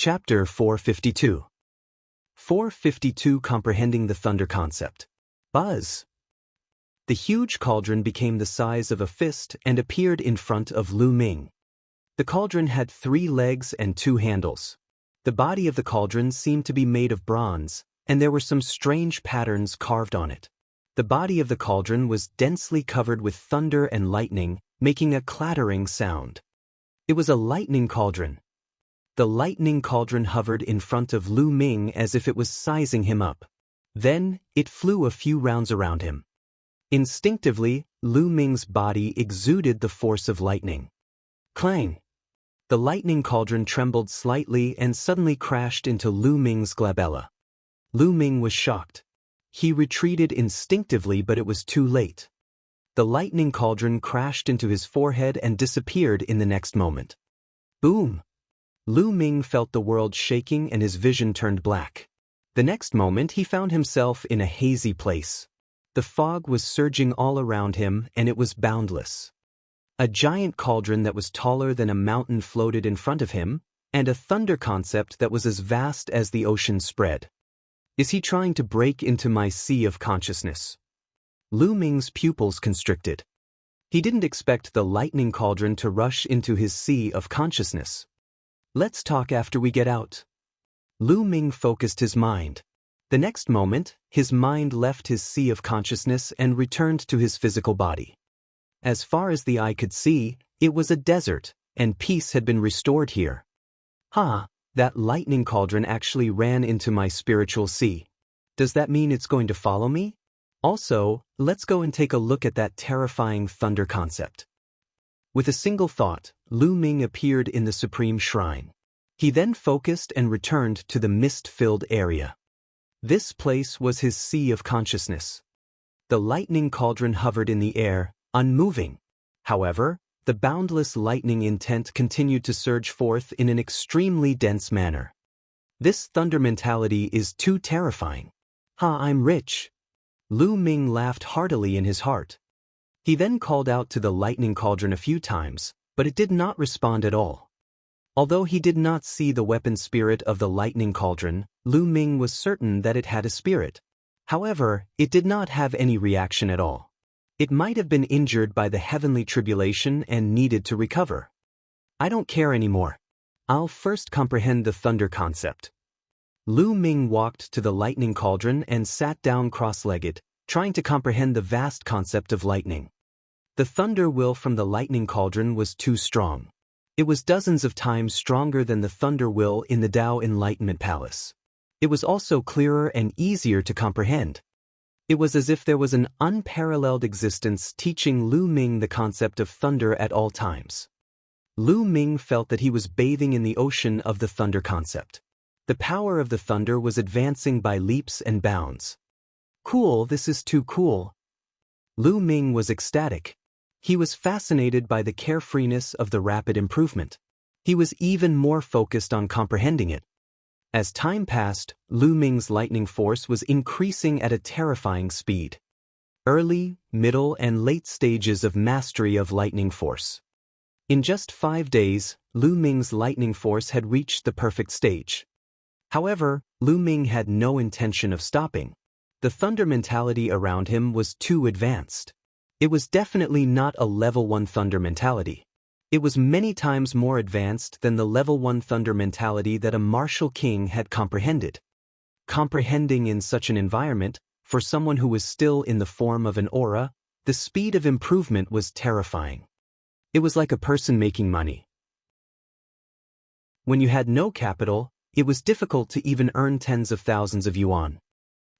Chapter 452. 452 Comprehending the Thunder Concept. Buzz. The huge cauldron became the size of a fist and appeared in front of Lu Ming. The cauldron had 3 legs and 2 handles. The body of the cauldron seemed to be made of bronze, and there were some strange patterns carved on it. The body of the cauldron was densely covered with thunder and lightning, making a clattering sound. It was a lightning cauldron. The lightning cauldron hovered in front of Lu Ming as if it was sizing him up. Then, it flew a few rounds around him. Instinctively, Lu Ming's body exuded the force of lightning. Clang! The lightning cauldron trembled slightly and suddenly crashed into Lu Ming's glabella. Lu Ming was shocked. He retreated instinctively, but it was too late. The lightning cauldron crashed into his forehead and disappeared in the next moment. Boom! Lu Ming felt the world shaking and his vision turned black. The next moment he found himself in a hazy place. The fog was surging all around him and it was boundless. A giant cauldron that was taller than a mountain floated in front of him, and a thunder concept that was as vast as the ocean spread. Is he trying to break into my sea of consciousness? Lu Ming's pupils constricted. He didn't expect the lightning cauldron to rush into his sea of consciousness. Let's talk after we get out. Lu Ming focused his mind. The next moment, his mind left his sea of consciousness and returned to his physical body. As far as the eye could see, it was a desert, and peace had been restored here. That lightning cauldron actually ran into my spiritual sea. Does that mean it's going to follow me? Also, let's go and take a look at that terrifying thunder concept. With a single thought, Lu Ming appeared in the Supreme Shrine. He then focused and returned to the mist-filled area. This place was his sea of consciousness. The lightning cauldron hovered in the air, unmoving. However, the boundless lightning intent continued to surge forth in an extremely dense manner. This thunder mentality is too terrifying. I'm rich. Lu Ming laughed heartily in his heart. He then called out to the lightning cauldron a few times, but it did not respond at all. Although he did not see the weapon spirit of the lightning cauldron, Lu Ming was certain that it had a spirit. However, it did not have any reaction at all. It might have been injured by the heavenly tribulation and needed to recover. I don't care anymore. I'll first comprehend the thunder concept. Lu Ming walked to the lightning cauldron and sat down cross-legged, trying to comprehend the vast concept of lightning. The thunder will from the lightning cauldron was too strong. It was dozens of times stronger than the thunder will in the Dao Enlightenment Palace. It was also clearer and easier to comprehend. It was as if there was an unparalleled existence teaching Lu Ming the concept of thunder at all times. Lu Ming felt that he was bathing in the ocean of the thunder concept. The power of the thunder was advancing by leaps and bounds. Cool, this is too cool. Lu Ming was ecstatic. He was fascinated by the carefreeness of the rapid improvement. He was even more focused on comprehending it. As time passed, Lu Ming's lightning force was increasing at a terrifying speed. Early, middle, and late stages of mastery of lightning force. In just 5 days, Lu Ming's lightning force had reached the perfect stage. However, Lu Ming had no intention of stopping. The thunder mentality around him was too advanced. It was definitely not a level 1 thunder mentality. It was many times more advanced than the level 1 thunder mentality that a martial king had comprehended. Comprehending in such an environment, for someone who was still in the form of an aura, the speed of improvement was terrifying. It was like a person making money. When you had no capital, it was difficult to even earn tens of thousands of yuan.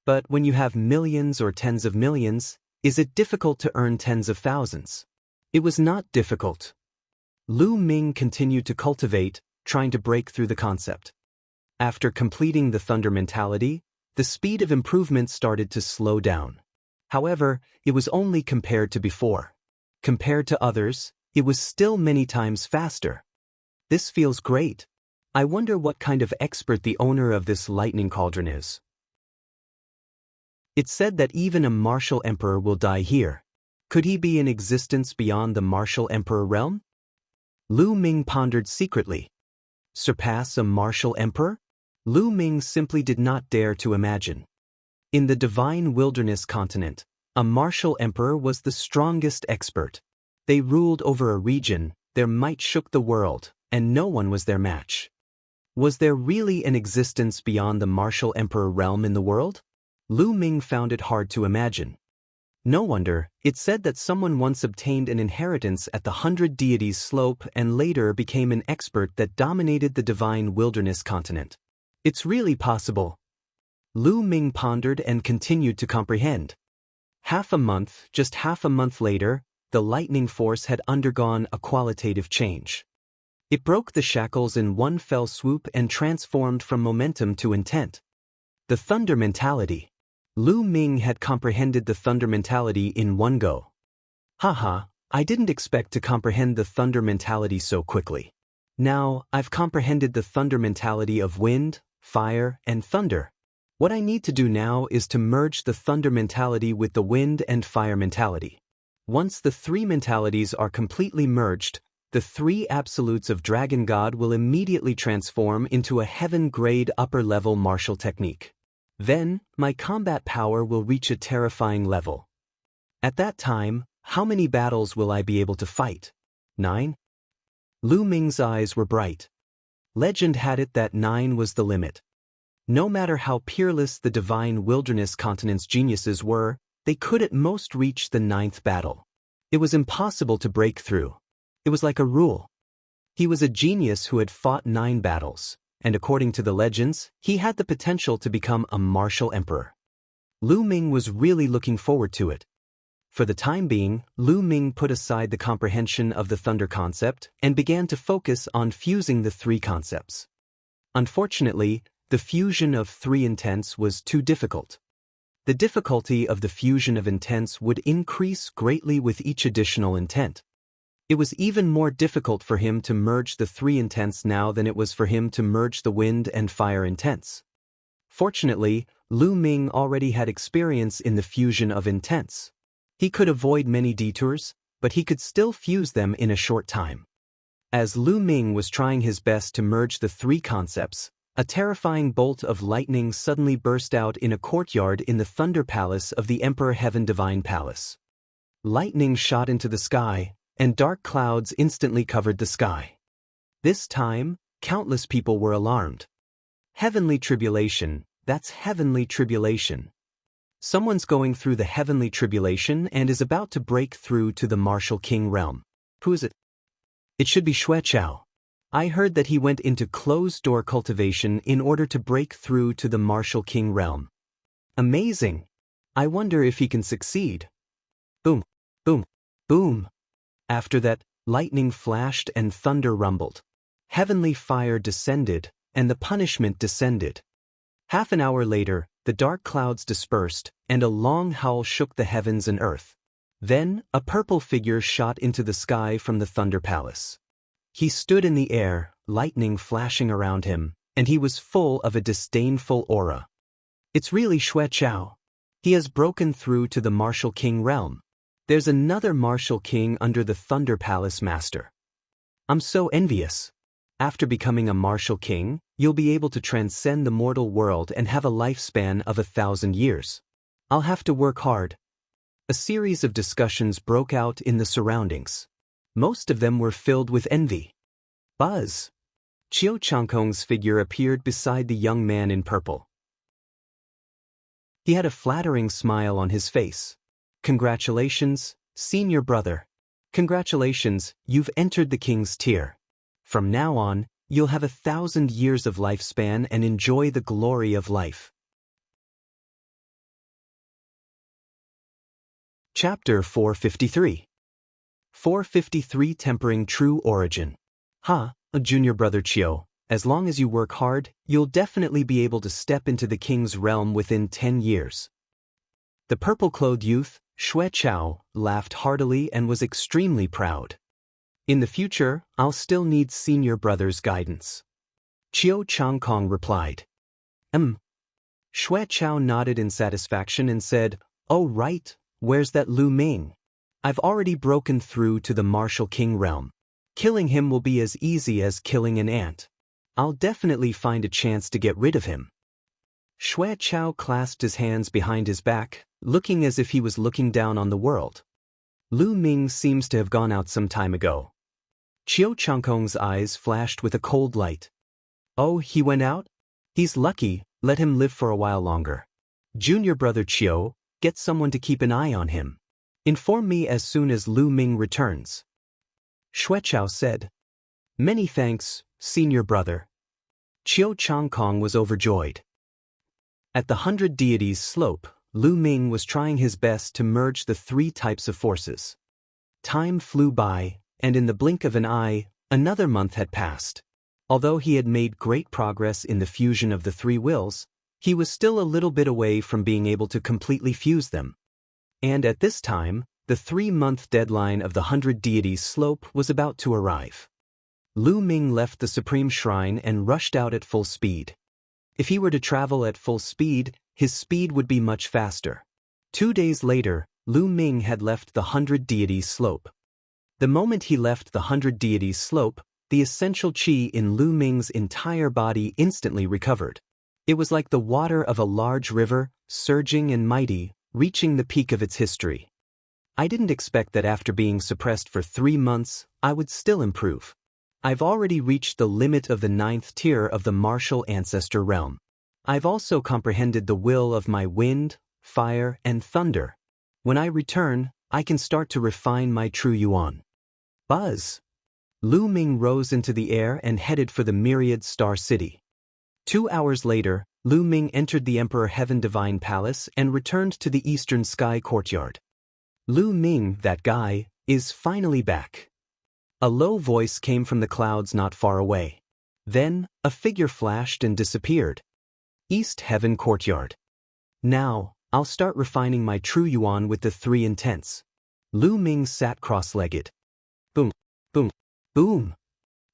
But when you have millions or tens of millions, is it difficult to earn tens of thousands? It was not difficult. Lu Ming continued to cultivate, trying to break through the concept. After completing the thunder mentality, the speed of improvement started to slow down. However, it was only compared to before. Compared to others, it was still many times faster. This feels great. I wonder what kind of expert the owner of this lightning cauldron is. It's said that even a martial emperor will die here. Could he be in existence beyond the martial emperor realm? Lu Ming pondered secretly. surpass a martial emperor? Lu Ming simply did not dare to imagine. In the divine wilderness continent, a martial emperor was the strongest expert. They ruled over a region, their might shook the world, and no one was their match. Was there really an existence beyond the martial emperor realm in the world? Lu Ming found it hard to imagine. No wonder, it said that someone once obtained an inheritance at the 100 Deities slope and later became an expert that dominated the divine wilderness continent. It's really possible. Lu Ming pondered and continued to comprehend. Just half a month later, the lightning force had undergone a qualitative change. It broke the shackles in one fell swoop and transformed from momentum to intent. The thunder mentality. Lu Ming had comprehended the thunder mentality in one go. Haha, I didn't expect to comprehend the thunder mentality so quickly. Now, I've comprehended the thunder mentality of wind, fire, and thunder. What I need to do now is to merge the thunder mentality with the wind and fire mentality. Once the three mentalities are completely merged, the three absolutes of Dragon God will immediately transform into a heaven-grade upper-level martial technique. Then, my combat power will reach a terrifying level. At that time, how many battles will I be able to fight? 9? Lu Ming's eyes were bright. Legend had it that 9 was the limit. No matter how peerless the divine wilderness continent's geniuses were, they could at most reach the 9th battle. It was impossible to break through. It was like a rule. He was a genius who had fought 9 battles, and according to the legends, he had the potential to become a martial emperor. Lu Ming was really looking forward to it. For the time being, Lu Ming put aside the comprehension of the thunder concept and began to focus on fusing the 3 concepts. Unfortunately, the fusion of 3 intents was too difficult. The difficulty of the fusion of intents would increase greatly with each additional intent. It was even more difficult for him to merge the 3 intents now than it was for him to merge the wind and fire intents. Fortunately, Lu Ming already had experience in the fusion of intents. He could avoid many detours, but he could still fuse them in a short time. As Lu Ming was trying his best to merge the 3 concepts, a terrifying bolt of lightning suddenly burst out in a courtyard in the Thunder Palace of the Emperor Heaven Divine Palace. Lightning shot into the sky, and dark clouds instantly covered the sky. This time, countless people were alarmed. Heavenly tribulation, that's heavenly tribulation. Someone's going through the heavenly tribulation and is about to break through to the martial king realm. Who is it? It should be Xueqiao. I heard that he went into closed-door cultivation in order to break through to the martial king realm. Amazing! I wonder if he can succeed. Boom, boom, boom. After that, lightning flashed and thunder rumbled. Heavenly fire descended, and the punishment descended. Half an hour later, the dark clouds dispersed, and a long howl shook the heavens and earth. Then, a purple figure shot into the sky from the Thunder Palace. He stood in the air, lightning flashing around him, and he was full of a disdainful aura. It's really Xueqiao. He has broken through to the martial king realm. There's another martial king under the Thunder Palace master. I'm so envious. After becoming a martial king, you'll be able to transcend the mortal world and have a lifespan of 1,000 years. I'll have to work hard. A series of discussions broke out in the surroundings. Most of them were filled with envy. Buzz! Qiu Changkong's figure appeared beside the young man in purple. He had a flattering smile on his face. Congratulations, senior brother. Congratulations, you've entered the king's tier. From now on, you'll have 1,000 years of lifespan and enjoy the glory of life. Chapter 453. 453 Tempering True Origin. Junior brother Qiu, as long as you work hard, you'll definitely be able to step into the king's realm within 10 years. The purple-clothed youth, Xueqiao, laughed heartily and was extremely proud. In the future, I'll still need senior brother's guidance. Qiu Changkong replied. Xueqiao nodded in satisfaction and said, Oh right, where's that Lu Ming? I've already broken through to the martial king realm. Killing him will be as easy as killing an ant. I'll definitely find a chance to get rid of him. Xue Chao clasped his hands behind his back, looking as if he was looking down on the world. Lu Ming seems to have gone out some time ago. Qiu Changkong's eyes flashed with a cold light. Oh, he went out? He's lucky, let him live for a while longer. Junior brother Qiu, get someone to keep an eye on him. Inform me as soon as Lu Ming returns. Xue Chao said. Many thanks, senior brother. Qiu Changkong was overjoyed. At the 100 Deities slope, Lu Ming was trying his best to merge the three types of forces. Time flew by, and in the blink of an eye, another month had passed. Although he had made great progress in the fusion of the three wills, he was still a little bit away from being able to completely fuse them. And at this time, the 3-month deadline of the 100 Deities slope was about to arrive. Lu Ming left the Supreme Shrine and rushed out at full speed. If he were to travel at full speed, his speed would be much faster. 2 days later, Lu Ming had left the 100 Deities slope. The moment he left the 100 Deities slope, the essential qi in Lu Ming's entire body instantly recovered. It was like the water of a large river, surging and mighty, reaching the peak of its history. I didn't expect that after being suppressed for 3 months, I would still improve. I've already reached the limit of the 9th tier of the martial ancestor realm. I've also comprehended the will of my wind, fire, and thunder. When I return, I can start to refine my true yuan. Buzz! Lu Ming rose into the air and headed for the Myriad Star City. 2 hours later, Lu Ming entered the Emperor Heaven Divine Palace and returned to the Eastern Sky Courtyard. Lu Ming, that guy, is finally back. A low voice came from the clouds not far away. Then, a figure flashed and disappeared. East Heaven Courtyard. Now, I'll start refining my true yuan with the 3 intents. Lu Ming sat cross-legged. Boom, boom, boom.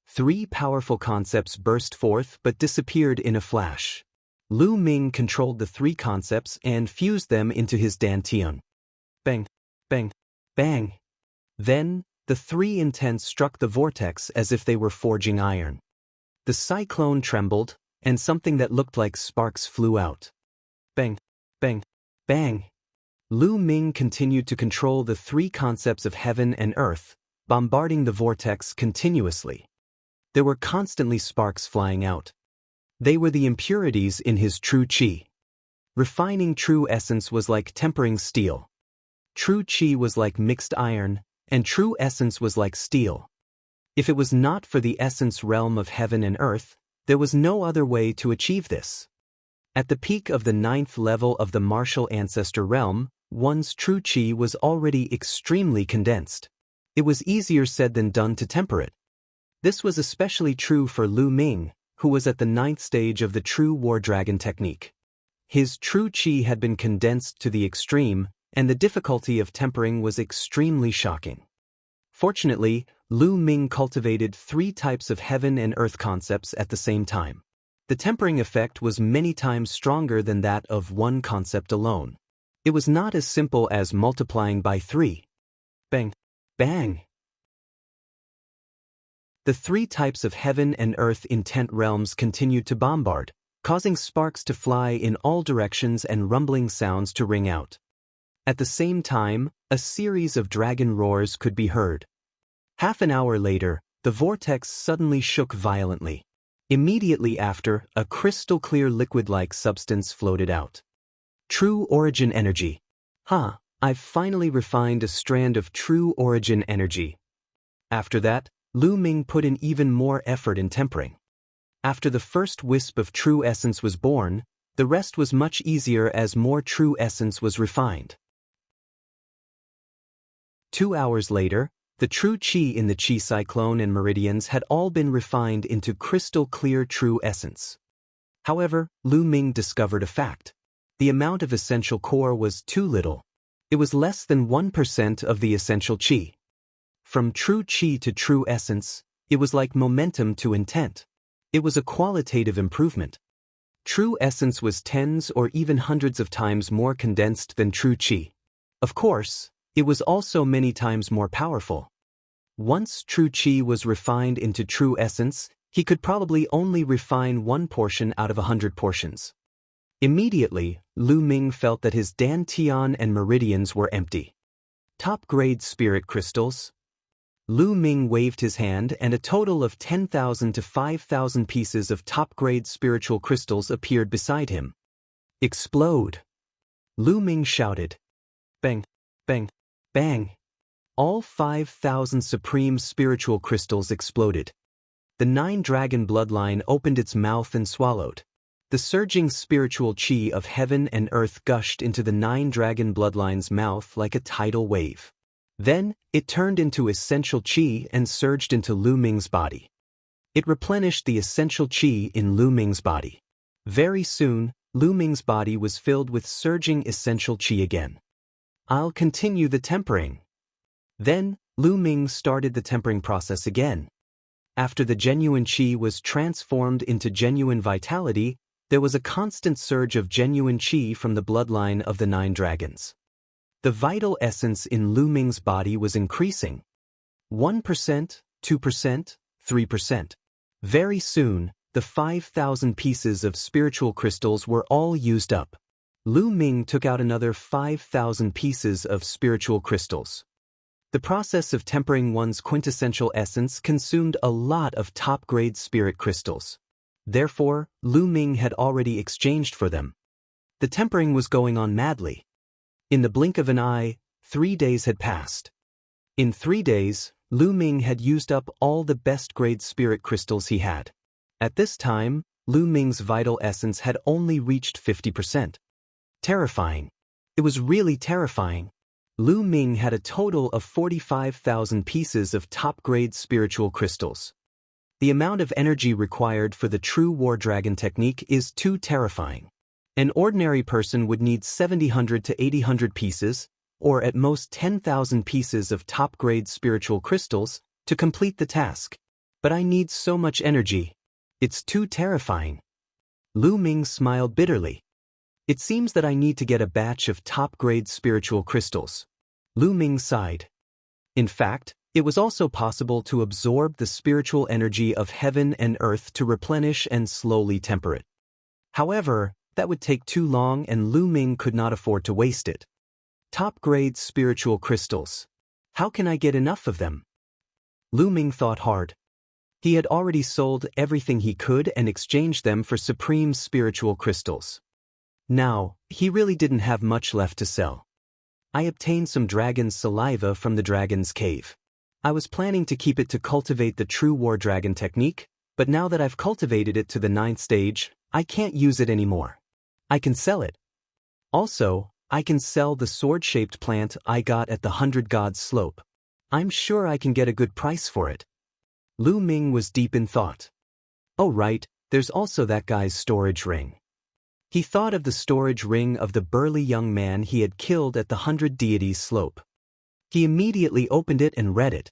3 powerful concepts burst forth but disappeared in a flash. Lu Ming controlled the 3 concepts and fused them into his dantian. Bang, bang, bang. Then, the 3 intents struck the vortex as if they were forging iron. The cyclone trembled, and something that looked like sparks flew out. Bang, bang, bang. Lu Ming continued to control the 3 concepts of heaven and earth, bombarding the vortex continuously. There were constantly sparks flying out. They were the impurities in his true qi. Refining true essence was like tempering steel. True qi was like mixed iron, and true essence was like steel. If it was not for the essence realm of heaven and earth, there was no other way to achieve this. At the peak of the 9th level of the martial ancestor realm, one's true qi was already extremely condensed. It was easier said than done to temper it. This was especially true for Lu Ming, who was at the 9th stage of the true War Dragon technique. His true qi had been condensed to the extreme, and the difficulty of tempering was extremely shocking. Fortunately, Lu Ming cultivated 3 types of heaven and earth concepts at the same time. The tempering effect was many times stronger than that of one concept alone. It was not as simple as multiplying by 3. Bang, bang. The 3 types of heaven and earth intent realms continued to bombard, causing sparks to fly in all directions and rumbling sounds to ring out. At the same time, a series of dragon roars could be heard. Half an hour later, the vortex suddenly shook violently. Immediately after, a crystal-clear liquid-like substance floated out. True origin energy. I've finally refined a strand of true origin energy. After that, Lu Ming put in even more effort in tempering. After the first wisp of true essence was born, the rest was much easier as more true essence was refined. 2 hours later, the true qi in the qi cyclone and meridians had all been refined into crystal-clear true essence. However, Lu Ming discovered a fact. The amount of essential core was too little. It was less than 1% of the essential qi. From true qi to true essence, it was like momentum to intent. It was a qualitative improvement. True essence was tens or even hundreds of times more condensed than true qi. Of course, it was also many times more powerful. Once true qi was refined into true essence, He could probably only refine one portion out of 100 portions. Immediately, Lu Ming felt that his dantian and meridians were empty. Top-grade spirit crystals. Lu Ming waved his hand and a total of 10,000 to 5,000 pieces of top-grade spiritual crystals appeared beside him. Explode! Lu Ming shouted. Bang, bang, bang! All 5,000 supreme spiritual crystals exploded. The 9-dragon bloodline opened its mouth and swallowed. The surging spiritual chi of heaven and earth gushed into the 9-dragon bloodline's mouth like a tidal wave. Then, it turned into essential chi and surged into Lu Ming's body. It replenished the essential chi in Lu Ming's body. Very soon, Lu Ming's body was filled with surging essential chi again. I'll continue the tempering. Then, Lu Ming started the tempering process again. After the genuine chi was transformed into genuine vitality, there was a constant surge of genuine chi from the bloodline of the 9 dragons. The vital essence in Lu Ming's body was increasing. 1%, 2%, 3%. Very soon, the 5,000 pieces of spiritual crystals were all used up. Lu Ming took out another 5,000 pieces of spiritual crystals. The process of tempering one's quintessential essence consumed a lot of top-grade spirit crystals. Therefore, Lu Ming had already exchanged for them. The tempering was going on madly. In the blink of an eye, 3 days had passed. In 3 days, Lu Ming had used up all the best-grade spirit crystals he had. At this time, Lu Ming's vital essence had only reached 50%. Terrifying. It was really terrifying. Lu Ming had a total of 45,000 pieces of top-grade spiritual crystals. The amount of energy required for the true War Dragon technique is too terrifying. An ordinary person would need 700 to 800 pieces, or at most 10,000 pieces of top-grade spiritual crystals, to complete the task. But I need so much energy. It's too terrifying. Lu Ming smiled bitterly. It seems that I need to get a batch of top-grade spiritual crystals. Lu Ming sighed. In fact, it was also possible to absorb the spiritual energy of heaven and earth to replenish and slowly temper it. However, that would take too long and Lu Ming could not afford to waste it. Top-grade spiritual crystals. How can I get enough of them? Lu Ming thought hard. He had already sold everything he could and exchanged them for supreme spiritual crystals. Now, he really didn't have much left to sell. I obtained some dragon's saliva from the dragon's cave. I was planning to keep it to cultivate the true War Dragon technique, but now that I've cultivated it to the 9th stage, I can't use it anymore. I can sell it. Also, I can sell the sword-shaped plant I got at the 100 Gods slope. I'm sure I can get a good price for it. Lu Ming was deep in thought. Oh right, there's also that guy's storage ring. He thought of the storage ring of the burly young man he had killed at the 100 Deities slope. He immediately opened it and read it.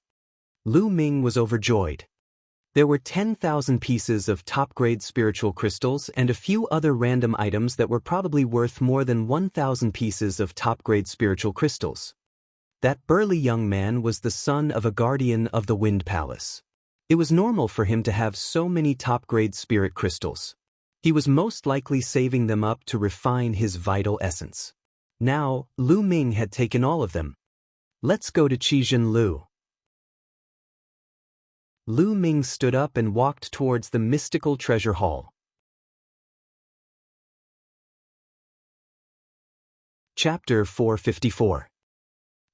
Lu Ming was overjoyed. There were 10,000 pieces of top-grade spiritual crystals and a few other random items that were probably worth more than 1,000 pieces of top-grade spiritual crystals. That burly young man was the son of a guardian of the Wind Palace. It was normal for him to have so many top-grade spirit crystals. He was most likely saving them up to refine his vital essence. Now, Lu Ming had taken all of them. Let's go to Qijin Lu. Lu Ming stood up and walked towards the mystical treasure hall. Chapter 454.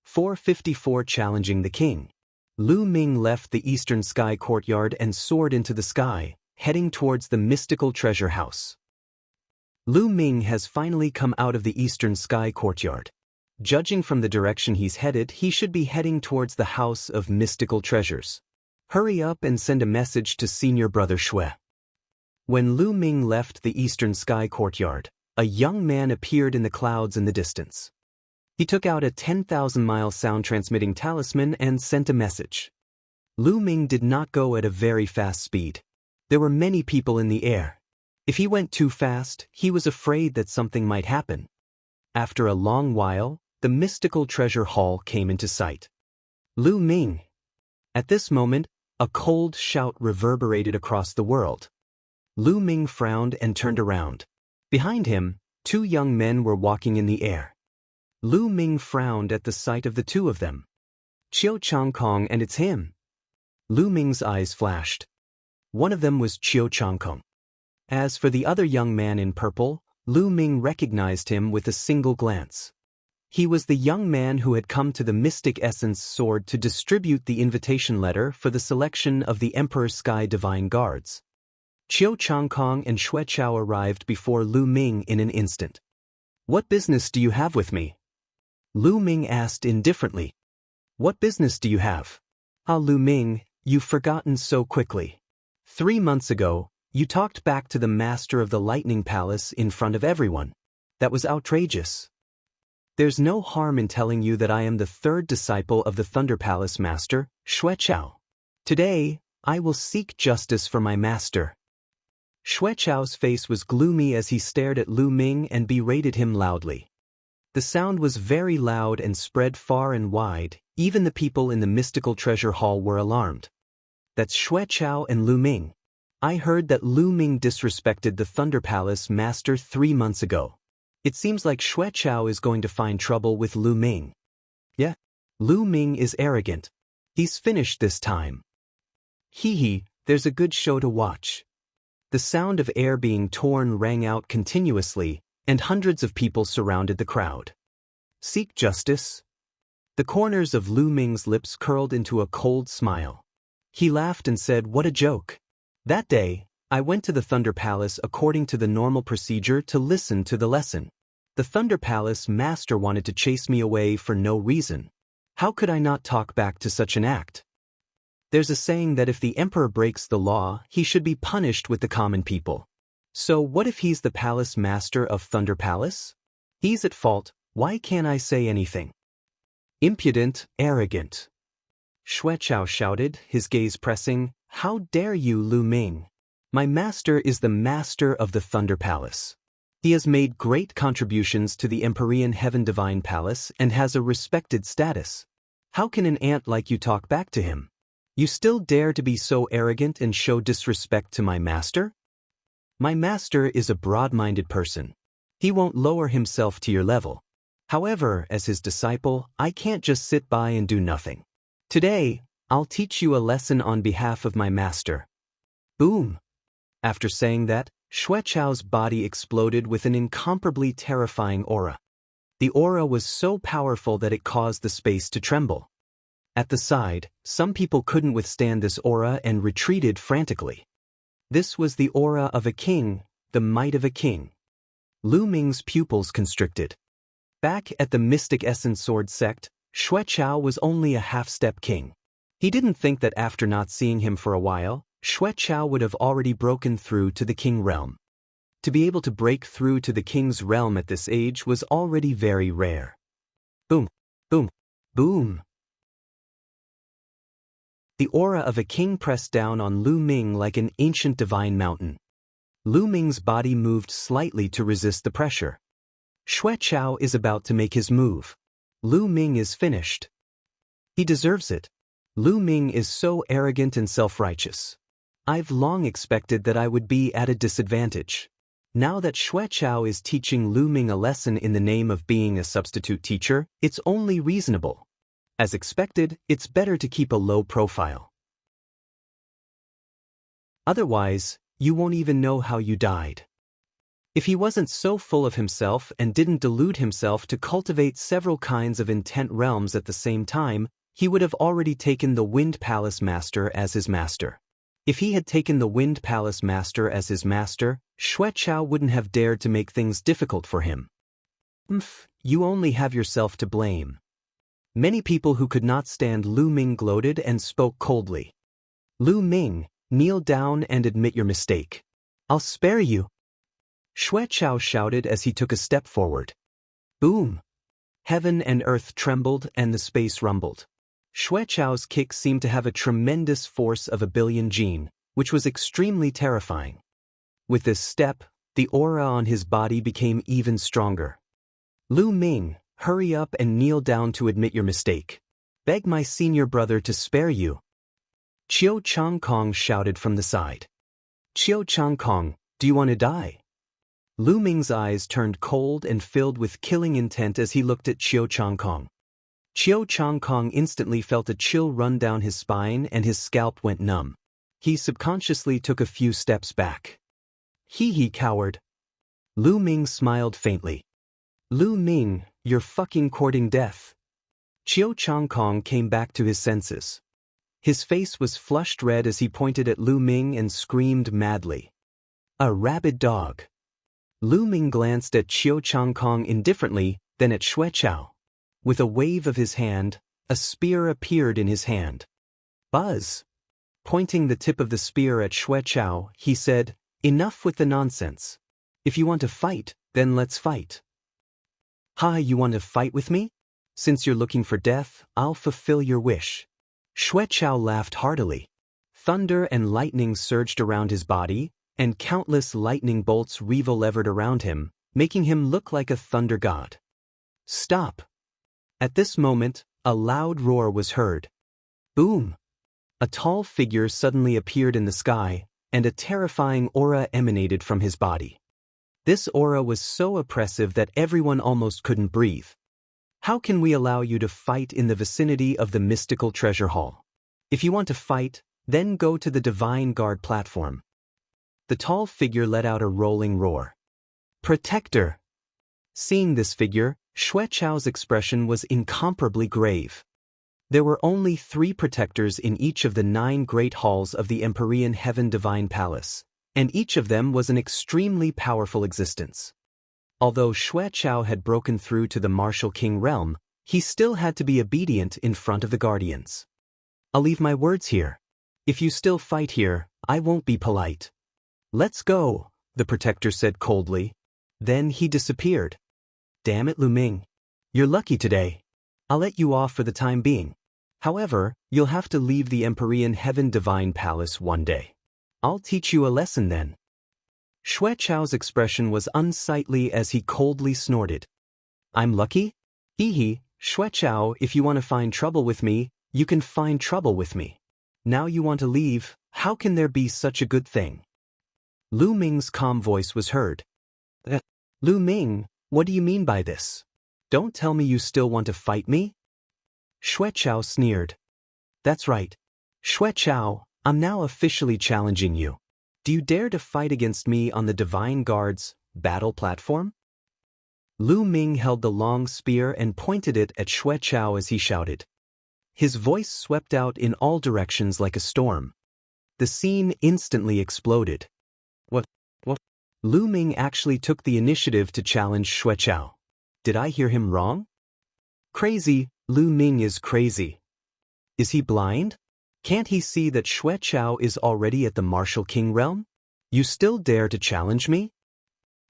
454 Challenging the King. Lu Ming left the eastern sky courtyard and soared into the sky, heading towards the mystical treasure house. Lu Ming has finally come out of the eastern sky courtyard. Judging from the direction he's headed, he should be heading towards the house of mystical treasures. Hurry up and send a message to senior brother Shui. When Lu Ming left the eastern sky courtyard, a young man appeared in the clouds in the distance. He took out a 10,000-mile sound-transmitting talisman and sent a message. Lu Ming did not go at a very fast speed. There were many people in the air. If he went too fast, he was afraid that something might happen. After a long while, the mystical treasure hall came into sight. Lu Ming. At this moment, A cold shout reverberated across the world. Lu Ming frowned and turned around. Behind him, two young men were walking in the air. Lu Ming frowned at the sight of the two of them. Qiu Changkong, and it's him. Lu Ming's eyes flashed. One of them was Qiu Changkong. As for the other young man in purple, Lu Ming recognized him with a single glance. He was the young man who had come to the Mystic Essence Sword to distribute the invitation letter for the selection of the Emperor's Sky Divine Guards. Qiu Changkong and Xue Chao arrived before Lu Ming in an instant. "What business do you have with me?" Lu Ming asked indifferently. "What business do you have?" "Ah, Lu Ming, you've forgotten so quickly. 3 months ago, you talked back to the master of the Lightning Palace in front of everyone. That was outrageous. There's no harm in telling you that I am the third disciple of the Thunder Palace Master, Xue Chao. Today, I will seek justice for my master." Xue Chao's face was gloomy as he stared at Lu Ming and berated him loudly. The sound was very loud and spread far and wide. Even the people in the mystical treasure hall were alarmed. "That's Xue Chao and Lu Ming. I heard that Lu Ming disrespected the Thunder Palace Master 3 months ago. It seems like Xue Chao is going to find trouble with Lu Ming." "Yeah, Lu Ming is arrogant. He's finished this time. Hee, there's a good show to watch." The sound of air being torn rang out continuously, and hundreds of people surrounded the crowd. "Seek justice?" The corners of Lu Ming's lips curled into a cold smile. He laughed and said, "What a joke. That day, I went to the Thunder Palace according to the normal procedure to listen to the lesson. The Thunder Palace Master wanted to chase me away for no reason. How could I not talk back to such an act? There's a saying that if the Emperor breaks the law, he should be punished with the common people. So what if he's the Palace Master of Thunder Palace? He's at fault. Why can't I say anything?" "Impudent, arrogant," Xue Chao shouted, his gaze pressing. "How dare you, Lu Ming? My master is the master of the Thunder Palace. He has made great contributions to the Empyrean Heaven Divine Palace and has a respected status. How can an ant like you talk back to him? You still dare to be so arrogant and show disrespect to my master? My master is a broad-minded person. He won't lower himself to your level. However, as his disciple, I can't just sit by and do nothing. Today, I'll teach you a lesson on behalf of my master." Boom! After saying that, Xue Chao's body exploded with an incomparably terrifying aura. The aura was so powerful that it caused the space to tremble. At the side, some people couldn't withstand this aura and retreated frantically. This was the aura of a king, the might of a king. Lu Ming's pupils constricted. Back at the Mystic Essence Sword sect, Xue Chao was only a half-step king. He didn't think that after not seeing him for a while, Xue Chao would have already broken through to the king realm. To be able to break through to the king's realm at this age was already very rare. Boom, boom, boom. The aura of a king pressed down on Lu Ming like an ancient divine mountain. Lu Ming's body moved slightly to resist the pressure. Xue Chao is about to make his move. Lu Ming is finished. He deserves it. Lu Ming is so arrogant and self-righteous. I've long expected that I would be at a disadvantage. Now that Xue Chao is teaching Lu Ming a lesson in the name of being a substitute teacher, it's only reasonable. As expected, it's better to keep a low profile. Otherwise, you won't even know how you died. If he wasn't so full of himself and didn't delude himself to cultivate several kinds of intent realms at the same time, he would have already taken the Wind Palace Master as his master. If he had taken the Wind Palace Master as his master, Xue Chao wouldn't have dared to make things difficult for him. You only have yourself to blame. Many people who could not stand Lu Ming gloated and spoke coldly. Lu Ming, kneel down and admit your mistake. I'll spare you. Xue Chao shouted as he took a step forward. Boom! Heaven and earth trembled and the space rumbled. Xue Chao's kick seemed to have a tremendous force of 1 billion jin, which was extremely terrifying. With this step, the aura on his body became even stronger. Lu Ming, hurry up and kneel down to admit your mistake. Beg my senior brother to spare you. Qiu Changkong shouted from the side. Qiu Changkong, do you want to die? Lu Ming's eyes turned cold and filled with killing intent as he looked at Qiu Changkong. Qiu Changkong instantly felt a chill run down his spine and his scalp went numb. He subconsciously took a few steps back. Hee, coward. Lu Ming smiled faintly. Lu Ming, you're fucking courting death. Qiu Changkong came back to his senses. His face was flushed red as he pointed at Lu Ming and screamed madly. A rabid dog. Lu Ming glanced at Qiu Changkong indifferently, then at Xueqiao. With a wave of his hand, a spear appeared in his hand. Buzz. Pointing the tip of the spear at Xueqiao, he said, Enough with the nonsense. If you want to fight, then let's fight. Ha, you want to fight with me? Since you're looking for death, I'll fulfill your wish. Xueqiao laughed heartily. Thunder and lightning surged around his body, and countless lightning bolts revolvered around him, making him look like a thunder god. Stop! At this moment, a loud roar was heard. Boom! A tall figure suddenly appeared in the sky, and a terrifying aura emanated from his body. This aura was so oppressive that everyone almost couldn't breathe. How can we allow you to fight in the vicinity of the mystical treasure hall? If you want to fight, then go to the Divine Guard platform. The tall figure let out a rolling roar. Protector! Seeing this figure, Xueqiao's expression was incomparably grave. There were only 3 protectors in each of the 9 great halls of the Empyrean Heaven Divine Palace, and each of them was an extremely powerful existence. Although Xueqiao had broken through to the Martial King realm, he still had to be obedient in front of the Guardians. I'll leave my words here. If you still fight here, I won't be polite. Let's go, the protector said coldly. Then he disappeared. Damn it, Lu Ming. You're lucky today. I'll let you off for the time being. However, you'll have to leave the Empyrean Heaven Divine Palace one day. I'll teach you a lesson then. Xueqiao's expression was unsightly as he coldly snorted. I'm lucky? Hee, Xueqiao, if you want to find trouble with me, you can find trouble with me. Now you want to leave, how can there be such a good thing? Lu Ming's calm voice was heard. Lu Ming, what do you mean by this? Don't tell me you still want to fight me? Xueqiao sneered. That's right. Xueqiao, I'm now officially challenging you. Do you dare to fight against me on the Divine Guard's battle platform? Lu Ming held the long spear and pointed it at Xueqiao as he shouted. His voice swept out in all directions like a storm. The scene instantly exploded. What? Lu Ming actually took the initiative to challenge Xueqiao. Did I hear him wrong? Crazy, Lu Ming is crazy. Is he blind? Can't he see that Xueqiao is already at the Martial King realm? You still dare to challenge me?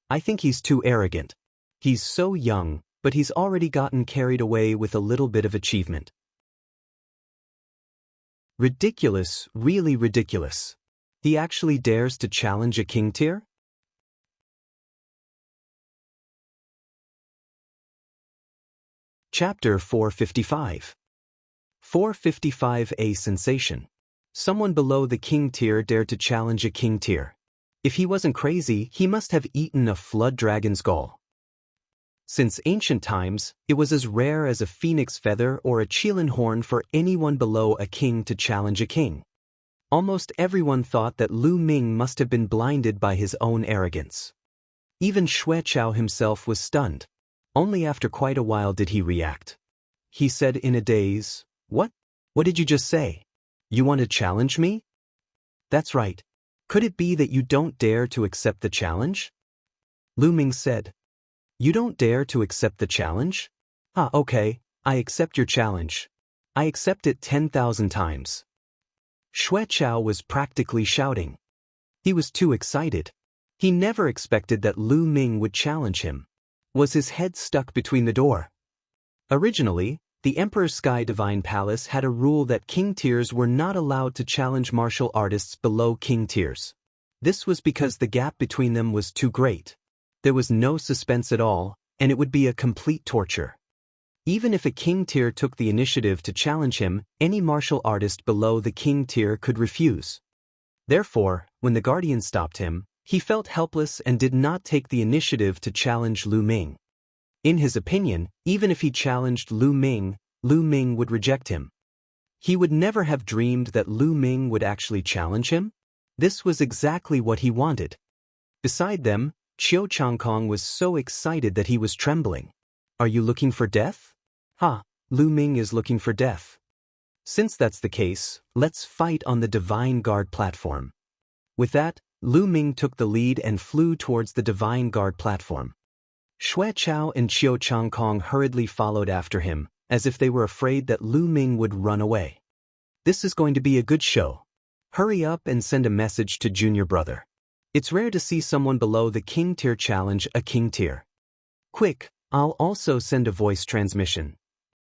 I think he's too arrogant. He's so young, but he's already gotten carried away with a little bit of achievement. Ridiculous, really ridiculous. He actually dares to challenge a king tier? Chapter 455. 455A Sensation. Someone below the king tier dared to challenge a king tier. If he wasn't crazy, he must have eaten a flood dragon's gall. Since ancient times, it was as rare as a phoenix feather or a qilin horn for anyone below a king to challenge a king. Almost everyone thought that Lu Ming must have been blinded by his own arrogance. Even Xueqiao himself was stunned. Only after quite a while did he react. He said in a daze, What? What did you just say? You want to challenge me? That's right. Could it be that you don't dare to accept the challenge? Lu Ming said. You don't dare to accept the challenge? Okay, I accept your challenge. I accept it 10,000 times. Xueqiao was practically shouting. He was too excited. He never expected that Lu Ming would challenge him. Was his head stuck between the door? Originally, the Emperor's Sky Divine Palace had a rule that king tiers were not allowed to challenge martial artists below king tiers. This was because the gap between them was too great. There was no suspense at all, and it would be a complete torture. Even if a king tier took the initiative to challenge him, any martial artist below the king tier could refuse. Therefore, when the guardian stopped him, he felt helpless and did not take the initiative to challenge Lu Ming. In his opinion, even if he challenged Lu Ming would reject him. He would never have dreamed that Lu Ming would actually challenge him. This was exactly what he wanted. Beside them, Qiu Changkong was so excited that he was trembling. Are you looking for death? Ha, Lu Ming is looking for death. Since that's the case, let's fight on the Divine Guard platform. With that, Lu Ming took the lead and flew towards the Divine Guard platform. Xue Chao and Qiu Changkong hurriedly followed after him, as if they were afraid that Lu Ming would run away. This is going to be a good show. Hurry up and send a message to Junior Brother. It's rare to see someone below the king tier challenge a king tier. Quick, I'll also send a voice transmission.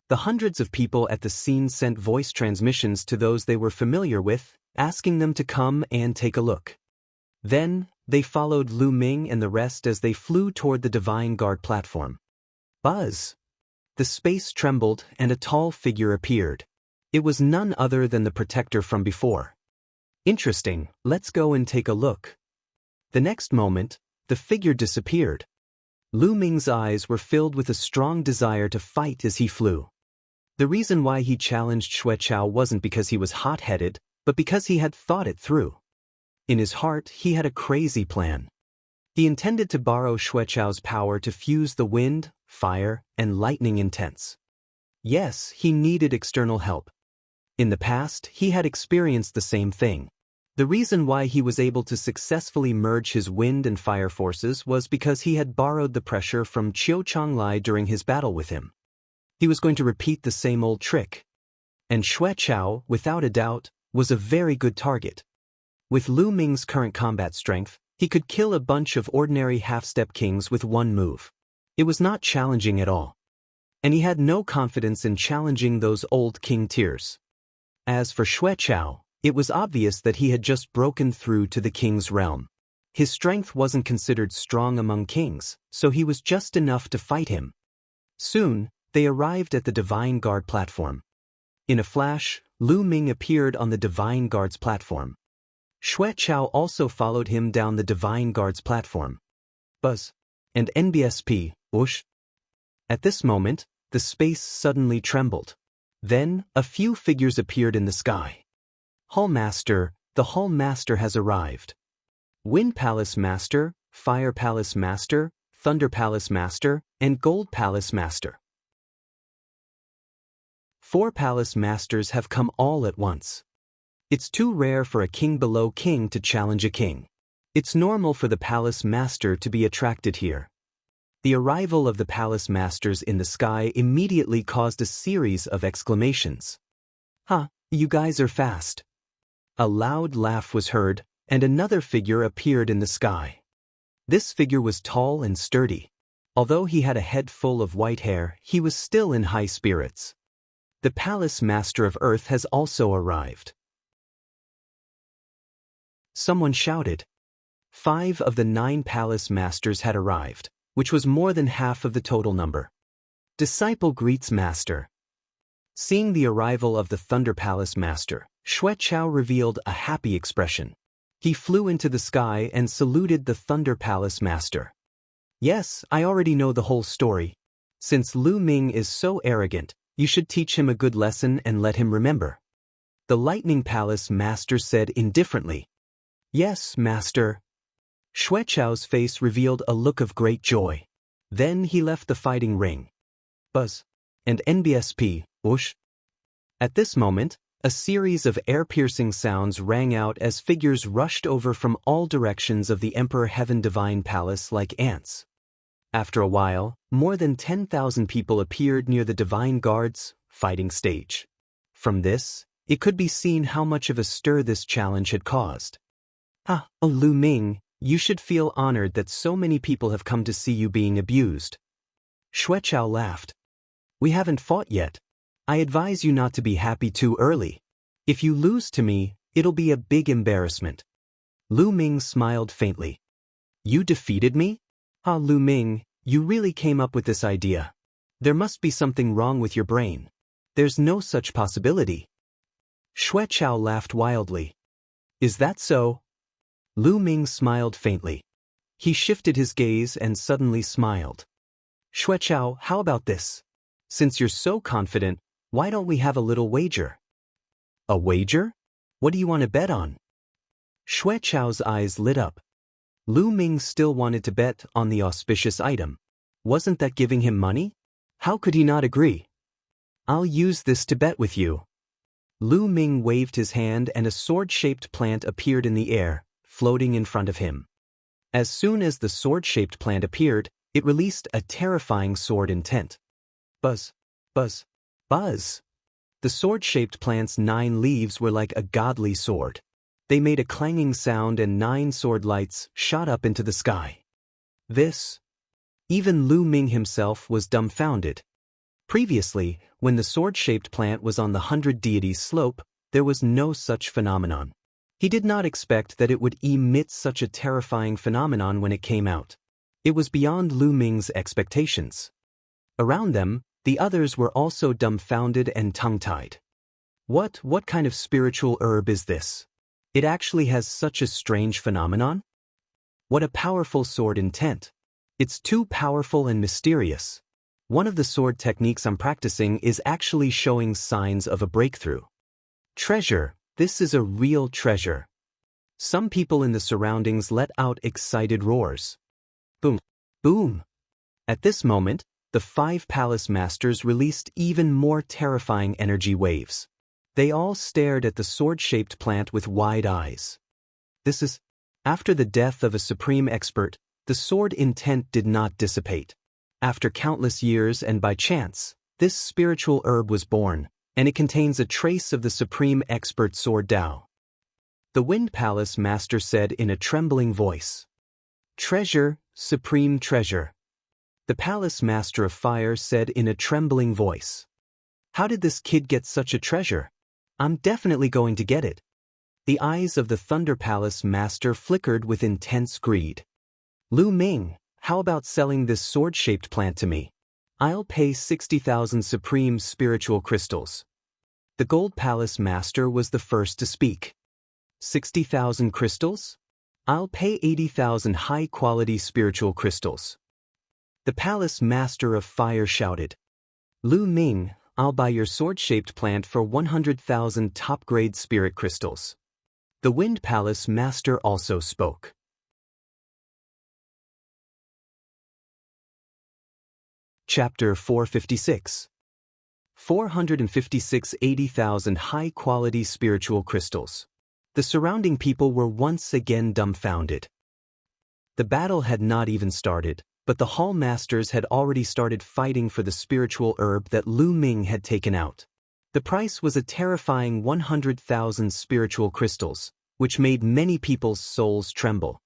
The hundreds of people at the scene sent voice transmissions to those they were familiar with, asking them to come and take a look. Then, they followed Lu Ming and the rest as they flew toward the Divine Guard platform. Buzz! The space trembled and a tall figure appeared. It was none other than the protector from before. Interesting, let's go and take a look. The next moment, the figure disappeared. Lu Ming's eyes were filled with a strong desire to fight as he flew. The reason why he challenged Xue Chao wasn't because he was hot-headed, but because he had thought it through. In his heart, he had a crazy plan. He intended to borrow Xue Chao's power to fuse the wind, fire, and lightning intents. Yes, he needed external help. In the past, he had experienced the same thing. The reason why he was able to successfully merge his wind and fire forces was because he had borrowed the pressure from Qiu Changlai during his battle with him. He was going to repeat the same old trick. And Xue Chao, without a doubt, was a very good target. With Lu Ming's current combat strength, he could kill a bunch of ordinary half-step kings with one move. It was not challenging at all. And he had no confidence in challenging those old king tiers. As for Xue Chao, it was obvious that he had just broken through to the king's realm. His strength wasn't considered strong among kings, so he was just enough to fight him. Soon, they arrived at the Divine Guard platform. In a flash, Lu Ming appeared on the Divine Guard's platform. Xue Chao also followed him down the Divine Guard's platform. Buzz. And NBSP, whoosh. At this moment, the space suddenly trembled. Then, a few figures appeared in the sky. Hall Master, the Hall Master has arrived. Wind Palace Master, Fire Palace Master, Thunder Palace Master, and Gold Palace Master. 4 Palace Masters have come all at once. It's too rare for a king below king to challenge a king. It's normal for the Palace Master to be attracted here. The arrival of the Palace Masters in the sky immediately caused a series of exclamations. "Ha, you guys are fast." A loud laugh was heard, and another figure appeared in the sky. This figure was tall and sturdy. Although he had a head full of white hair, he was still in high spirits. The Palace Master of Earth has also arrived. Someone shouted. 5 of the 9 Palace Masters had arrived, which was more than half of the total number. Disciple greets Master. Seeing the arrival of the Thunder Palace Master, Xue Chao revealed a happy expression. He flew into the sky and saluted the Thunder Palace Master. Yes, I already know the whole story. Since Lu Ming is so arrogant, you should teach him a good lesson and let him remember. The Lightning Palace Master said indifferently. Yes, Master. Xue Chao's face revealed a look of great joy. Then he left the fighting ring. Buzz. And NBSP, whoosh. At this moment, a series of air-piercing sounds rang out as figures rushed over from all directions of the Emperor Heaven Divine Palace like ants. After a while, more than 10,000 people appeared near the Divine Guard's fighting stage. From this, it could be seen how much of a stir this challenge had caused. Ah, oh Lu Ming, you should feel honored that so many people have come to see you being abused. Xue Chao laughed. We haven't fought yet. I advise you not to be happy too early. If you lose to me, it'll be a big embarrassment. Lu Ming smiled faintly. You defeated me? Ah, Lu Ming, you really came up with this idea. There must be something wrong with your brain. There's no such possibility. Xueqiao laughed wildly. Is that so? Lu Ming smiled faintly. He shifted his gaze and suddenly smiled. Xueqiao, how about this? Since you're so confident, why don't we have a little wager? A wager? What do you want to bet on? Xueqiao's eyes lit up. Lu Ming still wanted to bet on the auspicious item. Wasn't that giving him money? How could he not agree? I'll use this to bet with you. Lu Ming waved his hand and a sword-shaped plant appeared in the air, floating in front of him. As soon as the sword-shaped plant appeared, it released a terrifying sword intent. Buzz, buzz, buzz. The sword-shaped plant's 9 leaves were like a godly sword. They made a clanging sound and 9 sword lights shot up into the sky. This? Even Lu Ming himself was dumbfounded. Previously, when the sword-shaped plant was on the 100 deities slope, there was no such phenomenon. He did not expect that it would emit such a terrifying phenomenon when it came out. It was beyond Lu Ming's expectations. Around them, the others were also dumbfounded and tongue-tied. What kind of spiritual herb is this? It actually has such a strange phenomenon? What a powerful sword intent. It's too powerful and mysterious. One of the sword techniques I'm practicing is actually showing signs of a breakthrough. Treasure, this is a real treasure. Some people in the surroundings let out excited roars. Boom, boom. At this moment, the 5 palace masters released even more terrifying energy waves. They all stared at the sword-shaped plant with wide eyes. This is, after the death of a supreme expert, the sword intent did not dissipate. After countless years and by chance, this spiritual herb was born, and it contains a trace of the supreme expert sword Dao. The Wind Palace master said in a trembling voice. Treasure, supreme treasure. The Palace Master of Fire said in a trembling voice. How did this kid get such a treasure? I'm definitely going to get it. The eyes of the Thunder Palace Master flickered with intense greed. Lu Ming, how about selling this sword-shaped plant to me? I'll pay 60,000 supreme spiritual crystals. The Gold Palace Master was the first to speak. 60,000 crystals? I'll pay 80,000 high-quality spiritual crystals. The Palace Master of Fire shouted. Lu Ming, I'll buy your sword-shaped plant for 100,000 top-grade spirit crystals. The Wind Palace Master also spoke. Chapter 456. 456 80,000 high-quality spiritual crystals. The surrounding people were once again dumbfounded. The battle had not even started, but the Hall Masters had already started fighting for the spiritual herb that Lu Ming had taken out. The price was a terrifying 100,000 spiritual crystals, which made many people's souls tremble.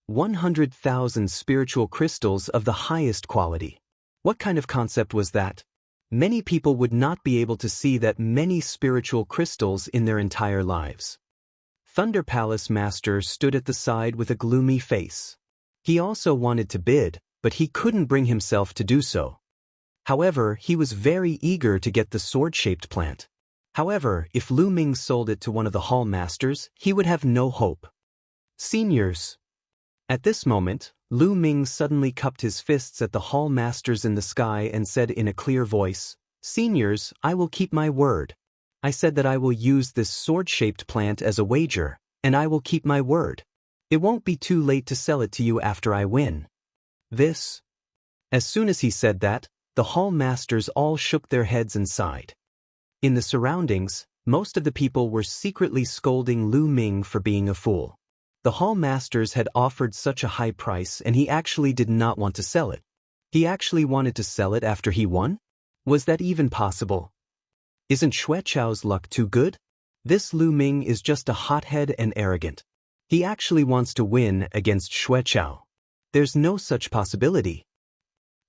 100,000 spiritual crystals of the highest quality. What kind of concept was that? Many people would not be able to see that many spiritual crystals in their entire lives. Thunder Palace Master stood at the side with a gloomy face. He also wanted to bid, but he couldn't bring himself to do so. However, he was very eager to get the sword-shaped plant. However, if Lu Ming sold it to one of the Hall Masters, he would have no hope. Seniors. At this moment, Lu Ming suddenly cupped his fists at the Hall Masters in the sky and said in a clear voice, Seniors, I will keep my word. I said that I will use this sword-shaped plant as a wager, and I will keep my word. It won't be too late to sell it to you after I win. This. As soon as he said that, the Hall Masters all shook their heads and sighed. In the surroundings, most of the people were secretly scolding Lu Ming for being a fool. The Hall Masters had offered such a high price and he actually did not want to sell it. He actually wanted to sell it after he won? Was that even possible? Isn't Xueqiao's luck too good? This Lu Ming is just a hothead and arrogant. He actually wants to win against Xueqiao. There's no such possibility.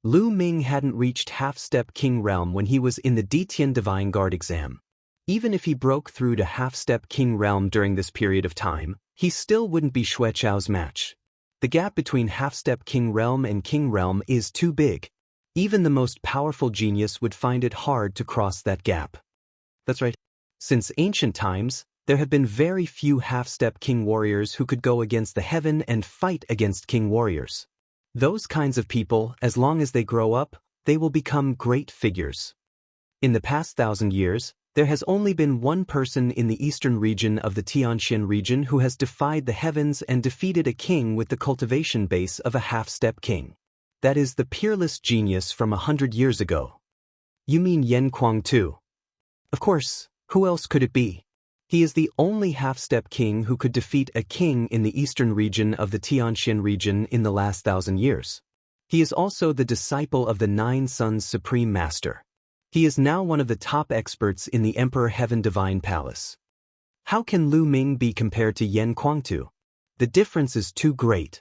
Lu Ming hadn't reached half-step King Realm when he was in the Ditian Divine Guard exam. Even if he broke through to half-step King Realm during this period of time, he still wouldn't be Xueqiao's match. The gap between half-step King Realm and King Realm is too big. Even the most powerful genius would find it hard to cross that gap. That's right. Since ancient times, there have been very few half-step king warriors who could go against the heaven and fight against king warriors. Those kinds of people, as long as they grow up, they will become great figures. In the past 1,000 years, there has only been one person in the eastern region of the Tianxian region who has defied the heavens and defeated a king with the cultivation base of a half-step king. That is the peerless genius from 100 years ago. You mean Yan Kuang too? Of course, who else could it be? He is the only half-step king who could defeat a king in the eastern region of the Tianxian region in the last 1,000 years. He is also the disciple of the Nine Sons Supreme Master. He is now one of the top experts in the Emperor Heaven Divine Palace. How can Lu Ming be compared to Yan Kuangtu? The difference is too great.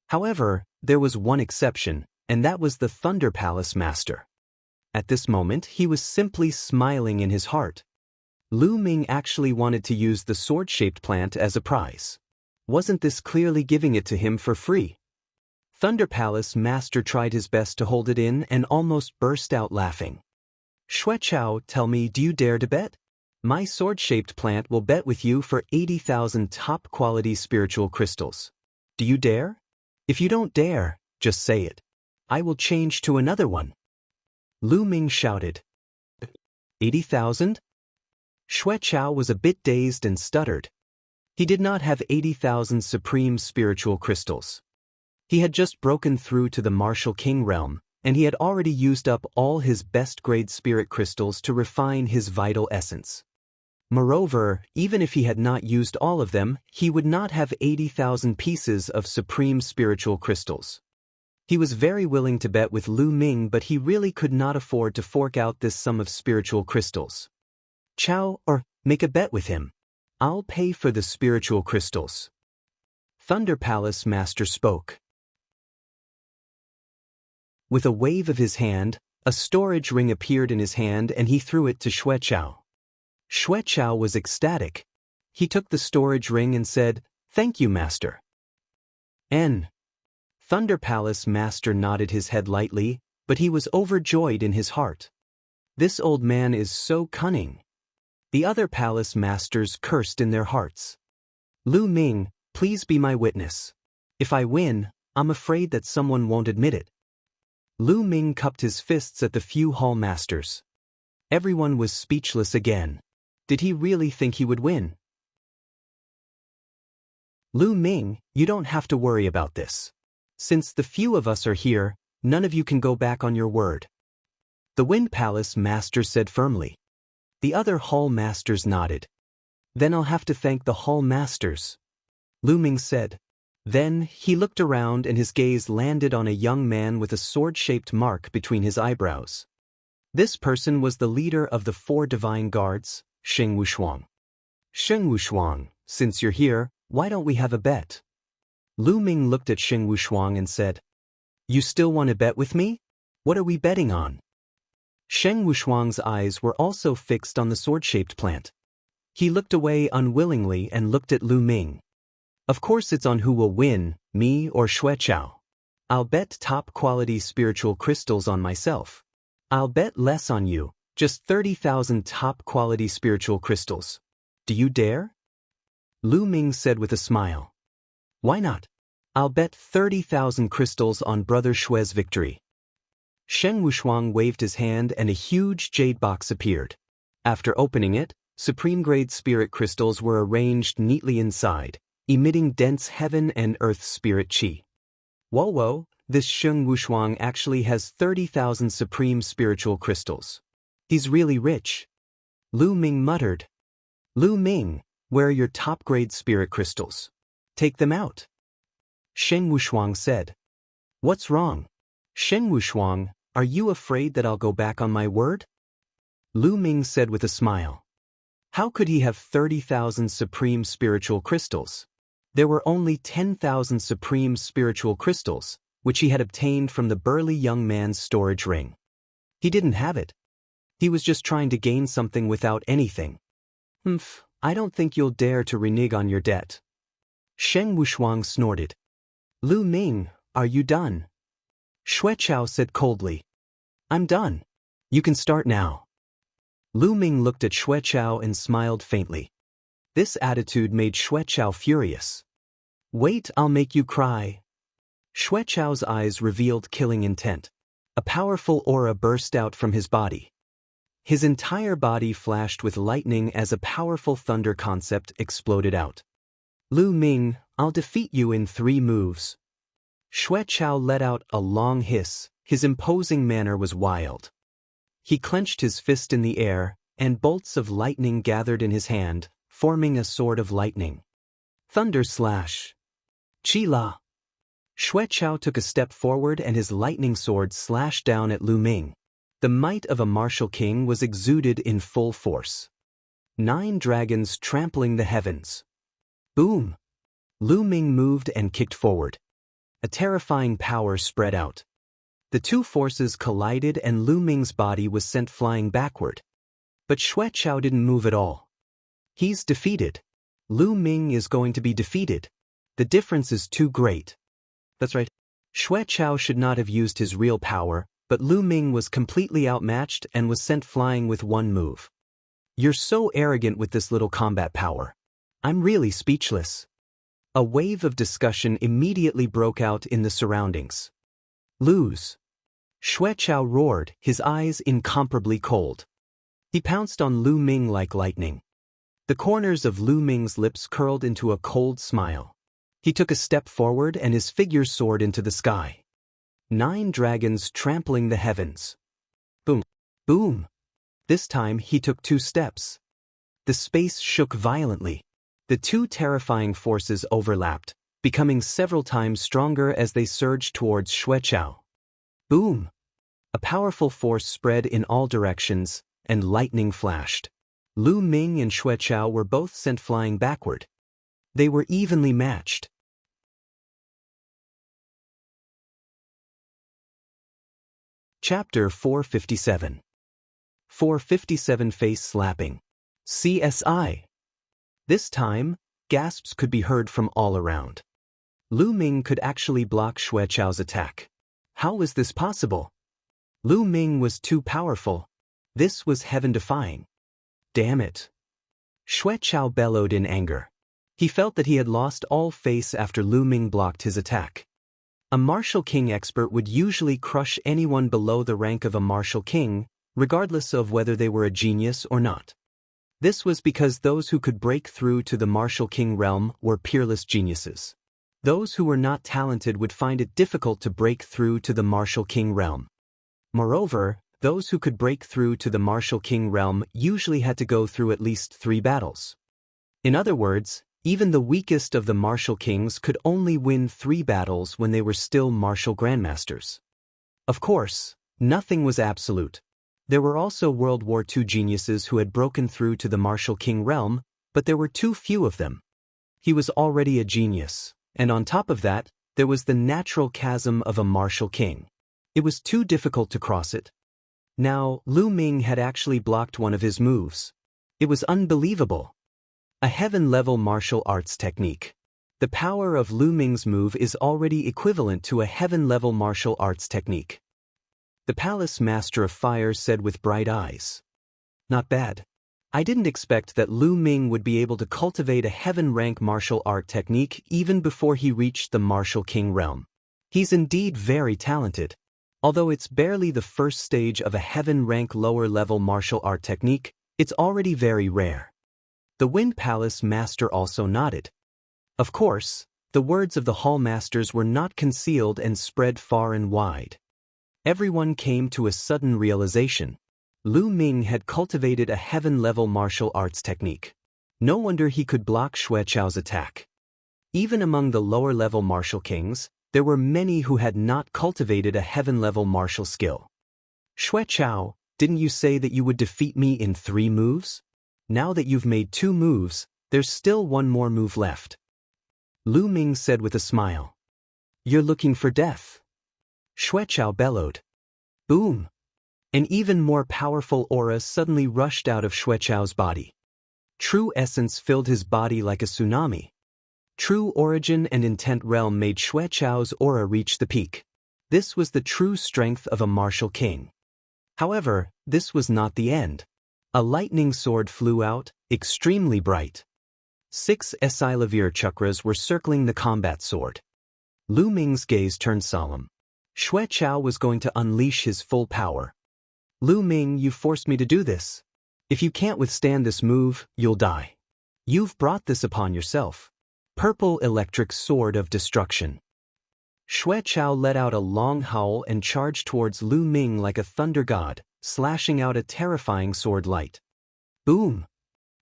However, there was one exception, and that was the Thunder Palace Master. At this moment, he was simply smiling in his heart. Lu Ming actually wanted to use the sword-shaped plant as a prize. Wasn't this clearly giving it to him for free? Thunder Palace Master tried his best to hold it in and almost burst out laughing. Xueqiao, tell me, do you dare to bet? My sword-shaped plant will bet with you for 80,000 top-quality spiritual crystals. Do you dare? If you don't dare, just say it. I will change to another one. Lu Ming shouted. 80,000? Xueqiao was a bit dazed and stuttered. He did not have 80,000 supreme spiritual crystals. He had just broken through to the martial king realm, and he had already used up all his best-grade spirit crystals to refine his vital essence. Moreover, even if he had not used all of them, he would not have 80,000 pieces of supreme spiritual crystals. He was very willing to bet with Lu Ming, but he really could not afford to fork out this sum of spiritual crystals. Chow, or make a bet with him. I'll pay for the spiritual crystals. Thunder Palace Master spoke. With a wave of his hand, a storage ring appeared in his hand and he threw it to Xueqiao. Xueqiao was ecstatic. He took the storage ring and said, "Thank you, Master." Thunder Palace Master nodded his head lightly, but he was overjoyed in his heart. This old man is so cunning. The other palace masters cursed in their hearts. Lu Ming, please be my witness. If I win, I'm afraid that someone won't admit it. Lu Ming cupped his fists at the few hall masters. Everyone was speechless again. Did he really think he would win? Lu Ming, you don't have to worry about this. Since the few of us are here, none of you can go back on your word. The Wind Palace Master said firmly. The other hall masters nodded. Then I'll have to thank the hall masters, Lu Ming said. Then he looked around and his gaze landed on a young man with a sword-shaped mark between his eyebrows. This person was the leader of the 4 divine guards, Sheng Wushuang. Sheng Wushuang, since you're here, why don't we have a bet? Lu Ming looked at Sheng Wushuang and said, You still want to bet with me? What are we betting on? Sheng Wushuang's eyes were also fixed on the sword-shaped plant. He looked away unwillingly and looked at Lu Ming. Of course it's on who will win, me or Xueqiao. I'll bet top-quality spiritual crystals on myself. I'll bet less on you, just 30,000 top-quality spiritual crystals. Do you dare? Lu Ming said with a smile. Why not? I'll bet 30,000 crystals on Brother Xue's victory. Sheng Wushuang waved his hand and a huge jade box appeared. After opening it, supreme-grade spirit crystals were arranged neatly inside, emitting dense heaven and earth spirit qi. Whoa, this Sheng Wushuang actually has 30,000 supreme spiritual crystals. He's really rich. Lu Ming muttered. Lu Ming, where are your top-grade spirit crystals? Take them out. Sheng Wushuang said. What's wrong? Sheng Wushuang, are you afraid that I'll go back on my word? Lu Ming said with a smile. How could he have 30,000 supreme spiritual crystals? There were only 10,000 supreme spiritual crystals, which he had obtained from the burly young man's storage ring. He didn't have it. He was just trying to gain something without anything. I don't think you'll dare to renege on your debt. Sheng Wushuang snorted. Lu Ming, are you done? Xueqiao said coldly. I'm done. You can start now. Lu Ming looked at Xueqiao and smiled faintly. This attitude made Xueqiao furious. Wait, I'll make you cry. Xueqiao's eyes revealed killing intent. A powerful aura burst out from his body. His entire body flashed with lightning as a powerful thunder concept exploded out. Lu Ming, I'll defeat you in 3 moves. Xueqiao let out a long hiss. His imposing manner was wild. He clenched his fist in the air, and bolts of lightning gathered in his hand, forming a sword of lightning. Thunder slash. Chi-la. Xueqiao took a step forward and his lightning sword slashed down at Lu Ming. The might of a martial king was exuded in full force. 9 dragons trampling the heavens. Boom! Lu Ming moved and kicked forward. A terrifying power spread out. The 2 forces collided and Lu Ming's body was sent flying backward. But Xueqiao didn't move at all. He's defeated. Lu Ming is going to be defeated. The difference is too great. That's right. Xueqiao should not have used his real power, but Lu Ming was completely outmatched and was sent flying with 1 move. You're so arrogant with this little combat power. I'm really speechless. A wave of discussion immediately broke out in the surroundings. Lose. Xueqiao roared, his eyes incomparably cold. He pounced on Lu Ming like lightning. The corners of Lu Ming's lips curled into a cold smile. He took a step forward and his figure soared into the sky. 9 dragons trampling the heavens. Boom. Boom. This time he took 2 steps. The space shook violently. The 2 terrifying forces overlapped, becoming several times stronger as they surged towards Xueqiao. Boom. A powerful force spread in all directions, and lightning flashed. Lu Ming and Xueqiao were both sent flying backward. They were evenly matched. Chapter 457. 457 Face Slapping. CSI. This time, gasps could be heard from all around. Lu Ming could actually block Xueqiao's attack. How was this possible? Lu Ming was too powerful. This was heaven-defying. Damn it. Xueqiao bellowed in anger. He felt that he had lost all face after Lu Ming blocked his attack. A martial king expert would usually crush anyone below the rank of a martial king, regardless of whether they were a genius or not. This was because those who could break through to the martial king realm were peerless geniuses. Those who were not talented would find it difficult to break through to the martial king realm. Moreover, those who could break through to the martial king realm usually had to go through at least 3 battles. In other words, even the weakest of the martial kings could only win 3 battles when they were still martial grandmasters. Of course, nothing was absolute. There were also World War II geniuses who had broken through to the martial king realm, but there were too few of them. He was already a genius, and on top of that, there was the natural chasm of a martial king. It was too difficult to cross it. Now, Lu Ming had actually blocked one of his moves. It was unbelievable. A heaven-level martial arts technique. The power of Lu Ming's move is already equivalent to a heaven-level martial arts technique. The palace master of fire said with bright eyes. Not bad. I didn't expect that Lu Ming would be able to cultivate a heaven-rank martial art technique even before he reached the martial king realm. He's indeed very talented. Although it's barely the first stage of a heaven-rank lower-level martial art technique, it's already very rare. The Wind Palace master also nodded. Of course, the words of the hall masters were not concealed and spread far and wide. Everyone came to a sudden realization. Lu Ming had cultivated a heaven-level martial arts technique. No wonder he could block Xueqiao's attack. Even among the lower-level martial kings, there were many who had not cultivated a heaven-level martial skill. Xueqiao, didn't you say that you would defeat me in 3 moves? Now that you've made 2 moves, there's still 1 more move left. Lu Ming said with a smile. You're looking for death. Xueqiao bellowed. Boom! An even more powerful aura suddenly rushed out of Xueqiao's body. True essence filled his body like a tsunami. True origin and intent realm made Xueqiao's aura reach the peak. This was the true strength of a martial king. However, this was not the end. A lightning sword flew out, extremely bright. 6 Esilavir chakras were circling the combat sword. Lu Ming's gaze turned solemn. Xue Chao was going to unleash his full power. Lu Ming, you forced me to do this. If you can't withstand this move, you'll die. You've brought this upon yourself. Purple electric sword of destruction. Xue Chao let out a long howl and charged towards Lu Ming like a thunder god, slashing out a terrifying sword light. Boom!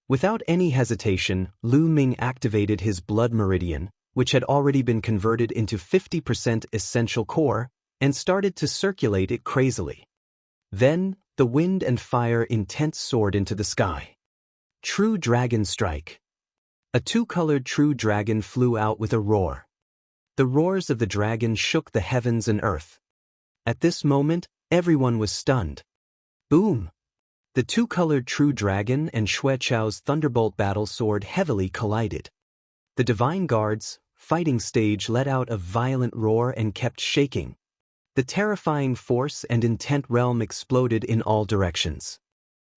Without any hesitation, Lu Ming activated his blood meridian, which had already been converted into 50% essential core, and started to circulate it crazily. Then, the wind and fire intense soared into the sky. True Dragon Strike. A two-colored true dragon flew out with a roar. The roars of the dragon shook the heavens and earth. At this moment, everyone was stunned. Boom! The two-colored true dragon and Xue Chao's thunderbolt battle sword heavily collided. The divine guards, fighting stage let out a violent roar and kept shaking. The terrifying force and intent realm exploded in all directions.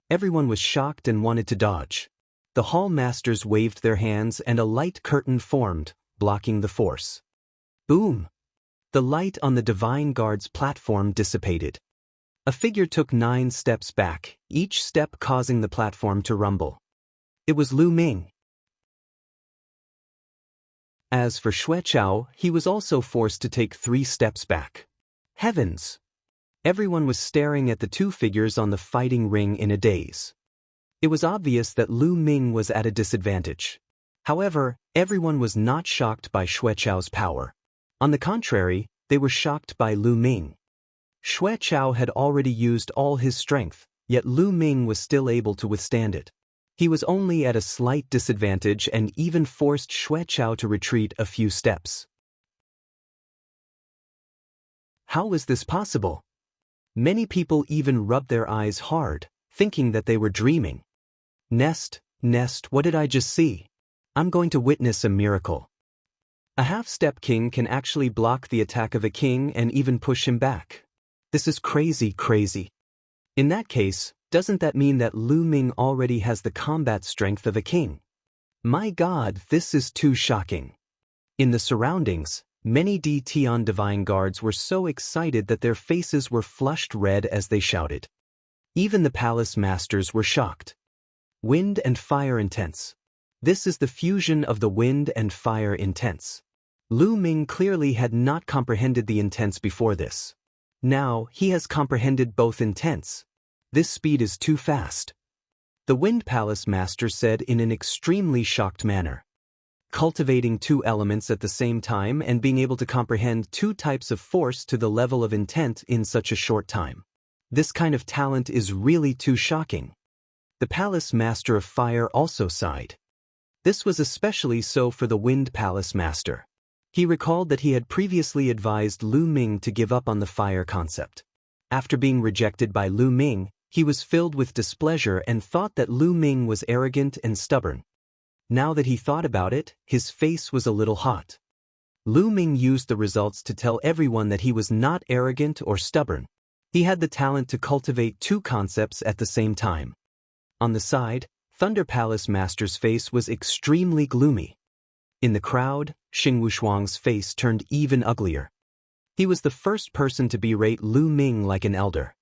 Everyone was shocked and wanted to dodge. The hall masters waved their hands and a light curtain formed, blocking the force. Boom! The light on the divine guard's platform dissipated. A figure took 9 steps back, each step causing the platform to rumble. It was Lu Ming. As for Xue Chao, he was also forced to take 3 steps back. Heavens! Everyone was staring at the two figures on the fighting ring in a daze. It was obvious that Lu Ming was at a disadvantage. However, everyone was not shocked by Xue Chao's power. On the contrary, they were shocked by Lu Ming. Xue Chao had already used all his strength, yet Lu Ming was still able to withstand it. He was only at a slight disadvantage and even forced Xue Chao to retreat a few steps. How was this possible? Many people even rubbed their eyes hard, thinking that they were dreaming. Nest, what did I just see? I'm going to witness a miracle. A half-step king can actually block the attack of a king and even push him back. This is crazy. In that case, doesn't that mean that Lu Ming already has the combat strength of a king? My god, this is too shocking. In the surroundings, many Tian divine guards were so excited that their faces were flushed red as they shouted. Even the palace masters were shocked. Wind and fire intense. This is the fusion of the wind and fire intense. Lu Ming clearly had not comprehended the intense before this. Now, he has comprehended both intense. This speed is too fast. The Wind Palace Master said in an extremely shocked manner. Cultivating 2 elements at the same time and being able to comprehend 2 types of force to the level of intent in such a short time. This kind of talent is really too shocking. The Palace Master of Fire also sighed. This was especially so for the Wind Palace Master. He recalled that he had previously advised Lu Ming to give up on the fire concept. After being rejected by Lu Ming, he was filled with displeasure and thought that Lu Ming was arrogant and stubborn. Now that he thought about it, his face was a little hot. Lu Ming used the results to tell everyone that he was not arrogant or stubborn. He had the talent to cultivate 2 concepts at the same time. On the side, Thunder Palace Master's face was extremely gloomy. In the crowd, Xing Wushuang's face turned even uglier. He was the first person to berate Lu Ming like an elder.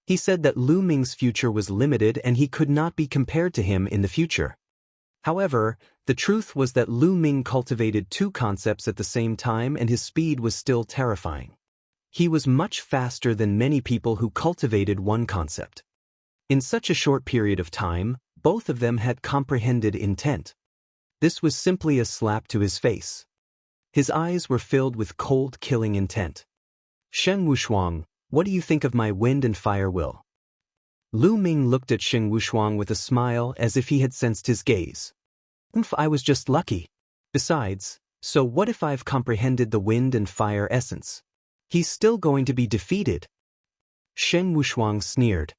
He said that Lu Ming's future was limited and he could not be compared to him in the future. However, the truth was that Lu Ming cultivated 2 concepts at the same time and his speed was still terrifying. He was much faster than many people who cultivated 1 concept. In such a short period of time, both of them had comprehended intent. This was simply a slap to his face. His eyes were filled with cold, killing intent. Shen Wushuang, what do you think of my wind and fire will? Lu Ming looked at Xing Wushuang with a smile as if he had sensed his gaze. I was just lucky. Besides, so what if I've comprehended the wind and fire essence? He's still going to be defeated. Shen Wushuang sneered.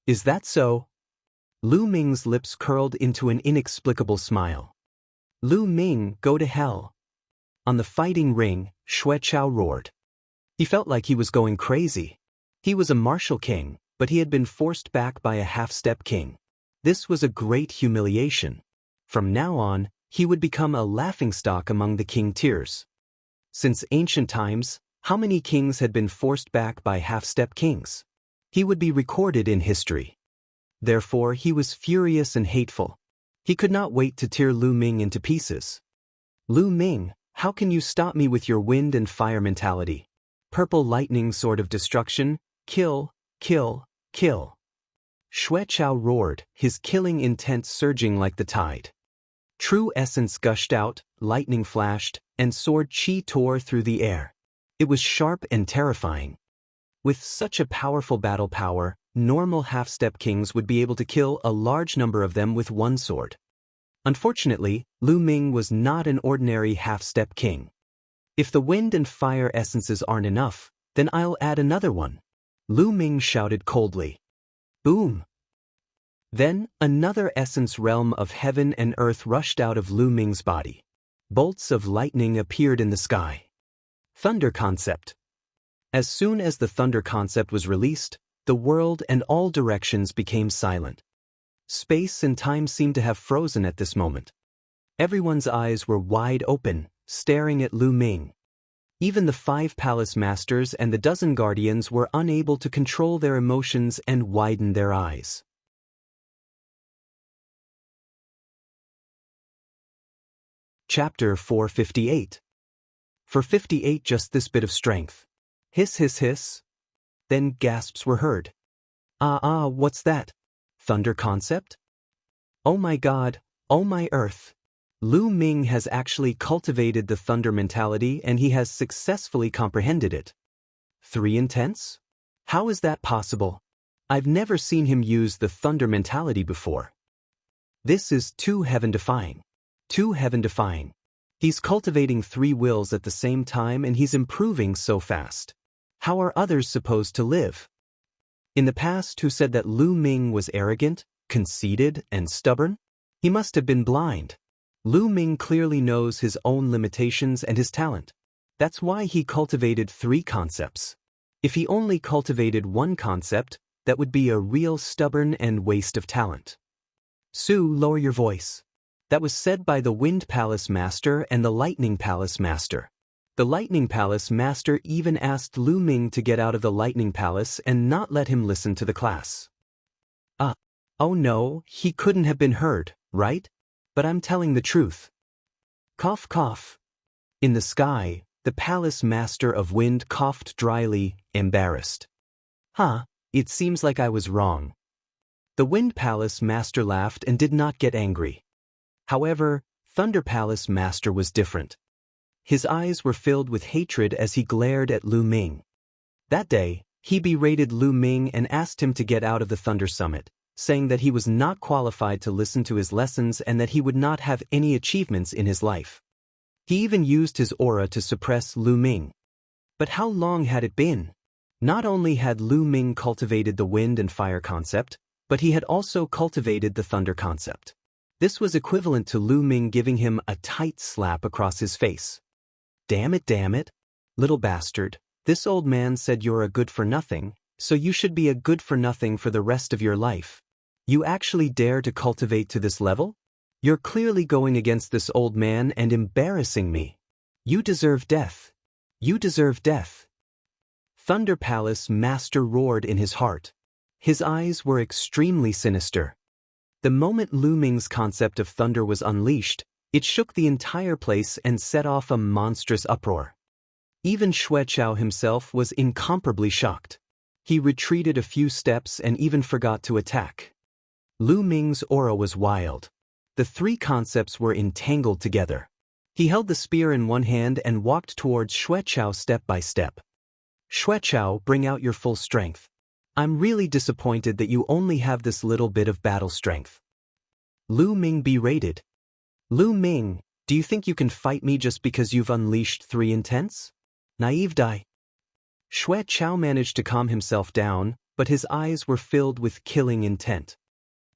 Is that so? Lu Ming's lips curled into an inexplicable smile. Lu Ming, go to hell. On the fighting ring, Xue Chao roared. He felt like he was going crazy. He was a martial king, but he had been forced back by a half-step king. This was a great humiliation. From now on, he would become a laughingstock among the king tiers. Since ancient times, how many kings had been forced back by half-step kings? He would be recorded in history. Therefore, he was furious and hateful. He could not wait to tear Lu Ming into pieces. Lu Ming, how can you stop me with your wind and fire mentality? Purple lightning sword of destruction, kill, kill, kill. Xueqiao roared, his killing intent surging like the tide. True essence gushed out, lightning flashed, and sword chi tore through the air. It was sharp and terrifying. With such a powerful battle power, normal half-step kings would be able to kill a large number of them with one sword. Unfortunately, Lu Ming was not an ordinary half-step king. If the wind and fire essences aren't enough, then I'll add another one. Lu Ming shouted coldly. Boom! Then, another essence realm of heaven and earth rushed out of Lu Ming's body. Bolts of lightning appeared in the sky. Thunder concept. As soon as the thunder concept was released, the world and all directions became silent. Space and time seemed to have frozen at this moment. Everyone's eyes were wide open, staring at Lu Ming. Even the 5 palace masters and the 12 guardians were unable to control their emotions and widen their eyes. Chapter 458. For 58 just this bit of strength. Hiss hiss hiss. Then gasps were heard. What's that? Thunder concept? Oh my god, oh my earth. Lu Ming has actually cultivated the thunder mentality and he has successfully comprehended it. 3 intents? How is that possible? I've never seen him use the thunder mentality before. This is too heaven-defying. Too heaven-defying. He's cultivating 3 wills at the same time and he's improving so fast. How are others supposed to live? In the past, who said that Lu Ming was arrogant, conceited, and stubborn? He must have been blind. Lu Ming clearly knows his own limitations and his talent. That's why he cultivated 3 concepts. If he only cultivated 1 concept, that would be a real stubborn and waste of talent. Su, lower your voice. That was said by the Wind Palace Master and the Lightning Palace Master. The Lightning Palace Master even asked Lu Ming to get out of the Lightning Palace and not let him listen to the class. Oh no, he couldn't have been heard, right? But I'm telling the truth. Cough cough. In the sky, the Palace Master of Wind coughed dryly, embarrassed. It seems like I was wrong. The Wind Palace Master laughed and did not get angry. However, Thunder Palace Master was different. His eyes were filled with hatred as he glared at Lu Ming. That day, he berated Lu Ming and asked him to get out of the Thunder Summit, saying that he was not qualified to listen to his lessons and that he would not have any achievements in his life. He even used his aura to suppress Lu Ming. But how long had it been? Not only had Lu Ming cultivated the wind and fire concept, but he had also cultivated the thunder concept. This was equivalent to Lu Ming giving him a tight slap across his face. Damn it, little bastard, this old man said you're a good-for-nothing, so you should be a good-for-nothing for the rest of your life. You actually dare to cultivate to this level? You're clearly going against this old man and embarrassing me. You deserve death. You deserve death. Thunder Palace Master roared in his heart. His eyes were extremely sinister. The moment Lu Ming's concept of thunder was unleashed, it shook the entire place and set off a monstrous uproar. Even Xueqiao himself was incomparably shocked. He retreated a few steps and even forgot to attack. Lu Ming's aura was wild. The 3 concepts were entangled together. He held the spear in one hand and walked towards Xueqiao step by step. Xueqiao, bring out your full strength. I'm really disappointed that you only have this little bit of battle strength. Lu Ming berated. Lu Ming, do you think you can fight me just because you've unleashed 3 intents? Naive die. Xueqiao managed to calm himself down, but his eyes were filled with killing intent.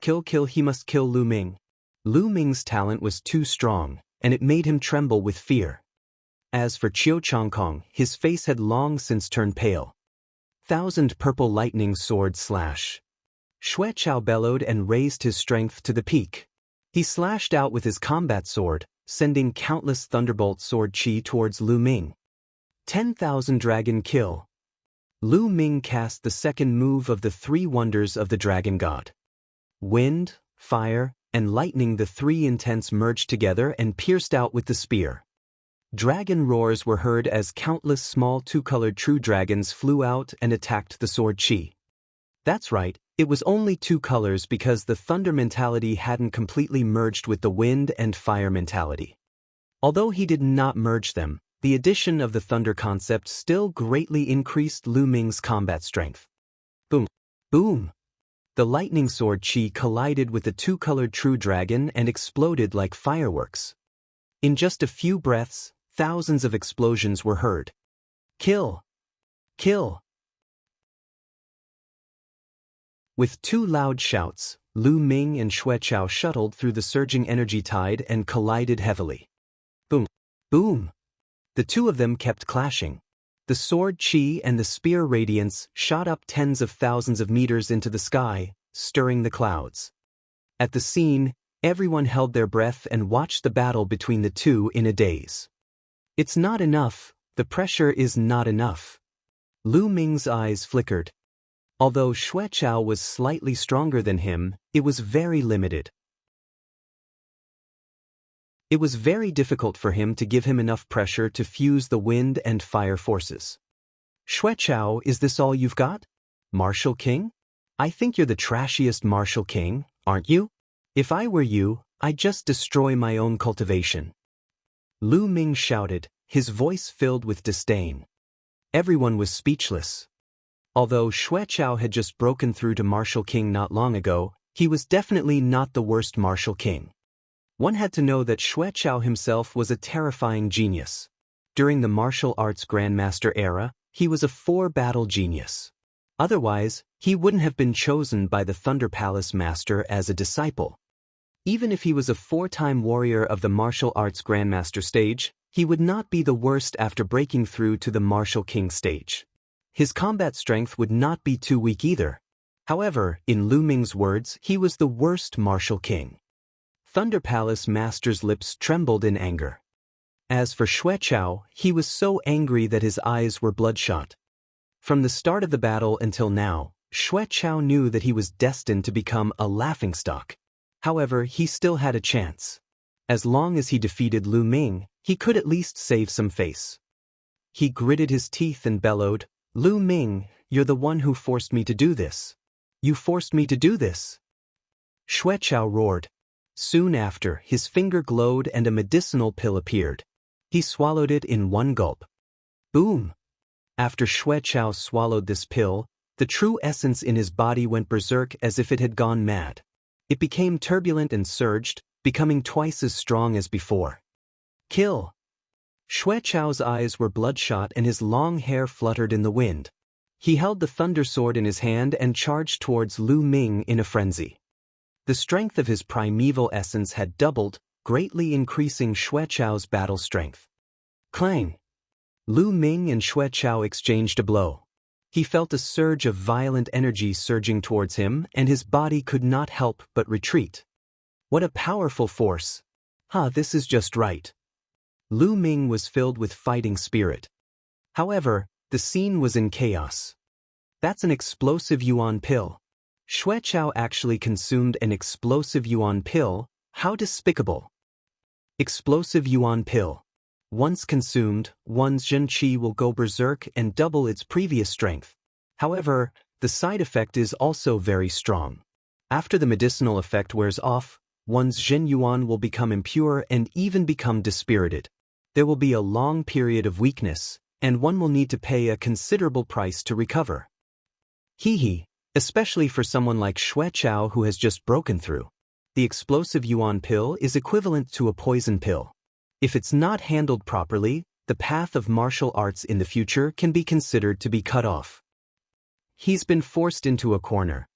Kill, he must kill Lu Ming. Lu Ming's talent was too strong, and it made him tremble with fear. As for Qiu Changkong, his face had long since turned pale. 1,000 purple lightning sword slash. Xueqiao bellowed and raised his strength to the peak. He slashed out with his combat sword, sending countless thunderbolt sword chi towards Lu Ming. 10,000 dragon kill. Lu Ming cast the second move of the three wonders of the dragon god. Wind, fire, and lightning, the three intents merged together and pierced out with the spear. Dragon roars were heard as countless small two-colored true dragons flew out and attacked the sword chi. That's right, it was only two colors because the thunder mentality hadn't completely merged with the wind and fire mentality. Although he did not merge them, the addition of the thunder concept still greatly increased Lu Ming's combat strength. Boom! Boom! The lightning sword chi collided with the two-colored true dragon and exploded like fireworks. In just a few breaths, thousands of explosions were heard. Kill! Kill! With two loud shouts, Lu Ming and Xueqiao shuttled through the surging energy tide and collided heavily. Boom! Boom! The two of them kept clashing. The sword chi and the spear radiance shot up tens of thousands of meters into the sky, stirring the clouds. At the scene, everyone held their breath and watched the battle between the two in a daze. It's not enough, the pressure is not enough. Lu Ming's eyes flickered. Although Xueqiao was slightly stronger than him, it was very limited. It was very difficult for him to give him enough pressure to fuse the wind and fire forces. Xueqiao, is this all you've got? Martial King? I think you're the trashiest Martial King, aren't you? If I were you, I'd just destroy my own cultivation. Lu Ming shouted, his voice filled with disdain. Everyone was speechless. Although Xueqiao had just broken through to Martial King not long ago, he was definitely not the worst Martial King. One had to know that Xueqiao himself was a terrifying genius. During the martial arts Grandmaster era, he was a four-battle genius. Otherwise, he wouldn't have been chosen by the Thunder Palace Master as a disciple. Even if he was a four-time warrior of the martial arts Grandmaster stage, he would not be the worst after breaking through to the Martial King stage. His combat strength would not be too weak either. However, in Lu Ming's words, he was the worst Martial King. Thunder Palace Master's lips trembled in anger. As for Xueqiao, he was so angry that his eyes were bloodshot. From the start of the battle until now, Xueqiao knew that he was destined to become a laughingstock. However, he still had a chance. As long as he defeated Lu Ming, he could at least save some face. He gritted his teeth and bellowed, "Lu Ming, you're the one who forced me to do this. You forced me to do this." Xueqiao roared. Soon after, his finger glowed and a medicinal pill appeared. He swallowed it in one gulp. Boom! After Xueqiao swallowed this pill, the true essence in his body went berserk as if it had gone mad. It became turbulent and surged, becoming twice as strong as before. Kill! Xueqiao's eyes were bloodshot and his long hair fluttered in the wind. He held the thunder sword in his hand and charged towards Lu Ming in a frenzy. The strength of his primeval essence had doubled, greatly increasing Xueqiao's battle strength. Clang! Lu Ming and Xueqiao exchanged a blow. He felt a surge of violent energy surging towards him, and his body could not help but retreat. What a powerful force! This is just right. Lu Ming was filled with fighting spirit. However, the scene was in chaos. That's an explosive yuan pill. Xueqiao actually consumed an explosive yuan pill. How despicable! Explosive yuan pill. Once consumed, one's Zhen Qi will go berserk and double its previous strength. However, the side effect is also very strong. After the medicinal effect wears off, one's Zhen Yuan will become impure and even become dispirited. There will be a long period of weakness, and one will need to pay a considerable price to recover. Hee, especially for someone like Xueqiao who has just broken through. The explosive yuan pill is equivalent to a poison pill. If it's not handled properly, the path of martial arts in the future can be considered to be cut off. He's been forced into a corner.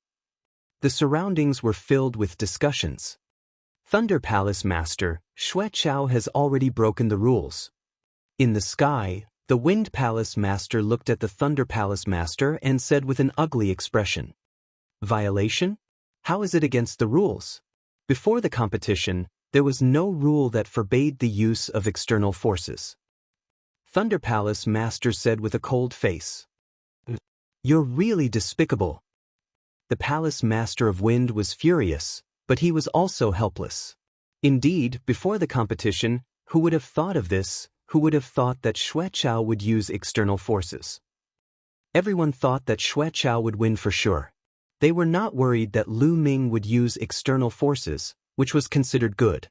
The surroundings were filled with discussions. Thunder Palace Master, Xueqiao has already broken the rules. In the sky, The Wind Palace Master looked at the Thunder Palace Master and said with an ugly expression, "Violation? How is it against the rules?" Before the competition, there was no rule that forbade the use of external forces. Thunder Palace Master said with a cold face, "You're really despicable." The Palace Master of Wind was furious, but he was also helpless. Indeed, before the competition, who would have thought of this? Who would have thought that Xueqiao would use external forces? Everyone thought that Xueqiao would win for sure. They were not worried that Lu Ming would use external forces, which was considered good.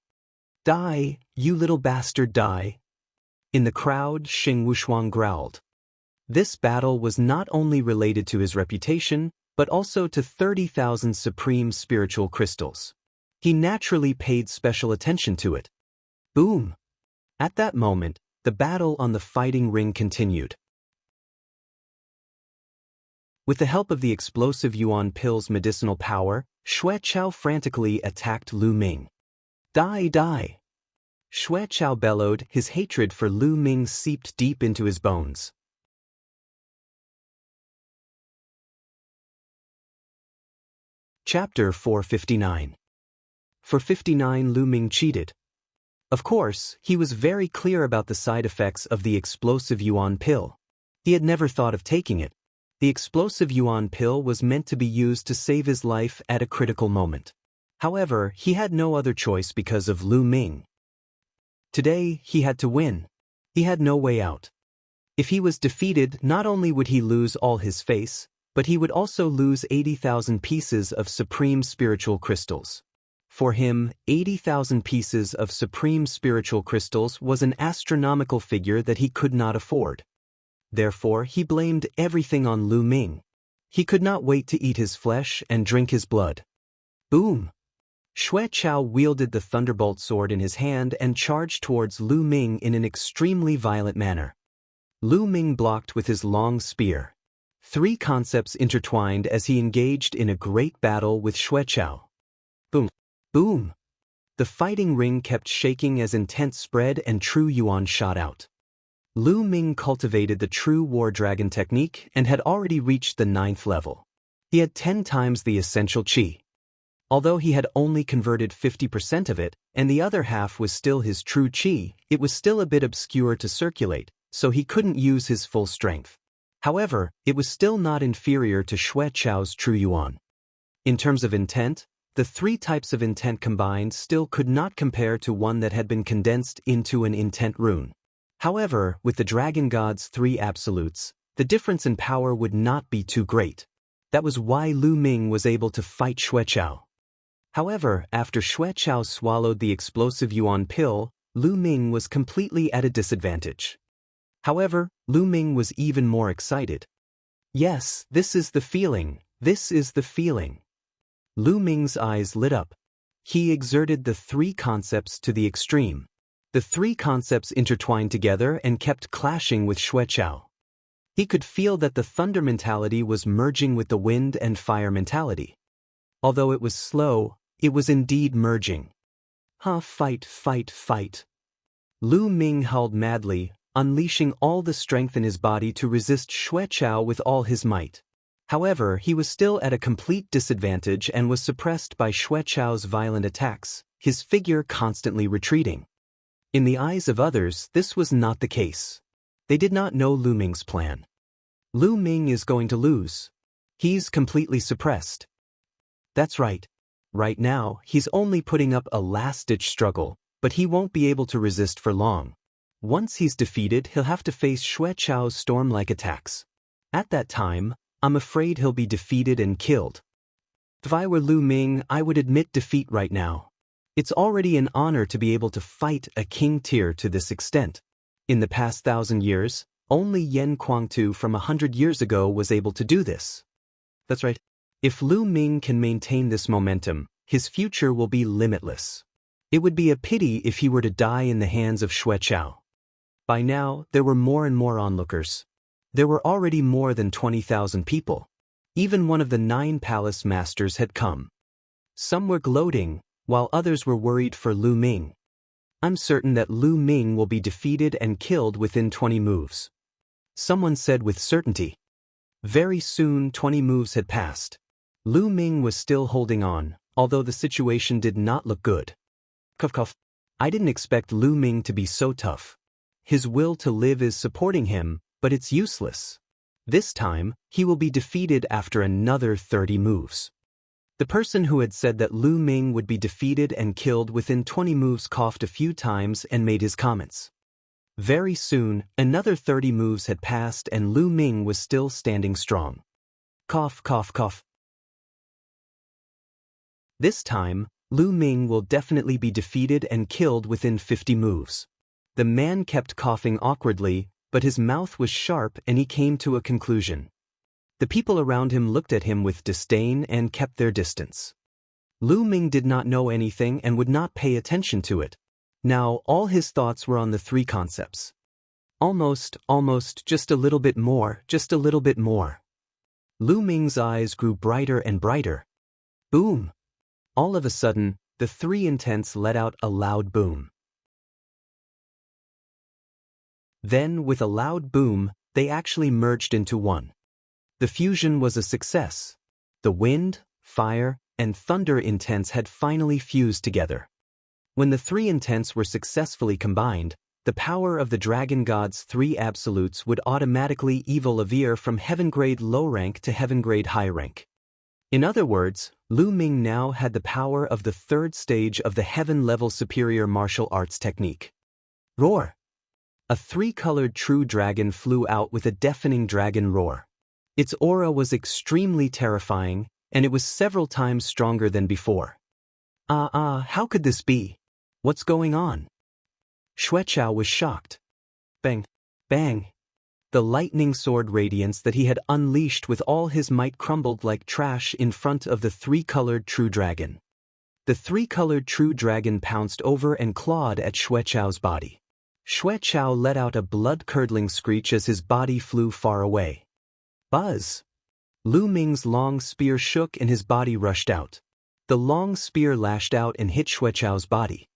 "Die, you little bastard, die." In the crowd, Xing Wushuang growled. This battle was not only related to his reputation, but also to 30,000 supreme spiritual crystals. He naturally paid special attention to it. Boom! At that moment, the battle on the fighting ring continued. With the help of the explosive yuan pill's medicinal power, Xueqiao frantically attacked Lu Ming. "Die, die!" Xueqiao bellowed, his hatred for Lu Ming seeped deep into his bones. Chapter 459. For 59, Lu Ming cheated. Of course, he was very clear about the side effects of the explosive yuan pill. He had never thought of taking it. The explosive yuan pill was meant to be used to save his life at a critical moment. However, he had no other choice because of Lu Ming. Today, he had to win. He had no way out. If he was defeated, not only would he lose all his face, but he would also lose 80,000 pieces of supreme spiritual crystals. For him, 80,000 pieces of supreme spiritual crystals was an astronomical figure that he could not afford. Therefore, he blamed everything on Lu Ming. He could not wait to eat his flesh and drink his blood. Boom! Xueqiao wielded the thunderbolt sword in his hand and charged towards Lu Ming in an extremely violent manner. Lu Ming blocked with his long spear. Three concepts intertwined as he engaged in a great battle with Xueqiao. Boom! Boom! The fighting ring kept shaking as intent spread and true yuan shot out. Lu Ming cultivated the true war dragon technique and had already reached the 9th level. He had 10 times the essential qi. Although he had only converted 50% of it, and the other half was still his true qi, it was still a bit obscure to circulate, so he couldn't use his full strength. However, it was still not inferior to Xueqiao's true yuan. In terms of intent, the 3 types of intent combined still could not compare to one that had been condensed into an intent rune. However, with the Dragon God's 3 absolutes, the difference in power would not be too great. That was why Lu Ming was able to fight Xueqiao. However, after Xueqiao swallowed the explosive yuan pill, Lu Ming was completely at a disadvantage. However, Lu Ming was even more excited. Yes, this is the feeling, this is the feeling. Lu Ming's eyes lit up. He exerted the 3 concepts to the extreme. The 3 concepts intertwined together and kept clashing with Xueqiao. He could feel that the thunder mentality was merging with the wind and fire mentality. Although it was slow, it was indeed merging. Fight, fight, fight. Lu Ming howled madly, unleashing all the strength in his body to resist Xueqiao with all his might. However, he was still at a complete disadvantage and was suppressed by Xueqiao's violent attacks, his figure constantly retreating. In the eyes of others, this was not the case. They did not know Lu Ming's plan. Lu Ming is going to lose. He's completely suppressed. That's right. Right now, he's only putting up a last-ditch struggle, but he won't be able to resist for long. Once he's defeated, he'll have to face Xueqiao's storm-like attacks. At that time, I'm afraid he'll be defeated and killed. If I were Lu Ming, I would admit defeat right now. It's already an honor to be able to fight a king tier to this extent. In the past 1,000 years, only Yan Kuangtu from 100 years ago was able to do this. That's right. If Lu Ming can maintain this momentum, his future will be limitless. It would be a pity if he were to die in the hands of Xueqiao. By now, there were more and more onlookers. There were already more than 20,000 people. Even one of the 9 palace masters had come. Some were gloating, while others were worried for Lu Ming. I'm certain that Lu Ming will be defeated and killed within 20 moves. Someone said with certainty. Very soon 20 moves had passed. Lu Ming was still holding on, although the situation did not look good. Cough cough. I didn't expect Lu Ming to be so tough. His will to live is supporting him, but it's useless. This time, he will be defeated after another 30 moves. The person who had said that Lu Ming would be defeated and killed within 20 moves coughed a few times and made his comments. Very soon, another 30 moves had passed and Lu Ming was still standing strong. Cough cough cough. This time, Lu Ming will definitely be defeated and killed within 50 moves. The man kept coughing awkwardly, but his mouth was sharp and he came to a conclusion. The people around him looked at him with disdain and kept their distance. Lu Ming did not know anything and would not pay attention to it. Now all his thoughts were on the 3 concepts. Almost, just a little bit more, just a little bit more. Lu Ming's eyes grew brighter and brighter. Boom! All of a sudden, the 3 intents let out a loud boom. Then, with a loud boom, they actually merged into one. The fusion was a success. The wind, fire, and thunder intents had finally fused together. When the 3 intents were successfully combined, the power of the dragon god's 3 absolutes would automatically evolve from heaven grade low rank to heaven grade high rank. In other words, Lu Ming now had the power of the 3rd stage of the heaven level superior martial arts technique. Roar! A 3-colored true dragon flew out with a deafening dragon roar. Its aura was extremely terrifying, and it was several times stronger than before. How could this be? What's going on? Xueqiao was shocked. Bang! Bang! The lightning sword radiance that he had unleashed with all his might crumbled like trash in front of the 3-colored true dragon. The 3-colored true dragon pounced over and clawed at Xueqiao's body. Xueqiao let out a blood-curdling screech as his body flew far away. Buzz! Lu Ming's long spear shook and his body rushed out. The long spear lashed out and hit Xueqiao's body.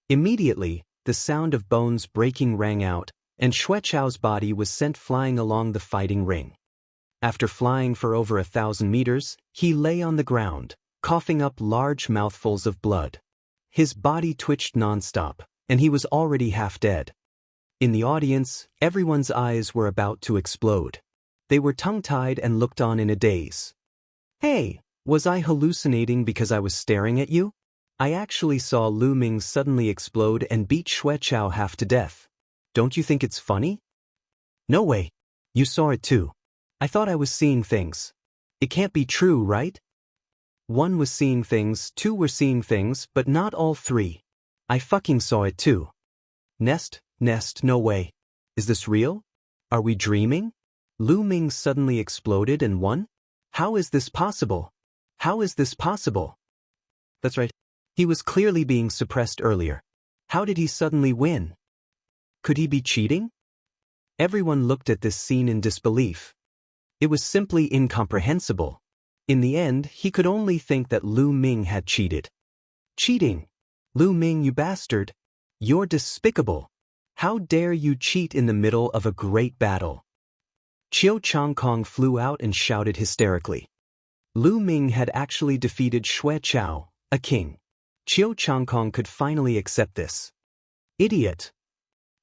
Immediately, the sound of bones breaking rang out, and Xueqiao's body was sent flying along the fighting ring. After flying for over 1,000 meters, he lay on the ground, coughing up large mouthfuls of blood. His body twitched non-stop, and he was already half dead. In the audience, everyone's eyes were about to explode. They were tongue-tied and looked on in a daze. Hey, was I hallucinating because I was staring at you? I actually saw Lu Ming suddenly explode and beat Xueqiao half to death. Don't you think it's funny? No way. You saw it too. I thought I was seeing things. It can't be true, right? 1 was seeing things, 2 were seeing things, but not all 3. I fucking saw it too. Nest, no way. Is this real? Are we dreaming? Lu Ming suddenly exploded and won? How is this possible? How is this possible? That's right. He was clearly being suppressed earlier. How did he suddenly win? Could he be cheating? Everyone looked at this scene in disbelief. It was simply incomprehensible. In the end, he could only think that Lu Ming had cheated. Cheating! Lu Ming, you bastard! You're despicable! How dare you cheat in the middle of a great battle? Qiu Changkong flew out and shouted hysterically. Lu Ming had actually defeated Xueqiao, a king. Qiu Changkong could finally accept this. Idiot!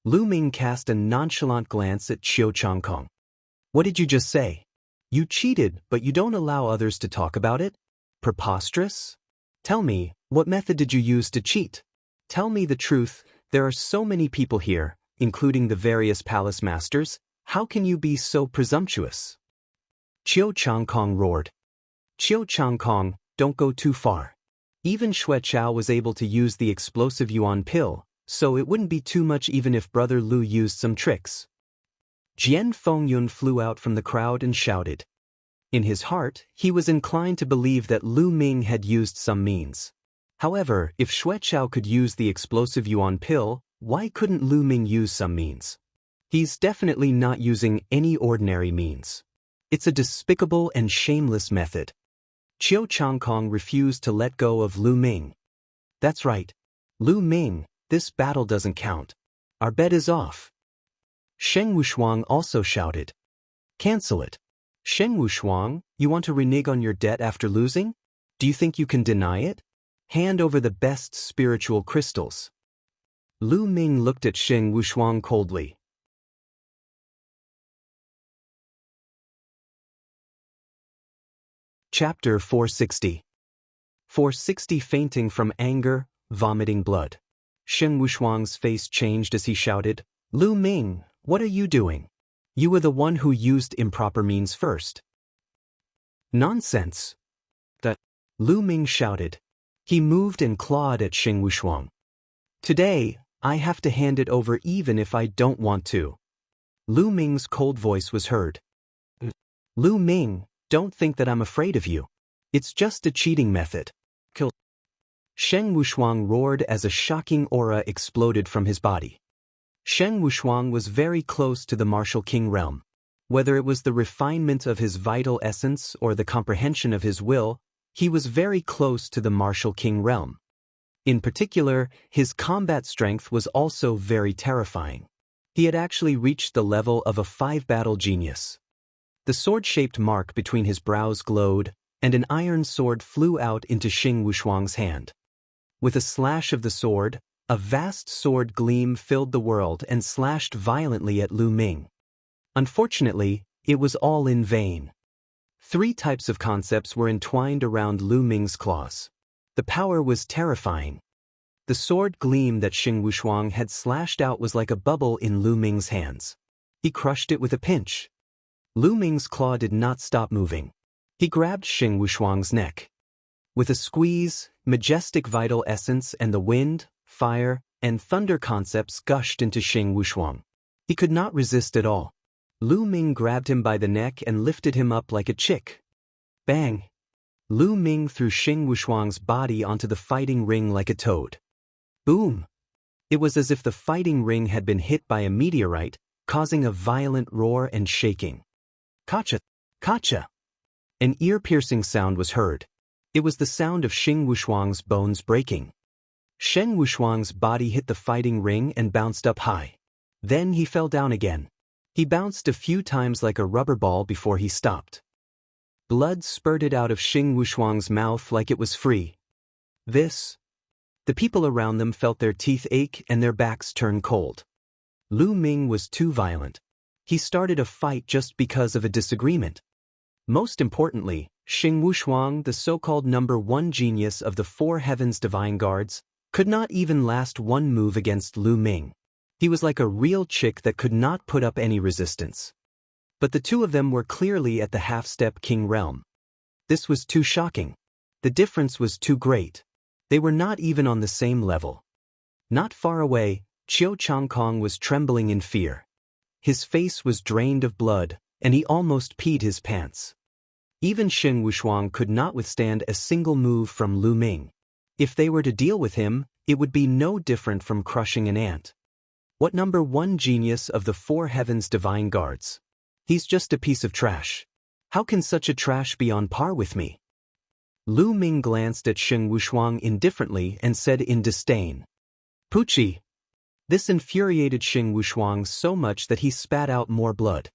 Lu Ming cast a nonchalant glance at Qiu Changkong. What did you just say? You cheated, but you don't allow others to talk about it? Preposterous? Tell me, what method did you use to cheat? Tell me the truth, there are so many people here, including the various palace masters. How can you be so presumptuous? Qiu Changkong roared. Qiu Changkong, don't go too far. Even Xueqiao was able to use the explosive yuan pill, so it wouldn't be too much even if Brother Lu used some tricks. Jian Fengyun flew out from the crowd and shouted. In his heart, he was inclined to believe that Lu Ming had used some means. However, if Xueqiao could use the explosive yuan pill, why couldn't Lu Ming use some means? He's definitely not using any ordinary means. It's a despicable and shameless method. Qiu Changkong refused to let go of Lu Ming. That's right. Lu Ming, this battle doesn't count. Our bet is off. Sheng Wushuang also shouted. Cancel it. Sheng Wushuang, you want to renege on your debt after losing? Do you think you can deny it? Hand over the best spiritual crystals. Lu Ming looked at Sheng Wushuang coldly. Chapter 460. 460 Fainting from anger, vomiting blood. Sheng Wushuang's face changed as he shouted, Lu Ming, what are you doing? You were the one who used improper means first. Nonsense. That. Lu Ming shouted. He moved and clawed at Sheng Wushuang. Today, I have to hand it over even if I don't want to. Lu Ming's cold voice was heard. Lu Ming, don't think that I'm afraid of you. It's just a cheating method. Kill. Sheng Wushuang roared as a shocking aura exploded from his body. Sheng Wushuang was very close to the martial king realm. Whether it was the refinement of his vital essence or the comprehension of his will, he was very close to the martial king realm. In particular, his combat strength was also very terrifying. He had actually reached the level of a 5-battle genius. The sword-shaped mark between his brows glowed, and an iron sword flew out into Sheng Wushuang's hand. With a slash of the sword, a vast sword gleam filled the world and slashed violently at Lu Ming. Unfortunately, it was all in vain. 3 types of concepts were entwined around Lu Ming's claws. The power was terrifying. The sword gleam that Sheng Wushuang had slashed out was like a bubble in Lu Ming's hands. He crushed it with a pinch. Lu Ming's claw did not stop moving. He grabbed Sheng Wushuang's neck. With a squeeze, majestic vital essence and the wind, fire, and thunder concepts gushed into Sheng Wushuang. He could not resist at all. Lu Ming grabbed him by the neck and lifted him up like a chick. Bang! Lu Ming threw Sheng Wushuang's body onto the fighting ring like a toad. Boom! It was as if the fighting ring had been hit by a meteorite, causing a violent roar and shaking. Kacha! Kacha! An ear-piercing sound was heard. It was the sound of Sheng Wushuang's bones breaking. Sheng Wushuang's body hit the fighting ring and bounced up high. Then he fell down again. He bounced a few times like a rubber ball before he stopped. Blood spurted out of Sheng Wushuang's mouth like it was free. The people around them felt their teeth ache and their backs turn cold. Lu Ming was too violent. He started a fight just because of a disagreement. Most importantly, Sheng Wushuang, the so-called number 1 genius of the 4 heavens divine guards, could not even last one move against Lu Ming. He was like a real chick that could not put up any resistance. But the 2 of them were clearly at the half-step king realm. This was too shocking. The difference was too great. They were not even on the same level. Not far away, Qiu Changkong was trembling in fear. His face was drained of blood, and he almost peed his pants. Even Sheng Wushuang could not withstand a single move from Lu Ming. If they were to deal with him, it would be no different from crushing an ant. What number 1 genius of the 4 heavens divine guards? He's just a piece of trash. How can such a trash be on par with me? Lu Ming glanced at Sheng Wushuang indifferently and said in disdain, Puchi! This infuriated Sheng Wushuang so much that he spat out more blood.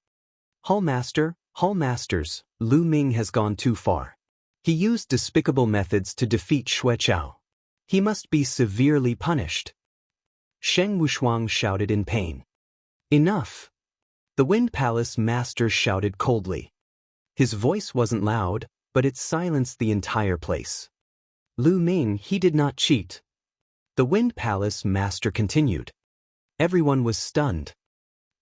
Hallmaster, Hallmasters, Lu Ming has gone too far. He used despicable methods to defeat Xueqiao. He must be severely punished. Sheng Wushuang shouted in pain. Enough! The Wind Palace Master shouted coldly. His voice wasn't loud, but it silenced the entire place. Lu Ming, he did not cheat. The Wind Palace Master continued. Everyone was stunned.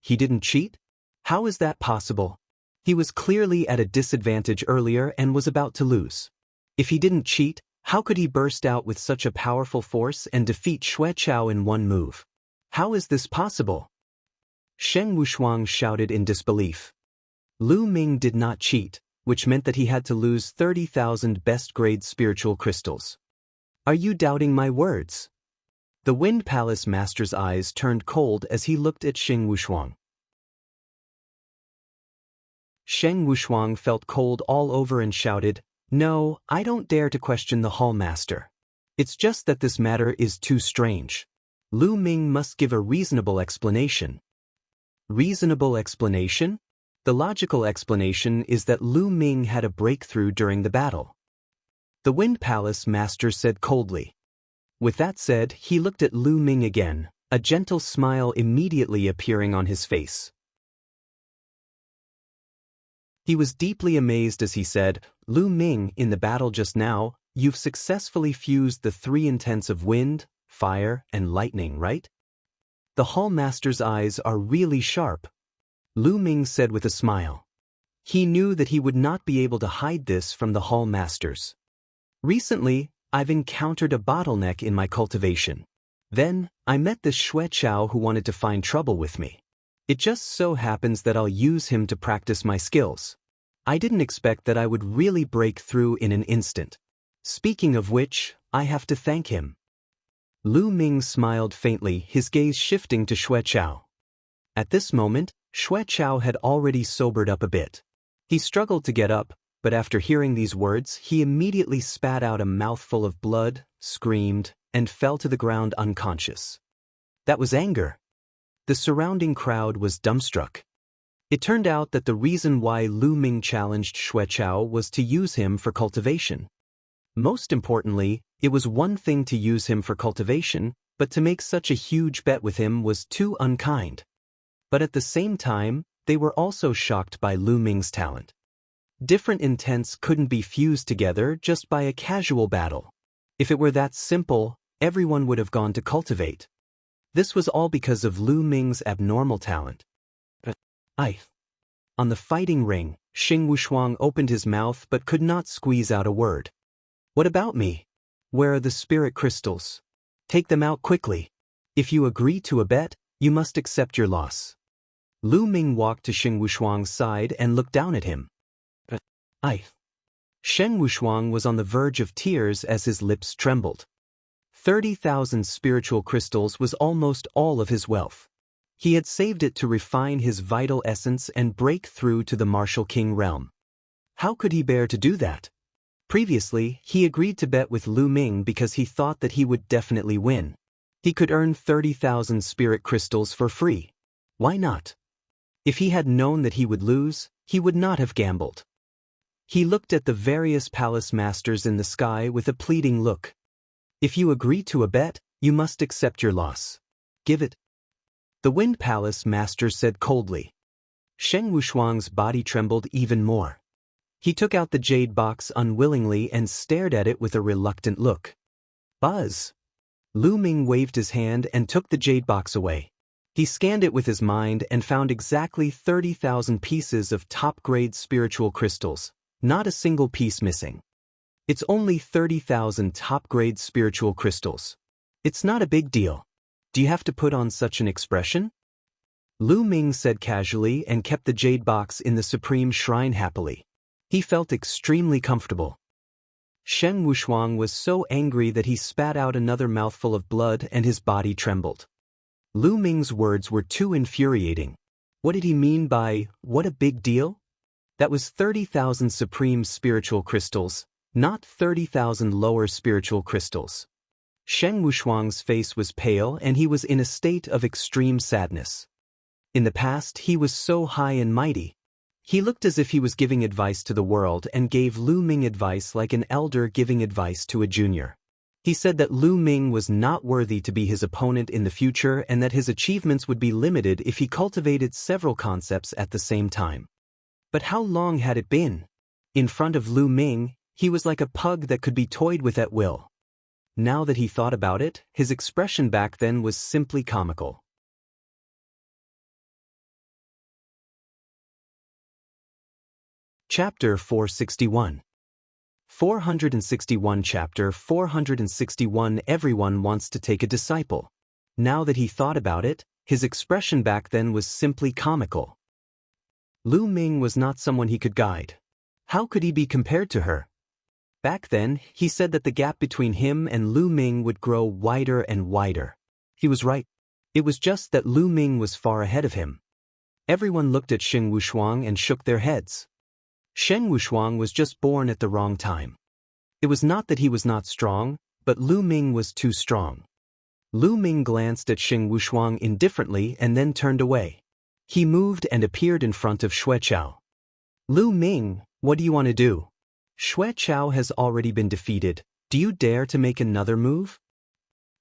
He didn't cheat? How is that possible? He was clearly at a disadvantage earlier and was about to lose. If he didn't cheat, how could he burst out with such a powerful force and defeat Xueqiao in one move? How is this possible? Sheng Wushuang shouted in disbelief. Lu Ming did not cheat, which meant that he had to lose 30,000 best-grade spiritual crystals. Are you doubting my words? The Wind Palace Master's eyes turned cold as he looked at Sheng Wushuang. Sheng Wushuang felt cold all over and shouted, No, I don't dare to question the Hall Master. It's just that this matter is too strange. Lu Ming must give a reasonable explanation. Reasonable explanation? The logical explanation is that Lu Ming had a breakthrough during the battle. The Wind Palace Master said coldly. With that said, he looked at Lu Ming again, a gentle smile immediately appearing on his face. He was deeply amazed as he said, "Lu Ming, in the battle just now, you've successfully fused the three intents of wind, fire, and lightning, right?" The Hall Master's eyes are really sharp, Lu Ming said with a smile. He knew that he would not be able to hide this from the Hall Masters. Recently, I've encountered a bottleneck in my cultivation. Then, I met this Xue Chao who wanted to find trouble with me. It just so happens that I'll use him to practice my skills. I didn't expect that I would really break through in an instant. Speaking of which, I have to thank him. Lu Ming smiled faintly, his gaze shifting to Xue Chao. At this moment, Xue Chao had already sobered up a bit. He struggled to get up, but after hearing these words, he immediately spat out a mouthful of blood, screamed, and fell to the ground unconscious. That was anger. The surrounding crowd was dumbstruck. It turned out that the reason why Lu Ming challenged Xue Chao was to use him for cultivation. Most importantly, it was one thing to use him for cultivation, but to make such a huge bet with him was too unkind. But at the same time, they were also shocked by Lu Ming's talent. Different intents couldn't be fused together just by a casual battle. If it were that simple, everyone would have gone to cultivate. This was all because of Lu Ming's abnormal talent. On the fighting ring, Xing Wushuang opened his mouth but could not squeeze out a word. What about me? Where are the spirit crystals? Take them out quickly. If you agree to a bet, you must accept your loss. Lu Ming walked to Xing Wushuang's side and looked down at him. Sheng Wushuang was on the verge of tears as his lips trembled. 30,000 spiritual crystals was almost all of his wealth. He had saved it to refine his vital essence and break through to the martial king realm. How could he bear to do that? Previously, he agreed to bet with Lu Ming because he thought that he would definitely win. He could earn 30,000 spirit crystals for free. Why not? If he had known that he would lose, he would not have gambled. He looked at the various palace masters in the sky with a pleading look. If you agree to a bet, you must accept your loss. Give it. The Wind Palace Master said coldly. Sheng Wushuang's body trembled even more. He took out the jade box unwillingly and stared at it with a reluctant look. Buzz! Lu Ming waved his hand and took the jade box away. He scanned it with his mind and found exactly 30,000 pieces of top-grade spiritual crystals, not a single piece missing. It's only 30,000 top-grade spiritual crystals. It's not a big deal. Do you have to put on such an expression? Lu Ming said casually and kept the jade box in the supreme shrine happily. He felt extremely comfortable. Sheng Wushuang was so angry that he spat out another mouthful of blood and his body trembled. Lu Ming's words were too infuriating. What did he mean by, "what a big deal"? That was 30,000 supreme spiritual crystals, not 30,000 lower spiritual crystals. Sheng Wushuang's face was pale and he was in a state of extreme sadness. In the past, he was so high and mighty. He looked as if he was giving advice to the world and gave Lu Ming advice like an elder giving advice to a junior. He said that Lu Ming was not worthy to be his opponent in the future and that his achievements would be limited if he cultivated several concepts at the same time. But how long had it been? In front of Lu Ming, he was like a pug that could be toyed with at will. Now that he thought about it, his expression back then was simply comical. Chapter 461. 461 Chapter 461 Everyone wants to take a disciple. Now that he thought about it, his expression back then was simply comical. Lu Ming was not someone he could guide. How could he be compared to her? Back then, he said that the gap between him and Lu Ming would grow wider and wider. He was right. It was just that Lu Ming was far ahead of him. Everyone looked at Xing Wushuang and shook their heads. Sheng Wushuang was just born at the wrong time. It was not that he was not strong, but Lu Ming was too strong. Lu Ming glanced at Xing Wushuang indifferently and then turned away. He moved and appeared in front of Xueqiao. Lu Ming, what do you want to do? Xueqiao has already been defeated. Do you dare to make another move?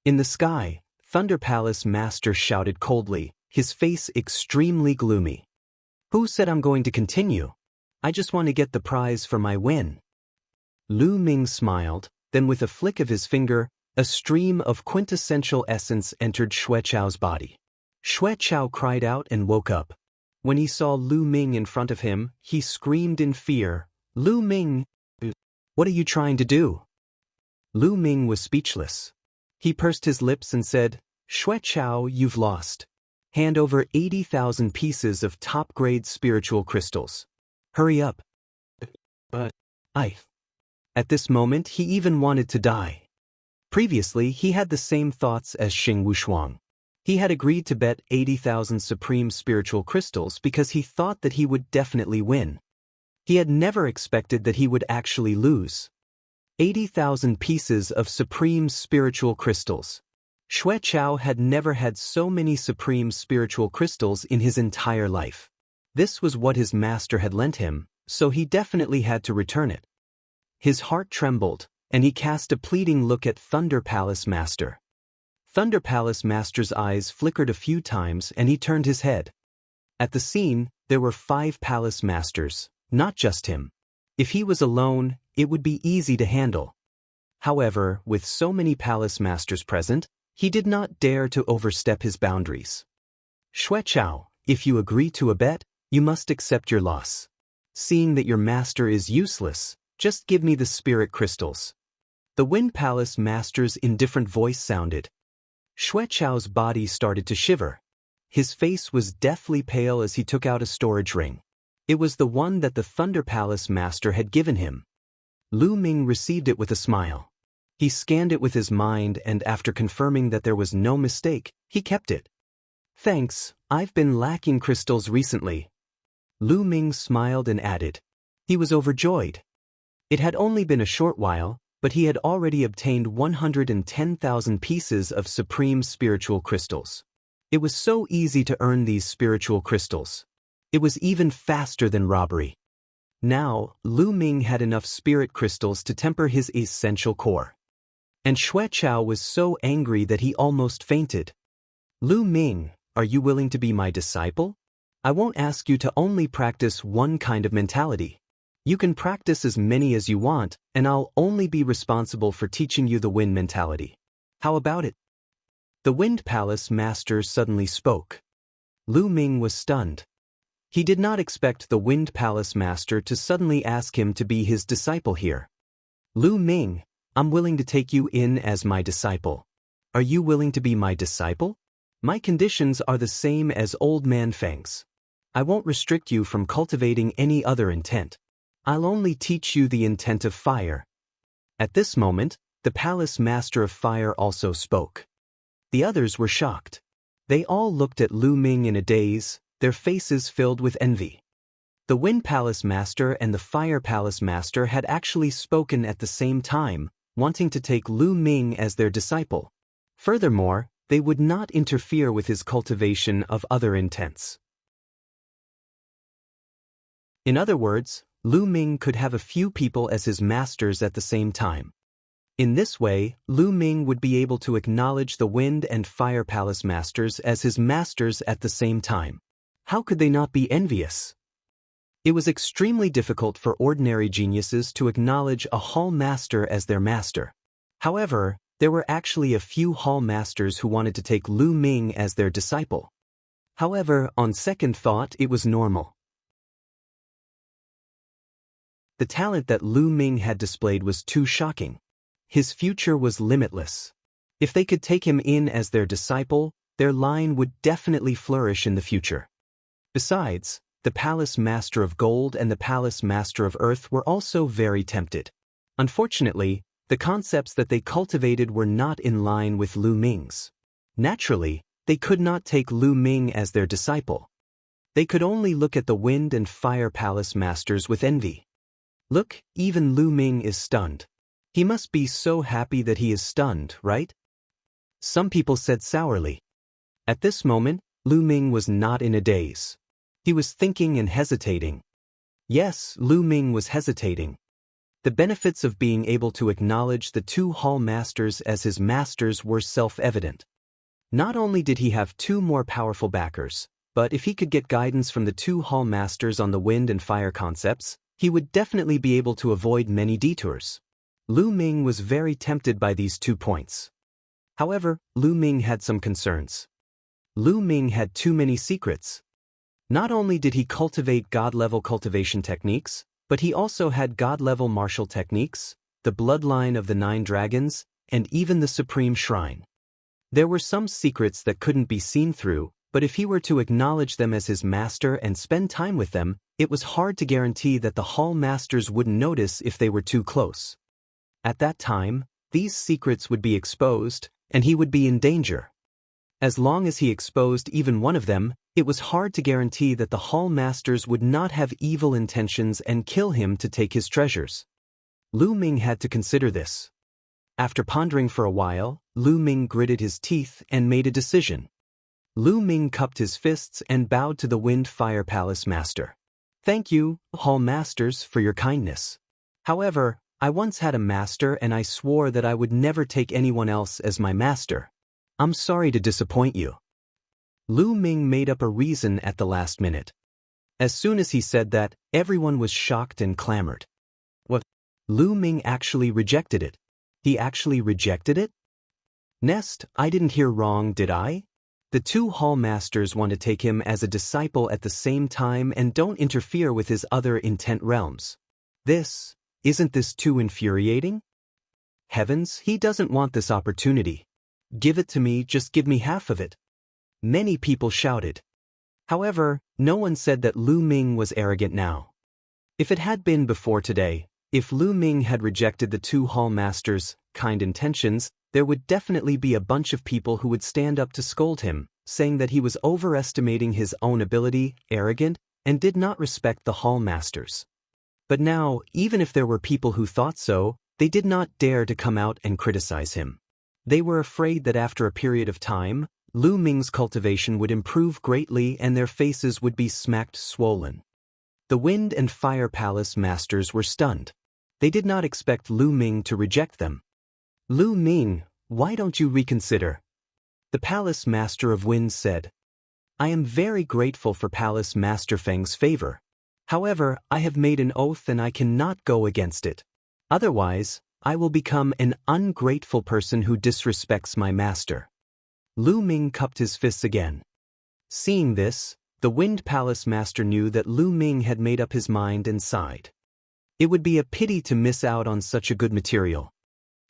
In the sky, Thunder Palace Master shouted coldly, his face extremely gloomy. Who said I'm going to continue? I just want to get the prize for my win. Lu Ming smiled, then with a flick of his finger, a stream of quintessential essence entered Xueqiao's body. Xueqiao cried out and woke up. When he saw Lu Ming in front of him, he screamed in fear, Lu Ming, what are you trying to do? Lu Ming was speechless. He pursed his lips and said, Xueqiao, you've lost. Hand over 80,000 pieces of top-grade spiritual crystals. Hurry up. But At this moment, he even wanted to die. Previously, he had the same thoughts as Xing Wushuang. He had agreed to bet 80,000 supreme spiritual crystals because he thought that he would definitely win. He had never expected that he would actually lose. 80,000 pieces of supreme spiritual crystals. Xueqiao had never had so many supreme spiritual crystals in his entire life. This was what his master had lent him, so he definitely had to return it. His heart trembled, and he cast a pleading look at Thunder Palace Master. Thunder Palace Master's eyes flickered a few times and he turned his head. At the scene, there were 5 Palace Masters, not just him. If he was alone, it would be easy to handle. However, with so many Palace Masters present, he did not dare to overstep his boundaries. Xueqiao, if you agree to a bet, you must accept your loss. Seeing that your master is useless, just give me the spirit crystals. The Wind Palace Master's indifferent voice sounded. Xueqiao's body started to shiver. His face was deathly pale as he took out a storage ring. It was the one that the Thunder Palace Master had given him. Lu Ming received it with a smile. He scanned it with his mind and after confirming that there was no mistake, he kept it. Thanks, I've been lacking crystals recently. Lu Ming smiled and added. He was overjoyed. It had only been a short while, but he had already obtained 110,000 pieces of supreme spiritual crystals. It was so easy to earn these spiritual crystals. It was even faster than robbery. Now, Lu Ming had enough spirit crystals to temper his essential core. And Xueqiao was so angry that he almost fainted. Lu Ming, are you willing to be my disciple? I won't ask you to only practice one kind of mentality. You can practice as many as you want, and I'll only be responsible for teaching you the Wind mentality. How about it? The Wind Palace Master suddenly spoke. Lu Ming was stunned. He did not expect the Wind Palace Master to suddenly ask him to be his disciple here. Lu Ming, I'm willing to take you in as my disciple. Are you willing to be my disciple? My conditions are the same as Old Man Feng's. I won't restrict you from cultivating any other intent. I'll only teach you the intent of fire. At this moment, the Palace Master of Fire also spoke. The others were shocked. They all looked at Lu Ming in a daze, their faces filled with envy. The Wind Palace Master and the Fire Palace Master had actually spoken at the same time, wanting to take Lu Ming as their disciple. Furthermore, they would not interfere with his cultivation of other intents. In other words, Lu Ming could have a few people as his masters at the same time. In this way, Lu Ming would be able to acknowledge the Wind and Fire Palace Masters as his masters at the same time. How could they not be envious? It was extremely difficult for ordinary geniuses to acknowledge a Hall Master as their master. However, there were actually a few Hall Masters who wanted to take Lu Ming as their disciple. However, on second thought, it was normal. The talent that Lu Ming had displayed was too shocking. His future was limitless. If they could take him in as their disciple, their line would definitely flourish in the future. Besides, the Palace Master of Gold and the Palace Master of Earth were also very tempted. Unfortunately, the concepts that they cultivated were not in line with Lu Ming's. Naturally, they could not take Lu Ming as their disciple. They could only look at the Wind and Fire Palace Masters with envy. Look, even Lu Ming is stunned. He must be so happy that he is stunned, right? Some people said sourly. At this moment, Lu Ming was not in a daze. He was thinking and hesitating. Yes, Lu Ming was hesitating. The benefits of being able to acknowledge the two hall masters as his masters were self-evident. Not only did he have two more powerful backers, but if he could get guidance from the two hall masters on the wind and fire concepts, he would definitely be able to avoid many detours. Lu Ming was very tempted by these 2 points. However, Lu Ming had some concerns. Lu Ming had too many secrets. Not only did he cultivate God-level cultivation techniques, but he also had God-level martial techniques, the bloodline of the 9 dragons, and even the Supreme Shrine. There were some secrets that couldn't be seen through, but if he were to acknowledge them as his master and spend time with them, it was hard to guarantee that the hall masters wouldn't notice if they were too close. At that time, these secrets would be exposed, and he would be in danger. As long as he exposed even one of them, it was hard to guarantee that the hall masters would not have evil intentions and kill him to take his treasures. Lu Ming had to consider this. After pondering for a while, Lu Ming gritted his teeth and made a decision. Lu Ming cupped his fists and bowed to the Wind-Fire Palace Master. Thank you, Hall Masters, for your kindness. However, I once had a master and I swore that I would never take anyone else as my master. I'm sorry to disappoint you. Lu Ming made up a reason at the last minute. As soon as he said that, everyone was shocked and clamored. What? Lu Ming actually rejected it. He actually rejected it? Nest, I didn't hear wrong, did I? The two hall masters want to take him as a disciple at the same time and don't interfere with his other intent realms. Isn't this too infuriating? Heavens, he doesn't want this opportunity. Give it to me, just give me half of it. Many people shouted. However, no one said that Lu Ming was arrogant now. If it had been before today, if Lu Ming had rejected the two hall masters' kind intentions, there would definitely be a bunch of people who would stand up to scold him, saying that he was overestimating his own ability, arrogant, and did not respect the hall masters. But now, even if there were people who thought so, they did not dare to come out and criticize him. They were afraid that after a period of time, Lu Ming's cultivation would improve greatly and their faces would be smacked swollen. The Wind and Fire Palace Masters were stunned. They did not expect Lu Ming to reject them. Lu Ming, why don't you reconsider? The Palace Master of Wind said. I am very grateful for Palace Master Feng's favor. However, I have made an oath and I cannot go against it. Otherwise, I will become an ungrateful person who disrespects my master. Lu Ming cupped his fists again. Seeing this, the Wind Palace Master knew that Lu Ming had made up his mind and sighed. It would be a pity to miss out on such a good material.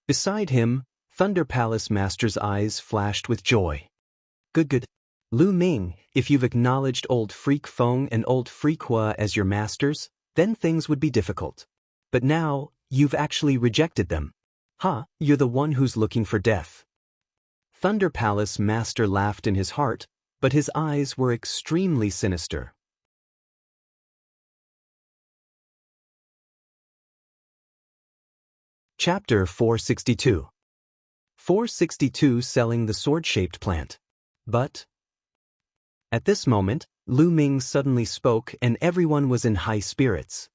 Beside him, Thunder Palace Master's eyes flashed with joy. Good. Lu Ming, if you've acknowledged Old Freak Feng and Old Freak Hua as your masters, then things would be difficult. But now, you've actually rejected them. You're the one who's looking for death. Thunder Palace Master laughed in his heart, but his eyes were extremely sinister. Chapter 462. 462 Selling the Sword-Shaped Plant. But at this moment, Lu Ming suddenly spoke and everyone was in high spirits.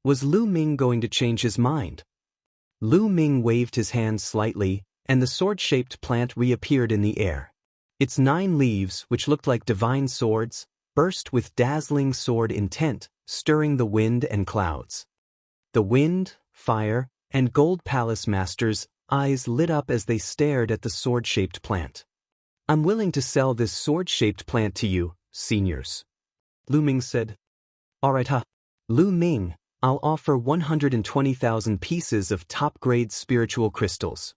Was Lu Ming going to change his mind? Lu Ming waved his hand slightly, and the sword-shaped plant reappeared in the air. Its 9 leaves, which looked like divine swords, burst with dazzling sword intent, stirring the wind and clouds. The Wind, Fire, and Gold Palace Masters' eyes lit up as they stared at the sword-shaped plant. I'm willing to sell this sword-shaped plant to you, seniors. Lu Ming said. Alright, Lu Ming, I'll offer 120,000 pieces of top-grade spiritual crystals.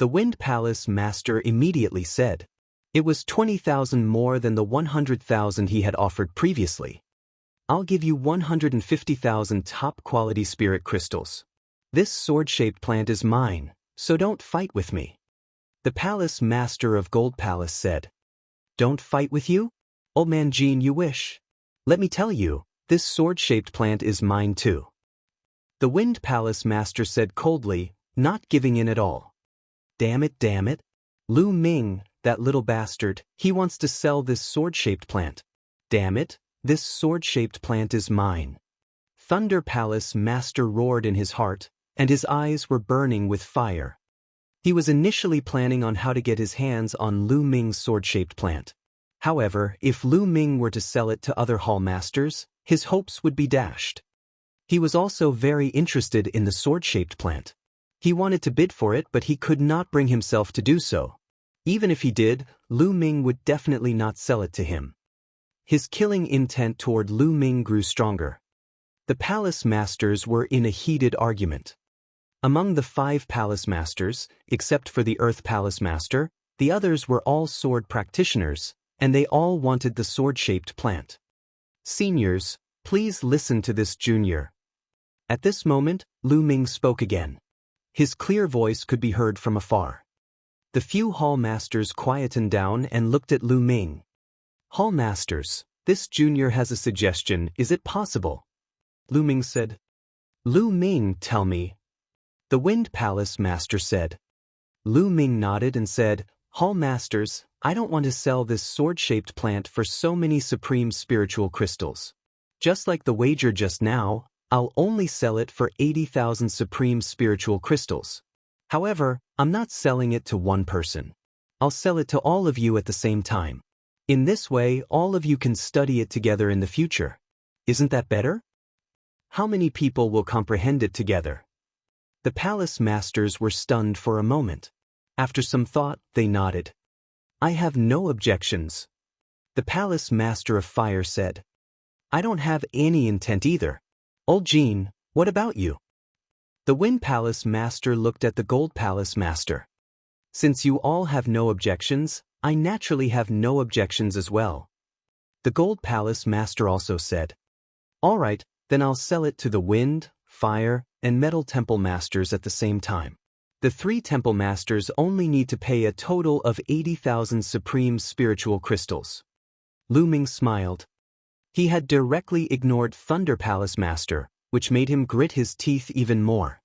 The Wind Palace Master immediately said. It was 20,000 more than the 100,000 he had offered previously. I'll give you 150,000 top-quality spirit crystals. This sword-shaped plant is mine, so don't fight with me. The Palace Master of Gold Palace said. Don't fight with you? Old man Jean, you wish. Let me tell you, this sword-shaped plant is mine too. The Wind Palace Master said coldly, not giving in at all. Damn it. Lu Ming, that little bastard, he wants to sell this sword-shaped plant. Damn it, this sword-shaped plant is mine. Thunder Palace Master roared in his heart, and his eyes were burning with fire. He was initially planning on how to get his hands on Lu Ming's sword-shaped plant. However, if Lu Ming were to sell it to other hall masters, his hopes would be dashed. He was also very interested in the sword-shaped plant. He wanted to bid for it, but he could not bring himself to do so. Even if he did, Lu Ming would definitely not sell it to him. His killing intent toward Lu Ming grew stronger. The palace masters were in a heated argument. Among the 5 palace masters, except for the Earth Palace Master, the others were all sword practitioners, and they all wanted the sword-shaped plant. Seniors, please listen to this junior. At this moment, Lu Ming spoke again. His clear voice could be heard from afar. The few hall masters quietened down and looked at Lu Ming. Hall masters, this junior has a suggestion, is it possible? Lu Ming said. Lu Ming, tell me. The Wind Palace Master said. Lu Ming nodded and said, Hall masters, I don't want to sell this sword-shaped plant for so many supreme spiritual crystals. Just like the wager just now, I'll only sell it for 80,000 supreme spiritual crystals. However, I'm not selling it to one person. I'll sell it to all of you at the same time. In this way, all of you can study it together in the future. Isn't that better? How many people will comprehend it together? The palace masters were stunned for a moment. After some thought, they nodded. I have no objections. The palace master of fire said. I don't have any intent either. Old Jean, what about you? The Wind Palace Master looked at the Gold Palace Master. Since you all have no objections, I naturally have no objections as well. The Gold Palace Master also said. All right, then I'll sell it to the Wind, Fire, and Metal Temple Masters at the same time. The 3 Temple Masters only need to pay a total of 80,000 supreme spiritual crystals. Lu Ming smiled. He had directly ignored Thunder Palace Master, which made him grit his teeth even more.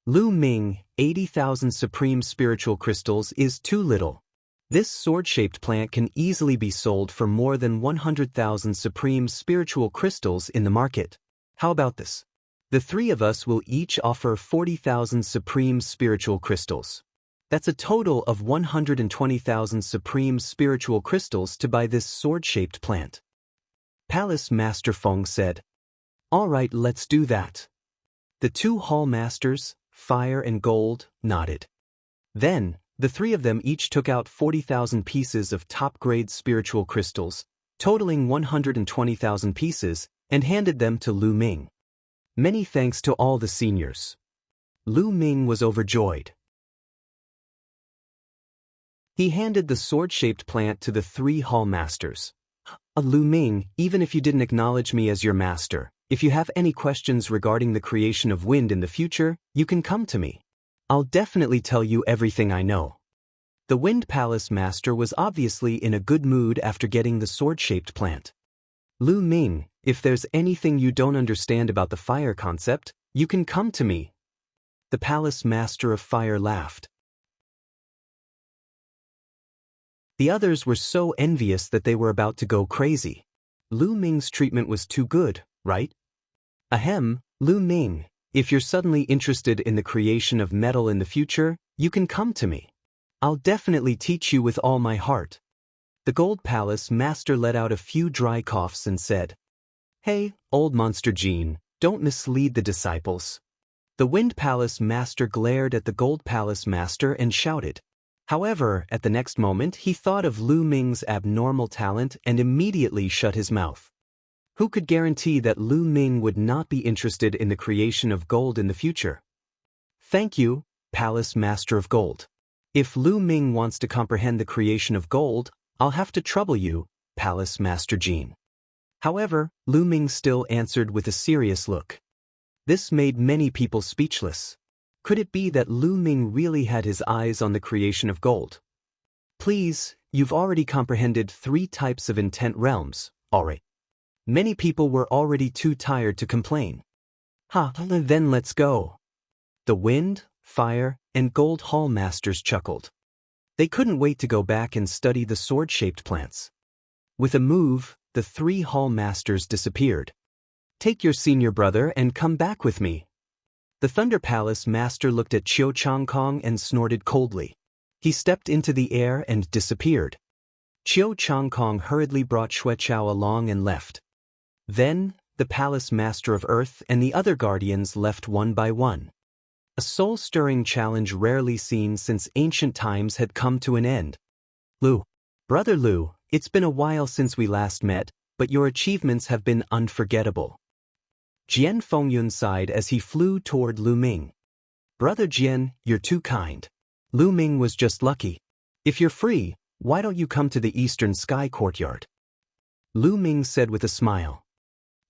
Lu Ming, 80,000 supreme spiritual crystals is too little. This sword-shaped plant can easily be sold for more than 100,000 supreme spiritual crystals in the market. How about this? The 3 of us will each offer 40,000 supreme spiritual crystals. That's a total of 120,000 supreme spiritual crystals to buy this sword-shaped plant. Palace Master Feng said. All right, let's do that. The 2 hall masters, Fire and Gold, nodded. Then, the 3 of them each took out 40,000 pieces of top-grade spiritual crystals, totaling 120,000 pieces, and handed them to Lu Ming. Many thanks to all the seniors. Lu Ming was overjoyed. He handed the sword-shaped plant to the 3 hall masters. Lu Ming, even if you didn't acknowledge me as your master, if you have any questions regarding the creation of wind in the future, you can come to me. I'll definitely tell you everything I know. The Wind Palace Master was obviously in a good mood after getting the sword-shaped plant. Lu Ming, if there's anything you don't understand about the fire concept, you can come to me. The Palace Master of Fire laughed. The others were so envious that they were about to go crazy. Lu Ming's treatment was too good, right? Ahem, Lu Ming, if you're suddenly interested in the creation of metal in the future, you can come to me. I'll definitely teach you with all my heart. The Gold Palace Master let out a few dry coughs and said, Hey, old monster Jean, don't mislead the disciples. The Wind Palace Master glared at the Gold Palace Master and shouted. However, at the next moment he thought of Lu Ming's abnormal talent and immediately shut his mouth. Who could guarantee that Lu Ming would not be interested in the creation of gold in the future? Thank you, Palace Master of Gold. If Lu Ming wants to comprehend the creation of gold, I'll have to trouble you, Palace Master Jean. However, Lu Ming still answered with a serious look. This made many people speechless. Could it be that Lu Ming really had his eyes on the creation of gold? Please, you've already comprehended 3 types of intent realms, alright. Many people were already too tired to complain. Then let's go. The Wind, Fire, and Gold Hall Masters chuckled. They couldn't wait to go back and study the sword-shaped plants. With a move, the 3 hall masters disappeared. "Take your senior brother and come back with me." The Thunder Palace master looked at Qiu Changkong and snorted coldly. He stepped into the air and disappeared. Qiu Changkong hurriedly brought Xueqiao along and left. Then, the Palace Master of Earth and the other guardians left one by one. A soul-stirring challenge rarely seen since ancient times had come to an end. "Lu, Brother Lu, it's been a while since we last met, but your achievements have been unforgettable." Jian Fengyun sighed as he flew toward Lu Ming. "Brother Jian, you're too kind. Lu Ming was just lucky. If you're free, why don't you come to the Eastern Sky Courtyard?" Lu Ming said with a smile.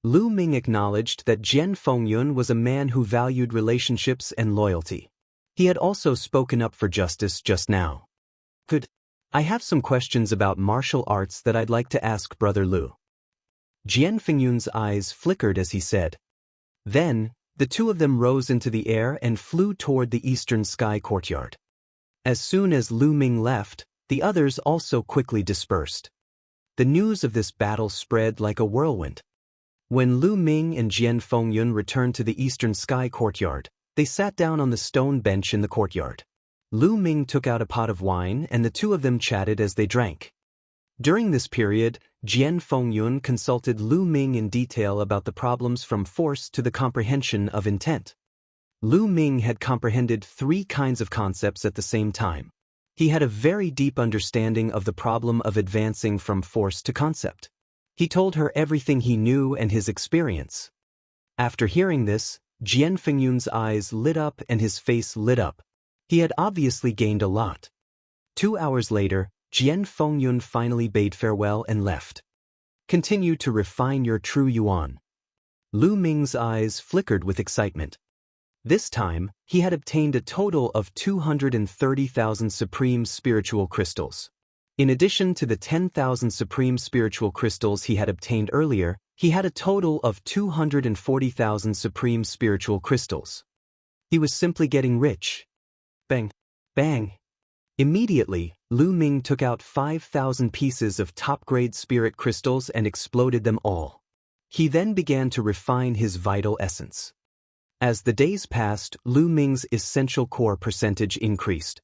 Lu Ming acknowledged that Jian Fengyun was a man who valued relationships and loyalty. He had also spoken up for justice just now. "Good. I have some questions about martial arts that I'd like to ask Brother Lu." Jian Fengyun's eyes flickered as he said. Then, the 2 of them rose into the air and flew toward the Eastern Sky Courtyard. As soon as Lu Ming left, the others also quickly dispersed. The news of this battle spread like a whirlwind. When Lu Ming and Jian Fengyun returned to the Eastern Sky Courtyard, they sat down on the stone bench in the courtyard. Lu Ming took out a pot of wine and the 2 of them chatted as they drank. During this period, Jian Fengyun consulted Lu Ming in detail about the problems from force to the comprehension of intent. Lu Ming had comprehended 3 kinds of concepts at the same time. He had a very deep understanding of the problem of advancing from force to concept. He told her everything he knew and his experience. After hearing this, Jian Fengyun's eyes lit up and his face lit up. He had obviously gained a lot. 2 hours later, Jian Fengyun finally bade farewell and left. "Continue to refine your true yuan." Lu Ming's eyes flickered with excitement. This time, he had obtained a total of 230,000 supreme spiritual crystals. In addition to the 10,000 supreme spiritual crystals he had obtained earlier, he had a total of 240,000 supreme spiritual crystals. He was simply getting rich. Bang! Bang! Immediately, Lu Ming took out 5,000 pieces of top-grade spirit crystals and exploded them all. He then began to refine his vital essence. As the days passed, Lu Ming's essential core percentage increased.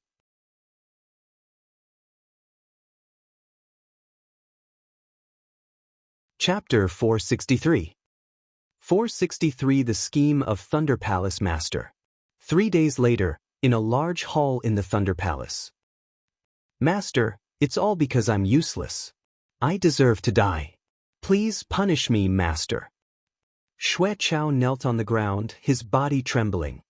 Chapter 463. 463 The Scheme of Thunder Palace Master. 3 days later, in a large hall in the Thunder Palace. "Master, it's all because I'm useless. I deserve to die. Please punish me, Master." Xueqiao knelt on the ground, his body trembling.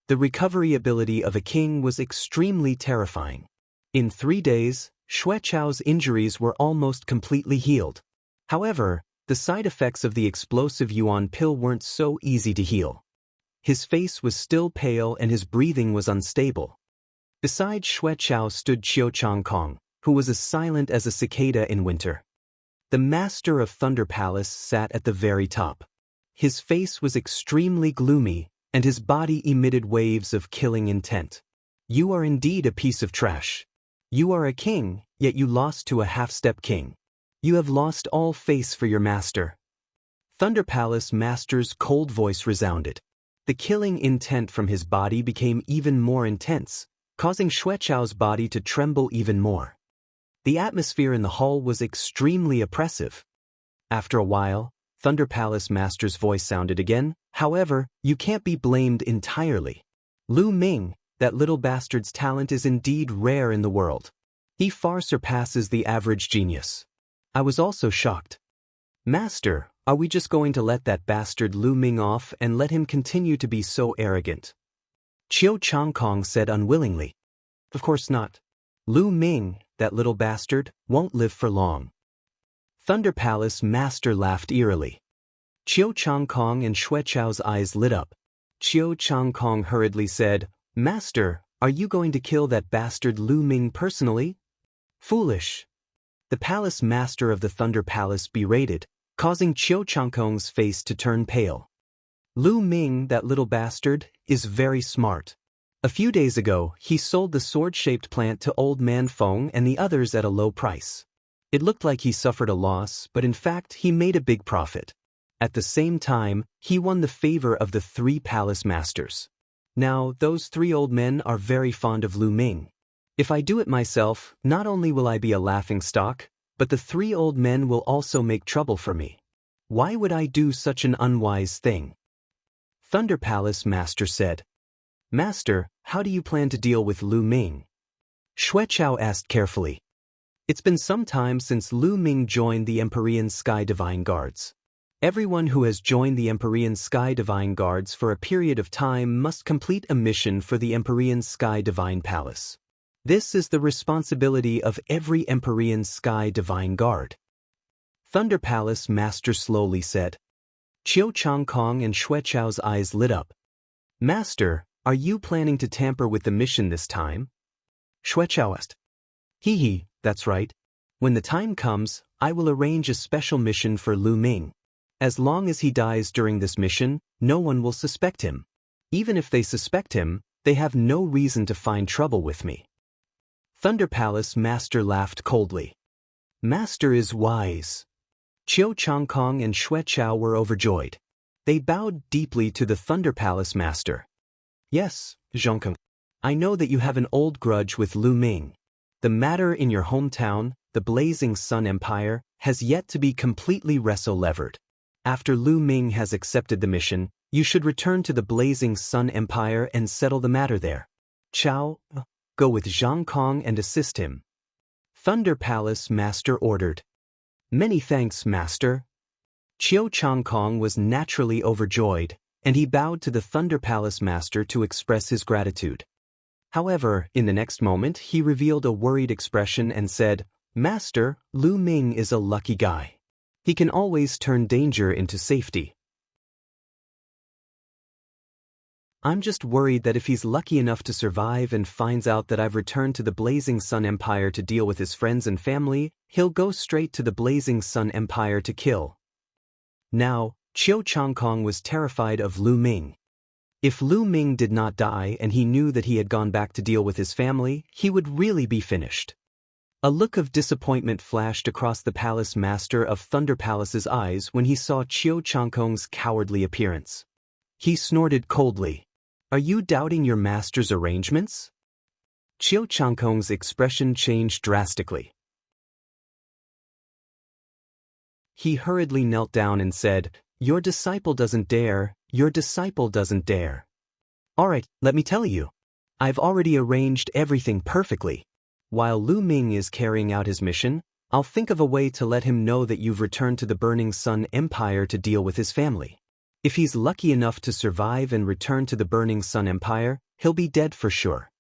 The recovery ability of a king was extremely terrifying. In 3 days, Xueqiao's injuries were almost completely healed. However, the side effects of the explosive yuan pill weren't so easy to heal. His face was still pale and his breathing was unstable. Beside Xueqiao stood Qiu Changkong, who was as silent as a cicada in winter. The master of Thunder Palace sat at the very top. His face was extremely gloomy, and his body emitted waves of killing intent. "You are indeed a piece of trash. You are a king, yet you lost to a half-step king. You have lost all face for your master." Thunder Palace master's cold voice resounded. The killing intent from his body became even more intense, causing Xueqiao's body to tremble even more. The atmosphere in the hall was extremely oppressive. After a while, Thunder Palace master's voice sounded again. "However, you can't be blamed entirely. Lu Ming, that little bastard's talent is indeed rare in the world. He far surpasses the average genius." I was also shocked. "Master, are we just going to let that bastard Lu Ming off and let him continue to be so arrogant?" Qiu Changkong said unwillingly. "Of course not. Lu Ming, that little bastard, won't live for long." Thunder Palace master laughed eerily. Qiu Changkong and Xueqiao's eyes lit up. Qiu Changkong hurriedly said, "Master, are you going to kill that bastard Lu Ming personally?" "Foolish." The palace master of the Thunder Palace berated, causing Qiu Changkong's face to turn pale. "Lu Ming, that little bastard, is very smart. A few days ago, he sold the sword-shaped plant to Old Man Feng and the others at a low price. It looked like he suffered a loss, but in fact he made a big profit. At the same time, he won the favor of the 3 palace masters. Now, those 3 old men are very fond of Lu Ming. If I do it myself, not only will I be a laughingstock, but the 3 old men will also make trouble for me. Why would I do such an unwise thing? Thunder Palace Master said. Master, how do you plan to deal with Lu Ming? Xueqiao asked carefully. It's been some time since Lu Ming joined the Empyrean Sky Divine Guards. Everyone who has joined the Empyrean Sky Divine Guards for a period of time must complete a mission for the Empyrean Sky Divine Palace. This is the responsibility of every Empyrean Sky Divine Guard. Thunder Palace Master slowly said. Qiu Changkong and Xueqiao's eyes lit up. Master, are you planning to tamper with the mission this time? Xueqiao asked. Hee, that's right. When the time comes, I will arrange a special mission for Lu Ming. As long as he dies during this mission, no one will suspect him. Even if they suspect him, they have no reason to find trouble with me. Thunder Palace Master laughed coldly. Master is wise. Qiu Changkong and Xueqiao were overjoyed. They bowed deeply to the Thunder Palace Master. Yes, Zhongkeng. I know that you have an old grudge with Lu Ming. The matter in your hometown, the Blazing Sun Empire, has yet to be completely wrestle-levered. After Lu Ming has accepted the mission, you should return to the Blazing Sun Empire and settle the matter there. Chao, go with Zhang Kong and assist him. Thunder Palace Master ordered. Many thanks, Master. Qiu Changkong was naturally overjoyed, and he bowed to the Thunder Palace Master to express his gratitude. However, in the next moment, he revealed a worried expression and said, Master, Lu Ming is a lucky guy. He can always turn danger into safety. I'm just worried that if he's lucky enough to survive and finds out that I've returned to the Blazing Sun Empire to deal with his friends and family, he'll go straight to the Blazing Sun Empire to kill. Now, Qiu Changkong was terrified of Lu Ming. If Lu Ming did not die and he knew that he had gone back to deal with his family, he would really be finished. A look of disappointment flashed across the Palace Master of Thunder Palace's eyes when he saw Qiu Changkong's cowardly appearance. He snorted coldly. Are you doubting your master's arrangements? Qiu Changkong's expression changed drastically. He hurriedly knelt down and said, Your disciple doesn't dare. Your disciple doesn't dare. All right, let me tell you. I've already arranged everything perfectly. While Lu Ming is carrying out his mission, I'll think of a way to let him know that you've returned to the Burning Sun Empire to deal with his family. If he's lucky enough to survive and return to the Burning Sun Empire, he'll be dead for sure.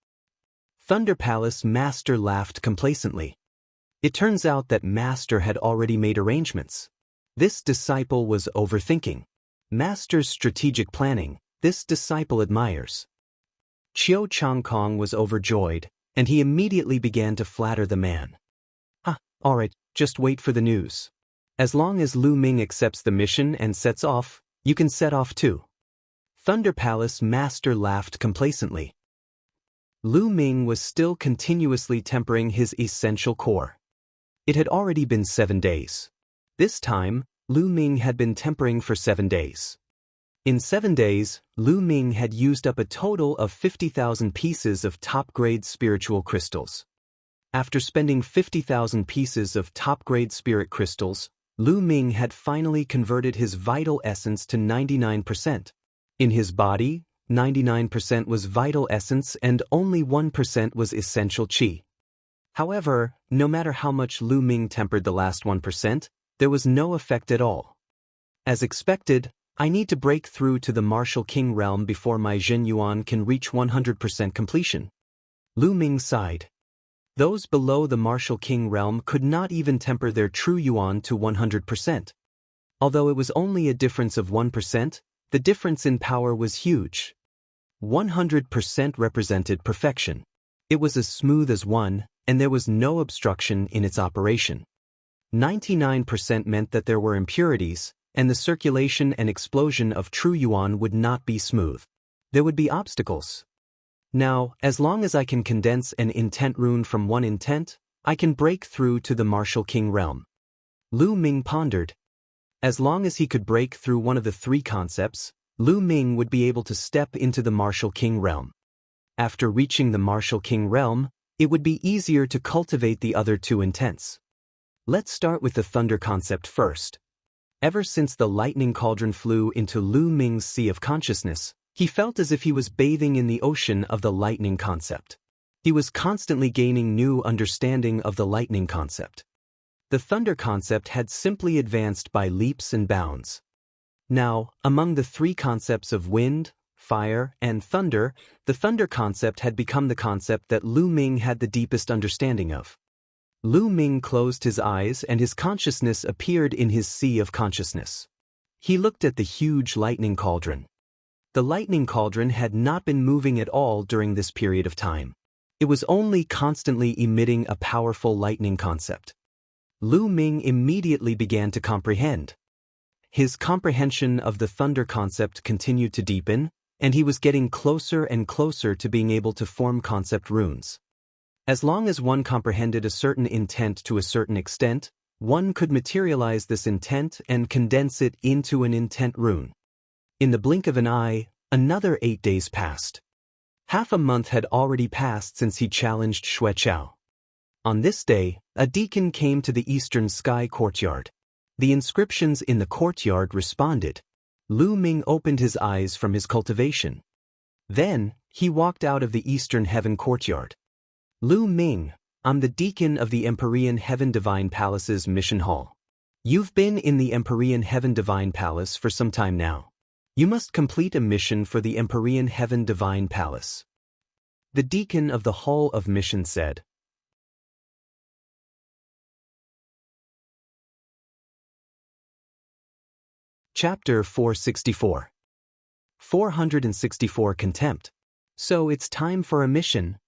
Thunder Palace Master laughed complacently. It turns out that Master had already made arrangements. This disciple was overthinking. Master's strategic planning, this disciple admires. Qiu Changkong was overjoyed, and he immediately began to flatter the man. All right, just wait for the news. As long as Lu Ming accepts the mission and sets off, you can set off too. Thunder Palace Master laughed complacently. Lu Ming was still continuously tempering his essential core. It had already been 7 days. This time, Lu Ming had been tempering for 7 days. In 7 days, Lu Ming had used up a total of 50,000 pieces of top-grade spiritual crystals. After spending 50,000 pieces of top-grade spirit crystals, Lu Ming had finally converted his vital essence to 99%. In his body, 99% was vital essence and only 1% was essential qi. However, no matter how much Lu Ming tempered the last 1%, there was no effect at all. As expected, I need to break through to the Martial King realm before my Zhen Yuan can reach 100% completion. Lu Ming sighed. Those below the Martial King realm could not even temper their true yuan to 100%. Although it was only a difference of 1%, the difference in power was huge. 100% represented perfection. It was as smooth as 1, and there was no obstruction in its operation. 99% meant that there were impurities, and the circulation and explosion of true yuan would not be smooth. There would be obstacles. Now, as long as I can condense an intent rune from one intent, I can break through to the martial king realm. Lu Ming pondered. As long as he could break through one of the three concepts, Lu Ming would be able to step into the martial king realm. After reaching the martial king realm, it would be easier to cultivate the other two intents. Let's start with the thunder concept first. Ever since the lightning cauldron flew into Lu Ming's sea of consciousness, he felt as if he was bathing in the ocean of the lightning concept. He was constantly gaining new understanding of the lightning concept. The thunder concept had simply advanced by leaps and bounds. Now, among the three concepts of wind, fire, and thunder, the thunder concept had become the concept that Lu Ming had the deepest understanding of. Lu Ming closed his eyes and his consciousness appeared in his sea of consciousness. He looked at the huge lightning cauldron. The lightning cauldron had not been moving at all during this period of time. It was only constantly emitting a powerful lightning concept. Lu Ming immediately began to comprehend. His comprehension of the thunder concept continued to deepen, and he was getting closer and closer to being able to form concept runes. As long as one comprehended a certain intent to a certain extent, one could materialize this intent and condense it into an intent rune. In the blink of an eye, another 8 days passed. Half a month had already passed since he challenged Xueqiao. On this day, a deacon came to the eastern sky courtyard. The inscriptions in the courtyard responded. Lu Ming opened his eyes from his cultivation. Then, he walked out of the eastern heaven courtyard. Lu Ming, I'm the deacon of the Empyrean Heaven Divine Palace's mission hall. You've been in the Empyrean Heaven Divine Palace for some time now. You must complete a mission for the Empyrean Heaven Divine Palace. The deacon of the Hall of Mission said. Chapter 464. 464 Contempt. So it's time for a mission.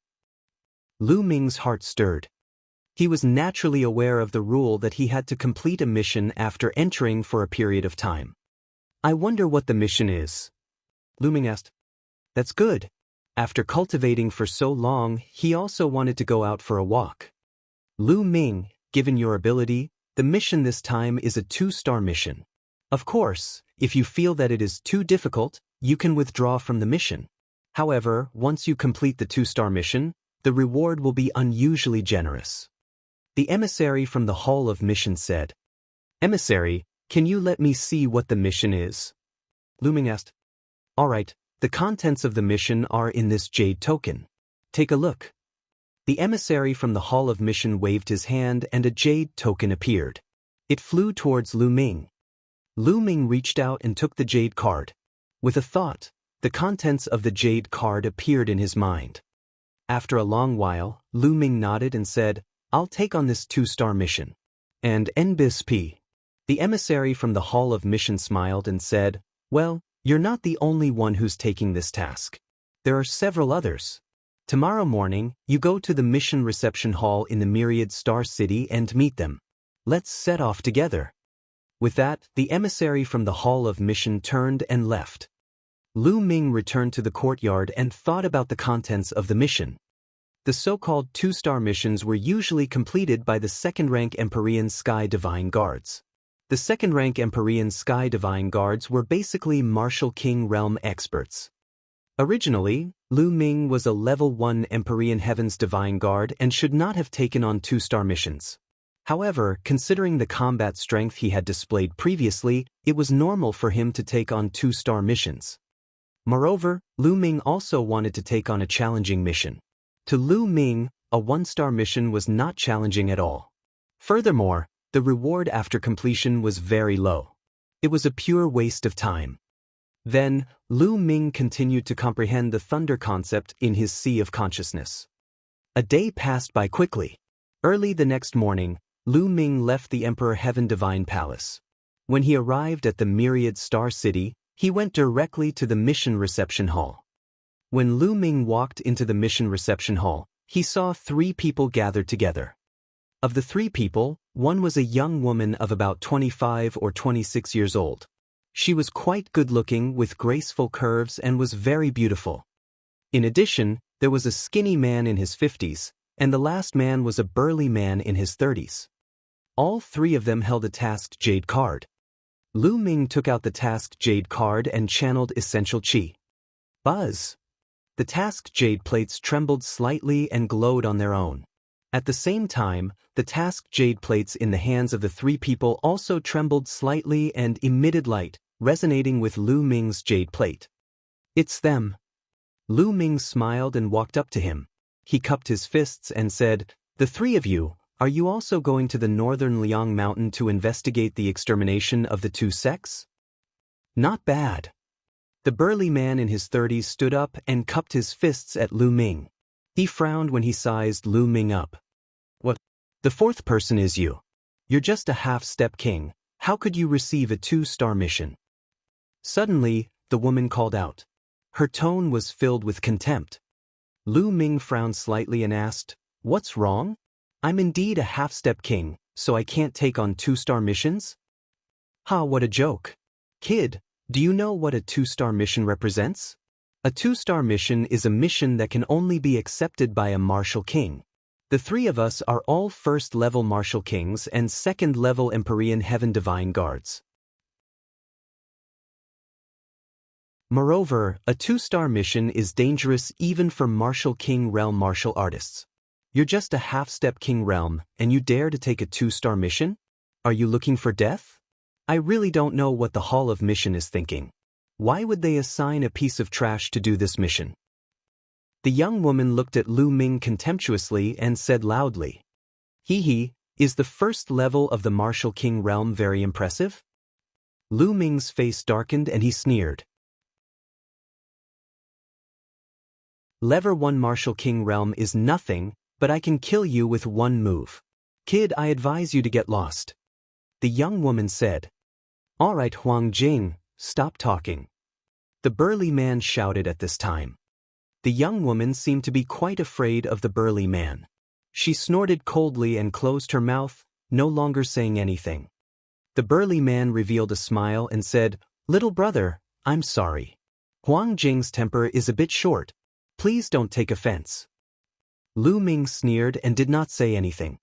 Lu Ming's heart stirred. He was naturally aware of the rule that he had to complete a mission after entering for a period of time. I wonder what the mission is. Lu Ming asked. That's good. After cultivating for so long, he also wanted to go out for a walk. Lu Ming, given your ability, the mission this time is a 2-star mission. Of course, if you feel that it is too difficult, you can withdraw from the mission. However, once you complete the 2-star mission, the reward will be unusually generous. The emissary from the Hall of Mission said. Emissary, can you let me see what the mission is? Lu Ming asked. All right, the contents of the mission are in this jade token. Take a look. The emissary from the Hall of Mission waved his hand and a jade token appeared. It flew towards Lu Ming. Lu Ming reached out and took the jade card. With a thought, the contents of the jade card appeared in his mind. After a long while, Lu Ming nodded and said, I'll take on this 2-star mission. And NBISP. The emissary from the Hall of Mission smiled and said, Well, you're not the only one who's taking this task. There are several others. Tomorrow morning, you go to the mission reception hall in the Myriad Star City and meet them. Let's set off together. With that, the emissary from the Hall of Mission turned and left. Lu Ming returned to the courtyard and thought about the contents of the mission. The so-called 2-star missions were usually completed by the second-rank Empyrean Sky Divine Guards. The second-rank Empyrean Sky Divine Guards were basically Martial King Realm experts. Originally, Lu Ming was a Level 1 Empyrean Heavens Divine Guard and should not have taken on 2-star missions. However, considering the combat strength he had displayed previously, it was normal for him to take on 2-star missions. Moreover, Lu Ming also wanted to take on a challenging mission. To Lu Ming, a 1-star mission was not challenging at all. Furthermore, the reward after completion was very low. It was a pure waste of time. Then, Lu Ming continued to comprehend the thunder concept in his sea of consciousness. A day passed by quickly. Early the next morning, Lu Ming left the Emperor Heaven Divine Palace. When he arrived at the Myriad Star City, he went directly to the mission reception hall. When Lu Ming walked into the mission reception hall, he saw 3 people gathered together. Of the 3 people, one was a young woman of about 25 or 26 years old. She was quite good-looking with graceful curves and was very beautiful. In addition, There was a skinny man in his 50s, and the last man was a burly man in his 30s. All three of them held a tasked jade card. Lu Ming took out the tasked jade card and channeled essential qi. Buzz! The tasked jade plates trembled slightly and glowed on their own. At the same time, the tasked jade plates in the hands of the three people also trembled slightly and emitted light, resonating with Lu Ming's jade plate. It's them. Lu Ming smiled and walked up to him. He cupped his fists and said, "The three of you, are you also going to the northern Liang Mountain to investigate the extermination of the two sects?" Not bad. The burly man in his 30s stood up and cupped his fists at Lu Ming. He frowned when he sized Lu Ming up. "What? The fourth person is you. You're just a half-step king. How could you receive a 2-star mission?" Suddenly, the woman called out. Her tone was filled with contempt. Lu Ming frowned slightly and asked, "What's wrong? I'm indeed a half-step king, so I can't take on 2-star missions?" Ha, what a joke. Kid, do you know what a 2-star mission represents? A 2-star mission is a mission that can only be accepted by a martial king. The three of us are all first-level martial kings and second-level Empyrean Heaven Divine Guards. Moreover, a 2-star mission is dangerous even for martial king realm martial artists. You're just a half-step king realm, and you dare to take a 2-star mission? Are you looking for death? I really don't know what the Hall of Mission is thinking. Why would they assign a piece of trash to do this mission? The young woman looked at Lu Ming contemptuously and said loudly, "Hee, is the first level of the martial king realm very impressive?" Lu Ming's face darkened and he sneered. Level 1 martial king realm is nothing, but I can kill you with one move. Kid, I advise you to get lost. The young woman said. All right, Huang Jing, stop talking. The burly man shouted at this time. The young woman seemed to be quite afraid of the burly man. She snorted coldly and closed her mouth, no longer saying anything. The burly man revealed a smile and said, "Little brother, I'm sorry. Huang Jing's temper is a bit short. Please don't take offense." Lu Ming sneered and did not say anything.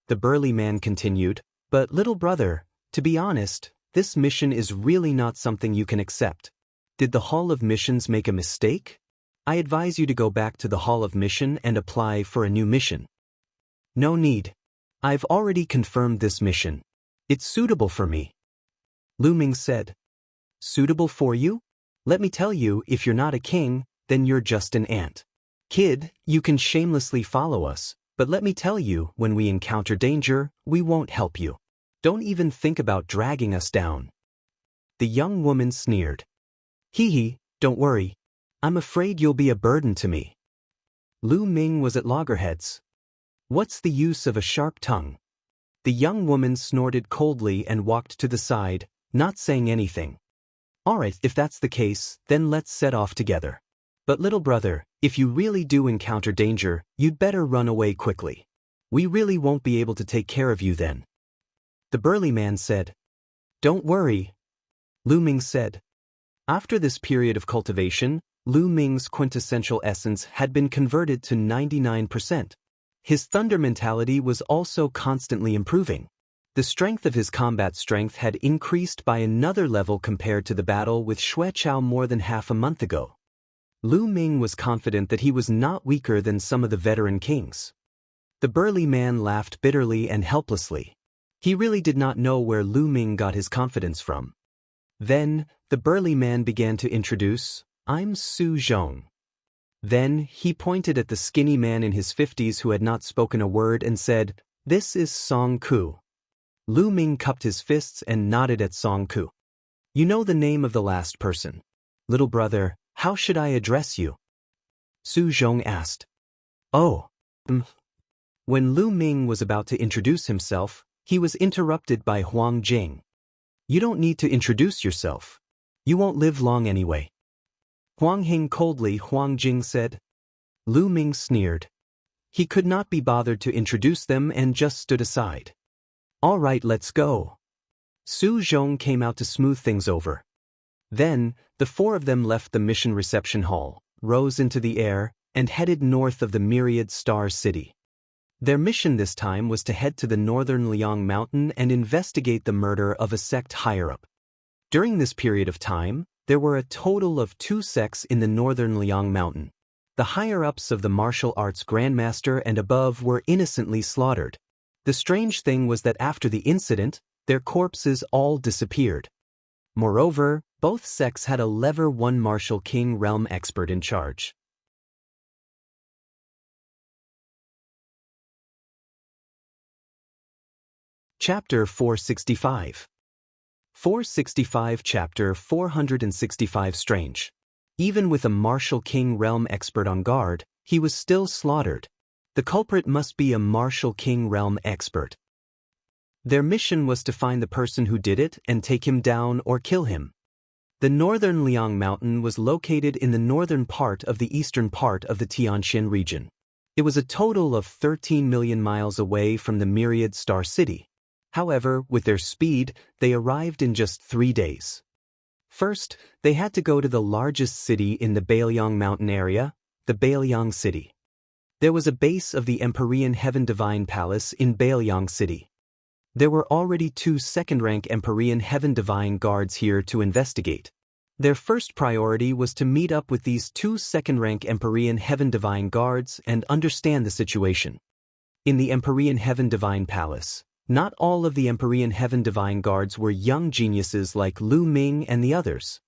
The burly man continued, "But little brother, to be honest, this mission is really not something you can accept. Did the Hall of Missions make a mistake? I advise you to go back to the Hall of Mission and apply for a new mission." "No need. I've already confirmed this mission. It's suitable for me." Lu Ming said. "Suitable for you? Let me tell you, if you're not a king, then you're just an ant. Kid, you can shamelessly follow us, but let me tell you, when we encounter danger, we won't help you. Don't even think about dragging us down." The young woman sneered. Hee, don't worry. I'm afraid you'll be a burden to me." Lu Ming was at loggerheads. What's the use of a sharp tongue? The young woman snorted coldly and walked to the side, not saying anything. "All right, if that's the case, then let's set off together. But little brother, if you really do encounter danger, you'd better run away quickly. We really won't be able to take care of you then." The burly man said. "Don't worry," Lu Ming said. After this period of cultivation, Lu Ming's quintessential essence had been converted to 99%. His thunder mentality was also constantly improving. The strength of his combat strength had increased by another level compared to the battle with Xue Chao more than half a month ago. Lu Ming was confident that he was not weaker than some of the veteran kings. The burly man laughed bitterly and helplessly. He really did not know where Lu Ming got his confidence from. Then, the burly man began to introduce, "I'm Su Zhong." Then, he pointed at the skinny man in his 50s who had not spoken a word and said, "This is Song Ku." Lu Ming cupped his fists and nodded at Song Ku. "You know the name of the last person. Little brother, how should I address you?" Su Zhong asked. "Oh, When Lu Ming was about to introduce himself, he was interrupted by Huang Jing. "You don't need to introduce yourself. You won't live long anyway." Huang Hing coldly, Huang Jing said. Lu Ming sneered. He could not be bothered to introduce them and just stood aside. "All right, let's go." Su Zhong came out to smooth things over. Then, the four of them left the mission reception hall, rose into the air, and headed north of the Myriad Star City. Their mission this time was to head to the northern Liang Mountain and investigate the murder of a sect higher-up. During this period of time, there were a total of 2 sects in the northern Liang Mountain. The higher-ups of the martial arts grandmaster and above were innocently slaughtered. The strange thing was that after the incident, their corpses all disappeared. Moreover, both sects had a Level 1 martial king realm expert in charge. Chapter 465. 465 Chapter 465 Strange. Even with a martial king realm expert on guard, he was still slaughtered. The culprit must be a martial king realm expert. Their mission was to find the person who did it and take him down or kill him. The northern Liang Mountain was located in the northern part of the eastern part of the Tianxian region. It was a total of 13 million miles away from the Myriad Star City. However, with their speed, they arrived in just 3 days. First, they had to go to the largest city in the Bailiang Mountain area, the Bailiang City. There was a base of the Empyrean Heaven Divine Palace in Bailiang City. There were already 2 second-rank Empyrean Heaven Divine Guards here to investigate. Their first priority was to meet up with these 2 second-rank Empyrean Heaven Divine Guards and understand the situation. In the Empyrean Heaven Divine Palace, not all of the Empyrean Heaven Divine Guards were young geniuses like Lu Ming and the others.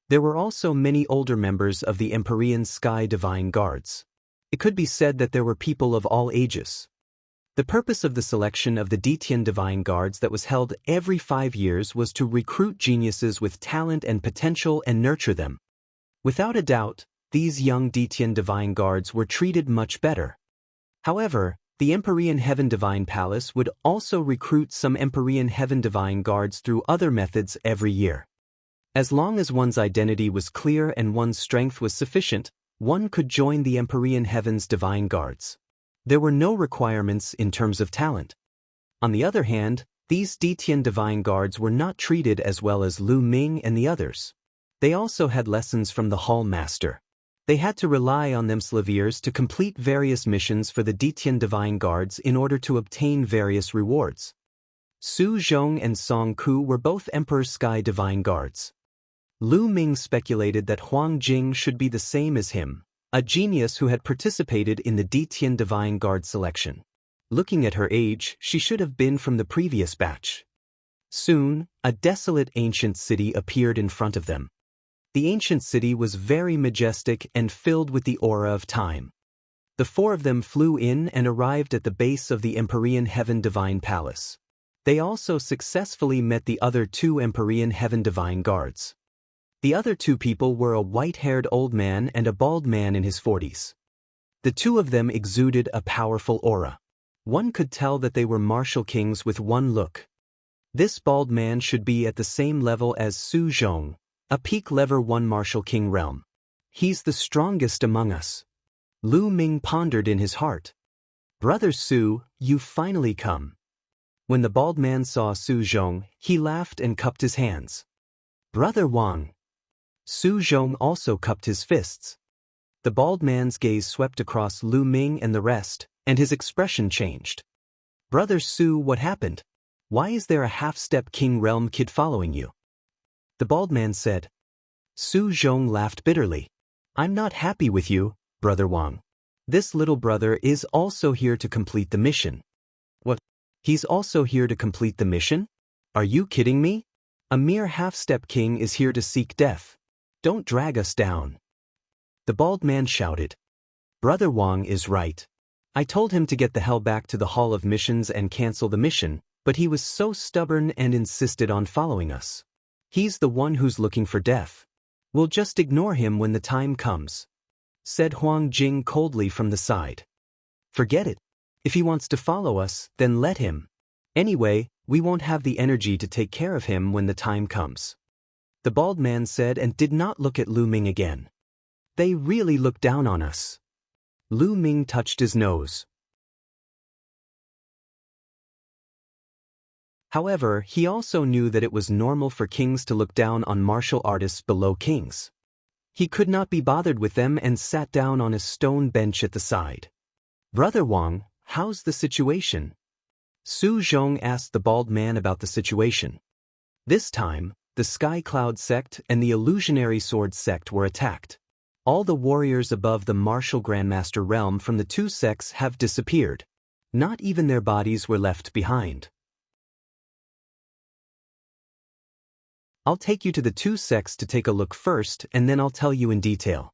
There were also many older members of the Empyrean Sky Divine Guards. It could be said that there were people of all ages. The purpose of the selection of the Detian Divine Guards that was held every 5 years was to recruit geniuses with talent and potential and nurture them. Without a doubt, these young Detian Divine Guards were treated much better. However, the Empyrean Heaven Divine Palace would also recruit some Empyrean Heaven Divine Guards through other methods every year. As long as one's identity was clear and one's strength was sufficient, one could join the Empyrean Heaven's Divine Guards. There were no requirements in terms of talent. On the other hand, these Detian Divine Guards were not treated as well as Lu Ming and the others. They also had lessons from the Hall Master. They had to rely on them Slaviers to complete various missions for the Detian Divine Guards in order to obtain various rewards. Su Zhong and Song Ku were both Emperor Sky Divine Guards. Lu Ming speculated that Huang Jing should be the same as him, a genius who had participated in the Detian Divine Guard selection. Looking at her age, she should have been from the previous batch. Soon, a desolate ancient city appeared in front of them. The ancient city was very majestic and filled with the aura of time. The 4 of them flew in and arrived at the base of the Empyrean Heaven Divine Palace. They also successfully met the other 2 Empyrean Heaven Divine Guards. The other 2 people were a white-haired old man and a bald man in his 40s. The 2 of them exuded a powerful aura. One could tell that they were martial kings with one look. This bald man should be at the same level as Su Zhong, a peak Level 1 martial king realm. He's the strongest among us. Lu Ming pondered in his heart. Brother Su, you've finally come. When the bald man saw Su Zhong, he laughed and cupped his hands. Brother Wang. Su Zhong also cupped his fists. The bald man's gaze swept across Lu Ming and the rest, and his expression changed. Brother Su, what happened? Why is there a half-step king realm kid following you? The bald man said. Su Zhong laughed bitterly. I'm not happy with you, Brother Wang. This little brother is also here to complete the mission. What? He's also here to complete the mission? Are you kidding me? A mere half-step king is here to seek death. Don't drag us down. The bald man shouted. Brother Wang is right. I told him to get the hell back to the Hall of Missions and cancel the mission, but he was so stubborn and insisted on following us. He's the one who's looking for death. We'll just ignore him when the time comes, said Huang Jing coldly from the side. Forget it. If he wants to follow us, then let him. Anyway, we won't have the energy to take care of him when the time comes. The bald man said and did not look at Lu Ming again. They really look down on us. Lu Ming touched his nose. However, he also knew that it was normal for kings to look down on martial artists below kings. He could not be bothered with them and sat down on a stone bench at the side. "Brother Wang, how's the situation?" Su Zhong asked the bald man about the situation. This time, the Sky Cloud sect and the Illusionary Sword sect were attacked. All the warriors above the martial Grandmaster realm from the two sects have disappeared. Not even their bodies were left behind. "I'll take you to the two sects to take a look first, and then I'll tell you in detail,"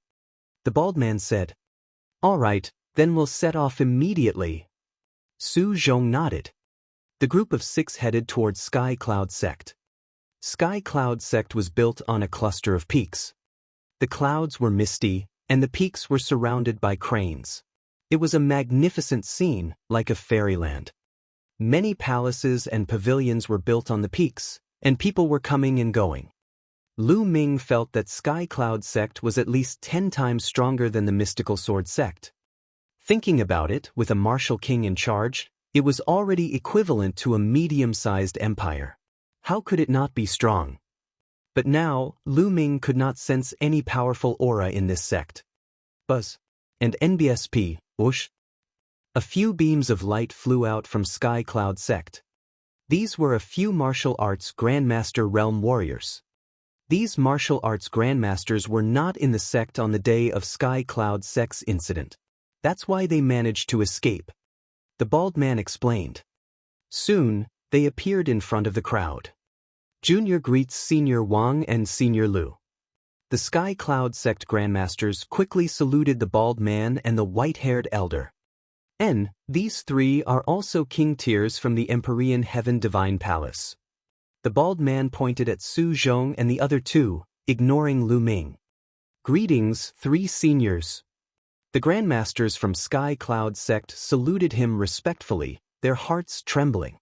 the bald man said. "All right, then we'll set off immediately." Su Zhong nodded. The group of 6 headed towards Sky Cloud sect. Sky Cloud sect was built on a cluster of peaks. The clouds were misty, and the peaks were surrounded by cranes. It was a magnificent scene, like a fairyland. Many palaces and pavilions were built on the peaks, and people were coming and going. Lu Ming felt that Sky Cloud sect was at least 10 times stronger than the Mystical Sword sect. Thinking about it, with a martial king in charge, it was already equivalent to a medium-sized empire. How could it not be strong? But now, Lu Ming could not sense any powerful aura in this sect. Buzz. And NBSP, whoosh. A few beams of light flew out from Sky Cloud sect. These were a few martial arts Grandmaster realm warriors. These martial arts Grandmasters were not in the sect on the day of Sky Cloud sect's incident. That's why they managed to escape. The bald man explained. Soon, they appeared in front of the crowd. Junior greets Senior Wang and Senior Lu. The Sky Cloud sect Grandmasters quickly saluted the bald man and the white-haired elder. These 3 are also king tiers from the Empyrean Heaven Divine Palace. The bald man pointed at Su Zhong and the other 2, ignoring Lu Ming. "Greetings, 3 seniors." The Grandmasters from Sky Cloud sect saluted him respectfully, their hearts trembling.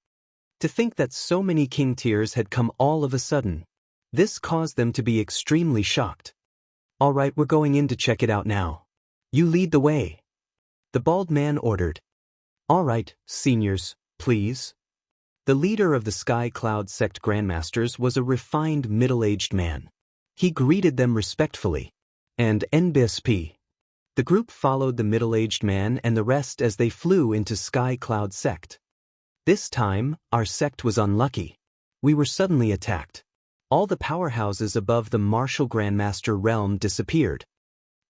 To think that so many king tiers had come all of a sudden. This caused them to be extremely shocked. "All right, we're going in to check it out now. You lead the way," the bald man ordered. "All right, seniors, please." The leader of the Sky Cloud sect Grandmasters was a refined middle-aged man. He greeted them respectfully. And NBSP. The group followed the middle-aged man and the rest as they flew into Sky Cloud sect. This time, our sect was unlucky. We were suddenly attacked. All the powerhouses above the martial Grandmaster realm disappeared.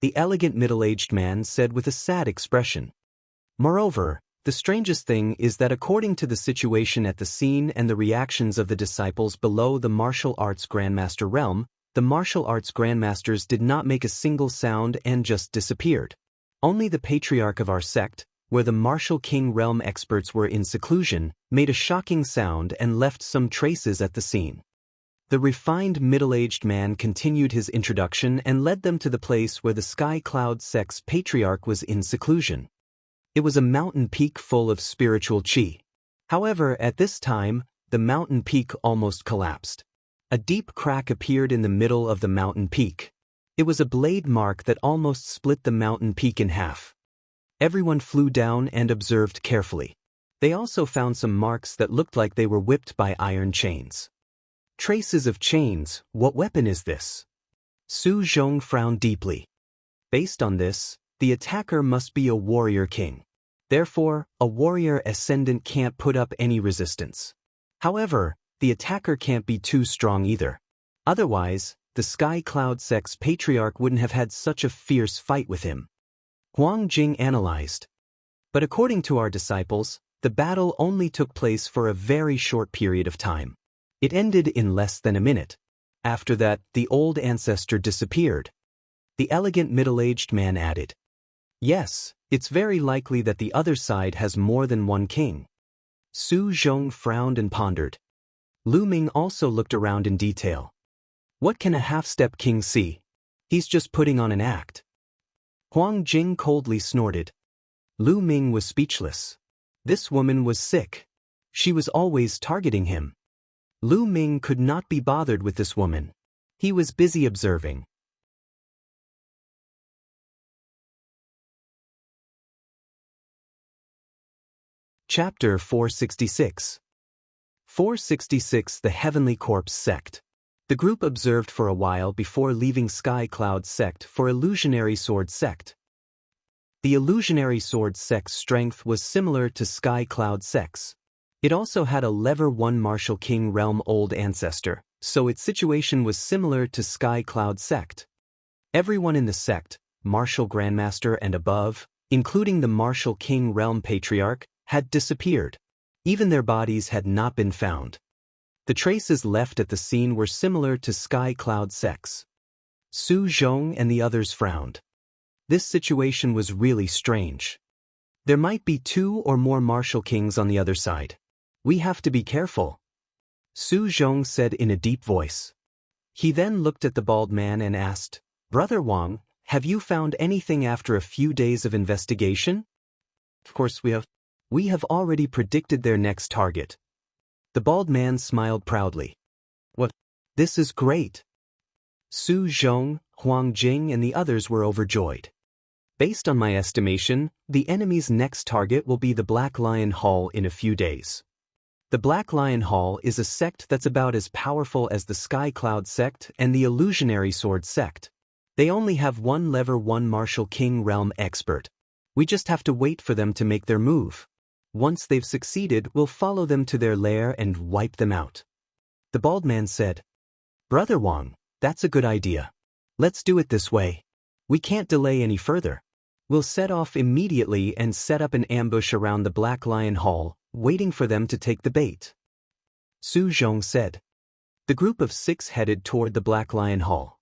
The elegant middle-aged man said with a sad expression. Moreover, the strangest thing is that according to the situation at the scene and the reactions of the disciples below the martial arts Grandmaster realm, the martial arts Grandmasters did not make a single sound and just disappeared. Only the patriarch of our sect, where the martial king realm experts were in seclusion, made a shocking sound and left some traces at the scene. The refined middle-aged man continued his introduction and led them to the place where the Sky Cloud sect's patriarch was in seclusion. It was a mountain peak full of spiritual qi. However, at this time, the mountain peak almost collapsed. A deep crack appeared in the middle of the mountain peak. It was a blade mark that almost split the mountain peak in half. Everyone flew down and observed carefully. They also found some marks that looked like they were whipped by iron chains. Traces of chains, what weapon is this? Su Zhong frowned deeply. Based on this, the attacker must be a warrior king. Therefore, a warrior ascendant can't put up any resistance. However, the attacker can't be too strong either. Otherwise, the Sky Cloud sect's patriarch wouldn't have had such a fierce fight with him. Huang Jing analyzed. But according to our disciples, the battle only took place for a very short period of time. It ended in less than a minute. After that, the old ancestor disappeared. The elegant middle-aged man added. Yes, it's very likely that the other side has more than one king. Su Zhong frowned and pondered. Lu Ming also looked around in detail. What can a half-step king see? He's just putting on an act. Huang Jing coldly snorted. Lu Ming was speechless. This woman was sick. She was always targeting him. Lu Ming could not be bothered with this woman. He was busy observing. Chapter 466. 466 The Heavenly Corpse Sect. The group observed for a while before leaving Sky Cloud Sect for Illusionary Sword Sect. The Illusionary Sword Sect's strength was similar to Sky Cloud Sect's. It also had a Level 1 Martial King Realm Old Ancestor, so its situation was similar to Sky Cloud Sect. Everyone in the sect, Martial Grandmaster and above, including the Martial King Realm Patriarch, had disappeared. Even their bodies had not been found. The traces left at the scene were similar to Sky Cloud Sect's. Su Zhong and the others frowned. This situation was really strange. There might be 2 or more Martial Kings on the other side. We have to be careful, Su Zhong said in a deep voice. He then looked at the bald man and asked, Brother Wang, have you found anything after a few days of investigation? Of course we have. We have already predicted their next target. The bald man smiled proudly. What? This is great. Su Zhong, Huang Jing and the others were overjoyed. Based on my estimation, the enemy's next target will be the Black Lion Hall in a few days. The Black Lion Hall is a sect that's about as powerful as the Sky Cloud Sect and the Illusionary Sword Sect. They only have one Level 1 Martial King Realm expert. We just have to wait for them to make their move. Once they've succeeded, we'll follow them to their lair and wipe them out. The bald man said, Brother Wang, that's a good idea. Let's do it this way. We can't delay any further. We'll set off immediately and set up an ambush around the Black Lion Hall, waiting for them to take the bait. Su Zhong said. The group of 6 headed toward the Black Lion Hall.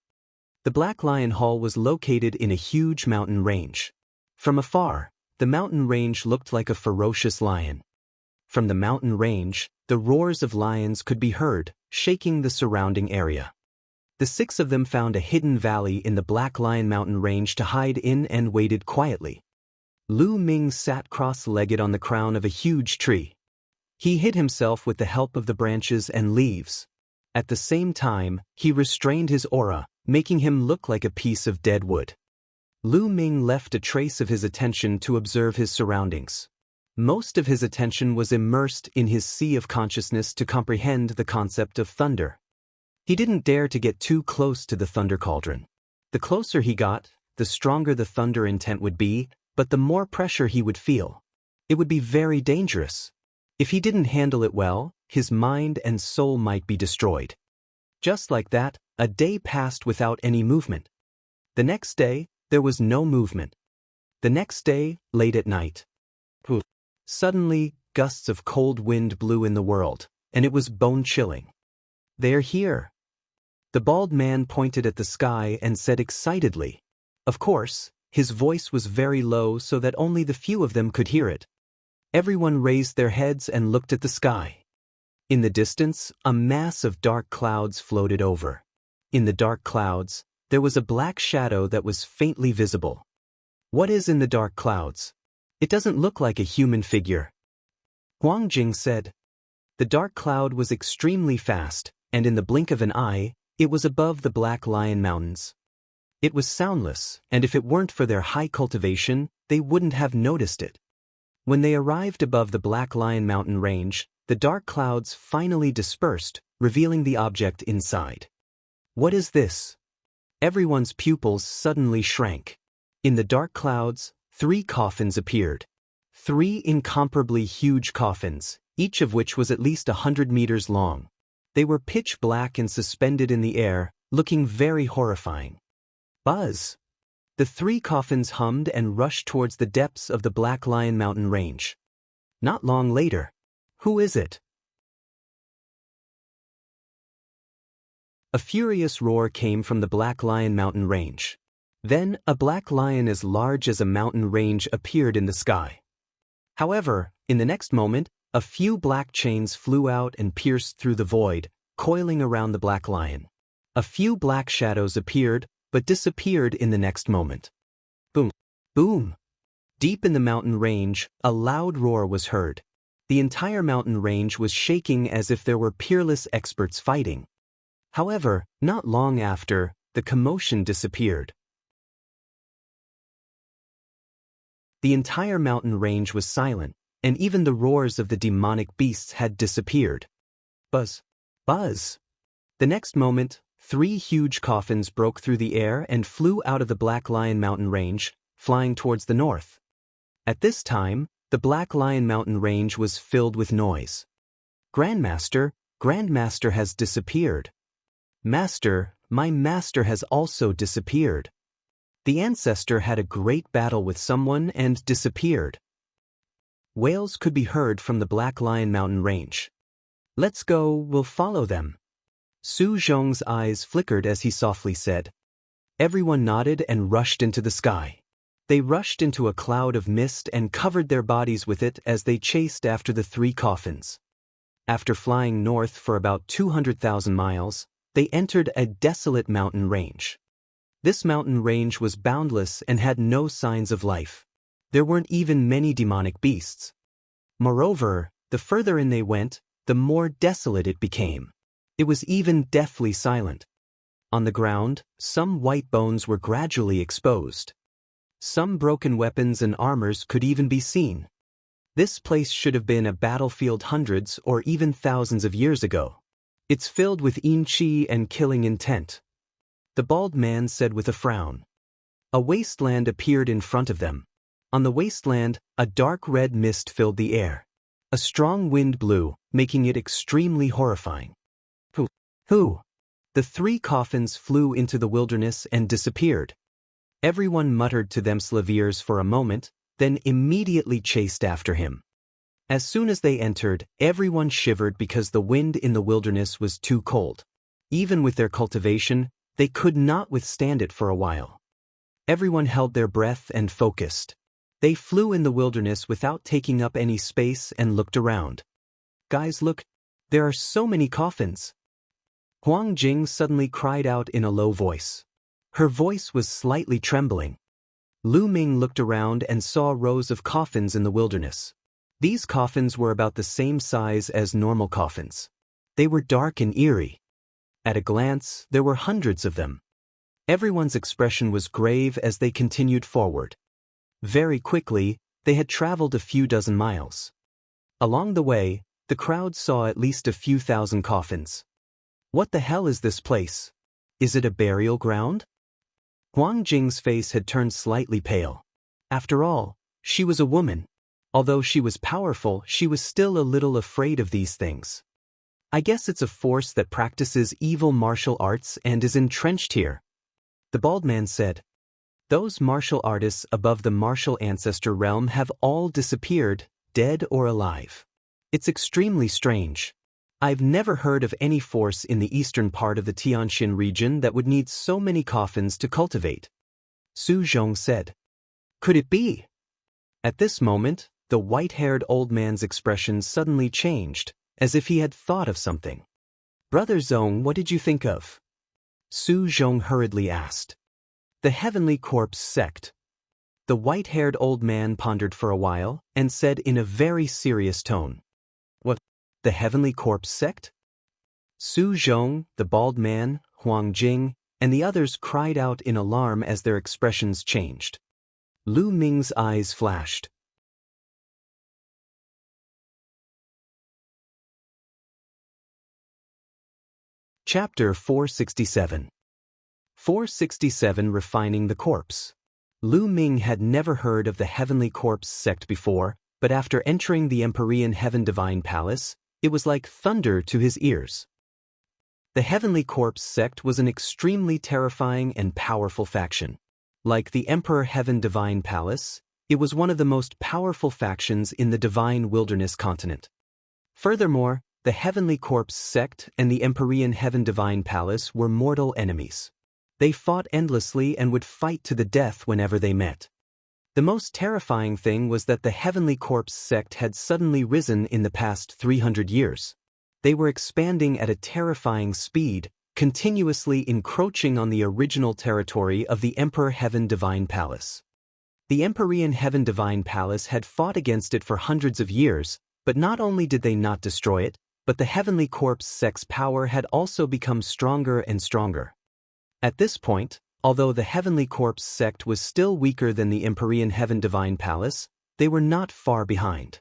The Black Lion Hall was located in a huge mountain range. From afar, the mountain range looked like a ferocious lion. From the mountain range, the roars of lions could be heard, shaking the surrounding area. The 6 of them found a hidden valley in the Black Lion mountain range to hide in and waited quietly. Lu Ming sat cross-legged on the crown of a huge tree. He hid himself with the help of the branches and leaves. At the same time, he restrained his aura, making him look like a piece of dead wood. Lu Ming left a trace of his attention to observe his surroundings. Most of his attention was immersed in his sea of consciousness to comprehend the concept of thunder. He didn't dare to get too close to the thunder cauldron. The closer he got, the stronger the thunder intent would be, but the more pressure he would feel. It would be very dangerous. If he didn't handle it well, his mind and soul might be destroyed. Just like that, a day passed without any movement. The next day, there was no movement. The next day, late at night. Suddenly, gusts of cold wind blew in the world, and it was bone-chilling. They're here. The bald man pointed at the sky and said excitedly. Of course, his voice was very low so that only the few of them could hear it. Everyone raised their heads and looked at the sky. In the distance, a mass of dark clouds floated over. In the dark clouds, there was a black shadow that was faintly visible. What is in the dark clouds? It doesn't look like a human figure. Huang Jing said. The dark cloud was extremely fast, and in the blink of an eye, it was above the Black Lion Mountains. It was soundless, and if it weren't for their high cultivation, they wouldn't have noticed it. When they arrived above the Black Lion Mountain range, the dark clouds finally dispersed, revealing the object inside. What is this? Everyone's pupils suddenly shrank. In the dark clouds, 3 coffins appeared. 3 incomparably huge coffins, each of which was at least 100 meters long. They were pitch black and suspended in the air, looking very horrifying. Buzz! The 3 coffins hummed and rushed towards the depths of the Black Lion Mountain range. Not long later. Who is it? A furious roar came from the Black Lion Mountain range. Then, a black lion as large as a mountain range appeared in the sky. However, in the next moment, a few black chains flew out and pierced through the void, coiling around the black lion. A few black shadows appeared, but disappeared in the next moment. Boom! Boom! Deep in the mountain range, a loud roar was heard. The entire mountain range was shaking as if there were peerless experts fighting. However, not long after, the commotion disappeared. The entire mountain range was silent, and even the roars of the demonic beasts had disappeared. Buzz! Buzz! The next moment, 3 huge coffins broke through the air and flew out of the Black Lion Mountain Range, flying towards the north. At this time, the Black Lion Mountain Range was filled with noise. Grandmaster has disappeared. Master, my master has also disappeared. The ancestor had a great battle with someone and disappeared. Wails could be heard from the Black Lion Mountain Range. Let's go, we'll follow them. Su Zhong's eyes flickered as he softly said. Everyone nodded and rushed into the sky. They rushed into a cloud of mist and covered their bodies with it as they chased after the 3 coffins. After flying north for about 200,000 miles, they entered a desolate mountain range. This mountain range was boundless and had no signs of life. There weren't even many demonic beasts. Moreover, the further in they went, the more desolate it became. It was even deathly silent. On the ground, some white bones were gradually exposed. Some broken weapons and armors could even be seen. This place should have been a battlefield hundreds or even thousands of years ago. It's filled with qi and killing intent. The bald man said with a frown. A wasteland appeared in front of them. On the wasteland, a dark red mist filled the air. A strong wind blew, making it extremely horrifying. Who? The 3 coffins flew into the wilderness and disappeared. Everyone muttered to themselves for a moment, then immediately chased after him. As soon as they entered, everyone shivered because the wind in the wilderness was too cold. Even with their cultivation, they could not withstand it for a while. Everyone held their breath and focused. They flew in the wilderness without taking up any space and looked around. Guys, look, there are so many coffins. Huang Jing suddenly cried out in a low voice. Her voice was slightly trembling. Lu Ming looked around and saw rows of coffins in the wilderness. These coffins were about the same size as normal coffins. They were dark and eerie. At a glance, there were hundreds of them. Everyone's expression was grave as they continued forward. Very quickly, they had traveled a few dozen miles. Along the way, the crowd saw at least a few thousand coffins. What the hell is this place? Is it a burial ground? Huang Jing's face had turned slightly pale. After all, she was a woman. Although she was powerful, she was still a little afraid of these things. I guess it's a force that practices evil martial arts and is entrenched here. The bald man said. Those martial artists above the martial ancestor realm have all disappeared, dead or alive. It's extremely strange. I've never heard of any force in the eastern part of the Tianxin region that would need so many coffins to cultivate. Su Zhong said. Could it be? At this moment, the white-haired old man's expression suddenly changed, as if he had thought of something. Brother Zhong, what did you think of? Su Zhong hurriedly asked. The Heavenly Corpse sect. The white-haired old man pondered for a while and said in a very serious tone. What? The Heavenly Corpse sect? Su Zhong, the bald man, Huang Jing, and the others cried out in alarm as their expressions changed. Lu Ming's eyes flashed. Chapter 467. 467 Refining the Corpse. Lu Ming had never heard of the Heavenly Corpse sect before, but after entering the Empyrean Heaven Divine Palace, it was like thunder to his ears. The Heavenly Corpse sect was an extremely terrifying and powerful faction. Like the Emperor Heaven Divine Palace, it was one of the most powerful factions in the Divine Wilderness continent. Furthermore, the Heavenly Corpse sect and the Empyrean Heaven Divine Palace were mortal enemies. They fought endlessly and would fight to the death whenever they met. The most terrifying thing was that the Heavenly Corpse sect had suddenly risen in the past 300 years. They were expanding at a terrifying speed, continuously encroaching on the original territory of the Emperor Heaven Divine Palace. The Empyrean Heaven Divine Palace had fought against it for hundreds of years, but not only did they not destroy it, but the Heavenly Corpse sect's power had also become stronger and stronger. At this point, although the Heavenly Corpse sect was still weaker than the Empyrean Heaven Divine Palace, they were not far behind.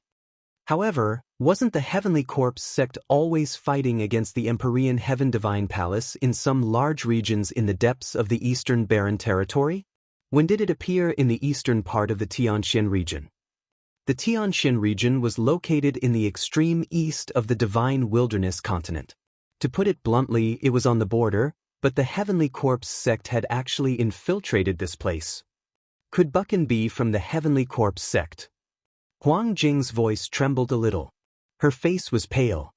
However, Wasn't the Heavenly Corpse sect always fighting against the Empyrean Heaven Divine Palace in some large regions in the depths of the Eastern Barren Territory? When did it appear in the eastern part of the Tianxian region? The Tianxian region was located in the extreme east of the Divine Wilderness continent. To put it bluntly, it was on the border, but the Heavenly Corpse sect had actually infiltrated this place. Could Buchan be from the Heavenly Corpse sect? Huang Jing's voice trembled a little. Her face was pale.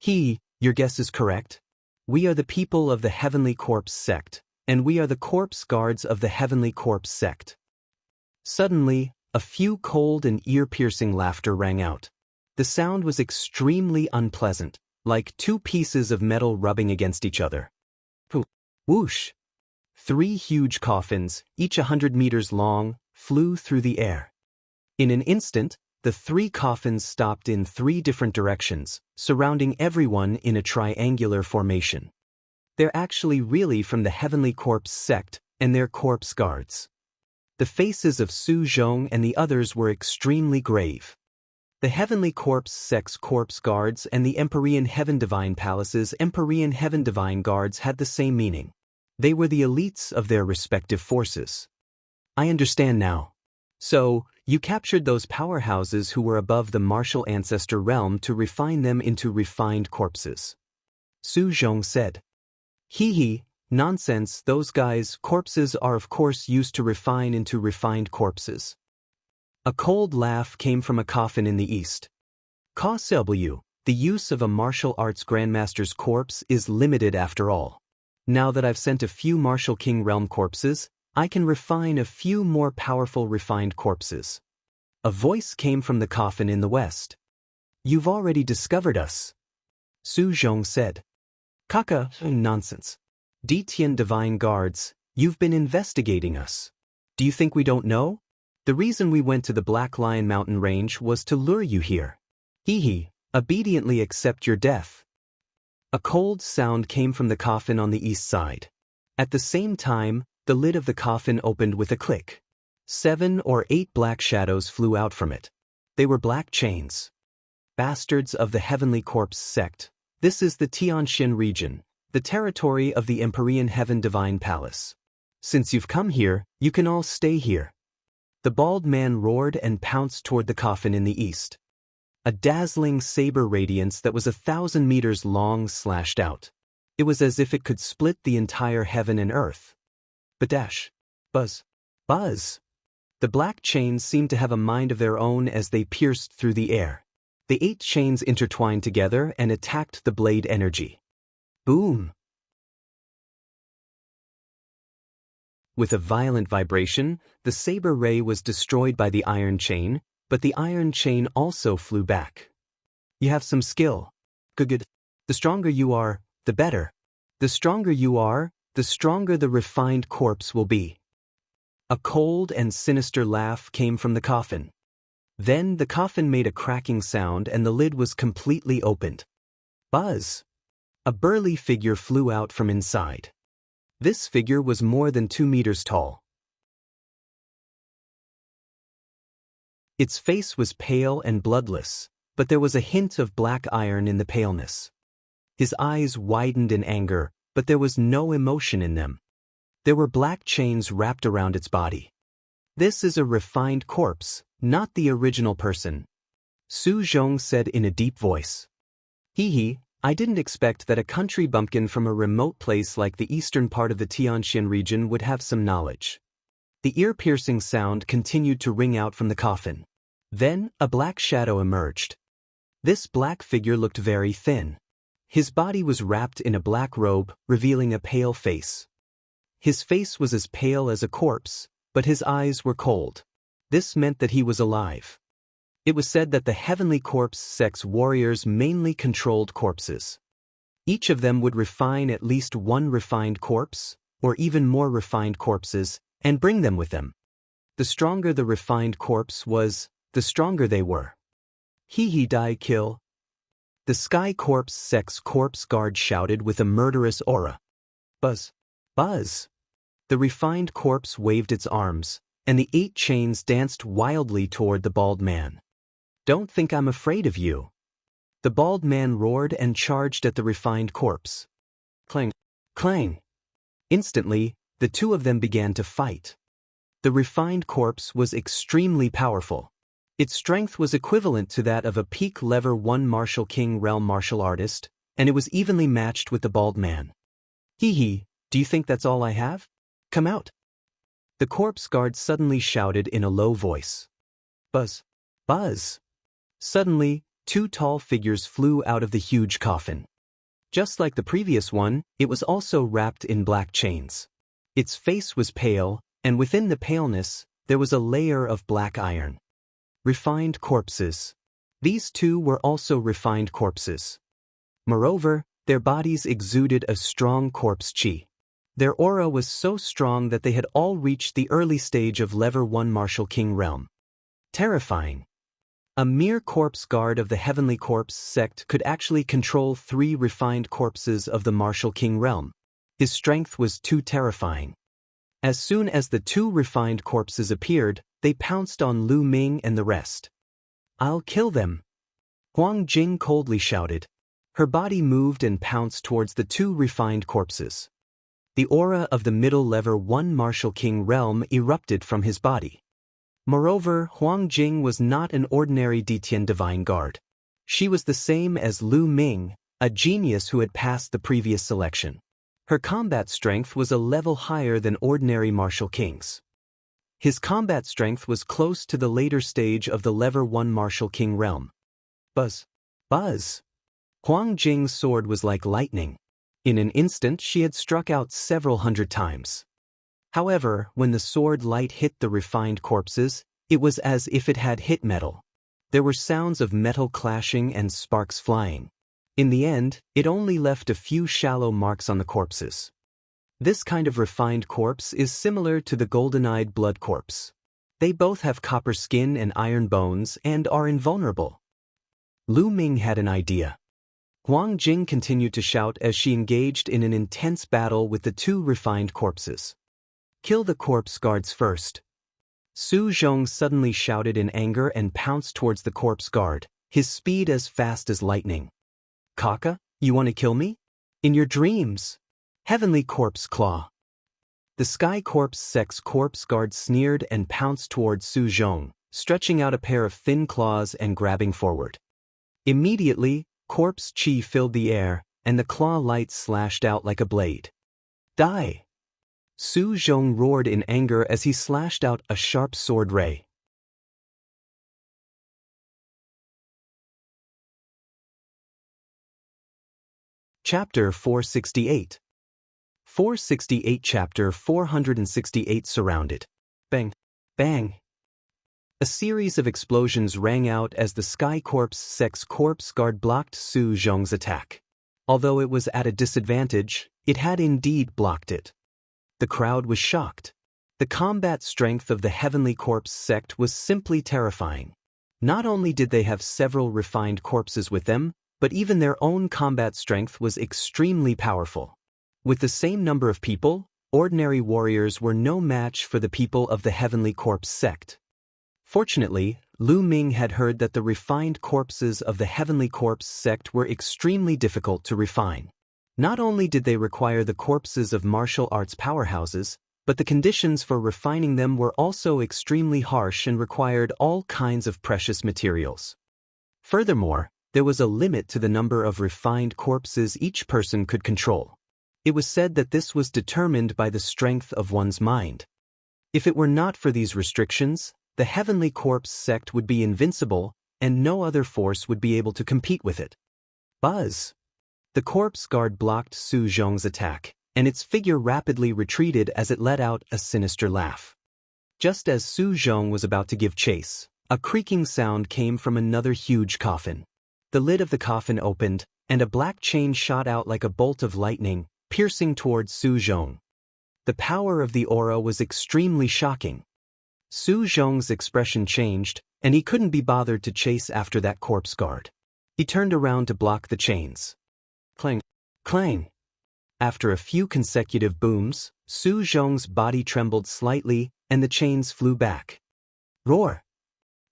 Your guess is correct. We are the people of the Heavenly Corpse sect, and we are the corpse guards of the Heavenly Corpse sect. Suddenly, a few cold and ear-piercing laughter rang out. The sound was extremely unpleasant, like two pieces of metal rubbing against each other. Whoosh! 3 huge coffins, each 100 meters long, flew through the air. In an instant, the 3 coffins stopped in 3 different directions, surrounding everyone in a triangular formation. They're actually really from the Heavenly Corpse sect, and they're corpse guards. The faces of Su Zhong and the others were extremely grave. The Heavenly Corpse sect's corpse guards and the Empyrean Heaven Divine Palace's Empyrean Heaven Divine Guards had the same meaning. They were the elites of their respective forces. I understand now. So, you captured those powerhouses who were above the martial ancestor realm to refine them into refined corpses. Su Zhong said. Nonsense, those guys' corpses are of course used to refine into refined corpses. A cold laugh came from a coffin in the east. KSW, the use of a martial arts grandmaster's corpse is limited after all. Now that I've sent a few martial king realm corpses, I can refine a few more powerful refined corpses. A voice came from the coffin in the west. You've already discovered us. Su Zhong said. Kaka, nonsense. Detian Divine Guards, you've been investigating us. Do you think we don't know? The reason we went to the Black Lion Mountain Range was to lure you here. Obediently accept your death. A cold sound came from the coffin on the east side. At the same time, the lid of the coffin opened with a click. 7 or 8 black shadows flew out from it. They were black chains. Bastards of the Heavenly Corpse sect, this is the Tianxian region, the territory of the Empyrean Heaven Divine Palace. Since you've come here, you can all stay here. The bald man roared and pounced toward the coffin in the east. A dazzling saber radiance that was 1,000 meters long slashed out. It was as if it could split the entire heaven and earth. Badash. Buzz. Buzz. The black chains seemed to have a mind of their own as they pierced through the air. The 8 chains intertwined together and attacked the blade energy. Boom. With a violent vibration, the saber ray was destroyed by the iron chain, but the iron chain also flew back. You have some skill. Good. The stronger you are, the better. The stronger you are, the stronger the refined corpse will be. A cold and sinister laugh came from the coffin. Then the coffin made a cracking sound and the lid was completely opened. Buzz! A burly figure flew out from inside. This figure was more than 2 meters tall. Its face was pale and bloodless, but there was a hint of black iron in the paleness. His eyes widened in anger, but there was no emotion in them. There were black chains wrapped around its body. This is a refined corpse, not the original person. Su Zhong said in a deep voice. I didn't expect that a country bumpkin from a remote place like the eastern part of the Tianxian region would have some knowledge. The ear-piercing sound continued to ring out from the coffin. Then, a black shadow emerged. This black figure looked very thin. His body was wrapped in a black robe, revealing a pale face. His face was as pale as a corpse, but his eyes were cold. This meant that he was alive. It was said that the Heavenly Corpse sect's warriors mainly controlled corpses. Each of them would refine at least 1 refined corpse, or even more refined corpses, and bring them with them. The stronger the refined corpse was, the stronger they were. Die kill. The Sky Corpse sect's corpse guard shouted with a murderous aura. Buzz. Buzz. The refined corpse waved its arms, and the 8 chains danced wildly toward the bald man. Don't think I'm afraid of you. The bald man roared and charged at the refined corpse. Clang! Clang! Instantly, the two of them began to fight. The refined corpse was extremely powerful. Its strength was equivalent to that of a peak level 1 martial king realm martial artist, and it was evenly matched with the bald man. Hee hee, do you think that's all I have? Come out. The corpse guard suddenly shouted in a low voice. Buzz! Buzz! Suddenly, two tall figures flew out of the huge coffin. Just like the previous one, it was also wrapped in black chains. Its face was pale, and within the paleness, there was a layer of black iron. Refined corpses. These two were also refined corpses. Moreover, their bodies exuded a strong corpse chi. Their aura was so strong that they had all reached the early stage of level 1 martial king realm. Terrifying. A mere corpse guard of the heavenly corpse sect could actually control 3 refined corpses of the martial king realm. His strength was too terrifying. As soon as the 2 refined corpses appeared, they pounced on Lu Ming and the rest. I'll kill them. Huang Jing coldly shouted. Her body moved and pounced towards the 2 refined corpses. The aura of the middle level 1 martial king realm erupted from his body. Moreover, Huang Jing was not an ordinary Ditian divine guard. She was the same as Lu Ming, a genius who had passed the previous selection. Her combat strength was a level higher than ordinary martial kings. His combat strength was close to the later stage of the level 1 martial king realm. Buzz! Buzz! Huang Jing's sword was like lightning. In an instant she had struck out several hundred times. However, when the sword light hit the refined corpses, it was as if it had hit metal. There were sounds of metal clashing and sparks flying. In the end, it only left a few shallow marks on the corpses. This kind of refined corpse is similar to the golden-eyed blood corpse. They both have copper skin and iron bones and are invulnerable. Lu Ming had an idea. Huang Jing continued to shout as she engaged in an intense battle with the 2 refined corpses. Kill the corpse guards first. Su Zhong suddenly shouted in anger and pounced towards the corpse guard, his speed as fast as lightning. Kaka, you want to kill me? In your dreams. Heavenly Corpse Claw. The Sky Corpse Sect's corpse guard sneered and pounced towards Su Zhong, stretching out a pair of thin claws and grabbing forward. Immediately, corpse chi filled the air, and the claw light slashed out like a blade. Die! Su Zhong roared in anger as he slashed out a sharp sword ray. Chapter 468. 468 Chapter 468 Surrounded. Bang! Bang! A series of explosions rang out as the Sky Corpse Sect's corpse guard blocked Su Zhong's attack. Although it was at a disadvantage, it had indeed blocked it. The crowd was shocked. The combat strength of the Heavenly Corpse Sect was simply terrifying. Not only did they have several refined corpses with them, but even their own combat strength was extremely powerful. With the same number of people, ordinary warriors were no match for the people of the Heavenly Corpse Sect. Fortunately, Lu Ming had heard that the refined corpses of the Heavenly Corpse Sect were extremely difficult to refine. Not only did they require the corpses of martial arts powerhouses, but the conditions for refining them were also extremely harsh and required all kinds of precious materials. Furthermore, there was a limit to the number of refined corpses each person could control. It was said that this was determined by the strength of one's mind. If it were not for these restrictions, the Heavenly Corpse Sect would be invincible, and no other force would be able to compete with it. Buzz! The corpse guard blocked Su Zhong's attack, and its figure rapidly retreated as it let out a sinister laugh. Just as Su Zhong was about to give chase, a creaking sound came from another huge coffin. The lid of the coffin opened, and a black chain shot out like a bolt of lightning, piercing towards Su Zhong. The power of the aura was extremely shocking. Su Zhong's expression changed, and he couldn't be bothered to chase after that corpse guard. He turned around to block the chains. Clang! Clang! After a few consecutive booms, Su Zhong's body trembled slightly, and the chains flew back. Roar!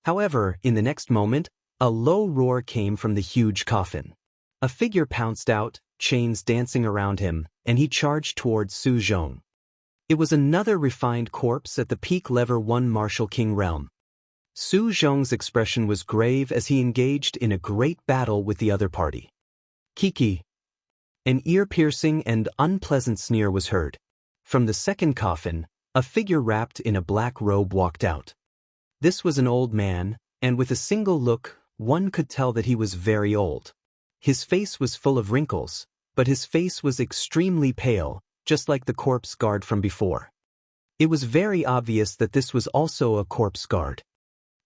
However, in the next moment, A low roar came from the huge coffin. A figure pounced out, chains dancing around him, and he charged towards Su Zhong. It was another refined corpse at the peak level 1 martial king realm. Su Zhong's expression was grave as he engaged in a great battle with the other party. Kiki. An ear-piercing and unpleasant sneer was heard. From the second coffin, a figure wrapped in a black robe walked out. This was an old man, and with a single look, one could tell that he was very old. His face was full of wrinkles, but his face was extremely pale, just like the corpse guard from before. It was very obvious that this was also a corpse guard.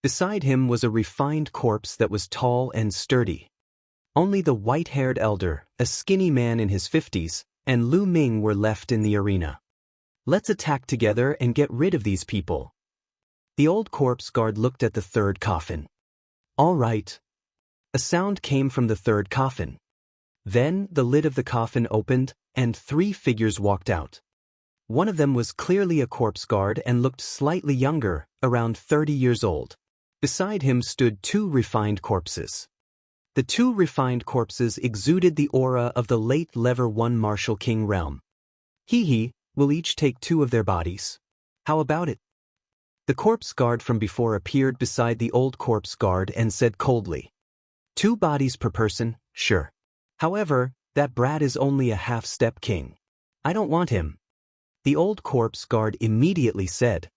Beside him was a refined corpse that was tall and sturdy. Only the white-haired elder, a skinny man in his 50s, and Lu Ming were left in the arena. Let's attack together and get rid of these people. The old corpse guard looked at the third coffin. All right. A sound came from the third coffin. Then the lid of the coffin opened, and 3 figures walked out. One of them was clearly a corpse guard and looked slightly younger, around 30 years old. Beside him stood 2 refined corpses. The 2 refined corpses exuded the aura of the late level 1 martial king realm. We'll each take 2 of their bodies. How about it? The corpse guard from before appeared beside the old corpse guard and said coldly. 2 bodies per person, sure. However, that brat is only a half-step king. I don't want him. The old corpse guard immediately said.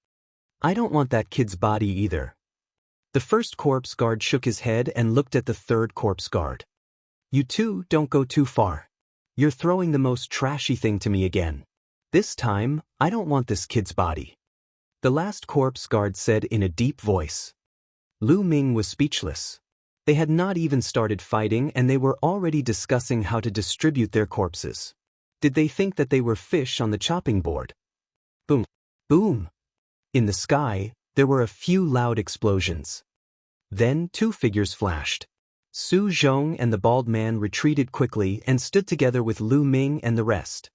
I don't want that kid's body either. The first corpse guard shook his head and looked at the third corpse guard. You two don't go too far. You're throwing the most trashy thing to me again. This time, I don't want this kid's body. The last corpse guard said in a deep voice. Lu Ming was speechless. They had not even started fighting and they were already discussing how to distribute their corpses. Did they think that they were fish on the chopping board? Boom. Boom. In the sky, there were a few loud explosions. Then 2 figures flashed. Su Zhong and the bald man retreated quickly and stood together with Lu Ming and the rest.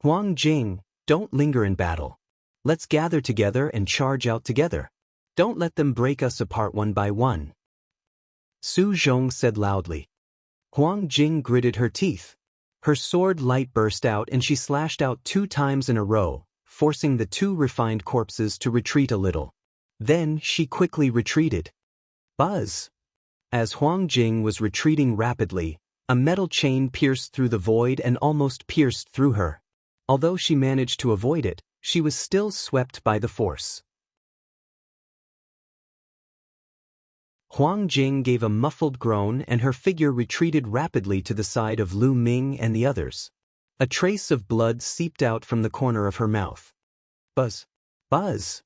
Huang Jing, don't linger in battle. Let's gather together and charge out together. Don't let them break us apart one by one. Su Zhong said loudly. Huang Jing gritted her teeth. Her sword light burst out and she slashed out 2 times in a row, forcing the 2 refined corpses to retreat a little. Then she quickly retreated. Buzz! As Huang Jing was retreating rapidly, a metal chain pierced through the void and almost pierced through her. Although she managed to avoid it, she was still swept by the force. Huang Jing gave a muffled groan and her figure retreated rapidly to the side of Lu Ming and the others. A trace of blood seeped out from the corner of her mouth. Buzz! Buzz!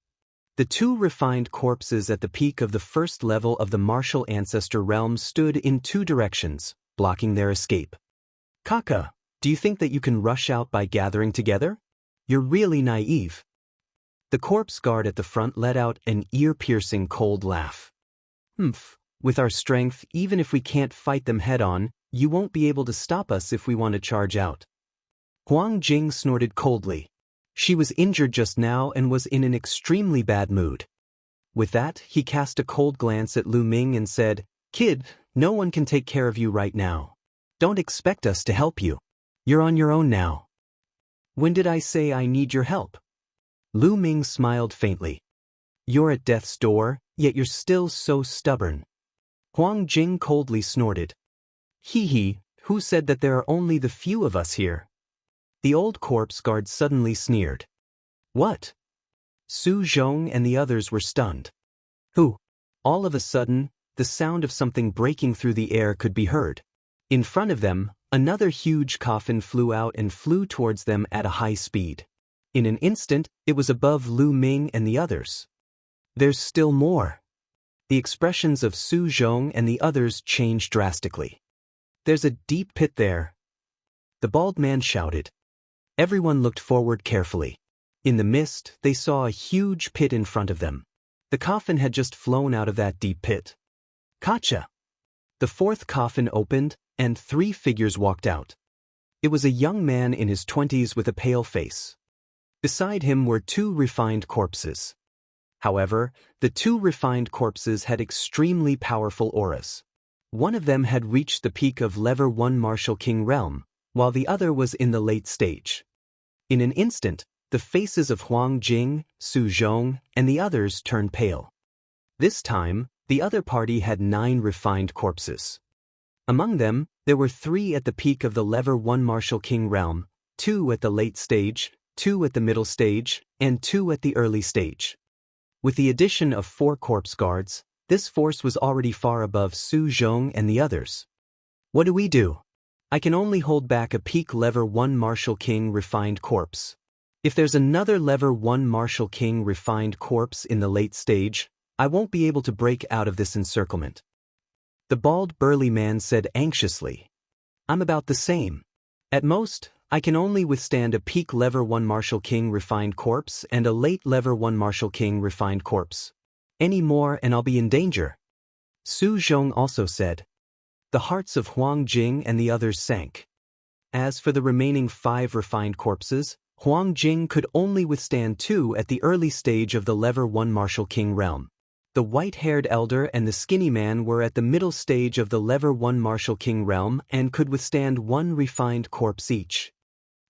The 2 refined corpses at the peak of the first level of the martial ancestor realm stood in 2 directions, blocking their escape. Kaka, do you think that you can rush out by gathering together? You're really naive. The corpse guard at the front let out an ear-piercing cold laugh. With our strength, even if we can't fight them head-on, you won't be able to stop us if we want to charge out. Huang Jing snorted coldly. She was injured just now and was in an extremely bad mood. With that, he cast a cold glance at Lu Ming and said, Kid, no one can take care of you right now. Don't expect us to help you. You're on your own now. When did I say I need your help? Lu Ming smiled faintly. You're at death's door, yet you're still so stubborn. Huang Jing coldly snorted. Who said that there are only the few of us here? The old corpse guard suddenly sneered. What? Su Zhong and the others were stunned. Who? All of a sudden, the sound of something breaking through the air could be heard. In front of them, another huge coffin flew out and flew towards them at a high speed. In an instant, it was above Lu Ming and the others. There's still more. The expressions of Su Zhong and the others changed drastically. There's a deep pit there. The bald man shouted. Everyone looked forward carefully. In the mist, they saw a huge pit in front of them. The coffin had just flown out of that deep pit. Kacha! The 4th coffin opened, and 3 figures walked out. It was a young man in his 20s with a pale face. Beside him were 2 refined corpses. However, the two refined corpses had extremely powerful auras. One of them had reached the peak of Level 1 Martial King realm, while the other was in the late stage. In an instant, the faces of Huang Jing, Su Zhong, and the others turned pale. This time, the other party had 9 refined corpses. Among them, there were 3 at the peak of the Level 1 Martial King realm, 2 at the late stage, 2 at the middle stage, and 2 at the early stage. With the addition of 4 corpse guards, this force was already far above Su Zhong and the others. What do? I can only hold back a peak Level 1 Martial King refined corpse. If there's another Level 1 Martial King refined corpse in the late stage, I won't be able to break out of this encirclement. The bald burly man said anxiously. I'm about the same. At most, I can only withstand a peak Level 1 Martial King refined corpse and a late Level 1 Martial King refined corpse. Any more and I'll be in danger. Su Zhong also said. The hearts of Huang Jing and the others sank. As for the remaining 5 refined corpses, Huang Jing could only withstand 2 at the early stage of the Level 1 Martial King realm. The white-haired elder and the skinny man were at the middle stage of the Level 1 Martial King realm and could withstand 1 refined corpse each.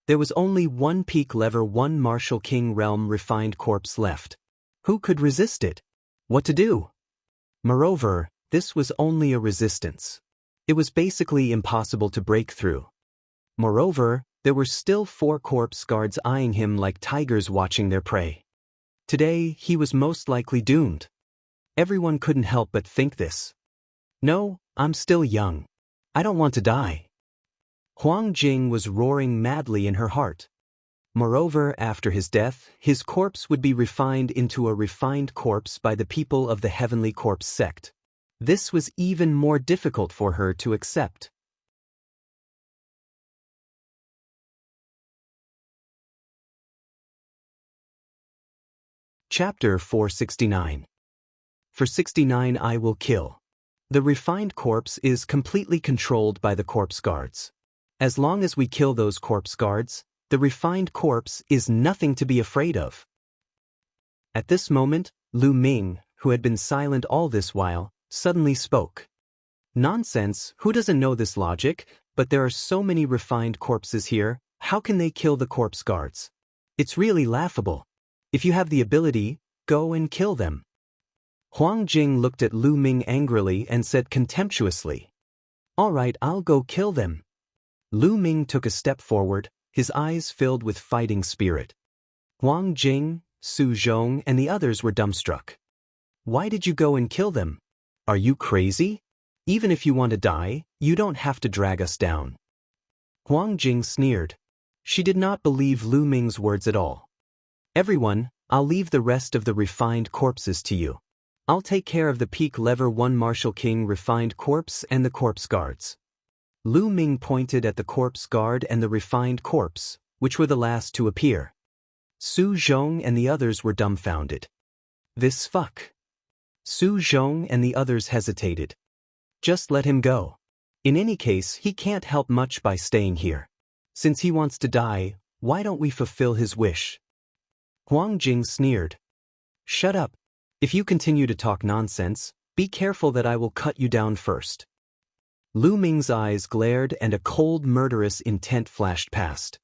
There was only 1 peak Level 1 Martial King realm refined corpse left. Who could resist it? What to do? Moreover, this was only a resistance. It was basically impossible to break through. Moreover, there were still 4 corpse guards eyeing him like tigers watching their prey. Today, he was most likely doomed. Everyone couldn't help but think this. No, I'm still young. I don't want to die. Huang Jing was roaring madly in her heart. Moreover, after his death, his corpse would be refined into a refined corpse by the people of the Heavenly Corpse sect. This was even more difficult for her to accept. Chapter 469. For 69 I will kill. The refined corpse is completely controlled by the corpse guards. As long as we kill those corpse guards, the refined corpse is nothing to be afraid of. At this moment, Lu Ming, who had been silent all this while, suddenly spoke. Nonsense, who doesn't know this logic? But there are so many refined corpses here, how can they kill the corpse guards? It's really laughable. If you have the ability, go and kill them. Huang Jing looked at Lu Ming angrily and said contemptuously. All right, I'll go kill them. Lu Ming took a step forward, his eyes filled with fighting spirit. Huang Jing, Su Zhong, and the others were dumbstruck. Why did you go and kill them? Are you crazy? Even if you want to die, you don't have to drag us down. Huang Jing sneered. She did not believe Lu Ming's words at all. Everyone, I'll leave the rest of the refined corpses to you. I'll take care of the peak Level 1 Martial King refined corpse and the corpse guards. Lu Ming pointed at the corpse guard and the refined corpse, which were the last to appear. Su Zhong and the others were dumbfounded. This fuck. Su Zhong and the others hesitated. Just let him go. In any case, he can't help much by staying here. Since he wants to die, why don't we fulfill his wish? Huang Jing sneered. Shut up. If you continue to talk nonsense, be careful that I will cut you down first. Lu Ming's eyes glared and a cold murderous intent flashed past.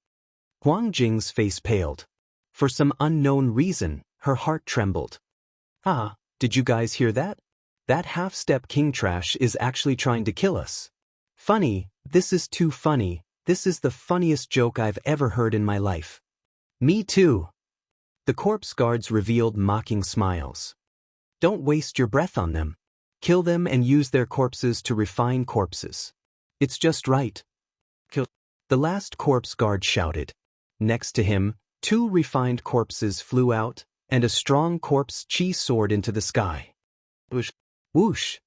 Huang Jing's face paled. For some unknown reason, her heart trembled. Ah, did you guys hear that? That half-step king trash is actually trying to kill us. Funny, this is too funny, this is the funniest joke I've ever heard in my life. Me too. The corpse guards revealed mocking smiles. Don't waste your breath on them. Kill them and use their corpses to refine corpses. It's just right. Kill. The last corpse guard shouted. Next to him, 2 refined corpses flew out, and a strong corpse chi soared into the sky. Whoosh! Whoosh!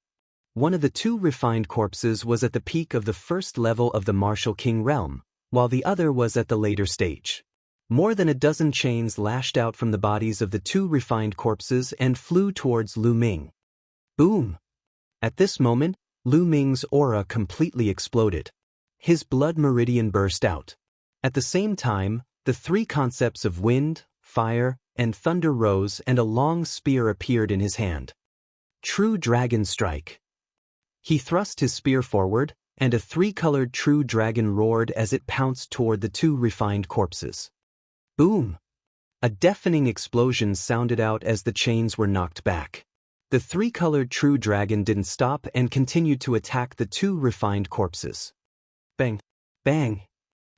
One of the 2 refined corpses was at the peak of the first level of the Martial King realm, while the other was at the later stage. More than a dozen chains lashed out from the bodies of the 2 refined corpses and flew towards Lu Ming. Boom! At this moment, Lu Ming's aura completely exploded. His blood meridian burst out. At the same time, the 3 concepts of wind, fire, and thunder rose and a long spear appeared in his hand. True Dragon Strike. He thrust his spear forward, and a three-colored true dragon roared as it pounced toward the two refined corpses. Boom! A deafening explosion sounded out as the chains were knocked back. The three-colored true dragon didn't stop and continued to attack the two refined corpses. Bang! Bang!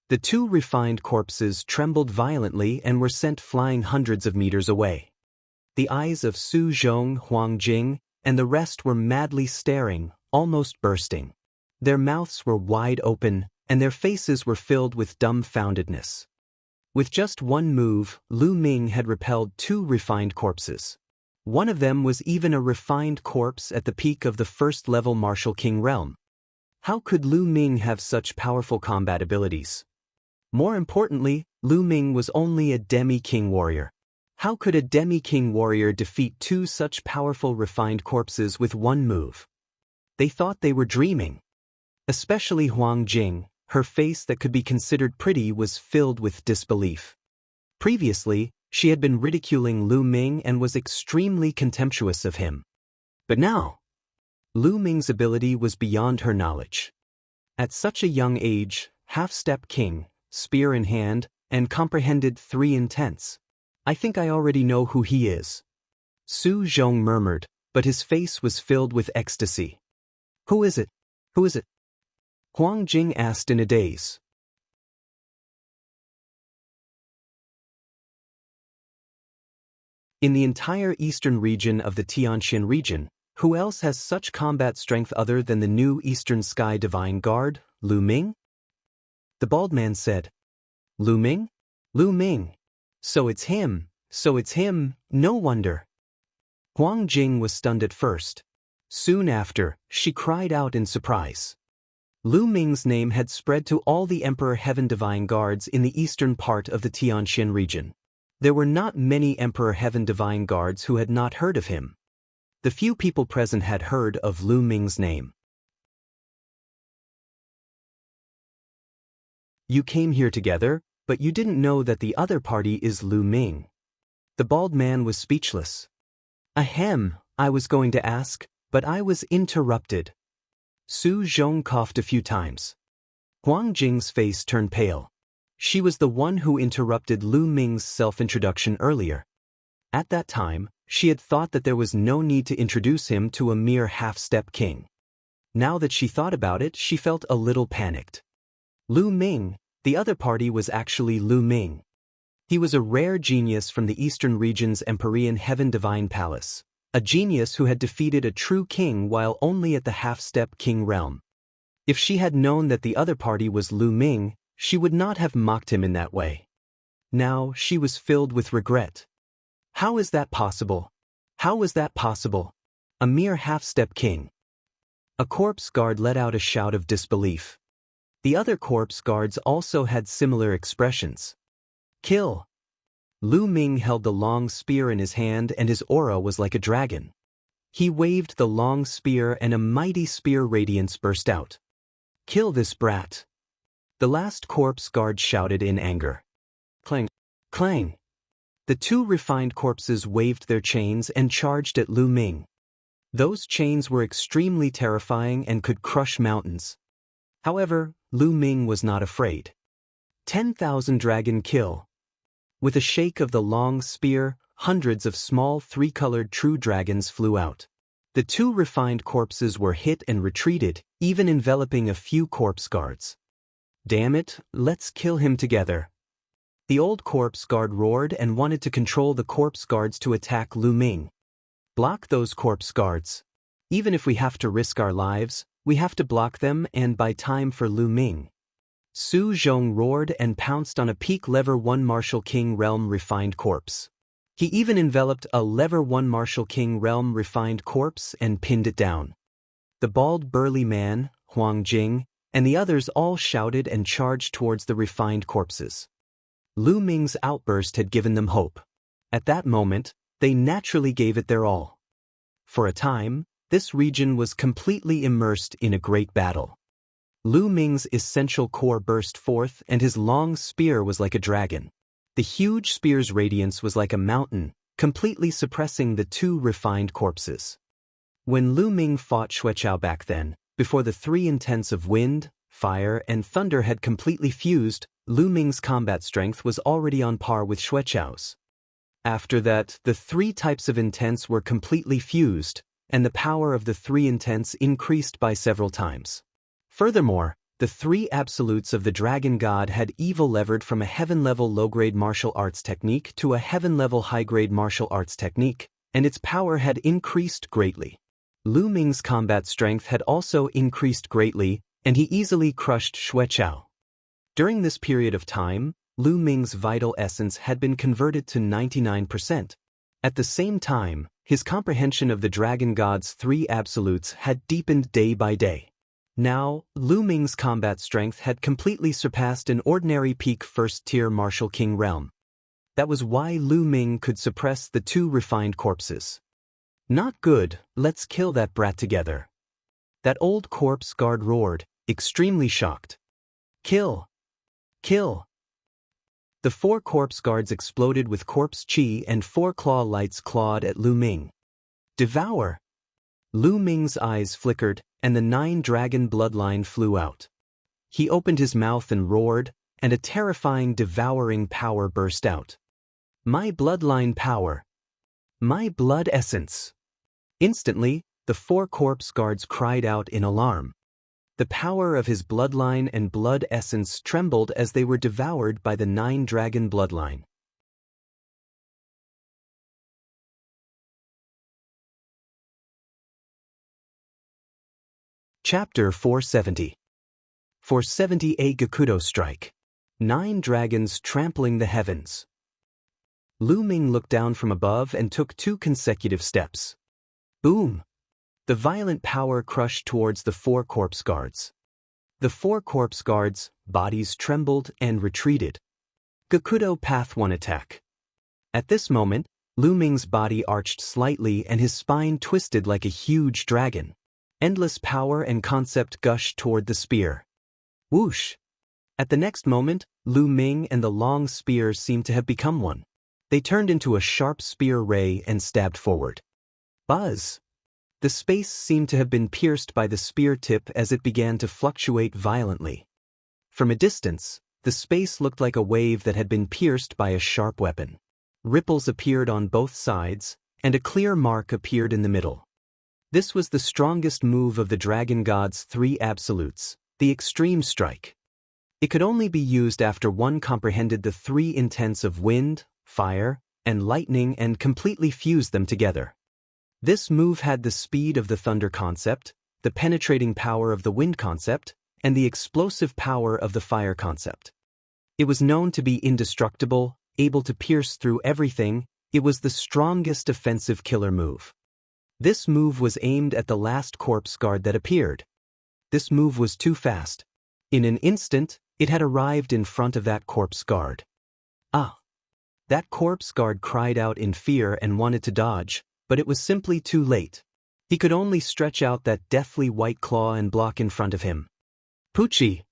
The two refined corpses trembled violently and were sent flying hundreds of meters away. The eyes of Su Zhong, Huang Jing, and the rest were madly staring, almost bursting. Their mouths were wide open, and their faces were filled with dumbfoundedness. With just one move, Lu Ming had repelled two refined corpses. One of them was even a refined corpse at the peak of the first-level Martial King realm. How could Lu Ming have such powerful combat abilities? More importantly, Lu Ming was only a demi-king warrior. How could a demi-king warrior defeat two such powerful refined corpses with one move? They thought they were dreaming. Especially Huang Jing, her face that could be considered pretty was filled with disbelief. Previously, she had been ridiculing Lu Ming and was extremely contemptuous of him. But now, Lu Ming's ability was beyond her knowledge. At such a young age, half-step king, spear in hand, and comprehended three intents. I think I already know who he is. Su Zhong murmured, but his face was filled with ecstasy. Who is it? Who is it? Huang Jing asked in a daze. In the entire eastern region of the Tianxian region, who else has such combat strength other than the new Eastern Sky Divine Guard, Lu Ming? The bald man said. Lu Ming? Lu Ming. So it's him, no wonder. Huang Jing was stunned at first. Soon after, she cried out in surprise. Lu Ming's name had spread to all the Emperor Heaven Divine Guards in the eastern part of the Tianxian region. There were not many Emperor Heaven Divine Guards who had not heard of him. The few people present had heard of Lu Ming's name. You came here together, but you didn't know that the other party is Lu Ming. The bald man was speechless. Ahem, I was going to ask, but I was interrupted. Su Zhong coughed a few times. Huang Jing's face turned pale. She was the one who interrupted Lu Ming's self-introduction earlier. At that time, she had thought that there was no need to introduce him to a mere half-step king. Now that she thought about it, she felt a little panicked. Lu Ming, the other party was actually Lu Ming. He was a rare genius from the eastern region's Empyrean Heaven Divine Palace, a genius who had defeated a true king while only at the half-step king realm. If she had known that the other party was Lu Ming, she would not have mocked him in that way. Now she was filled with regret. How is that possible? How was that possible? A mere half-step king. A corpse guard let out a shout of disbelief. The other corpse guards also had similar expressions. Kill! Lu Ming held the long spear in his hand and his aura was like a dragon. He waved the long spear and a mighty spear radiance burst out. Kill this brat! The last corpse guard shouted in anger. Clang! Clang! The two refined corpses waved their chains and charged at Lu Ming. Those chains were extremely terrifying and could crush mountains. However, Lu Ming was not afraid. 10,000 dragon kill. With a shake of the long spear, hundreds of small three-colored true dragons flew out. The two refined corpses were hit and retreated, even enveloping a few corpse guards. Damn it, let's kill him together. The old corpse guard roared and wanted to control the corpse guards to attack Lu Ming. Block those corpse guards. Even if we have to risk our lives, we have to block them and buy time for Lu Ming. Su Zhong roared and pounced on a peak level 1 Martial King Realm refined corpse. He even enveloped a level 1 Martial King Realm refined corpse and pinned it down. The bald burly man, Huang Jing, and the others all shouted and charged towards the refined corpses. Lu Ming's outburst had given them hope. At that moment, they naturally gave it their all. For a time, this region was completely immersed in a great battle. Lu Ming's essential core burst forth and his long spear was like a dragon. The huge spear's radiance was like a mountain, completely suppressing the two refined corpses. When Lu Ming fought Xueqiao back then, before the three intents of wind, fire, and thunder had completely fused, Lu Ming's combat strength was already on par with Xueqiao's. After that, the three types of intents were completely fused, and the power of the three intents increased by several times. Furthermore, the three absolutes of the dragon god had evil levered from a heaven-level low-grade martial arts technique to a heaven-level high-grade martial arts technique, and its power had increased greatly. Lu Ming's combat strength had also increased greatly, and he easily crushed Xueqiao. During this period of time, Lu Ming's vital essence had been converted to 99%. At the same time, his comprehension of the dragon god's three absolutes had deepened day by day. Now, Lu Ming's combat strength had completely surpassed an ordinary peak first-tier martial king realm. That was why Lu Ming could suppress the two refined corpses. Not good, let's kill that brat together. That old corpse guard roared, extremely shocked. Kill! Kill! The four corpse guards exploded with corpse chi and four claw lights clawed at Lu Ming. Devour! Lu Ming's eyes flickered, and the 9-dragon bloodline flew out. He opened his mouth and roared, and a terrifying devouring power burst out. My bloodline power! My blood essence! Instantly, the four corpse guards cried out in alarm. The power of his bloodline and blood essence trembled as they were devoured by the 9-dragon bloodline. Chapter 470. 470 A Gakudo Strike. 9 dragons trampling the heavens. Lu Ming looked down from above and took 2 consecutive steps. Boom! The violent power crushed towards the 4 corpse guards. The 4 corpse guards' bodies trembled and retreated. Gakudo Path 1 attack. At this moment, Lu Ming's body arched slightly and his spine twisted like a huge dragon. Endless power and concept gushed toward the spear. Whoosh! At the next moment, Lu Ming and the long spear seemed to have become one. They turned into a sharp spear ray and stabbed forward. Buzz! The space seemed to have been pierced by the spear tip as it began to fluctuate violently. From a distance, the space looked like a wave that had been pierced by a sharp weapon. Ripples appeared on both sides, and a clear mark appeared in the middle. This was the strongest move of the dragon god's 3 absolutes, the extreme strike. It could only be used after one comprehended the 3 intents of wind, fire, and lightning and completely fused them together. This move had the speed of the thunder concept, the penetrating power of the wind concept, and the explosive power of the fire concept. It was known to be indestructible, able to pierce through everything. It was the strongest offensive killer move. This move was aimed at the last corpse guard that appeared. This move was too fast. In an instant, it had arrived in front of that corpse guard. Ah! That corpse guard cried out in fear and wanted to dodge, but it was simply too late. He could only stretch out that deathly white claw and block in front of him. Poochie!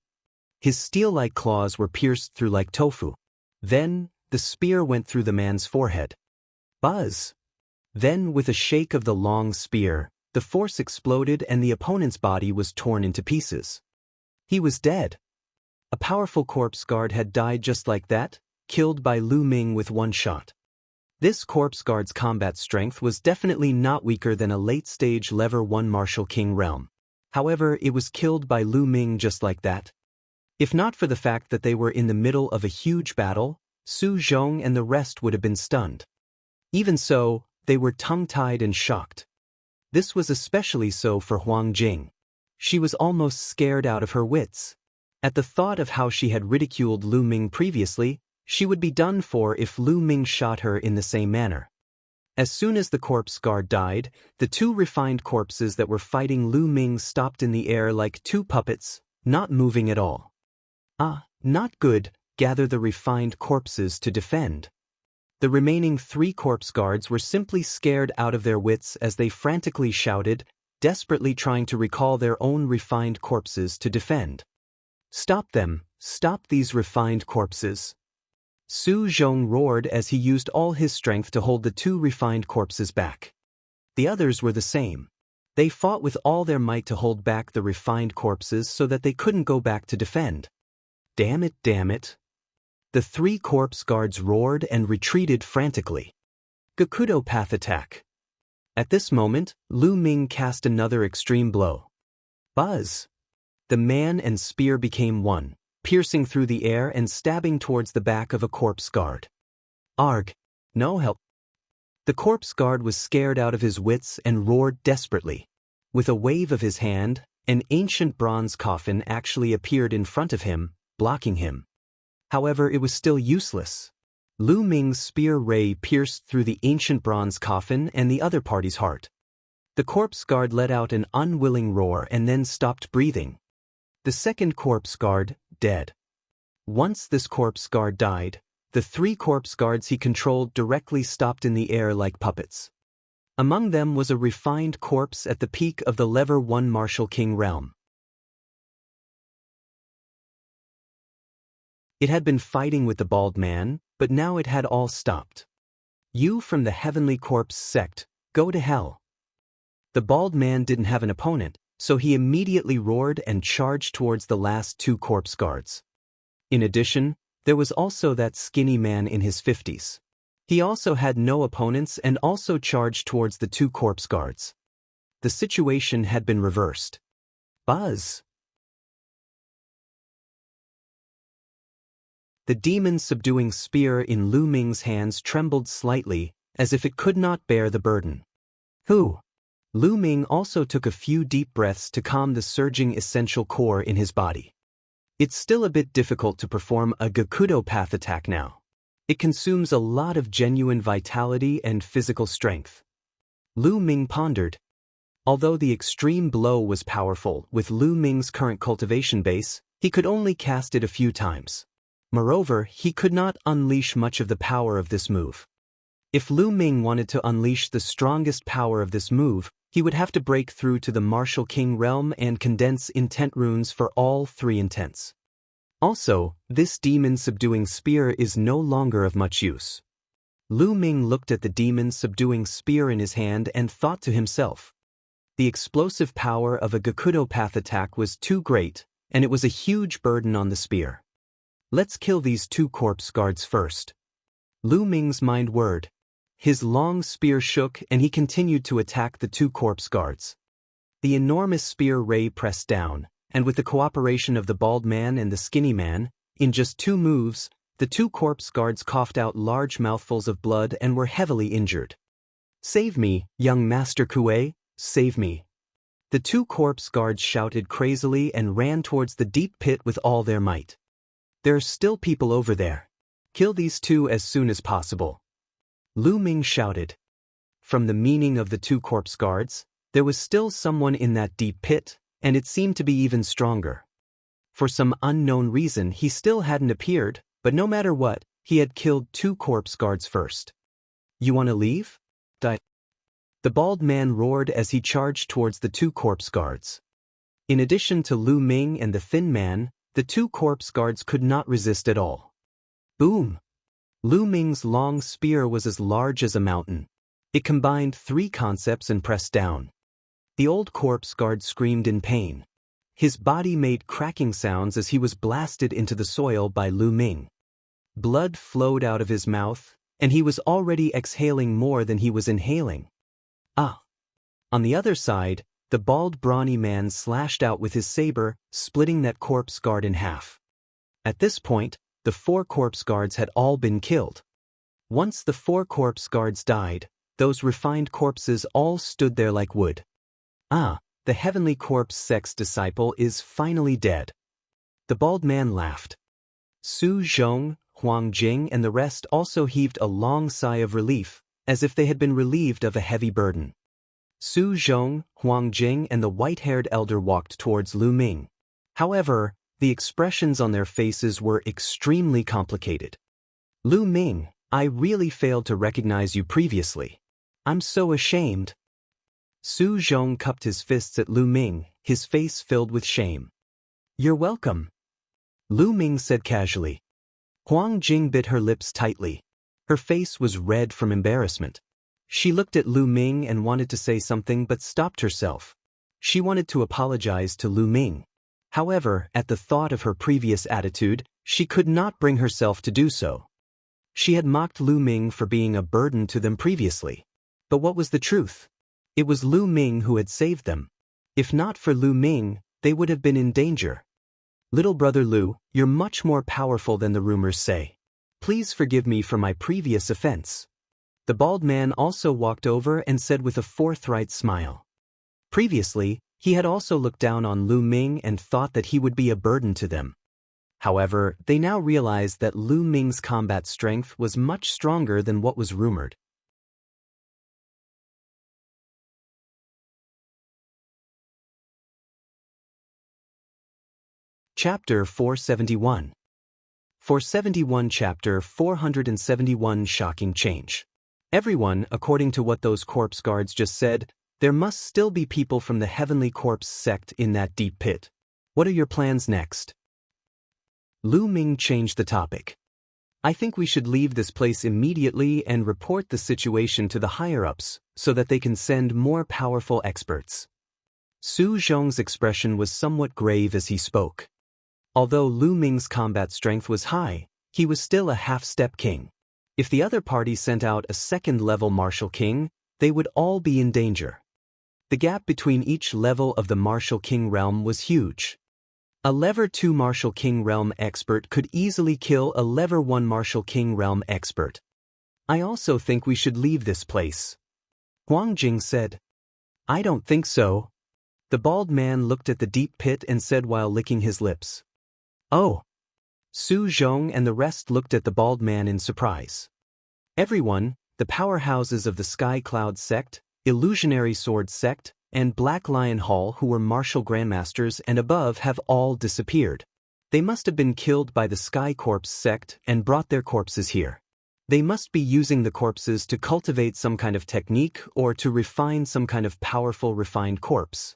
His steel-like claws were pierced through like tofu. Then, the spear went through the man's forehead. Buzz! Then, with a shake of the long spear, the force exploded and the opponent's body was torn into pieces. He was dead. A powerful corpse guard had died just like that, killed by Lu Ming with one shot. This corpse guard's combat strength was definitely not weaker than a late-stage Lever 1 Martial King realm. However, it was killed by Lu Ming just like that. If not for the fact that they were in the middle of a huge battle, Su Zhong and the rest would have been stunned. Even so, they were tongue-tied and shocked. This was especially so for Huang Jing. She was almost scared out of her wits. At the thought of how she had ridiculed Lu Ming previously, she would be done for if Lu Ming shot her in the same manner. As soon as the corpse guard died, the 2 refined corpses that were fighting Lu Ming stopped in the air like 2 puppets, not moving at all. Ah, not good, gather the refined corpses to defend. The remaining 3 corpse guards were simply scared out of their wits as they frantically shouted, desperately trying to recall their own refined corpses to defend. Stop them, stop these refined corpses. Su Zhong roared as he used all his strength to hold the two refined corpses back. The others were the same. They fought with all their might to hold back the refined corpses so that they couldn't go back to defend. Damn it, damn it. The three corpse guards roared and retreated frantically. Gakudo path attack. At this moment, Lu Ming cast another extreme blow. Buzz! The man and spear became one, piercing through the air and stabbing towards the back of a corpse guard. Arg! No help! The corpse guard was scared out of his wits and roared desperately. With a wave of his hand, an ancient bronze coffin actually appeared in front of him, blocking him. However, it was still useless. Lu Ming's spear ray pierced through the ancient bronze coffin and the other party's heart. The corpse guard let out an unwilling roar and then stopped breathing. The second corpse guard, dead. Once this corpse guard died, the three corpse guards he controlled directly stopped in the air like puppets. Among them was a refined corpse at the peak of the Lever 1 Martial King realm. It had been fighting with the bald man, but now it had all stopped. You from the Heavenly Corpse sect, go to hell. The bald man didn't have an opponent, so he immediately roared and charged towards the last two corpse guards. In addition, there was also that skinny man in his 50s. He also had no opponents and also charged towards the two corpse guards. The situation had been reversed. Buzz! The demon-subduing spear in Lu Ming's hands trembled slightly, as if it could not bear the burden. Who? Lu Ming also took a few deep breaths to calm the surging essential core in his body. It's still a bit difficult to perform a Gakudo path attack now. It consumes a lot of genuine vitality and physical strength. Lu Ming pondered. Although the extreme blow was powerful, with Lu Ming's current cultivation base, he could only cast it a few times. Moreover, he could not unleash much of the power of this move. If Lu Ming wanted to unleash the strongest power of this move, he would have to break through to the Martial King realm and condense intent runes for all three intents. Also, this demon-subduing spear is no longer of much use. Lu Ming looked at the demon-subduing spear in his hand and thought to himself. The explosive power of a Gakudo path attack was too great, and it was a huge burden on the spear. Let's kill these two corpse guards first. Lu Ming's mind whirred. His long spear shook and he continued to attack the two corpse guards. The enormous spear ray pressed down, and with the cooperation of the bald man and the skinny man, in just 2 moves, the two corpse guards coughed out large mouthfuls of blood and were heavily injured. Save me, young Master Kue, save me. The two corpse guards shouted crazily and ran towards the deep pit with all their might. There are still people over there. Kill these two as soon as possible. Lu Ming shouted. From the meaning of the two corpse guards, there was still someone in that deep pit, and it seemed to be even stronger. For some unknown reason he still hadn't appeared, but no matter what, he had killed 2 corpse guards first. You want to leave? Die. The bald man roared as he charged towards the 2 corpse guards. In addition to Lu Ming and the thin man, the 2 corpse guards could not resist at all. Boom! Lu Ming's long spear was as large as a mountain. It combined 3 concepts and pressed down. The old corpse guard screamed in pain. His body made cracking sounds as he was blasted into the soil by Lu Ming. Blood flowed out of his mouth, and he was already exhaling more than he was inhaling. Ah! On the other side, the bald brawny man slashed out with his saber, splitting that corpse guard in half. At this point, the 4 corpse guards had all been killed. Once the 4 corpse guards died, those refined corpses all stood there like wood. Ah, the Heavenly Corpse sect's disciple is finally dead. The bald man laughed. Su Zhong, Huang Jing and the rest also heaved a long sigh of relief, as if they had been relieved of a heavy burden. Su Zhong, Huang Jing and the white-haired elder walked towards Lu Ming. However, the expressions on their faces were extremely complicated. Lu Ming, I really failed to recognize you previously. I'm so ashamed. Su Zhong cupped his fists at Lu Ming, his face filled with shame. You're welcome. Lu Ming said casually. Huang Jing bit her lips tightly. Her face was red from embarrassment. She looked at Lu Ming and wanted to say something but stopped herself. She wanted to apologize to Lu Ming. However, at the thought of her previous attitude, she could not bring herself to do so. She had mocked Lu Ming for being a burden to them previously. But what was the truth? It was Lu Ming who had saved them. If not for Lu Ming, they would have been in danger. Little brother Lu, you're much more powerful than the rumors say. Please forgive me for my previous offense. The bald man also walked over and said with a forthright smile. Previously, he had also looked down on Lu Ming and thought that he would be a burden to them. However, they now realized that Lu Ming's combat strength was much stronger than what was rumored. Chapter 471. 471 Chapter 471 Shocking Change. Everyone, according to what those corpse guards just said, there must still be people from the Heavenly Corpse sect in that deep pit. What are your plans next? Lu Ming changed the topic. I think we should leave this place immediately and report the situation to the higher-ups, so that they can send more powerful experts. Su Zhong's expression was somewhat grave as he spoke. Although Lu Ming's combat strength was high, he was still a half-step king. If the other party sent out a second-level martial king, they would all be in danger. The gap between each level of the martial king realm was huge. A level 2 martial king realm expert could easily kill a level 1 martial king realm expert. I also think we should leave this place. Huang Jing said. I don't think so. The bald man looked at the deep pit and said while licking his lips. Oh. Su Zhong and the rest looked at the bald man in surprise. Everyone, the powerhouses of the Sky Cloud sect, Illusionary Sword sect, and Black Lion Hall who were martial grandmasters and above have all disappeared. They must have been killed by the Sky Corpse sect and brought their corpses here. They must be using the corpses to cultivate some kind of technique or to refine some kind of powerful refined corpse.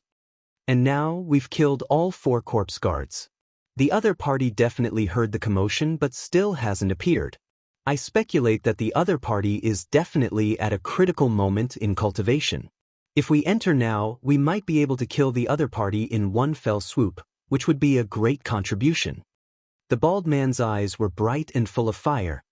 And now we've killed all 4 corpse guards. The other party definitely heard the commotion but still hasn't appeared. I speculate that the other party is definitely at a critical moment in cultivation. If we enter now, we might be able to kill the other party in one fell swoop, which would be a great contribution. The bald man's eyes were bright and full of fire.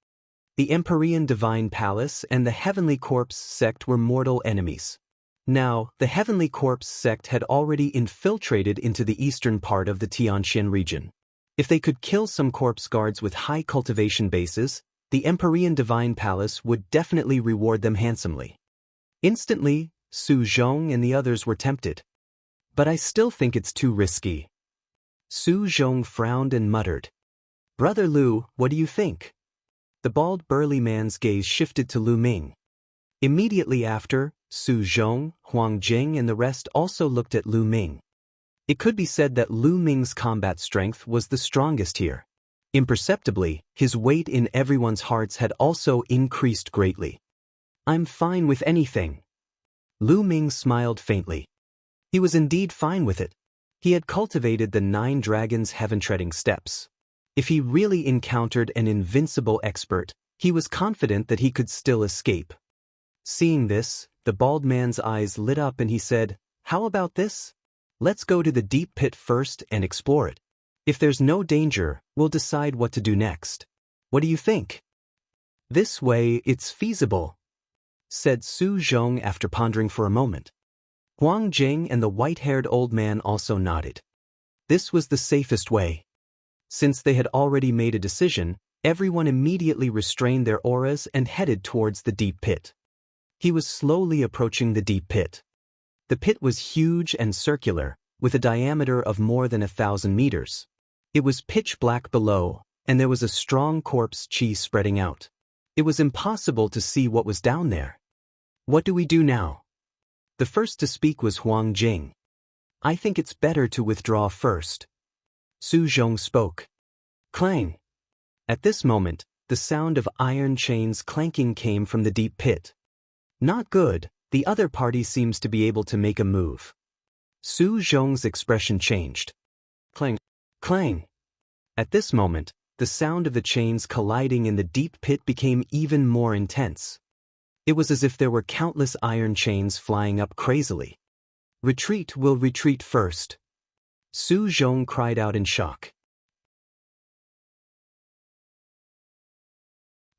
The Empyrean Divine Palace and the Heavenly Corpse sect were mortal enemies. Now, the Heavenly Corpse sect had already infiltrated into the eastern part of the Tianxian region. If they could kill some corpse guards with high cultivation bases, the Empyrean Divine Palace would definitely reward them handsomely. Instantly, Su Zhong and the others were tempted. But I still think it's too risky. Su Zhong frowned and muttered. Brother Lu, what do you think? The bald burly man's gaze shifted to Lu Ming. Immediately after, Su Zhong, Huang Jing and the rest also looked at Lu Ming. It could be said that Lu Ming's combat strength was the strongest here. Imperceptibly, his weight in everyone's hearts had also increased greatly. I'm fine with anything. Lu Ming smiled faintly. He was indeed fine with it. He had cultivated the 9 dragons' heaven-treading steps. If he really encountered an invincible expert, he was confident that he could still escape. Seeing this, the bald man's eyes lit up and he said, How about this? Let's go to the deep pit first and explore it. If there's no danger, we'll decide what to do next. What do you think? This way, it's feasible, said Su Zhong after pondering for a moment. Huang Jing and the white-haired old man also nodded. This was the safest way. Since they had already made a decision, everyone immediately restrained their auras and headed towards the deep pit. He was slowly approaching the deep pit. The pit was huge and circular, with a diameter of more than 1,000 meters. It was pitch black below, and there was a strong corpse chi spreading out. It was impossible to see what was down there. What do we do now? The first to speak was Huang Jing. I think it's better to withdraw first. Su Zhong spoke. Clang! At this moment, the sound of iron chains clanking came from the deep pit. Not good, the other party seems to be able to make a move. Su Zhong's expression changed. Clang! Clang! At this moment, the sound of the chains colliding in the deep pit became even more intense. It was as if there were countless iron chains flying up crazily. "Retreat, we'll retreat first," Su Zhong cried out in shock.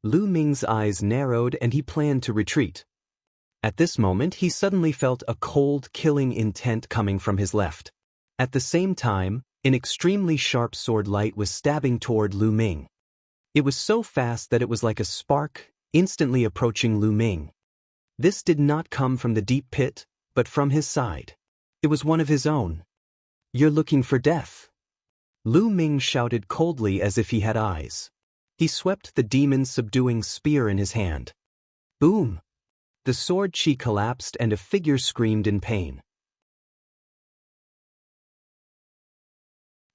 Lu Ming's eyes narrowed and he planned to retreat. At this moment he suddenly felt a cold, killing intent coming from his left. At the same time, an extremely sharp sword light was stabbing toward Lu Ming. It was so fast that it was like a spark, instantly approaching Lu Ming. This did not come from the deep pit, but from his side. It was one of his own. "You're looking for death," Lu Ming shouted coldly as if he had eyes. He swept the demon's subduing spear in his hand. Boom! The sword chi collapsed and a figure screamed in pain.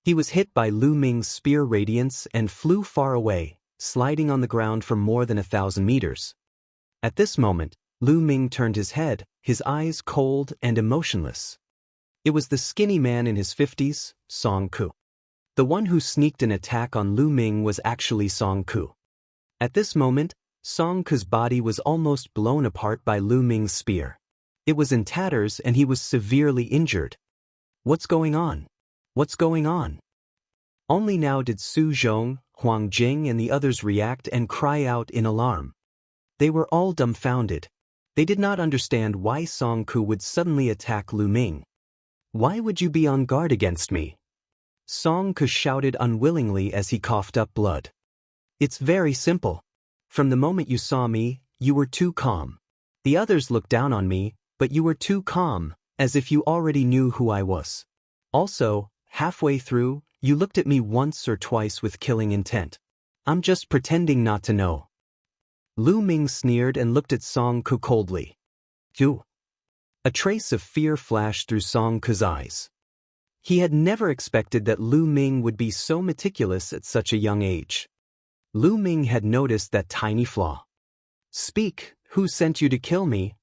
He was hit by Lu Ming's spear radiance and flew far away, sliding on the ground for more than 1,000 meters. At this moment, Lu Ming turned his head, his eyes cold and emotionless. It was the skinny man in his 50s, Song Ku. The one who sneaked an attack on Lu Ming was actually Song Ku. At this moment, Song Ku's body was almost blown apart by Lu Ming's spear. It was in tatters and he was severely injured. What's going on? What's going on? Only now did Su Zhong, Huang Jing and the others react and cry out in alarm. They were all dumbfounded. They did not understand why Song Ku would suddenly attack Lu Ming. "Why would you be on guard against me?" Song Ku shouted unwillingly as he coughed up blood. "It's very simple. From the moment you saw me, you were too calm. The others looked down on me, but you were too calm, as if you already knew who I was. Also, halfway through, you looked at me once or twice with killing intent. I'm just pretending not to know." Lu Ming sneered and looked at Song Ku coldly. "You." A trace of fear flashed through Song Ku's eyes. He had never expected that Lu Ming would be so meticulous at such a young age. Lu Ming had noticed that tiny flaw. "Speak, who sent you to kill me?"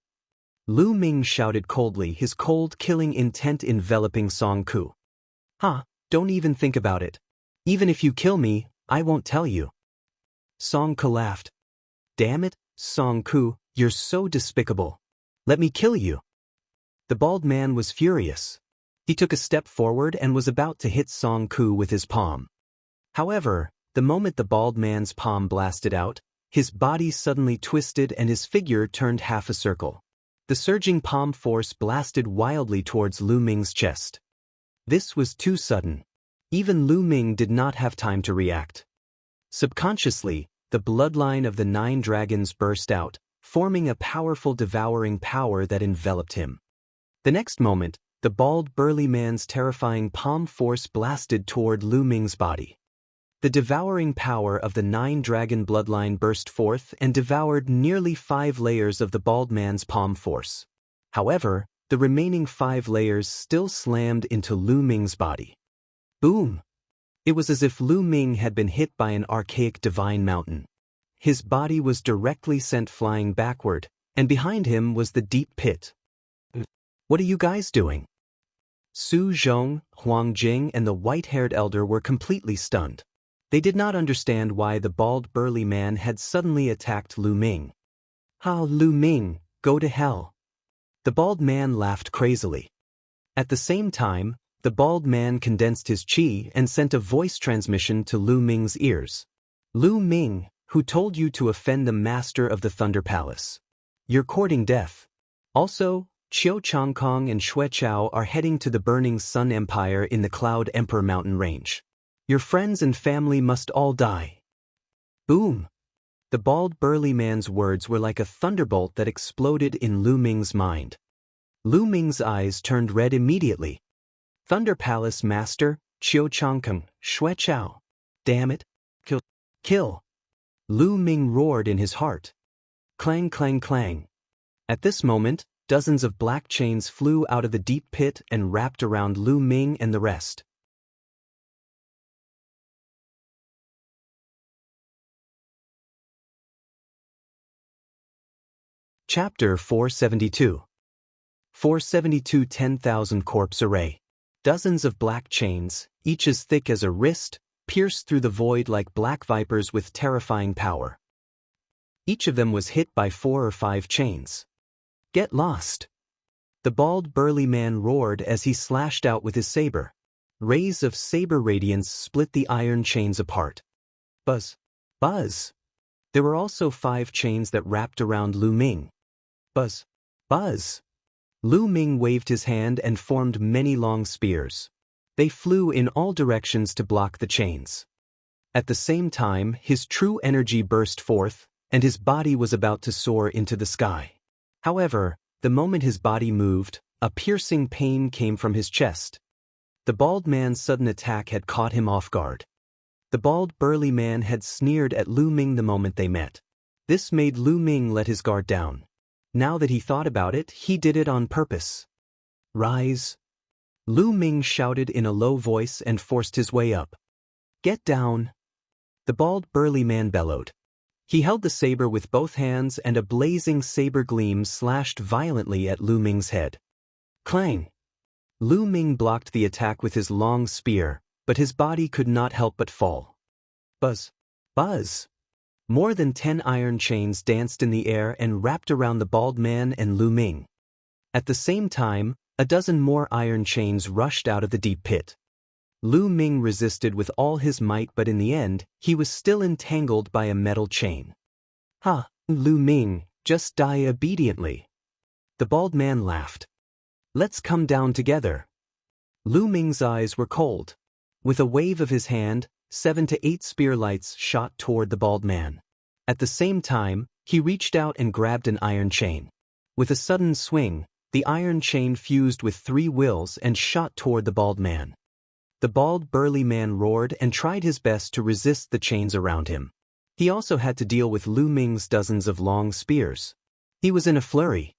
Lu Ming shouted coldly, his cold killing intent enveloping Song Ku. Don't even think about it. Even if you kill me, I won't tell you." Song Ku laughed. "Damn it, Song Ku, you're so despicable. Let me kill you." The bald man was furious. He took a step forward and was about to hit Song Ku with his palm. However, the moment the bald man's palm blasted out, his body suddenly twisted and his figure turned half a circle. The surging palm force blasted wildly towards Lu Ming's chest. This was too sudden. Even Lu Ming did not have time to react. Subconsciously, the bloodline of the 9 dragons burst out, forming a powerful devouring power that enveloped him. The next moment, the bald burly man's terrifying palm force blasted toward Lu Ming's body. The devouring power of the 9 dragon bloodline burst forth and devoured nearly 5 layers of the bald man's palm force. However, the remaining 5 layers still slammed into Lu Ming's body. Boom! It was as if Lu Ming had been hit by an archaic divine mountain. His body was directly sent flying backward, and behind him was the deep pit. "What are you guys doing?" Su Zhong, Huang Jing and the white-haired elder were completely stunned. They did not understand why the bald burly man had suddenly attacked Lu Ming. Lu Ming, go to hell." The bald man laughed crazily. At the same time, the bald man condensed his chi and sent a voice transmission to Lu Ming's ears. "Lu Ming, who told you to offend the master of the Thunder Palace? You're courting death. Also, Qiu Changkong and Xue Chao are heading to the Burning Sun Empire in the Cloud Emperor mountain range. Your friends and family must all die." Boom! The bald burly man's words were like a thunderbolt that exploded in Lu Ming's mind. Lu Ming's eyes turned red immediately. "Thunder Palace Master, Qiu Changkong, Xue Chao. Damn it. Kill. Lu Ming roared in his heart. Clang, clang, clang. At this moment, dozens of black chains flew out of the deep pit and wrapped around Lu Ming and the rest. Chapter 472. 472 10,000 corpse array. Dozens of black chains, each as thick as a wrist, pierced through the void like black vipers with terrifying power. Each of them was hit by 4 or 5 chains. "Get lost!" The bald burly man roared as he slashed out with his saber. Rays of saber radiance split the iron chains apart. Buzz! Buzz! There were also 5 chains that wrapped around Lu Ming. Buzz! Buzz! Lu Ming waved his hand and formed many long spears. They flew in all directions to block the chains. At the same time, his true energy burst forth, and his body was about to soar into the sky. However, the moment his body moved, a piercing pain came from his chest. The bald man's sudden attack had caught him off guard. The bald burly man had sneered at Lu Ming the moment they met. This made Lu Ming let his guard down. Now that he thought about it, he did it on purpose. "Rise!" Lu Ming shouted in a low voice and forced his way up. "Get down!" The bald burly man bellowed. He held the saber with both hands and a blazing saber gleam slashed violently at Lu Ming's head. Clang! Lu Ming blocked the attack with his long spear, but his body could not help but fall. Buzz! Buzz! More than 10 iron chains danced in the air and wrapped around the bald man and Lu Ming. At the same time, a dozen more iron chains rushed out of the deep pit. Lu Ming resisted with all his might, but in the end, he was still entangled by a metal chain. "Ha, Lu Ming, just die obediently." The bald man laughed. "Let's come down together." Lu Ming's eyes were cold. With a wave of his hand, 7 to 8 spear lights shot toward the bald man. At the same time, he reached out and grabbed an iron chain. With a sudden swing, the iron chain fused with 3 wills and shot toward the bald man. The bald burly man roared and tried his best to resist the chains around him. He also had to deal with Lu Ming's dozens of long spears. He was in a flurry.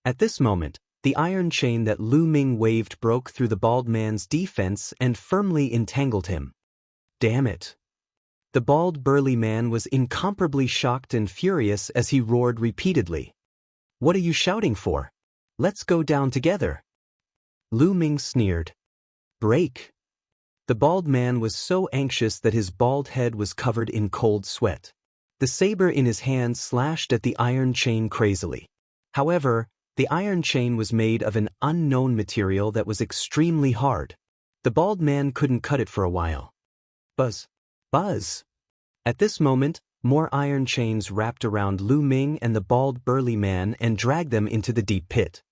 At this moment, the iron chain that Lu Ming waved broke through the bald man's defense and firmly entangled him. Damn it! The bald burly man was incomparably shocked and furious as he roared repeatedly. "What are you shouting for? Let's go down together." Lu Ming sneered. "Break!" The bald man was so anxious that his bald head was covered in cold sweat. The saber in his hand slashed at the iron chain crazily. However, the iron chain was made of an unknown material that was extremely hard. The bald man couldn't cut it for a while. Buzz! Buzz! At this moment, more iron chains wrapped around Lu Ming and the bald burly man and dragged them into the deep pit.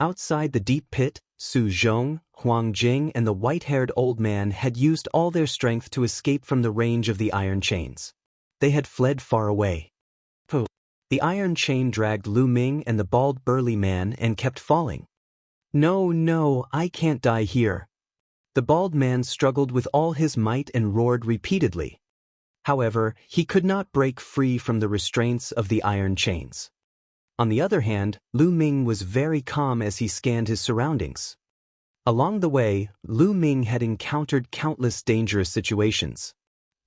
Outside the deep pit, Su Zhong, Huang Jing and the white-haired old man had used all their strength to escape from the range of the iron chains. They had fled far away. The iron chain dragged Lu Ming and the bald burly man and kept falling. "No, no, I can't die here." The bald man struggled with all his might and roared repeatedly. However, he could not break free from the restraints of the iron chains. On the other hand, Lu Ming was very calm as he scanned his surroundings. Along the way, Lu Ming had encountered countless dangerous situations.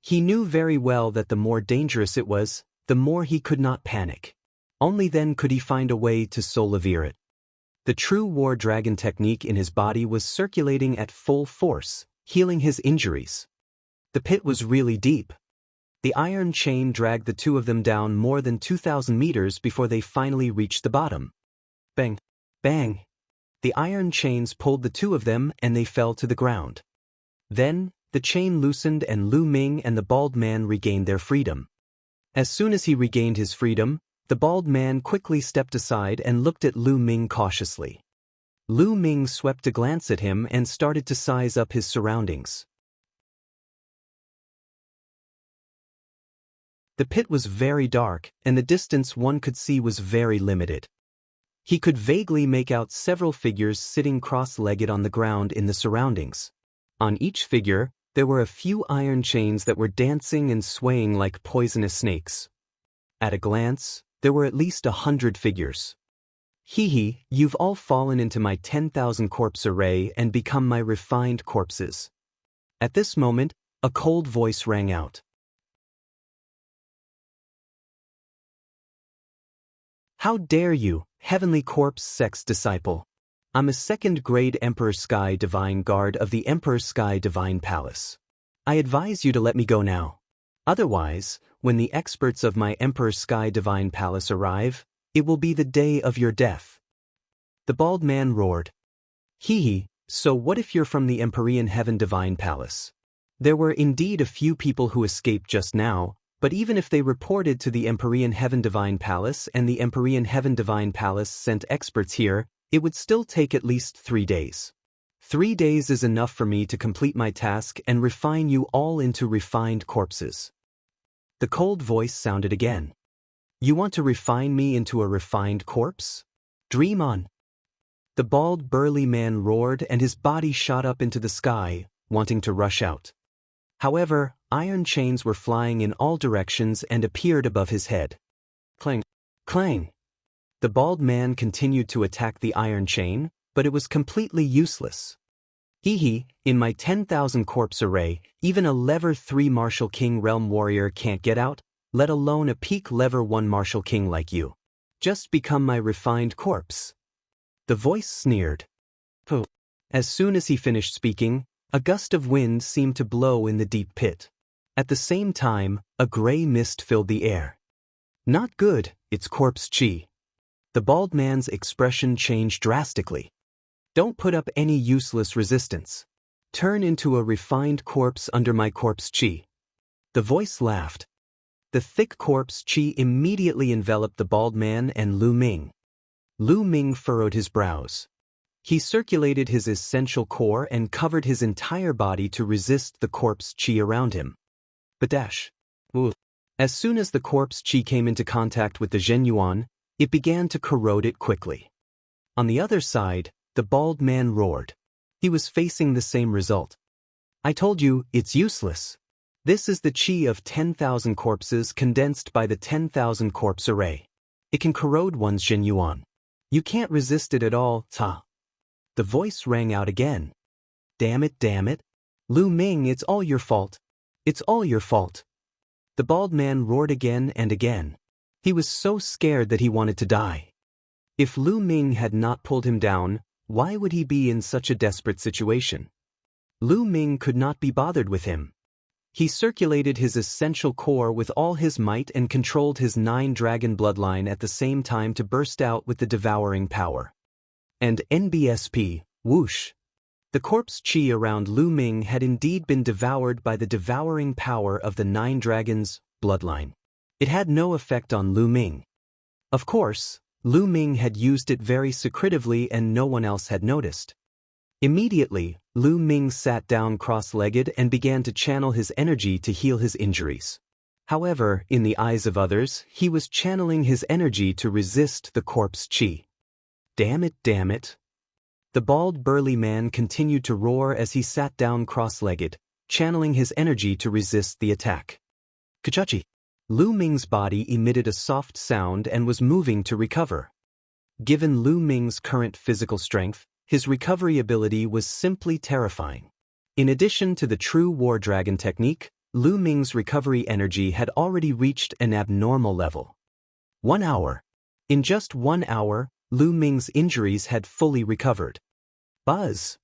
He knew very well that the more dangerous it was, the more he could not panic. Only then could he find a way to solve it. The true war dragon technique in his body was circulating at full force, healing his injuries. The pit was really deep. The iron chain dragged the two of them down more than 2,000 meters before they finally reached the bottom. Bang! Bang! The iron chains pulled the two of them and they fell to the ground. Then, the chain loosened and Lu Ming and the bald man regained their freedom. As soon as he regained his freedom, the bald man quickly stepped aside and looked at Lu Ming cautiously. Lu Ming swept a glance at him and started to size up his surroundings. The pit was very dark, and the distance one could see was very limited. He could vaguely make out several figures sitting cross-legged on the ground in the surroundings. On each figure, there were a few iron chains that were dancing and swaying like poisonous snakes. At a glance, there were at least 100 figures. Hee, you've all fallen into my 10,000 corpse array and become my refined corpses. At this moment, a cold voice rang out. How dare you, heavenly corpse sex disciple? I'm a second-grade Emperor Sky Divine Guard of the Emperor Sky Divine Palace. I advise you to let me go now. Otherwise, when the experts of my Emperor's Sky Divine Palace arrive, it will be the day of your death. The bald man roared. Hee, so what if you're from the Empyrean Heaven Divine Palace? There were indeed a few people who escaped just now, but even if they reported to the Empyrean Heaven Divine Palace and the Empyrean Heaven Divine Palace sent experts here, it would still take at least 3 days. 3 days is enough for me to complete my task and refine you all into refined corpses. The cold voice sounded again. You want to refine me into a refined corpse? Dream on. The bald burly man roared and his body shot up into the sky, wanting to rush out. However, iron chains were flying in all directions and appeared above his head. Clang! Clang! The bald man continued to attack the iron chain, but it was completely useless. Hee, in my 10,000 corpse array, even a level 3 Martial King Realm Warrior can't get out, let alone a peak level 1 Martial King like you. Just become my refined corpse. The voice sneered. Pooh. As soon as he finished speaking, a gust of wind seemed to blow in the deep pit. At the same time, a gray mist filled the air. Not good, it's corpse chi. The bald man's expression changed drastically. Don't put up any useless resistance. Turn into a refined corpse under my corpse chi. The voice laughed. The thick corpse chi immediately enveloped the bald man and Lu Ming. Lu Ming furrowed his brows. He circulated his essential core and covered his entire body to resist the corpse chi around him. Badash. As soon as the corpse chi came into contact with the Zhenyuan, it began to corrode it quickly. On the other side, the bald man roared. He was facing the same result. I told you, it's useless. This is the chi of 10,000 corpses condensed by the 10,000 corpse array. It can corrode one's Zhenyuan. You can't resist it at all, Ta. The voice rang out again. Damn it. Lu Ming, it's all your fault. It's all your fault. The bald man roared again and again. He was so scared that he wanted to die. If Lu Ming had not pulled him down, why would he be in such a desperate situation? Lu Ming could not be bothered with him. He circulated his essential core with all his might and controlled his 9-dragon bloodline at the same time to burst out with the devouring power. And NBSP, whoosh. The corpse chi around Lu Ming had indeed been devoured by the devouring power of the 9 dragons' bloodline. It had no effect on Lu Ming. Of course, Lu Ming had used it very secretively and no one else had noticed. Immediately, Lu Ming sat down cross-legged and began to channel his energy to heal his injuries. However, in the eyes of others, he was channeling his energy to resist the corpse chi. Damn it. The bald burly man continued to roar as he sat down cross-legged, channeling his energy to resist the attack. Kachachi. Lu Ming's body emitted a soft sound and was moving to recover. Given Lu Ming's current physical strength, his recovery ability was simply terrifying. In addition to the true War Dragon technique, Lu Ming's recovery energy had already reached an abnormal level. 1 hour. In just 1 hour, Lu Ming's injuries had fully recovered. Buzz.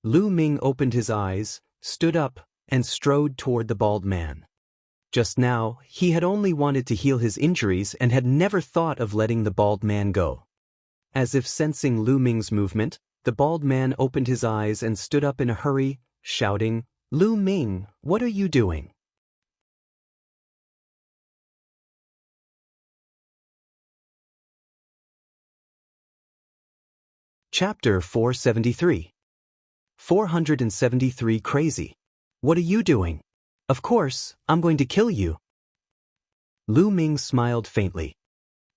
Lu Ming opened his eyes, stood up, and strode toward the bald man. Just now, he had only wanted to heal his injuries and had never thought of letting the bald man go. As if sensing Lu Ming's movement, the bald man opened his eyes and stood up in a hurry, shouting, Lu Ming, what are you doing? Chapter 473. 473 Crazy. What are you doing? Of course, I'm going to kill you. Lu Ming smiled faintly.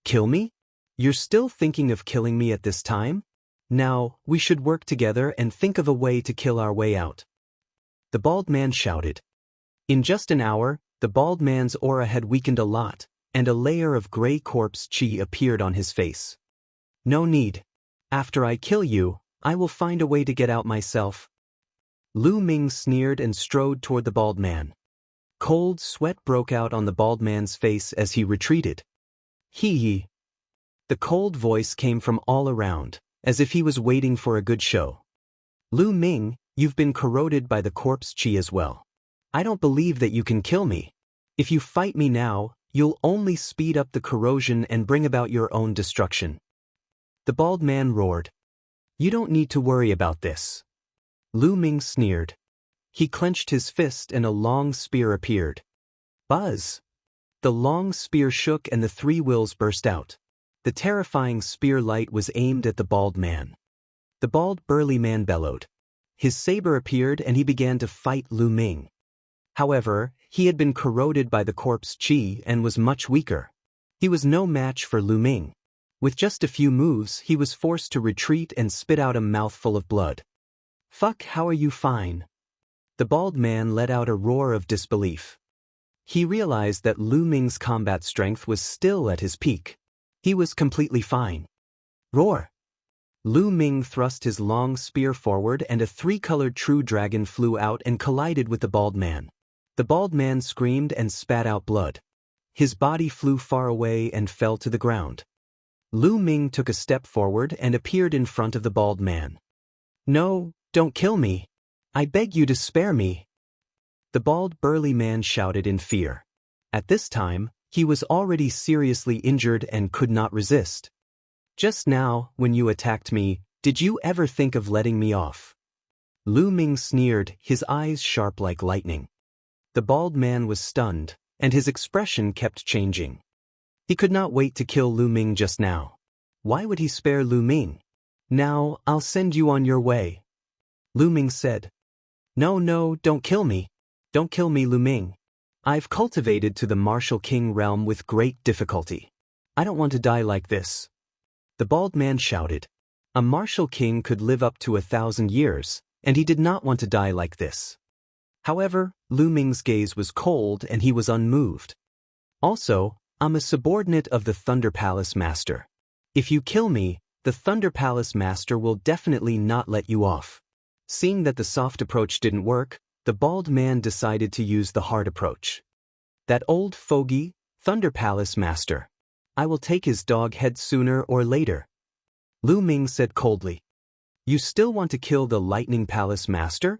Kill me? You're still thinking of killing me at this time? Now, we should work together and think of a way to kill our way out. The bald man shouted. In just an hour, the bald man's aura had weakened a lot, and a layer of gray corpse chi appeared on his face. No need. After I kill you, I will find a way to get out myself. Lu Ming sneered and strode toward the bald man. Cold sweat broke out on the bald man's face as he retreated. Hee. The cold voice came from all around, as if he was waiting for a good show. Lu Ming, you've been corroded by the corpse chi as well. I don't believe that you can kill me. If you fight me now, you'll only speed up the corrosion and bring about your own destruction. The bald man roared. You don't need to worry about this. Lu Ming sneered. He clenched his fist and a long spear appeared. Buzz! The long spear shook and the three wheels burst out. The terrifying spear light was aimed at the bald man. The bald burly man bellowed. His saber appeared and he began to fight Lu Ming. However, he had been corroded by the corpse qi and was much weaker. He was no match for Lu Ming. With just a few moves, he was forced to retreat and spit out a mouthful of blood. Fuck, how are you fine? The bald man let out a roar of disbelief. He realized that Lu Ming's combat strength was still at his peak. He was completely fine. Roar! Lu Ming thrust his long spear forward and a three-colored true dragon flew out and collided with the bald man. The bald man screamed and spat out blood. His body flew far away and fell to the ground. Lu Ming took a step forward and appeared in front of the bald man. No, don't kill me. I beg you to spare me. The bald burly man shouted in fear. At this time, he was already seriously injured and could not resist. Just now, when you attacked me, did you ever think of letting me off? Lu Ming sneered, his eyes sharp like lightning. The bald man was stunned, and his expression kept changing. He could not wait to kill Lu Ming just now. Why would he spare Lu Ming? Now, I'll send you on your way. Lu Ming said. No, don't kill me. Don't kill me, Lu Ming. I've cultivated to the martial king realm with great difficulty. I don't want to die like this. The bald man shouted. A martial king could live up to 1,000 years, and he did not want to die like this. However, Lu Ming's gaze was cold and he was unmoved. Also, I'm a subordinate of the Thunder Palace Master. If you kill me, the Thunder Palace Master will definitely not let you off. Seeing that the soft approach didn't work, the bald man decided to use the hard approach. That old fogey, Thunder Palace Master. I will take his dog head sooner or later. Lu Ming said coldly. You still want to kill the Lightning Palace Master?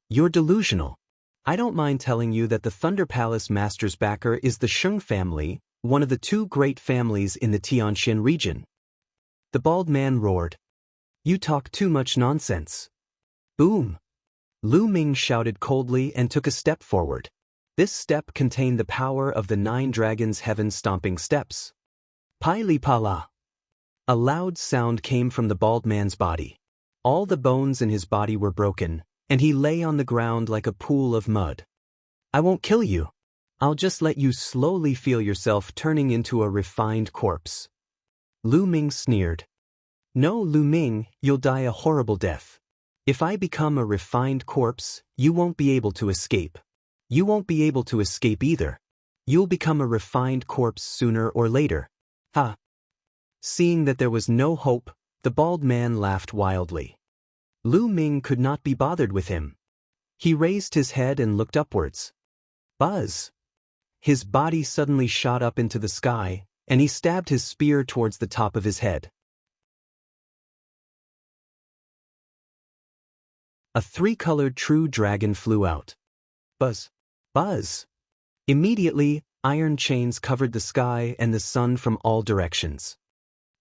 You're delusional. I don't mind telling you that the Thunder Palace Master's backer is the Sheng family, one of the two great families in the Tianxian region. The bald man roared. You talk too much nonsense. Boom! Lu Ming shouted coldly and took a step forward. This step contained the power of the 9 dragons' heaven-stomping steps. Pai Pala. A loud sound came from the bald man's body. All the bones in his body were broken, and he lay on the ground like a pool of mud. I won't kill you. I'll just let you slowly feel yourself turning into a refined corpse. Lu Ming sneered. No, Lu Ming, you'll die a horrible death. If I become a refined corpse, you won't be able to escape. You won't be able to escape either. You'll become a refined corpse sooner or later. Ha! Seeing that there was no hope, the bald man laughed wildly. Lu Ming could not be bothered with him. He raised his head and looked upwards. Buzz! His body suddenly shot up into the sky, and he stabbed his spear towards the top of his head. A 3-colored true dragon flew out. Buzz! Buzz! Immediately, iron chains covered the sky and the sun from all directions.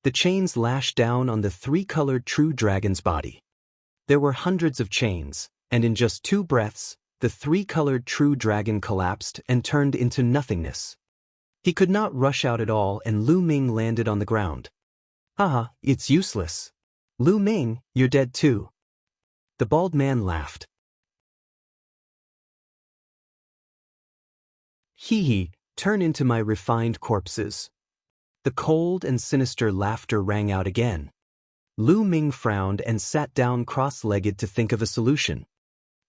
The chains lashed down on the 3-colored true dragon's body. There were hundreds of chains, and in just 2 breaths, the 3-colored true dragon collapsed and turned into nothingness. He could not rush out at all and Lu Ming landed on the ground. Haha, it's useless. Lu Ming, you're dead too. The bald man laughed. Hee, turn into my refined corpses. The cold and sinister laughter rang out again. Lu Ming frowned and sat down cross-legged to think of a solution.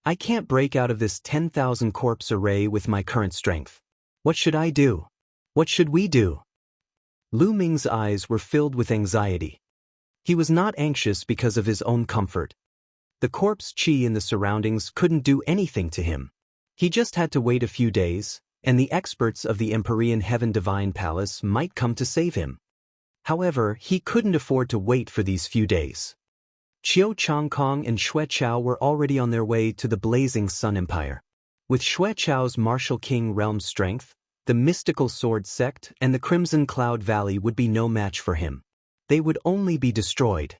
I can't break out of this 10,000 corpse array with my current strength. What should I do? What should we do? Lu Ming's eyes were filled with anxiety. He was not anxious because of his own comfort. The corpse qi in the surroundings couldn't do anything to him. He just had to wait a few days, and the experts of the Empyrean Heaven Divine Palace might come to save him. However, he couldn't afford to wait for these few days. Qiu Changkong and Xue Chao were already on their way to the Blazing Sun Empire. With Xueqiao's martial king realm strength, the mystical sword sect and the Crimson Cloud Valley would be no match for him. They would only be destroyed.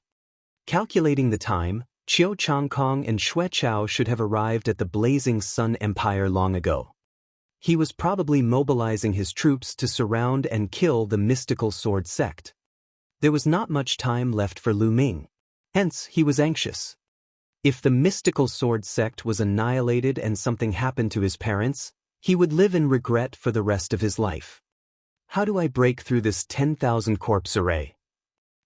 Calculating the time, Qiu Changkong and Xueqiao should have arrived at the Blazing Sun Empire long ago. He was probably mobilizing his troops to surround and kill the mystical sword sect. There was not much time left for Lu Ming. Hence, he was anxious. If the mystical sword sect was annihilated and something happened to his parents, he would live in regret for the rest of his life. How do I break through this 10,000 corpse array?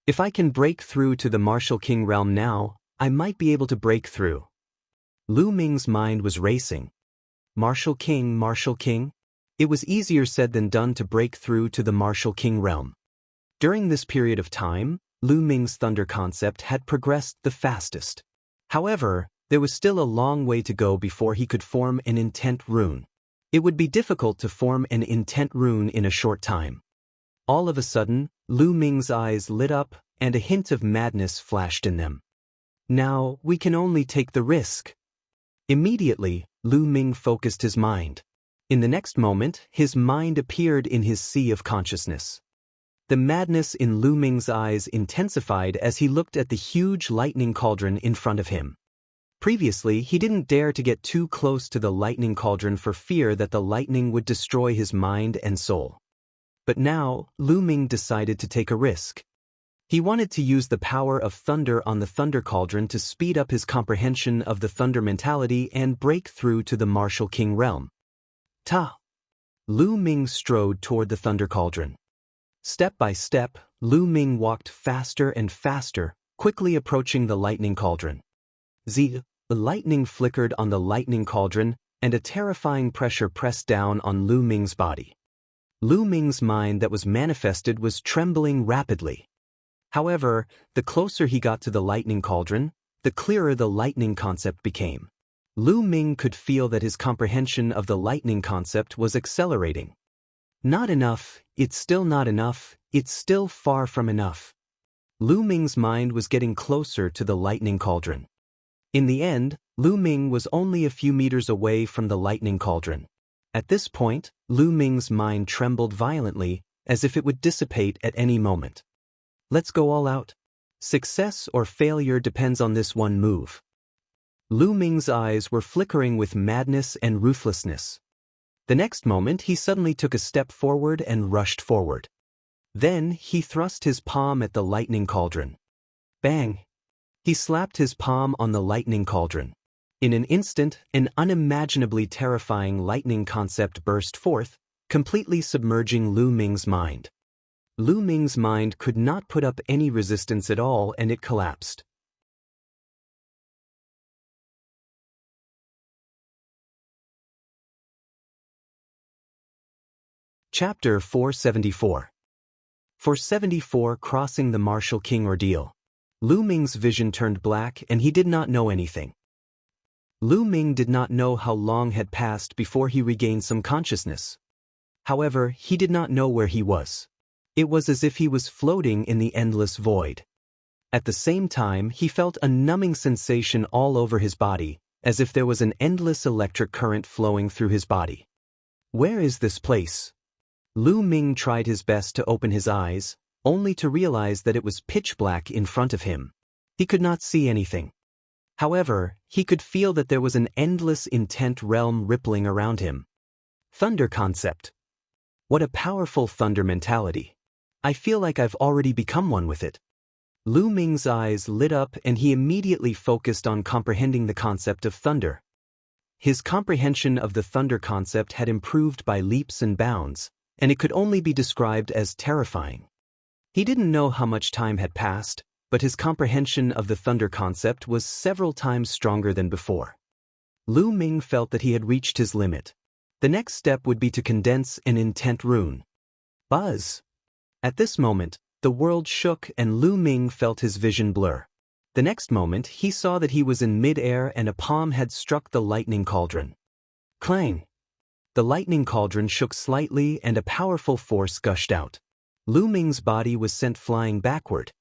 If I can break through to the martial king realm now, I might be able to break through. Lu Ming's mind was racing. Martial king. It was easier said than done to break through to the martial king realm. During this period of time, Lu Ming's thunder concept had progressed the fastest. However, there was still a long way to go before he could form an intent rune. It would be difficult to form an intent rune in a short time. All of a sudden, Lu Ming's eyes lit up and a hint of madness flashed in them. Now, we can only take the risk. Immediately, Lu Ming focused his mind. In the next moment, his mind appeared in his sea of consciousness. The madness in Lu Ming's eyes intensified as he looked at the huge lightning cauldron in front of him. Previously, he didn't dare to get too close to the lightning cauldron for fear that the lightning would destroy his mind and soul. But now, Lu Ming decided to take a risk. He wanted to use the power of thunder on the thunder cauldron to speed up his comprehension of the thunder mentality and break through to the martial king realm. Lu Ming strode toward the thunder cauldron. Step by step, Lu Ming walked faster and faster, quickly approaching the lightning cauldron. The lightning flickered on the lightning cauldron, and a terrifying pressure pressed down on Lu Ming's body. Lu Ming's mind that was manifested was trembling rapidly. However, the closer he got to the lightning cauldron, the clearer the lightning concept became. Lu Ming could feel that his comprehension of the lightning concept was accelerating. Not enough, it's still not enough, it's still far from enough. Lu Ming's mind was getting closer to the lightning cauldron. In the end, Lu Ming was only a few meters away from the lightning cauldron. At this point, Lu Ming's mind trembled violently, as if it would dissipate at any moment. Let's go all out. Success or failure depends on this one move. Lu Ming's eyes were flickering with madness and ruthlessness. The next moment, he suddenly took a step forward and rushed forward. Then, he thrust his palm at the lightning cauldron. Bang! He slapped his palm on the lightning cauldron. In an instant, an unimaginably terrifying lightning concept burst forth, completely submerging Lu Ming's mind. Lu Ming's mind could not put up any resistance at all, and it collapsed. Chapter 474. 474 Crossing the Martial King Ordeal. Lu Ming's vision turned black and he did not know anything. Lu Ming did not know how long had passed before he regained some consciousness. However, he did not know where he was. It was as if he was floating in the endless void. At the same time, he felt a numbing sensation all over his body, as if there was an endless electric current flowing through his body. Where is this place? Lu Ming tried his best to open his eyes, only to realize that it was pitch black in front of him. He could not see anything. However, he could feel that there was an endless intent realm rippling around him. Thunder concept. What a powerful thunder mentality. I feel like I've already become one with it. Lu Ming's eyes lit up and he immediately focused on comprehending the concept of thunder. His comprehension of the thunder concept had improved by leaps and bounds, and it could only be described as terrifying. He didn't know how much time had passed, but his comprehension of the thunder concept was several times stronger than before. Lu Ming felt that he had reached his limit. The next step would be to condense an intent rune. Buzz! At this moment, the world shook and Lu Ming felt his vision blur. The next moment, he saw that he was in mid-air and a palm had struck the lightning cauldron. Clang! The lightning cauldron shook slightly and a powerful force gushed out. Lu Ming's body was sent flying backward.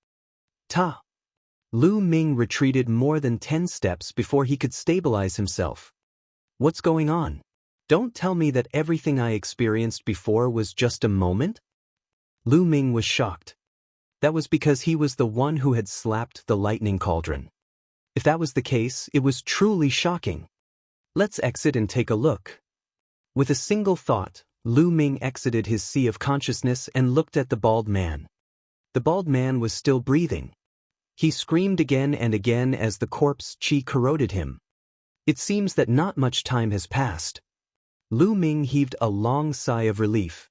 Lu Ming retreated more than 10 steps before he could stabilize himself. What's going on? Don't tell me that everything I experienced before was just a moment? Lu Ming was shocked. That was because he was the one who had slapped the lightning cauldron. If that was the case, it was truly shocking. Let's exit and take a look. With a single thought, Lu Ming exited his sea of consciousness and looked at the bald man. The bald man was still breathing. He screamed again and again as the corpse chi corroded him. It seems that not much time has passed. Lu Ming heaved a long sigh of relief.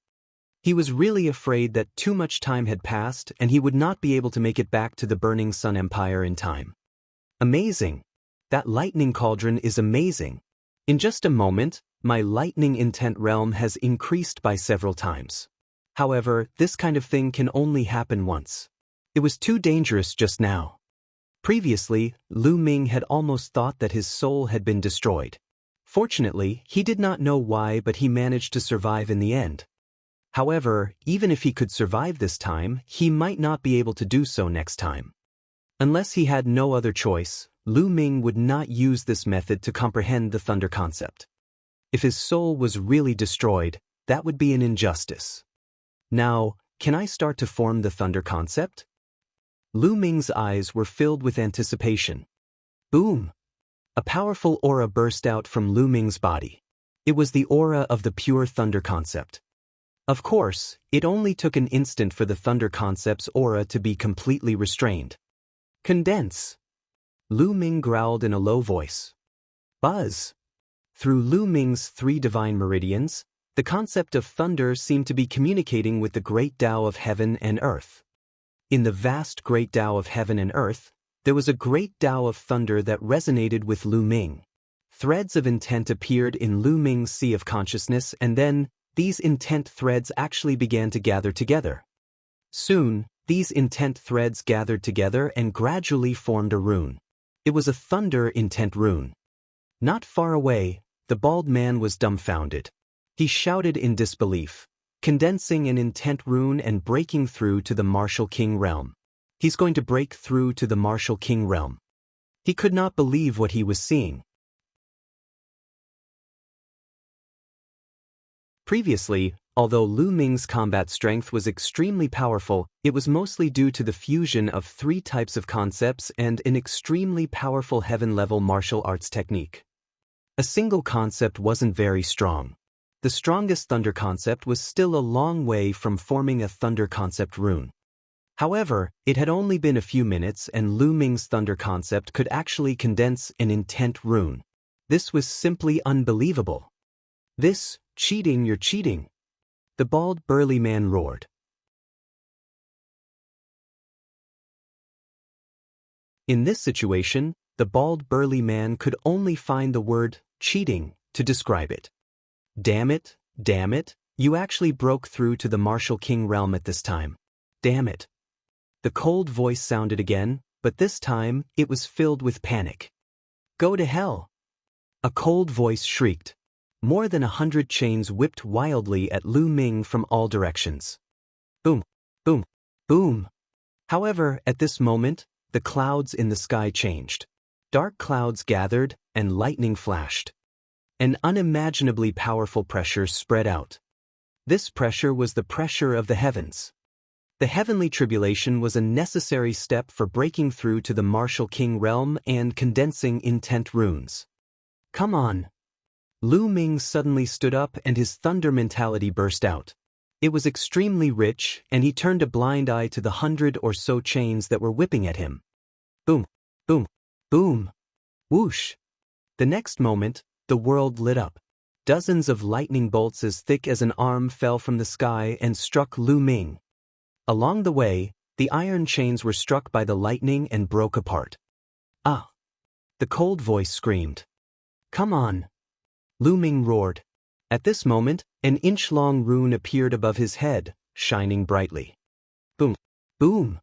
He was really afraid that too much time had passed and he would not be able to make it back to the Burning Sun Empire in time. Amazing! That lightning cauldron is amazing. In just a moment, my lightning intent realm has increased by several times. However, this kind of thing can only happen once. It was too dangerous just now. Previously, Lu Ming had almost thought that his soul had been destroyed. Fortunately, he did not know why, but he managed to survive in the end. However, even if he could survive this time, he might not be able to do so next time. Unless he had no other choice, Lu Ming would not use this method to comprehend the thunder concept. If his soul was really destroyed, that would be an injustice. Now, can I start to form the thunder concept? Lu Ming's eyes were filled with anticipation. Boom! A powerful aura burst out from Lu Ming's body. It was the aura of the pure thunder concept. Of course, it only took an instant for the thunder concept's aura to be completely restrained. Condense! Lu Ming growled in a low voice. Buzz! Through Lu Ming's 3 divine meridians, the concept of thunder seemed to be communicating with the great Tao of heaven and earth. In the vast great Tao of heaven and earth, there was a great Tao of thunder that resonated with Lu Ming. Threads of intent appeared in Lu Ming's sea of consciousness, and then, these intent threads actually began to gather together. Soon, these intent threads gathered together and gradually formed a rune. It was a thunder intent rune. Not far away, the bald man was dumbfounded. He shouted in disbelief, condensing an intent rune and breaking through to the Martial King realm. He's going to break through to the Martial King realm. He could not believe what he was seeing. Previously, although Lu Ming's combat strength was extremely powerful, it was mostly due to the fusion of 3 types of concepts and an extremely powerful heaven-level martial arts technique. A single concept wasn't very strong. The strongest thunder concept was still a long way from forming a thunder concept rune. However, it had only been a few minutes and Lu Ming's thunder concept could actually condense an intent rune. This was simply unbelievable. This, cheating, you're cheating. The bald burly man roared. In this situation, the bald burly man could only find the word cheating to describe it. Damn it, you actually broke through to the Martial King realm at this time. Damn it. The cold voice sounded again, but this time it was filled with panic. Go to hell. A cold voice shrieked. More than 100 chains whipped wildly at Lu Ming from all directions. Boom, boom, boom. However, at this moment, the clouds in the sky changed. Dark clouds gathered, and lightning flashed. An unimaginably powerful pressure spread out. This pressure was the pressure of the heavens. The heavenly tribulation was a necessary step for breaking through to the Martial King realm and condensing intent runes. Come on. Lu Ming suddenly stood up and his thunder mentality burst out. It was extremely rich, and he turned a blind eye to the 100 or so chains that were whipping at him. Boom, boom, boom. Whoosh. The next moment, the world lit up. Dozens of lightning bolts as thick as an arm fell from the sky and struck Lu Ming. Along the way, the iron chains were struck by the lightning and broke apart. Ah! The cold voice screamed. Come on! Lu Ming roared. At this moment, an inch-long rune appeared above his head, shining brightly. Boom! Boom!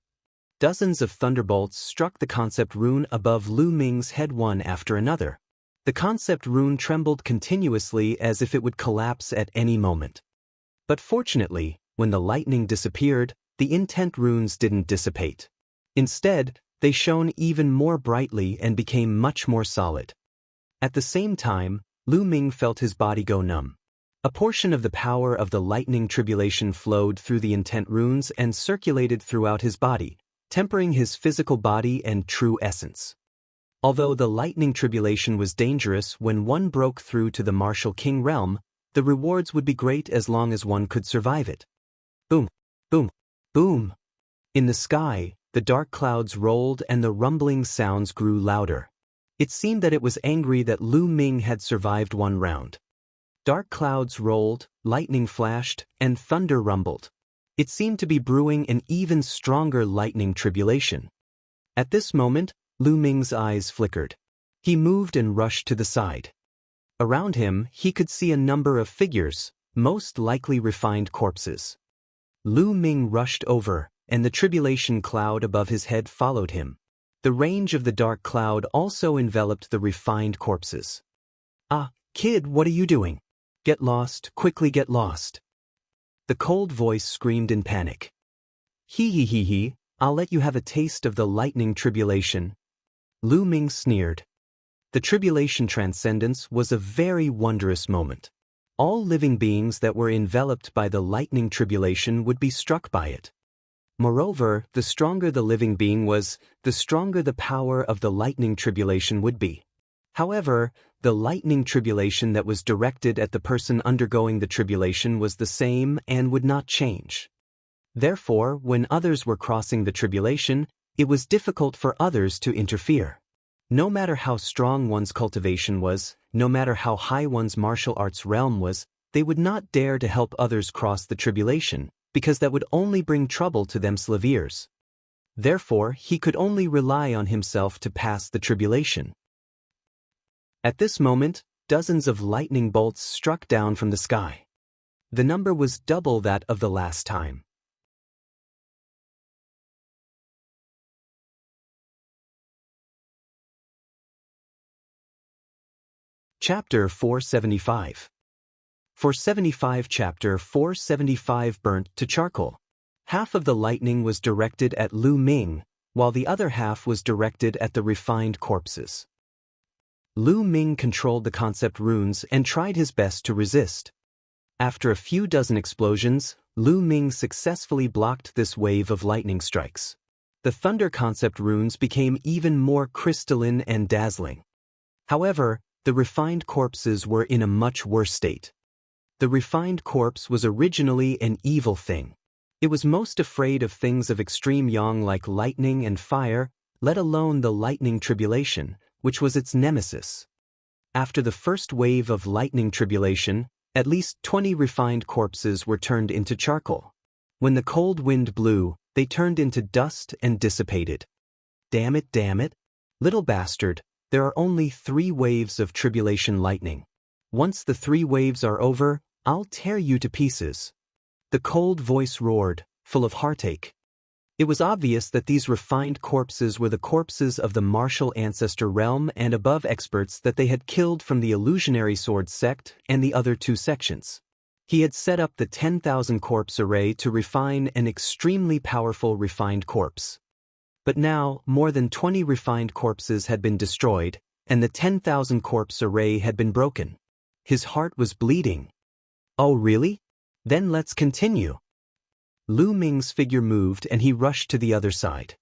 Dozens of thunderbolts struck the concept rune above Lu Ming's head one after another. The concept rune trembled continuously as if it would collapse at any moment. But fortunately, when the lightning disappeared, the intent runes didn't dissipate. Instead, they shone even more brightly and became much more solid. At the same time, Lu Ming felt his body go numb. A portion of the power of the lightning tribulation flowed through the intent runes and circulated throughout his body, tempering his physical body and true essence. Although the lightning tribulation was dangerous when one broke through to the martial king realm, the rewards would be great as long as one could survive it. Boom, boom, boom. In the sky, the dark clouds rolled and the rumbling sounds grew louder. It seemed that it was angry that Lu Ming had survived one round. Dark clouds rolled, lightning flashed, and thunder rumbled. It seemed to be brewing an even stronger lightning tribulation. At this moment, Lu Ming's eyes flickered. He moved and rushed to the side. Around him, he could see a number of figures, most likely refined corpses. Lu Ming rushed over, and the tribulation cloud above his head followed him. The range of the dark cloud also enveloped the refined corpses. "Ah, kid, what are you doing? Get lost, quickly get lost." The cold voice screamed in panic. He, I'll let you have a taste of the lightning tribulation." Lu Ming sneered. The tribulation transcendence was a very wondrous moment. All living beings that were enveloped by the lightning tribulation would be struck by it. Moreover, the stronger the living being was, the stronger the power of the lightning tribulation would be. However, the lightning tribulation that was directed at the person undergoing the tribulation was the same and would not change. Therefore, when others were crossing the tribulation, it was difficult for others to interfere. No matter how strong one's cultivation was, no matter how high one's martial arts realm was, they would not dare to help others cross the tribulation, because that would only bring trouble to them slaviers. Therefore, he could only rely on himself to pass the tribulation. At this moment, dozens of lightning bolts struck down from the sky. The number was double that of the last time. Chapter 475. 475 Chapter 475 Burnt to charcoal. Half of the lightning was directed at Lu Ming, while the other half was directed at the refined corpses. Lu Ming controlled the concept runes and tried his best to resist. After a few dozen explosions, Lu Ming successfully blocked this wave of lightning strikes. The thunder concept runes became even more crystalline and dazzling. However, the refined corpses were in a much worse state. The refined corpse was originally an evil thing. It was most afraid of things of extreme yang like lightning and fire, let alone the lightning tribulation, which was its nemesis. After the first wave of lightning tribulation, at least 20 refined corpses were turned into charcoal. When the cold wind blew, they turned into dust and dissipated. Damn it, little bastard, there are only 3 waves of tribulation lightning. Once the 3 waves are over, I'll tear you to pieces. The cold voice roared, full of heartache. It was obvious that these refined corpses were the corpses of the martial ancestor realm and above experts that they had killed from the illusionary sword sect and the other 2 sections. He had set up the 10,000 corpse array to refine an extremely powerful refined corpse. But now, more than 20 refined corpses had been destroyed, and the 10,000 corpse array had been broken. His heart was bleeding. Oh really? Then let's continue. Lu Ming's figure moved and he rushed to the other side.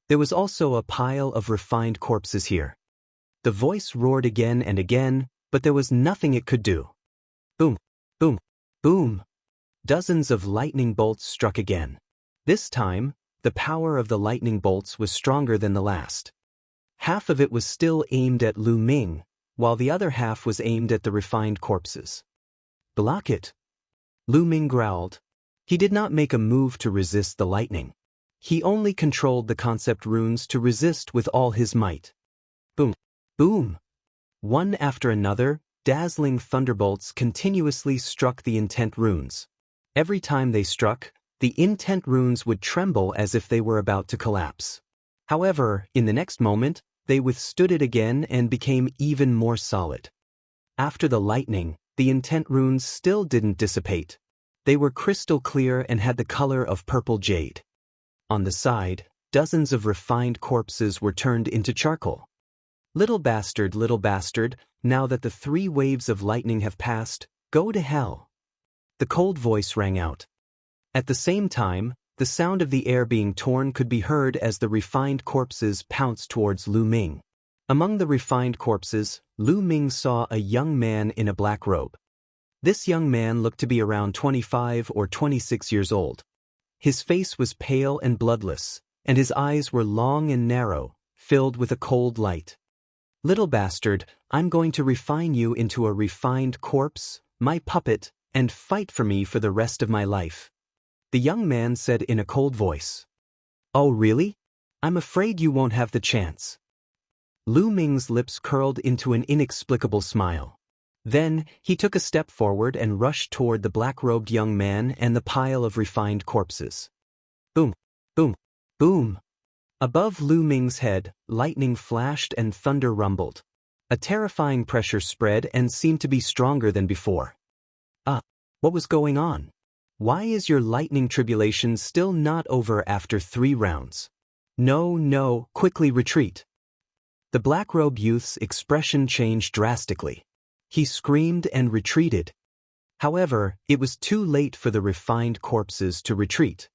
There was also a pile of refined corpses here. The voice roared again and again, but there was nothing it could do. Boom, boom, boom. Dozens of lightning bolts struck again. This time, the power of the lightning bolts was stronger than the last. Half of it was still aimed at Lu Ming, while the other half was aimed at the refined corpses. Block it. Lu Ming growled. He did not make a move to resist the lightning. He only controlled the concept runes to resist with all his might. Boom, boom. One after another, dazzling thunderbolts continuously struck the intent runes. Every time they struck, the intent runes would tremble as if they were about to collapse. However, in the next moment, they withstood it again and became even more solid. After the lightning, the intent runes still didn't dissipate. They were crystal clear and had the color of purple jade. On the side, dozens of refined corpses were turned into charcoal. Little bastard, now that the 3 waves of lightning have passed, go to hell." The cold voice rang out. At the same time, the sound of the air being torn could be heard as the refined corpses pounced towards Lu Ming. Among the refined corpses, Lu Ming saw a young man in a black robe. This young man looked to be around 25 or 26 years old. His face was pale and bloodless, and his eyes were long and narrow, filled with a cold light. "Little bastard, I'm going to refine you into a refined corpse, my puppet, and fight for me for the rest of my life," the young man said in a cold voice. "Oh really? I'm afraid you won't have the chance." Lu Ming's lips curled into an inexplicable smile. Then, he took a step forward and rushed toward the black-robed young man and the pile of refined corpses. Boom, boom, boom. Above Lu Ming's head, lightning flashed and thunder rumbled. A terrifying pressure spread and seemed to be stronger than before. What was going on? Why is your lightning tribulation still not over after 3 rounds? No, quickly retreat. The black-robed youth's expression changed drastically. He screamed and retreated. However, it was too late for the refined corpses to retreat.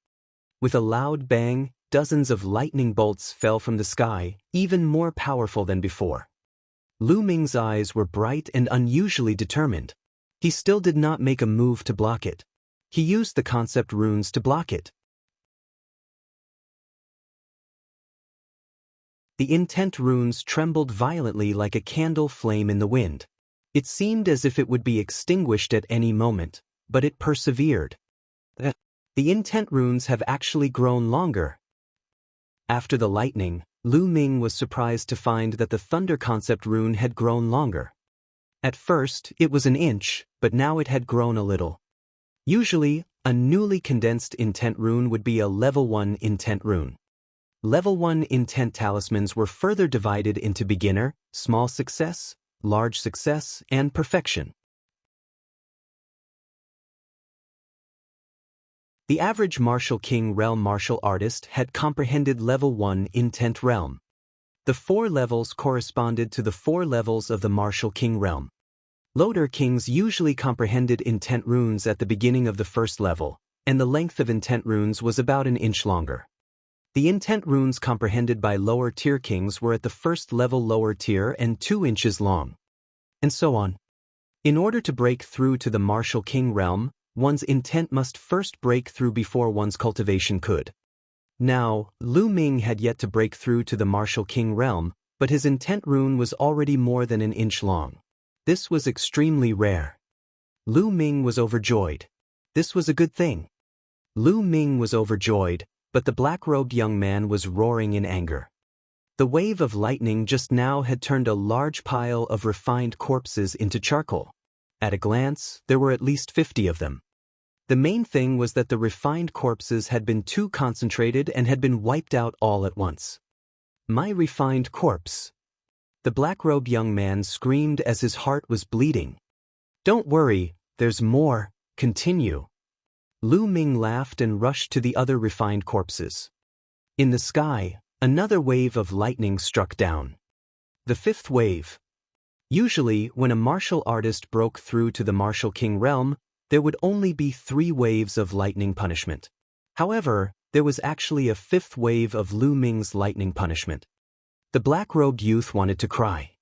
With a loud bang, dozens of lightning bolts fell from the sky, even more powerful than before. Lu Ming's eyes were bright and unusually determined. He still did not make a move to block it. He used the concept runes to block it. The intent runes trembled violently like a candle flame in the wind. It seemed as if it would be extinguished at any moment, but it persevered. The intent runes have actually grown longer. After the lightning, Lu Ming was surprised to find that the thunder concept rune had grown longer. At first, it was 1 inch, but now it had grown a little. Usually, a newly condensed intent rune would be a level 1 intent rune. Level 1 intent talismans were further divided into beginner, small success, large success, and perfection. The average Martial King Realm martial artist had comprehended level 1 intent realm. The 4 levels corresponded to the 4 levels of the Martial King realm. Loader kings usually comprehended intent runes at the beginning of the first level, and the length of intent runes was about 1 inch longer. The intent runes comprehended by lower tier kings were at the first level lower tier and 2 inches long. And so on. In order to break through to the Martial King realm, one's intent must first break through before one's cultivation could. Now, Lu Ming had yet to break through to the Martial King realm, but his intent rune was already more than 1 inch long. This was extremely rare. Lu Ming was overjoyed. This was a good thing. Lu Ming was overjoyed, but the black-robed young man was roaring in anger. The wave of lightning just now had turned a large pile of refined corpses into charcoal. At a glance, there were at least 50 of them. The main thing was that the refined corpses had been too concentrated and had been wiped out all at once. "My refined corpse!" The black-robed young man screamed as his heart was bleeding. "Don't worry, there's more, continue." Lu Ming laughed and rushed to the other refined corpses. In the sky, another wave of lightning struck down. The 5th wave. Usually, when a martial artist broke through to the Martial King realm, there would only be 3 waves of lightning punishment. However, there was actually a 5th wave of Lu Ming's lightning punishment. The black-robed youth wanted to cry.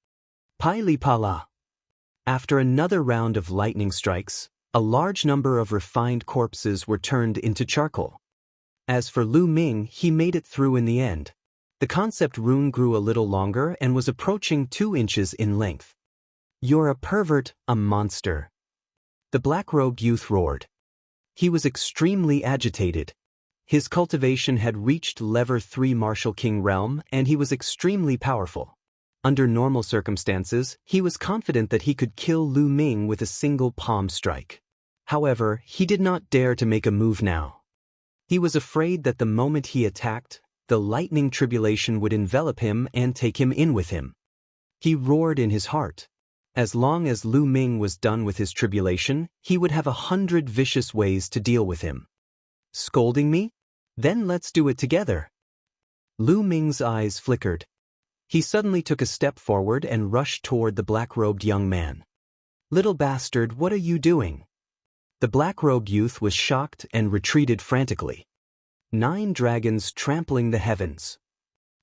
Pili pala. After another round of lightning strikes, a large number of refined corpses were turned into charcoal. As for Lu Ming, he made it through in the end. The concept rune grew a little longer and was approaching 2 inches in length. "You're a pervert, a monster," the black-robed youth roared. He was extremely agitated. His cultivation had reached level 3 Martial King realm, and he was extremely powerful. Under normal circumstances, he was confident that he could kill Lu Ming with a single palm strike. However, he did not dare to make a move now. He was afraid that the moment he attacked, the lightning tribulation would envelop him and take him in with him. He roared in his heart. As long as Lu Ming was done with his tribulation, he would have 100 vicious ways to deal with him. "Scolding me? Then let's do it together." Lu Ming's eyes flickered. He suddenly took a step forward and rushed toward the black-robed young man. "Little bastard, what are you doing?" The black-robed youth was shocked and retreated frantically. 9 dragons trampling the heavens.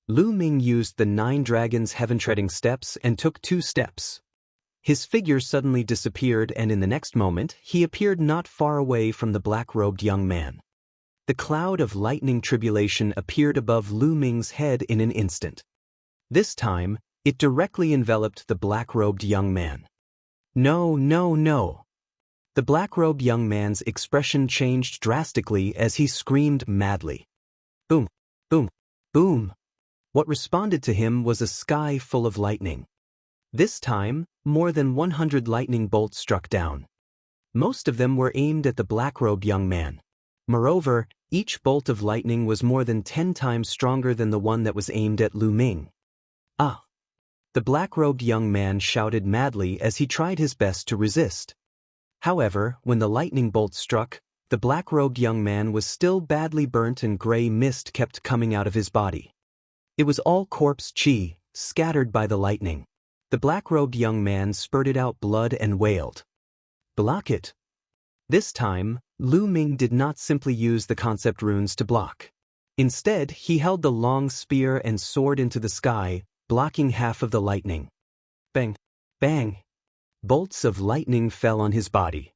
Lu Ming used the 9 dragons' heaven-treading steps and took 2 steps. His figure suddenly disappeared, and in the next moment, he appeared not far away from the black-robed young man. The cloud of lightning tribulation appeared above Lu Ming's head in an instant. This time, it directly enveloped the black-robed young man. "No, no, no." The black-robed young man's expression changed drastically as he screamed madly. Boom, boom, boom. What responded to him was a sky full of lightning. This time, more than 100 lightning bolts struck down. Most of them were aimed at the black-robed young man. Moreover, each bolt of lightning was more than 10 times stronger than the one that was aimed at Lu Ming. "Ah!" The black-robed young man shouted madly as he tried his best to resist. However, when the lightning bolt struck, the black-robed young man was still badly burnt and gray mist kept coming out of his body. It was all corpse chi, scattered by the lightning. The black-robed young man spurted out blood and wailed. "Block it." This time, Lu Ming did not simply use the concept runes to block. Instead, he held the long spear and sword into the sky, blocking half of the lightning. Bang! Bang! Bolts of lightning fell on his body.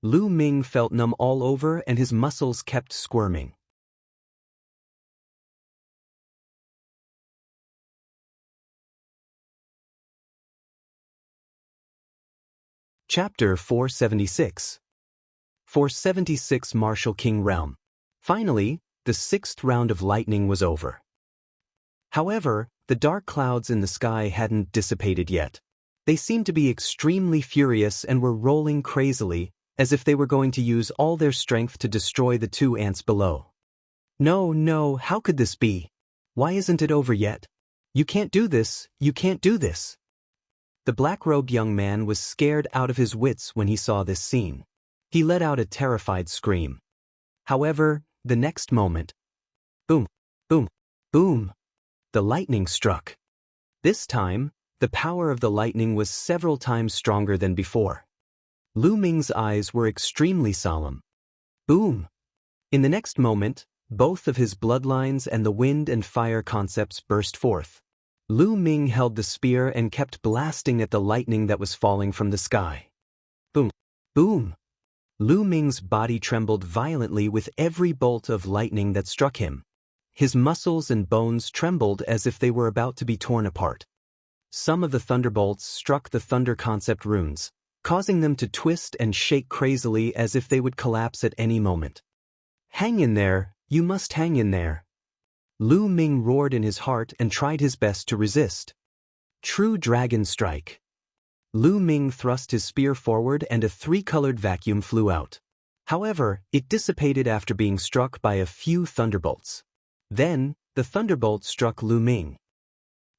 Lu Ming felt numb all over and his muscles kept squirming. Chapter 476. 476 Martial King Realm. Finally, the 6th round of lightning was over. However, the dark clouds in the sky hadn't dissipated yet. They seemed to be extremely furious and were rolling crazily, as if they were going to use all their strength to destroy the 2 ants below. "No, no, how could this be? Why isn't it over yet? You can't do this, you can't do this." The black-robed young man was scared out of his wits when he saw this scene. He let out a terrified scream. However, the next moment, boom, boom, boom, the lightning struck. This time, the power of the lightning was several times stronger than before. Lu Ming's eyes were extremely solemn. Boom! In the next moment, both of his bloodlines and the wind and fire concepts burst forth. Lu Ming held the spear and kept blasting at the lightning that was falling from the sky. Boom! Boom! Lu Ming's body trembled violently with every bolt of lightning that struck him. His muscles and bones trembled as if they were about to be torn apart. Some of the thunderbolts struck the thunder concept runes, causing them to twist and shake crazily as if they would collapse at any moment. "Hang in there, you must hang in there." Lu Ming roared in his heart and tried his best to resist. True Dragon Strike. Lu Ming thrust his spear forward and a 3-colored vacuum flew out. However, it dissipated after being struck by a few thunderbolts. Then, the thunderbolt struck Lu Ming.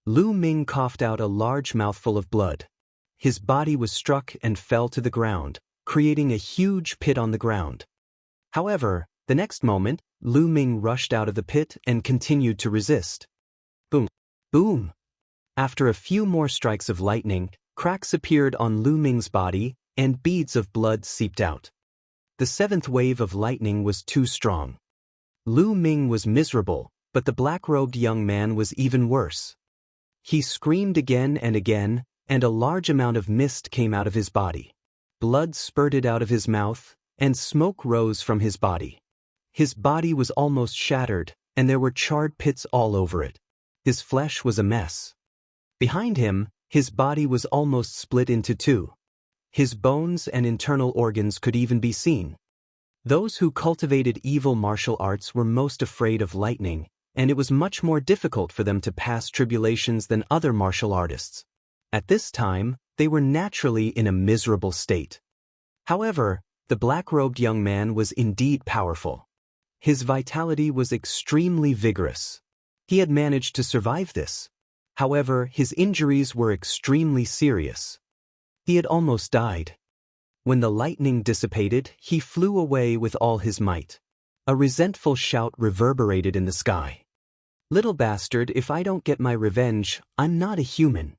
Lu Ming coughed out a large mouthful of blood. His body was struck and fell to the ground, creating a huge pit on the ground. However, the next moment, Lu Ming rushed out of the pit and continued to resist. Boom! Boom! After a few more strikes of lightning, cracks appeared on Lu Ming's body, and beads of blood seeped out. The 7th wave of lightning was too strong. Lu Ming was miserable, but the black-robed young man was even worse. He screamed again, and a large amount of mist came out of his body. Blood spurted out of his mouth, and smoke rose from his body. His body was almost shattered, and there were charred pits all over it. His flesh was a mess. Behind him, his body was almost split into 2. His bones and internal organs could even be seen. Those who cultivated evil martial arts were most afraid of lightning, and it was much more difficult for them to pass tribulations than other martial artists. At this time, they were naturally in a miserable state. However, the black-robed young man was indeed powerful. His vitality was extremely vigorous. He had managed to survive this. However, his injuries were extremely serious. He had almost died. When the lightning dissipated, he flew away with all his might. A resentful shout reverberated in the sky. "Little bastard, if I don't get my revenge, I'm not a human."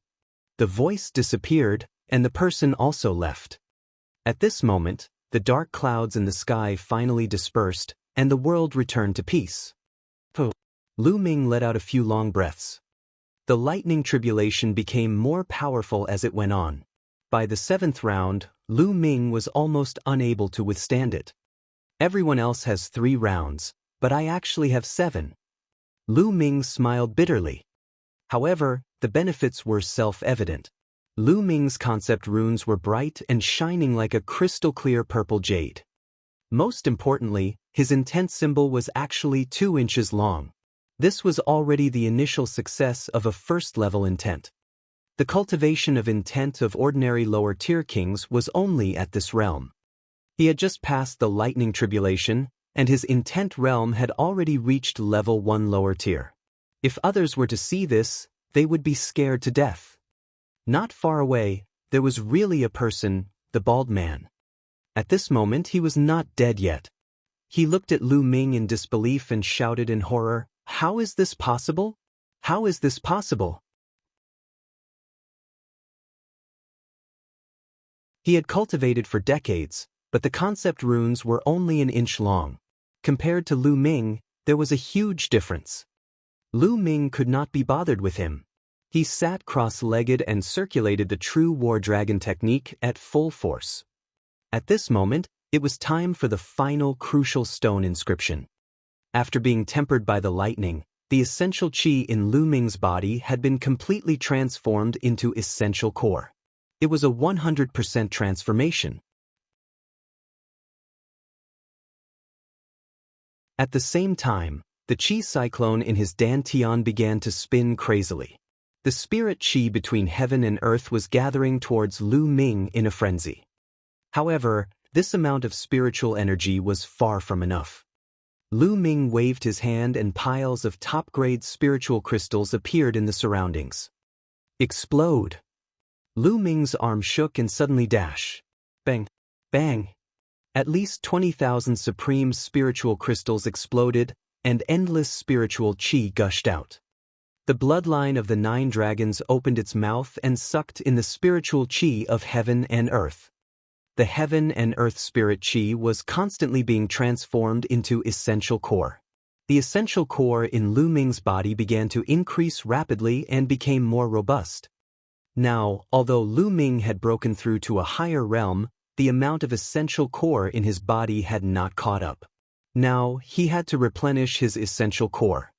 The voice disappeared, and the person also left. At this moment, the dark clouds in the sky finally dispersed, and the world returned to peace. Lu Ming let out a few long breaths. The lightning tribulation became more powerful as it went on. By the 7th round, Lu Ming was almost unable to withstand it. "Everyone else has 3 rounds, but I actually have 7. Lu Ming smiled bitterly. However, the benefits were self-evident. Lu Ming's concept runes were bright and shining like a crystal-clear purple jade. Most importantly, his intent symbol was actually 2 inches long. This was already the initial success of a first-level intent. The cultivation of intent of ordinary lower-tier kings was only at this realm. He had just passed the lightning tribulation, and his intent realm had already reached level 1 lower tier. If others were to see this, they would be scared to death. Not far away, there was really a person, the bald man. At this moment he was not dead yet. He looked at Lu Ming in disbelief and shouted in horror, "How is this possible? How is this possible?" He had cultivated for decades, but the concept runes were only an inch long. Compared to Lu Ming, there was a huge difference. Lu Ming could not be bothered with him. He sat cross-legged and circulated the true war dragon technique at full force. At this moment, it was time for the final crucial stone inscription. After being tempered by the lightning, the essential chi in Lu Ming's body had been completely transformed into essential core. It was a 100% transformation. At the same time, the chi cyclone in his dantian began to spin crazily. The spirit chi between heaven and earth was gathering towards Lu Ming in a frenzy. However, this amount of spiritual energy was far from enough. Lu Ming waved his hand and piles of top-grade spiritual crystals appeared in the surroundings. Explode! Lu Ming's arm shook and suddenly dash. Bang! Bang! At least 20,000 supreme spiritual crystals exploded, and endless spiritual chi gushed out. The bloodline of the 9 dragons opened its mouth and sucked in the spiritual chi of heaven and earth. The heaven and earth spirit chi was constantly being transformed into essential core. The essential core in Lu Ming's body began to increase rapidly and became more robust. Now, although Lu Ming had broken through to a higher realm, the amount of essential core in his body had not caught up. Now, he had to replenish his essential core.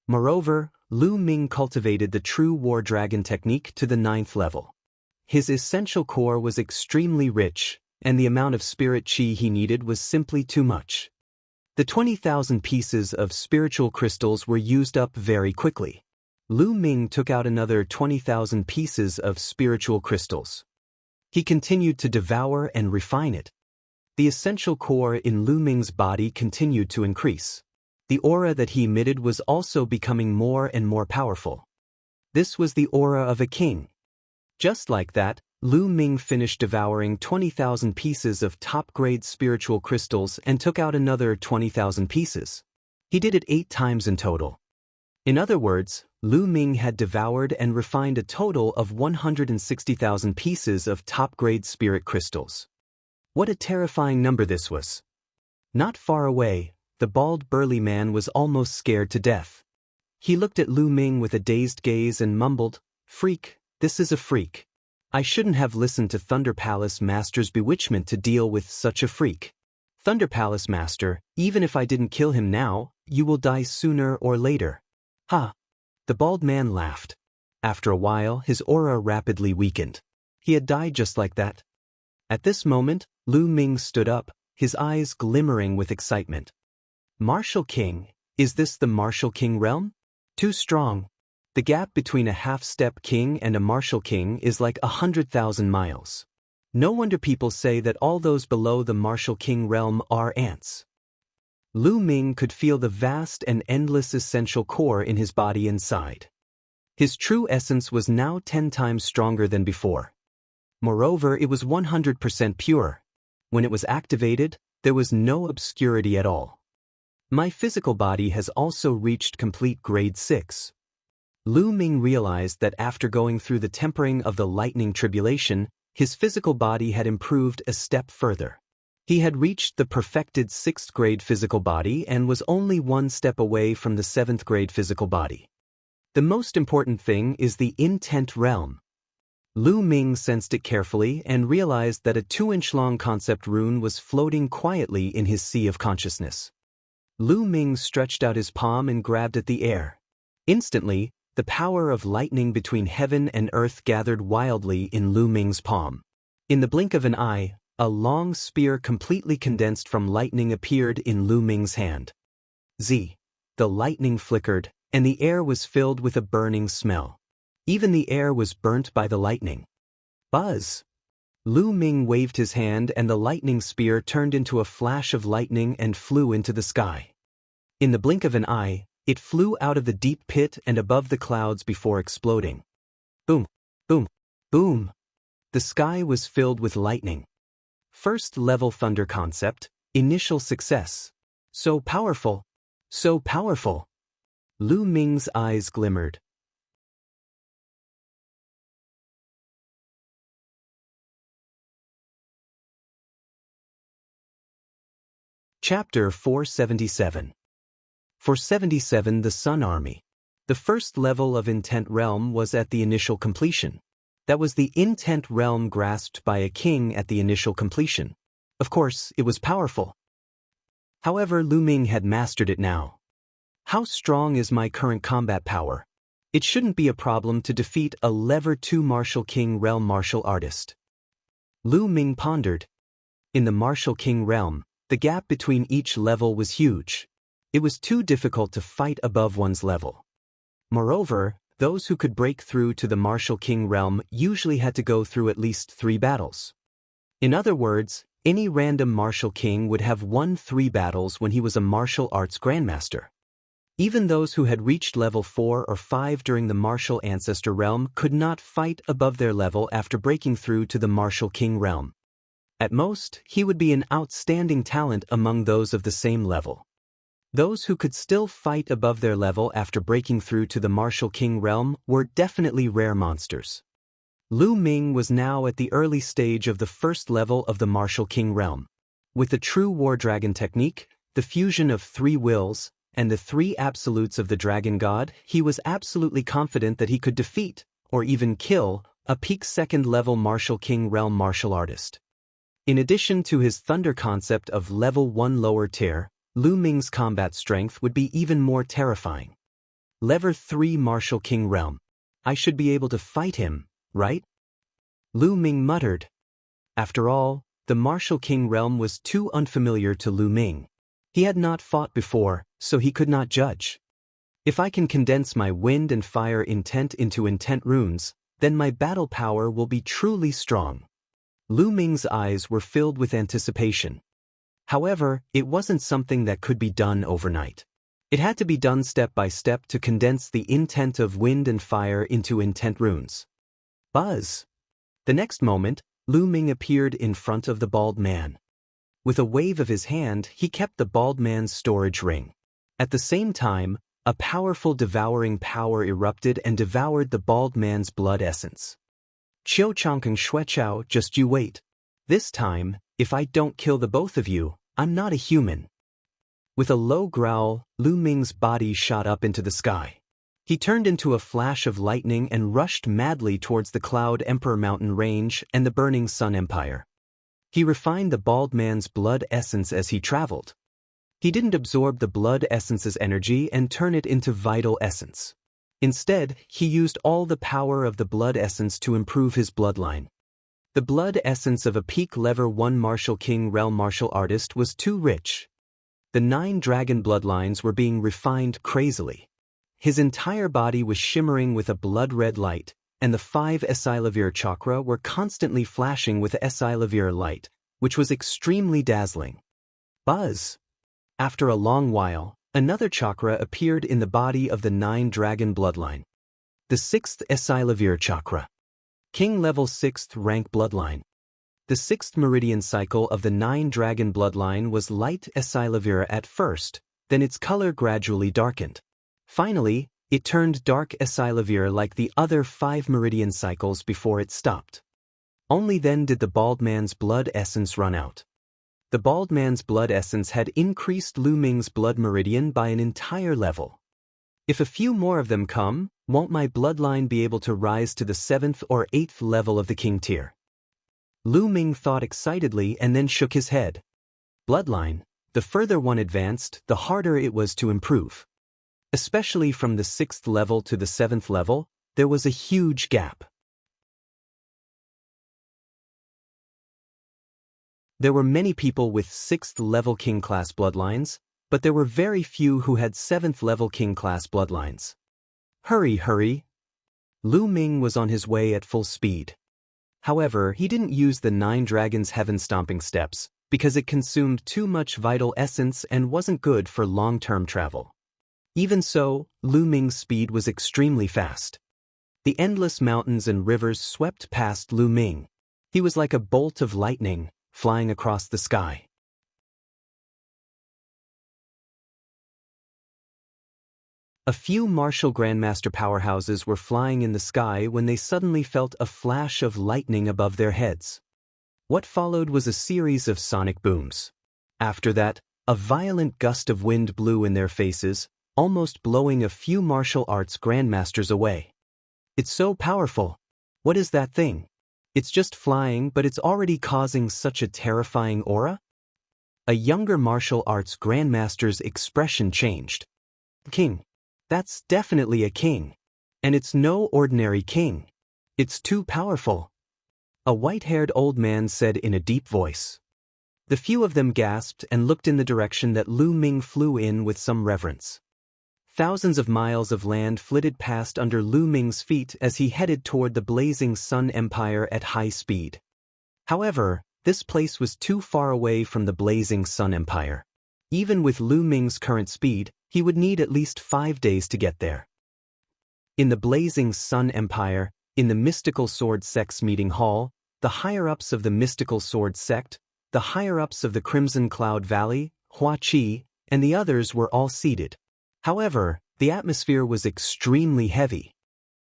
Moreover, Lu Ming cultivated the true war dragon technique to the 9th level. His essential core was extremely rich, and the amount of spirit chi he needed was simply too much. The 20,000 pieces of spiritual crystals were used up very quickly. Lu Ming took out another 20,000 pieces of spiritual crystals. He continued to devour and refine it. The essential core in Lu Ming's body continued to increase. The aura that he emitted was also becoming more and more powerful. This was the aura of a king. Just like that, Lu Ming finished devouring 20,000 pieces of top-grade spiritual crystals and took out another 20,000 pieces. He did it 8 times in total. In other words, Lu Ming had devoured and refined a total of 160,000 pieces of top-grade spirit crystals. What a terrifying number this was. Not far away, the bald burly man was almost scared to death. He looked at Lu Ming with a dazed gaze and mumbled, "Freak, this is a freak. I shouldn't have listened to Thunder Palace Master's bewitchment to deal with such a freak. Thunder Palace Master, even if I didn't kill him now, you will die sooner or later." Ha! The bald man laughed. After a while, his aura rapidly weakened. He had died just like that. At this moment, Lu Ming stood up, his eyes glimmering with excitement. "Martial King, is this the Martial King realm? Too strong. The gap between a half-step king and a martial king is like 100,000 miles. No wonder people say that all those below the martial king realm are ants." Lu Ming could feel the vast and endless essential core in his body inside. His true essence was now 10 times stronger than before. Moreover, it was 100% pure. When it was activated, there was no obscurity at all. My physical body has also reached complete grade 6. Lu Ming realized that after going through the tempering of the lightning tribulation, his physical body had improved a step further. He had reached the perfected 6th grade physical body and was only one step away from the 7th grade physical body. The most important thing is the intent realm. Lu Ming sensed it carefully and realized that a 2-inch-long concept rune was floating quietly in his sea of consciousness. Lu Ming stretched out his palm and grabbed at the air. Instantly, the power of lightning between heaven and earth gathered wildly in Lu Ming's palm. In the blink of an eye, a long spear completely condensed from lightning appeared in Lu Ming's hand. Z. The lightning flickered, and the air was filled with a burning smell. Even the air was burnt by the lightning. Buzz! Lu Ming waved his hand and the lightning spear turned into a flash of lightning and flew into the sky. In the blink of an eye, it flew out of the deep pit and above the clouds before exploding. Boom! Boom! Boom! The sky was filled with lightning. First level thunder concept, initial success. So powerful! So powerful! Lu Ming's eyes glimmered. Chapter 477. 477 The Sun Army. The first level of Intent Realm was at the initial completion. That was the Intent Realm grasped by a king at the initial completion. Of course, it was powerful. However, Lu Ming had mastered it now. How strong is my current combat power? It shouldn't be a problem to defeat a Level 2 Martial King Realm martial artist. Lu Ming pondered. In the Martial King Realm, the gap between each level was huge. It was too difficult to fight above one's level. Moreover, those who could break through to the Martial King Realm usually had to go through at least 3 battles. In other words, any random Martial King would have won 3 battles when he was a martial arts grandmaster. Even those who had reached level 4 or 5 during the Martial Ancestor Realm could not fight above their level after breaking through to the Martial King Realm. At most, he would be an outstanding talent among those of the same level. Those who could still fight above their level after breaking through to the Martial King Realm were definitely rare monsters. Lu Ming was now at the early stage of the first level of the Martial King Realm. With the true War Dragon technique, the fusion of 3 wills, and the 3 absolutes of the Dragon God, he was absolutely confident that he could defeat, or even kill, a peak 2nd level Martial King Realm martial artist. In addition to his thunder concept of level 1 lower tier, Lu Ming's combat strength would be even more terrifying. Level 3 Martial King Realm. I should be able to fight him, right? Lu Ming muttered. After all, the Martial King Realm was too unfamiliar to Lu Ming. He had not fought before, so he could not judge. If I can condense my wind and fire intent into intent runes, then my battle power will be truly strong. Lu Ming's eyes were filled with anticipation. However, it wasn't something that could be done overnight. It had to be done step by step to condense the intent of wind and fire into intent runes. Buzz! The next moment, Lu Ming appeared in front of the bald man. With a wave of his hand, he kept the bald man's storage ring. At the same time, a powerful devouring power erupted and devoured the bald man's blood essence. Qiu Changkeng Shuechao, just you wait. This time, if I don't kill the both of you, I'm not a human. With a low growl, Lu Ming's body shot up into the sky. He turned into a flash of lightning and rushed madly towards the Cloud Emperor Mountain Range and the Burning Sun Empire. He refined the bald man's blood essence as he traveled. He didn't absorb the blood essence's energy and turn it into vital essence. Instead, he used all the power of the blood essence to improve his bloodline. The blood essence of a peak level 1 Martial King Realm martial artist was too rich. The 9 dragon bloodlines were being refined crazily. His entire body was shimmering with a blood-red light, and the 5 Esilavir chakra were constantly flashing with Esilavir light, which was extremely dazzling. Buzz! After a long while, another chakra appeared in the body of the 9 dragon bloodline. The 6th Esilavir chakra. King level 6th rank bloodline. The 6th meridian cycle of the 9 dragon bloodline was light Esilavir at first, then its color gradually darkened. Finally, it turned dark acylavir like the other 5 meridian cycles before it stopped. Only then did the bald man's blood essence run out. The bald man's blood essence had increased Lu Ming's blood meridian by an entire level. If a few more of them come, won't my bloodline be able to rise to the 7th or 8th level of the king tier? Lu Ming thought excitedly and then shook his head. Bloodline, the further one advanced, the harder it was to improve. Especially from the 6th level to the 7th level, there was a huge gap. There were many people with 6th level king class bloodlines, but there were very few who had 7th level king class bloodlines. Hurry, hurry! Lu Ming was on his way at full speed. However, he didn't use the 9 dragons heaven stomping steps, because it consumed too much vital essence and wasn't good for long-term travel. Even so, Lu Ming's speed was extremely fast. The endless mountains and rivers swept past Lu Ming. He was like a bolt of lightning, flying across the sky. A few martial grandmaster powerhouses were flying in the sky when they suddenly felt a flash of lightning above their heads. What followed was a series of sonic booms. After that, a violent gust of wind blew in their faces, almost blowing a few martial arts grandmasters away. It's so powerful. What is that thing? It's just flying, but it's already causing such a terrifying aura? A younger martial arts grandmaster's expression changed. King. That's definitely a king. And it's no ordinary king. It's too powerful. A white-haired old man said in a deep voice. The few of them gasped and looked in the direction that Lu Ming flew in with some reverence. Thousands of miles of land flitted past under Lu Ming's feet as he headed toward the blazing Sun Empire at high speed. However, this place was too far away from the blazing Sun Empire. Even with Lu Ming's current speed, he would need at least 5 days to get there. In the blazing Sun Empire, in the Mystical Sword Sect's meeting hall, the higher-ups of the Mystical Sword Sect, the higher-ups of the Crimson Cloud Valley, Hua Qi, and the others were all seated. However, the atmosphere was extremely heavy.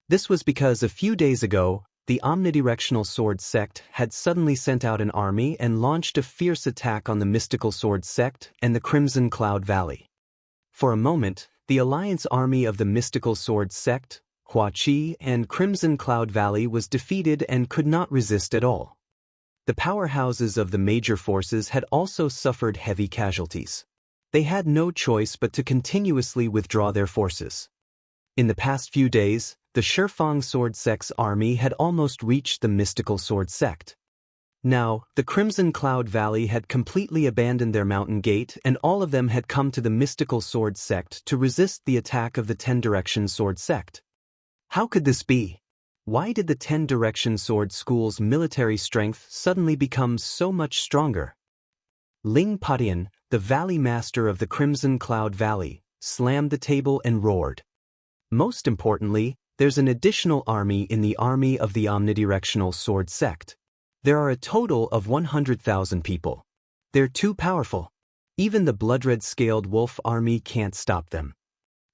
This was because a few days ago, the omnidirectional sword sect had suddenly sent out an army and launched a fierce attack on the Mystical Sword Sect and the Crimson Cloud Valley. For a moment, the alliance army of the Mystical Sword Sect, Hua Qi, and Crimson Cloud Valley was defeated and could not resist at all. The powerhouses of the major forces had also suffered heavy casualties. They had no choice but to continuously withdraw their forces. In the past few days, the Shifang Sword Sect's army had almost reached the Mystical Sword Sect. Now, the Crimson Cloud Valley had completely abandoned their mountain gate and all of them had come to the Mystical Sword Sect to resist the attack of the 10-Direction Sword Sect. How could this be? Why did the 10-Direction Sword School's military strength suddenly become so much stronger? Ling Patian, the Valley Master of the Crimson Cloud Valley, slammed the table and roared. Most importantly, there's an additional army in the army of the Omnidirectional Sword Sect. There are a total of 100,000 people. They're too powerful. Even the blood-red-scaled wolf army can't stop them.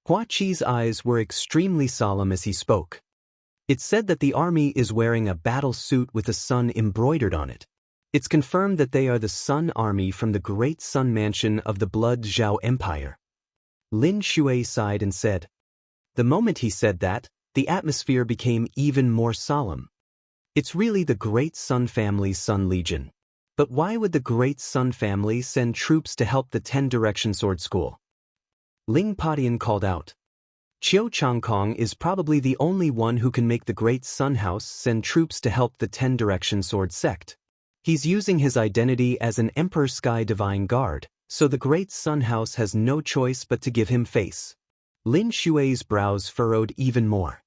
Hua Qi's eyes were extremely solemn as he spoke. It's said that the army is wearing a battle suit with a sun embroidered on it. It's confirmed that they are the Sun Army from the Great Sun Mansion of the Blood Zhao Empire. Lin Shui sighed and said. The moment he said that, the atmosphere became even more solemn. It's really the Great Sun Family's Sun Legion. But why would the Great Sun Family send troops to help the 10-Direction Sword School? Ling Patian called out. Qiu Changkong is probably the only one who can make the Great Sun House send troops to help the 10-Direction Sword Sect. He's using his identity as an Emperor Sky Divine Guard, so the Great Sun House has no choice but to give him face. Lin Shui's brows furrowed even more.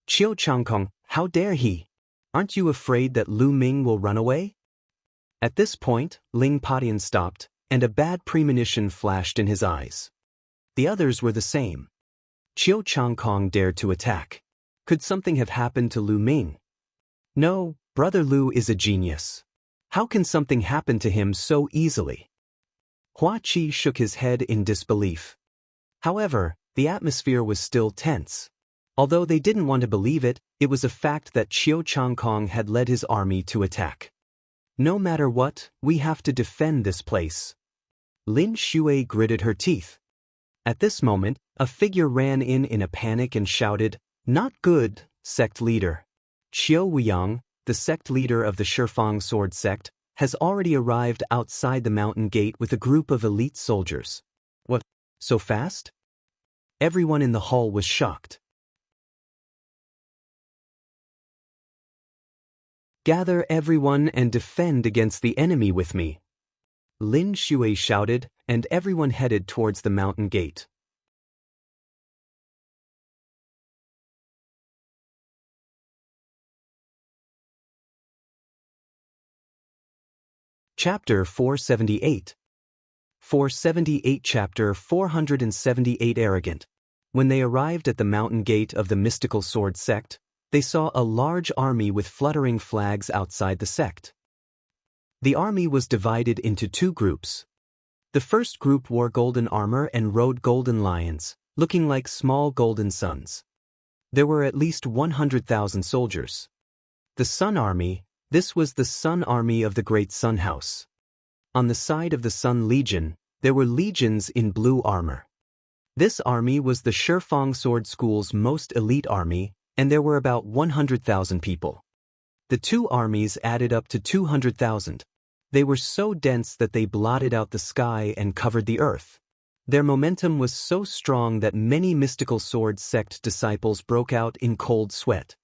Qiu Changkong, how dare he? Aren't you afraid that Lu Ming will run away? At this point, Ling Patian stopped, and a bad premonition flashed in his eyes. The others were the same. Qiu Changkong dared to attack. Could something have happened to Lu Ming? No, Brother Lu is a genius. How can something happen to him so easily? Hua Qi shook his head in disbelief. However, the atmosphere was still tense. Although they didn't want to believe it, it was a fact that Qiu Changkong had led his army to attack. No matter what, we have to defend this place. Lin Shui gritted her teeth. At this moment, a figure ran in a panic and shouted, "Not good, sect leader. Qiu Wuyang, the sect leader of the Shifang sword sect, has already arrived outside the mountain gate with a group of elite soldiers." What? So fast? Everyone in the hall was shocked. "Gather everyone and defend against the enemy with me," Lin Shui shouted, and everyone headed towards the mountain gate. Chapter 478. 478 Chapter 478 Arrogant. When they arrived at the mountain gate of the mystical sword sect, they saw a large army with fluttering flags outside the sect. The army was divided into two groups. The first group wore golden armor and rode golden lions, looking like small golden suns. There were at least 100,000 soldiers. The Sun Army, this was the Sun Army of the Great Sun House. On the side of the Sun Legion, there were legions in blue armor. This army was the Shifang Sword School's most elite army, and there were about 100,000 people. The two armies added up to 200,000. They were so dense that they blotted out the sky and covered the earth. Their momentum was so strong that many mystical sword sect disciples broke out in cold sweat.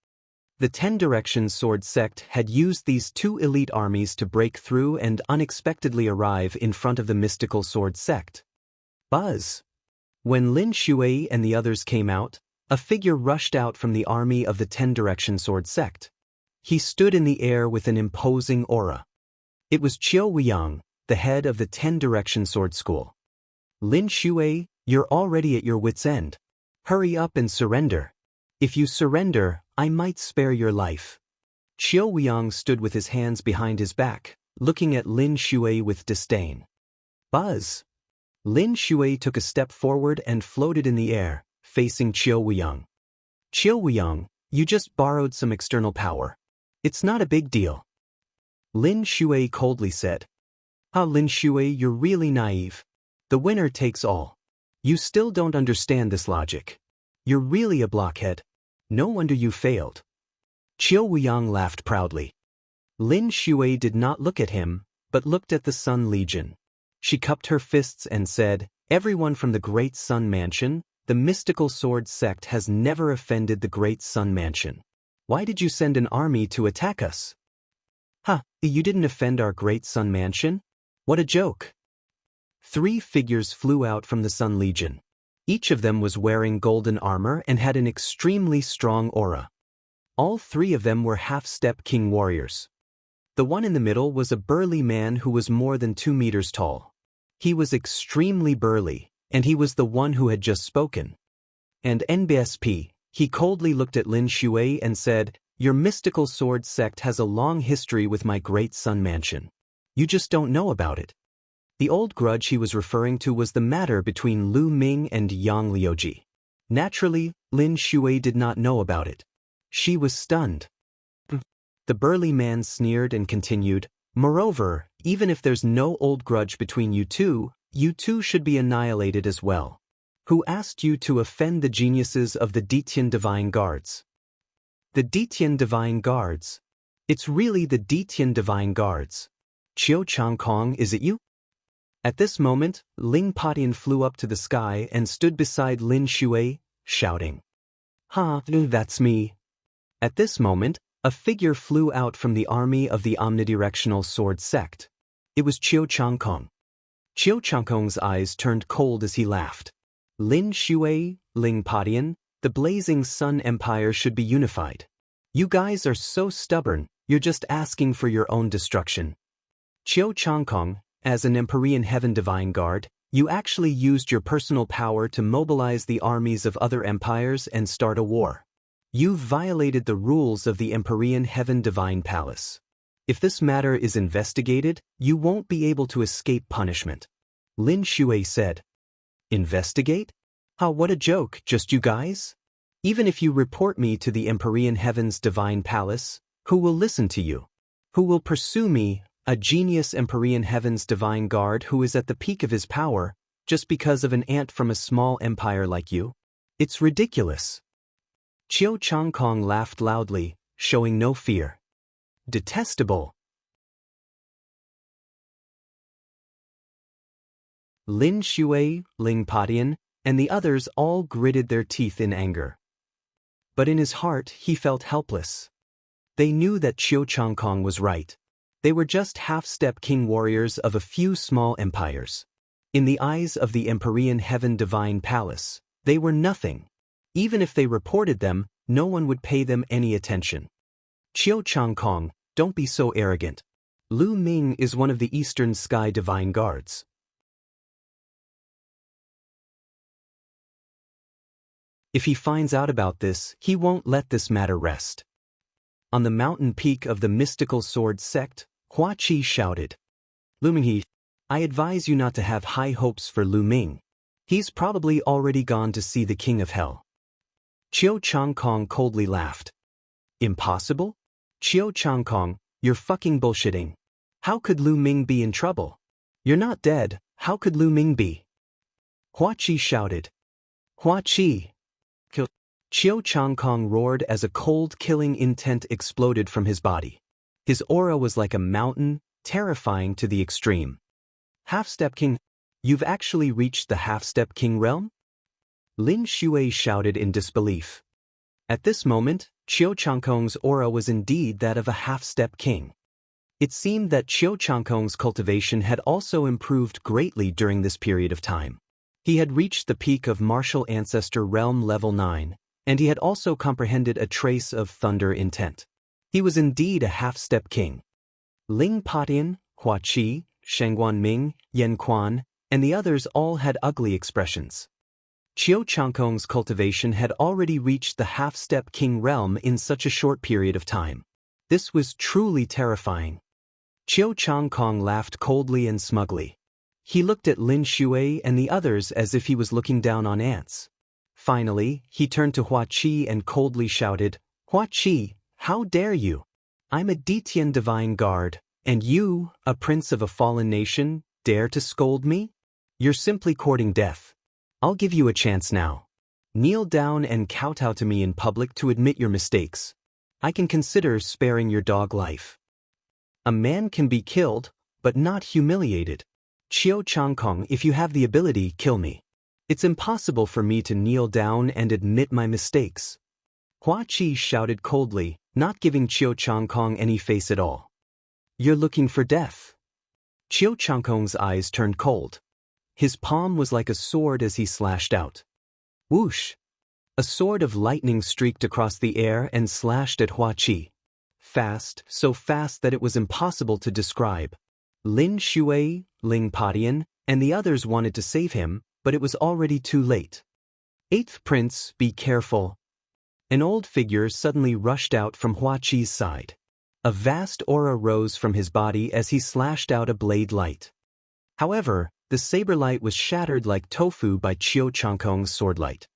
The 10 Directions sword sect had used these two elite armies to break through and unexpectedly arrive in front of the mystical sword sect. Buzz! When Lin Shui and the others came out, a figure rushed out from the army of the 10 Direction sword sect. He stood in the air with an imposing aura. It was Qiu Wuyang, the head of the 10 Direction sword school. "Lin Shui, you're already at your wit's end. Hurry up and surrender. If you surrender, I might spare your life." Qiu Wuyang stood with his hands behind his back, looking at Lin Shui with disdain. Buzz! Lin Shui took a step forward and floated in the air, facing Qiu Wuyang. "Qiu Wuyang, you just borrowed some external power. It's not a big deal." Lin Shui coldly said. Lin Shui, you're really naive. The winner takes all. You still don't understand this logic. You're really a blockhead. No wonder you failed." Qiu Wuyang laughed proudly. Lin Shui did not look at him, but looked at the Sun Legion. She cupped her fists and said, "Everyone from the Great Sun Mansion, the mystical sword sect has never offended the Great Sun Mansion. Why did you send an army to attack us?" You didn't offend our Great Sun Mansion? What a joke." 3 figures flew out from the Sun Legion. Each of them was wearing golden armor and had an extremely strong aura. All 3 of them were half-step king warriors. The one in the middle was a burly man who was more than 2 meters tall. He was extremely burly, and he was the one who had just spoken. And NBSP, he coldly looked at Lin Shui and said, "Your mystical sword sect has a long history with my Great Sun Mansion. You just don't know about it." The old grudge he was referring to was the matter between Lu Ming and Yang Liuji. Naturally, Lin Shui did not know about it. She was stunned. The burly man sneered and continued, "Moreover, even if there's no old grudge between you two should be annihilated as well. Who asked you to offend the geniuses of the Detian Divine Guards?" "The Detian Divine Guards? It's really the Detian Divine Guards. Qiu Changkong, is it you?" At this moment, Ling Patian flew up to the sky and stood beside Lin Shui, shouting, That's me." At this moment, a figure flew out from the army of the omnidirectional sword sect. It was Qiu Changkong. Qiu Changkong's eyes turned cold as he laughed. "Lin Shui, Ling Patian, the blazing sun empire should be unified. You guys are so stubborn, you're just asking for your own destruction. Qiu Changkong, as an Empyrean Heaven Divine Guard, you actually used your personal power to mobilize the armies of other empires and start a war. You've violated the rules of the Empyrean Heaven Divine Palace. If this matter is investigated, you won't be able to escape punishment. Lin Shui said. Investigate? How, what a joke, just you guys? Even if you report me to the Empyrean Heaven's divine palace, who will listen to you? Who will pursue me, a genius Empyrean Heaven's divine guard who is at the peak of his power, just because of an ant from a small empire like you? It's ridiculous. Qiu Changkong laughed loudly, showing no fear. Detestable. Lin Shui, Ling Padian, and the others all gritted their teeth in anger. But in his heart he felt helpless. They knew that Qiu Changkong was right. They were just half-step king warriors of a few small empires. In the eyes of the Empyrean Heaven Divine Palace, they were nothing. Even if they reported them, no one would pay them any attention. Qiu Changkong, don't be so arrogant. Lu Ming is one of the Eastern Sky Divine Guards. If he finds out about this, he won't let this matter rest. On the mountain peak of the mystical sword sect, Hua Qi shouted. Lu Minghe, I advise you not to have high hopes for Lu Ming. He's probably already gone to see the King of Hell. Qiu Changkong coldly laughed. Impossible? Qiu Changkong, you're fucking bullshitting. How could Lu Ming be in trouble? You're not dead, how could Lu Ming be? Hua Qi shouted. Hua Qi. Qiu Changkong roared as a cold killing intent exploded from his body. His aura was like a mountain, terrifying to the extreme. Half-step king, you've actually reached the half-step king realm? Lin Shui shouted in disbelief. At this moment, Qiu Changkong's aura was indeed that of a half-step king. It seemed that Qiu Changkong's cultivation had also improved greatly during this period of time. He had reached the peak of martial ancestor realm level 9, and he had also comprehended a trace of thunder intent. He was indeed a half-step king. Ling Padian, Hua Qi, Shengguan Ming, Yan Quan, and the others all had ugly expressions. Qiu Changkong's cultivation had already reached the half-step king realm in such a short period of time. This was truly terrifying. Qiu Changkong laughed coldly and smugly. He looked at Lin Shui and the others as if he was looking down on ants. Finally, he turned to Hua Qi and coldly shouted, Hua Qi, how dare you? I'm a Detian divine guard, and you, a prince of a fallen nation, dare to scold me? You're simply courting death. I'll give you a chance now. Kneel down and kowtow to me in public to admit your mistakes. I can consider sparing your dog life. A man can be killed, but not humiliated. Qiu Changkong, if you have the ability, kill me. It's impossible for me to kneel down and admit my mistakes. Hua Qi shouted coldly, not giving Qiu Changkong any face at all. You're looking for death. Qiu Changkong's eyes turned cold. His palm was like a sword as he slashed out. Whoosh! A sword of lightning streaked across the air and slashed at Hua Qi. Fast, so fast that it was impossible to describe. Lin Shui, Ling Padian, and the others wanted to save him, but it was already too late. Eighth Prince, be careful. An old figure suddenly rushed out from Hua Qi's side. A vast aura rose from his body as he slashed out a blade light. However, the saber light was shattered like tofu by Qiu Changkong's sword light.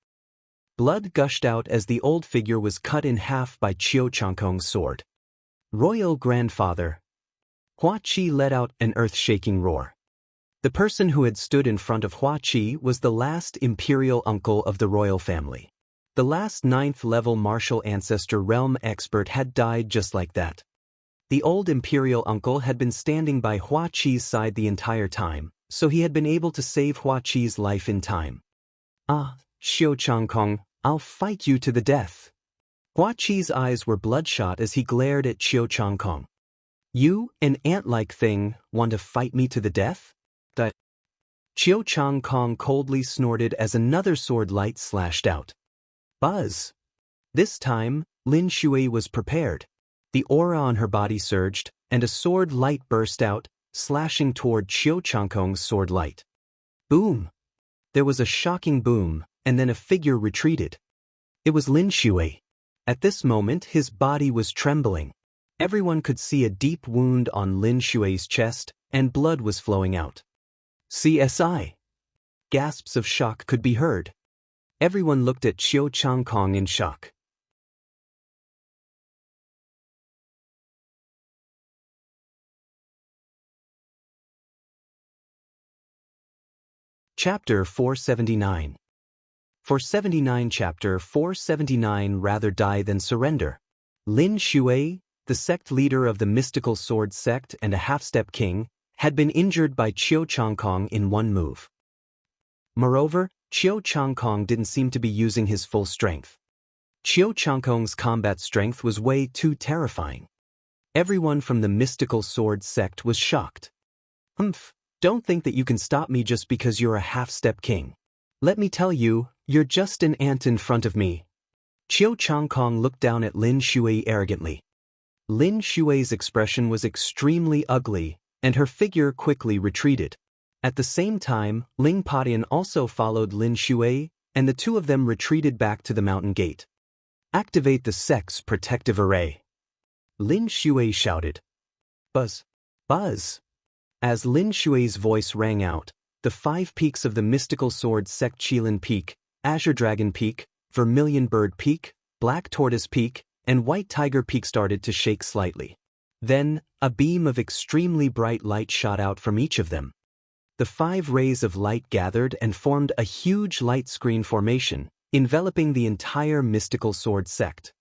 Blood gushed out as the old figure was cut in half by Qiu Changkong's sword. Royal Grandfather. Hua Qi let out an earth-shaking roar. The person who had stood in front of Hua Qi was the last imperial uncle of the royal family. The last 9th-level martial ancestor realm expert had died just like that. The old imperial uncle had been standing by Hua Qi's side the entire time, so he had been able to save Hua Qi's life in time. Ah, Qiu Changkong, I'll fight you to the death. Hua Qi's eyes were bloodshot as he glared at Qiu Changkong. You, an ant-like thing, want to fight me to the death? Qiu Changkong coldly snorted as another sword light slashed out. Buzz! This time, Lin Shui was prepared. The aura on her body surged, and a sword light burst out, slashing toward Qiu Changkong's sword light. Boom! There was a shocking boom, and then a figure retreated. It was Lin Shui. At this moment, his body was trembling. Everyone could see a deep wound on Lin Shui's chest, and blood was flowing out. CSI. Gasps of shock could be heard. Everyone looked at Qiu Changkong in shock. Chapter 479. 479 Chapter 479 Rather die than surrender. Lin Shui, the sect leader of the mystical sword sect and a half-step king, had been injured by Qiu Changkong in one move. Moreover, Qiu Changkong didn't seem to be using his full strength. Qiu Changkong's combat strength was way too terrifying. Everyone from the mystical sword sect was shocked. Don't think that you can stop me just because you're a half-step king. Let me tell you, you're just an ant in front of me. Qiu Changkong looked down at Lin Shui arrogantly. Lin Shui's expression was extremely ugly, and her figure quickly retreated. At the same time, Ling Padian also followed Lin Shui, and the two of them retreated back to the mountain gate. Activate the sect's protective array. Lin Shui shouted. Buzz! Buzz! As Lin Shui's voice rang out, the 5 peaks of the mystical sword sect Qilin Peak, Azure Dragon Peak, Vermilion Bird Peak, Black Tortoise Peak, and White Tiger Peak started to shake slightly. Then, a beam of extremely bright light shot out from each of them. The 5 rays of light gathered and formed a huge light screen formation, enveloping the entire mystical sword sect.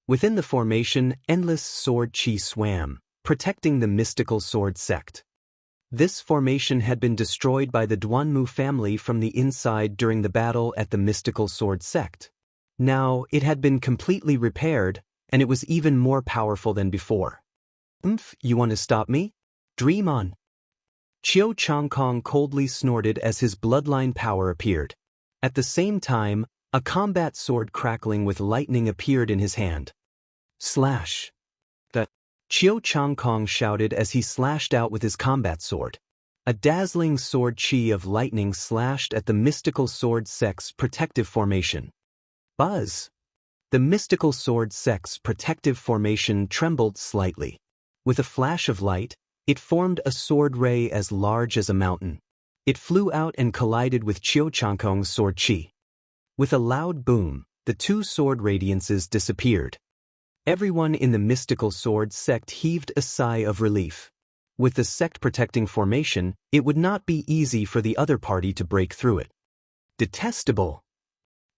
Within the formation, endless sword chi swam, protecting the mystical sword sect. This formation had been destroyed by the Duanmu family from the inside during the battle at the mystical sword sect. Now, it had been completely repaired, and it was even more powerful than before. You want to stop me? Dream on. Qiu Changkong coldly snorted as his bloodline power appeared. At the same time, a combat sword crackling with lightning appeared in his hand. Slash! Qiu Changkong shouted as he slashed out with his combat sword. A dazzling sword chi of lightning slashed at the mystical sword sect's protective formation. Buzz! The mystical sword sect's protective formation trembled slightly. With a flash of light, it formed a sword ray as large as a mountain. It flew out and collided with Qiu Changkong's sword chi. With a loud boom, the 2 sword radiances disappeared. Everyone in the mystical sword sect heaved a sigh of relief. With the sect-protecting formation, it would not be easy for the other party to break through it. Detestable!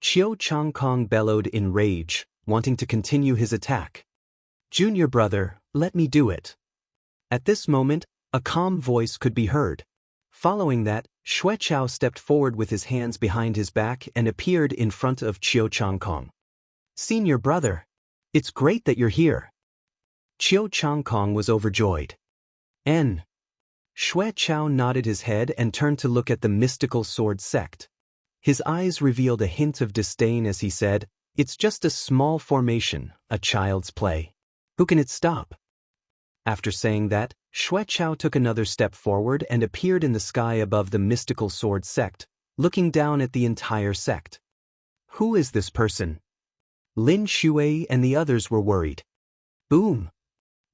Qiu Changkong bellowed in rage, wanting to continue his attack. Junior brother, let me do it. At this moment, a calm voice could be heard. Following that, Xueqiao stepped forward with his hands behind his back and appeared in front of Qiu Changkong. Senior brother! It's great that you're here. Qiu Changkong was overjoyed. Xueqiao nodded his head and turned to look at the mystical sword sect. His eyes revealed a hint of disdain as he said, "It's just a small formation, a child's play. Who can it stop?" After saying that, Xueqiao took another step forward and appeared in the sky above the mystical sword sect, looking down at the entire sect. Who is this person? Lin Shui and the others were worried. Boom!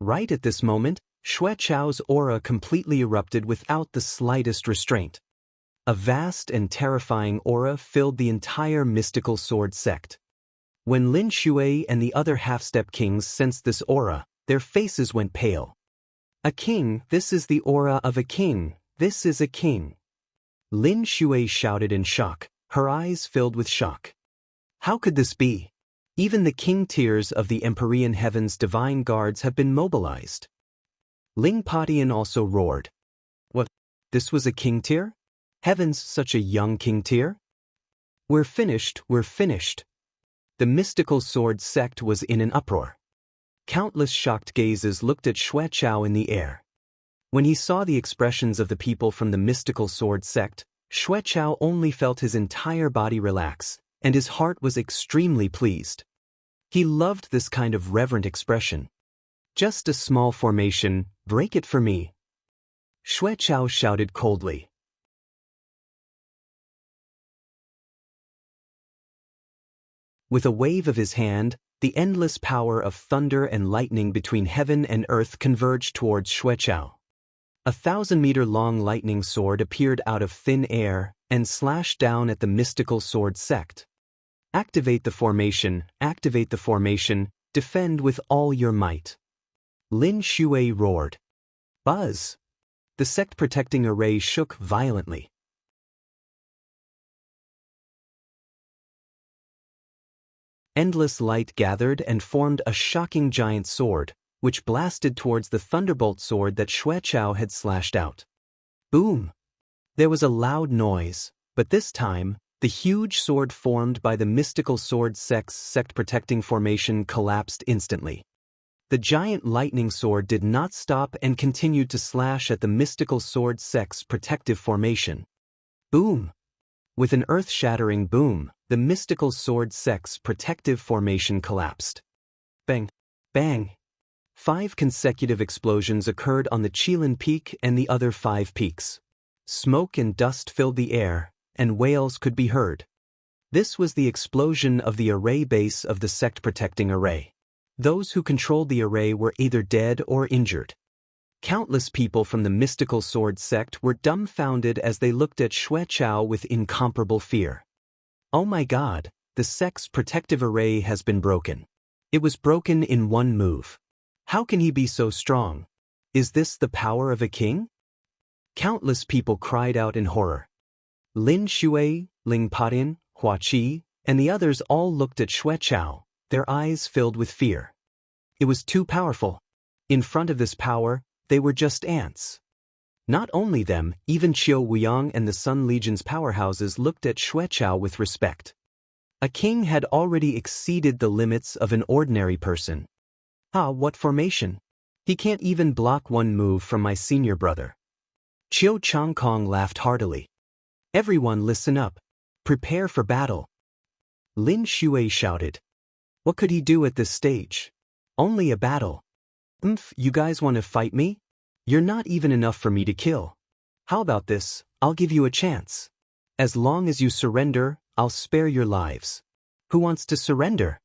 Right at this moment, Xueqiao's aura completely erupted without the slightest restraint. A vast and terrifying aura filled the entire mystical sword sect. When Lin Shui and the other half-step kings sensed this aura, their faces went pale. A king, this is the aura of a king, this is a king. Lin Shui shouted in shock, her eyes filled with shock. How could this be? Even the king tiers of the Empyrean Heaven's divine guards have been mobilized. Ling Padian also roared. What? This was a king tier? Heavens, such a young king tier? We're finished, we're finished. The mystical sword sect was in an uproar. Countless shocked gazes looked at Xueqiao in the air. When he saw the expressions of the people from the mystical sword sect, Xueqiao only felt his entire body relax, and his heart was extremely pleased. He loved this kind of reverent expression. Just a small formation, break it for me. Xueqiao shouted coldly. With a wave of his hand, the endless power of thunder and lightning between heaven and earth converged towards Xueqiao. A 1,000-meter-long lightning sword appeared out of thin air and slashed down at the mystical sword sect. Activate the formation, defend with all your might. Lin Shui roared. Buzz! The sect-protecting array shook violently. Endless light gathered and formed a shocking giant sword, which blasted towards the thunderbolt sword that Xueqiao had slashed out. Boom! There was a loud noise, but this time, the huge sword formed by the mystical sword sect's sect-protecting formation collapsed instantly. The giant lightning sword did not stop and continued to slash at the mystical sword sect's protective formation. Boom! With an earth-shattering boom, the mystical sword sect's protective formation collapsed. Bang! Bang! 5 consecutive explosions occurred on the Qilin Peak and the other 5 peaks. Smoke and dust filled the air, and wails could be heard. This was the explosion of the array base of the sect-protecting array. Those who controlled the array were either dead or injured. Countless people from the mystical sword sect were dumbfounded as they looked at Xueqiao with incomparable fear. Oh my God, the sect's protective array has been broken. It was broken in one move. How can he be so strong? Is this the power of a king? Countless people cried out in horror. Lin Shui, Ling Patin, Hua Qi, and the others all looked at Xueqiao, their eyes filled with fear. It was too powerful. In front of this power, they were just ants. Not only them, even Qiu Wuyang and the Sun Legion's powerhouses looked at Xueqiao with respect. A king had already exceeded the limits of an ordinary person. Ah, what formation! He can't even block one move from my senior brother. Qiu Changkong laughed heartily. Everyone listen up. Prepare for battle. Lin Shui shouted. What could he do at this stage? Only a battle. You guys want to fight me? You're not even enough for me to kill. How about this? I'll give you a chance. As long as you surrender, I'll spare your lives. Who wants to surrender?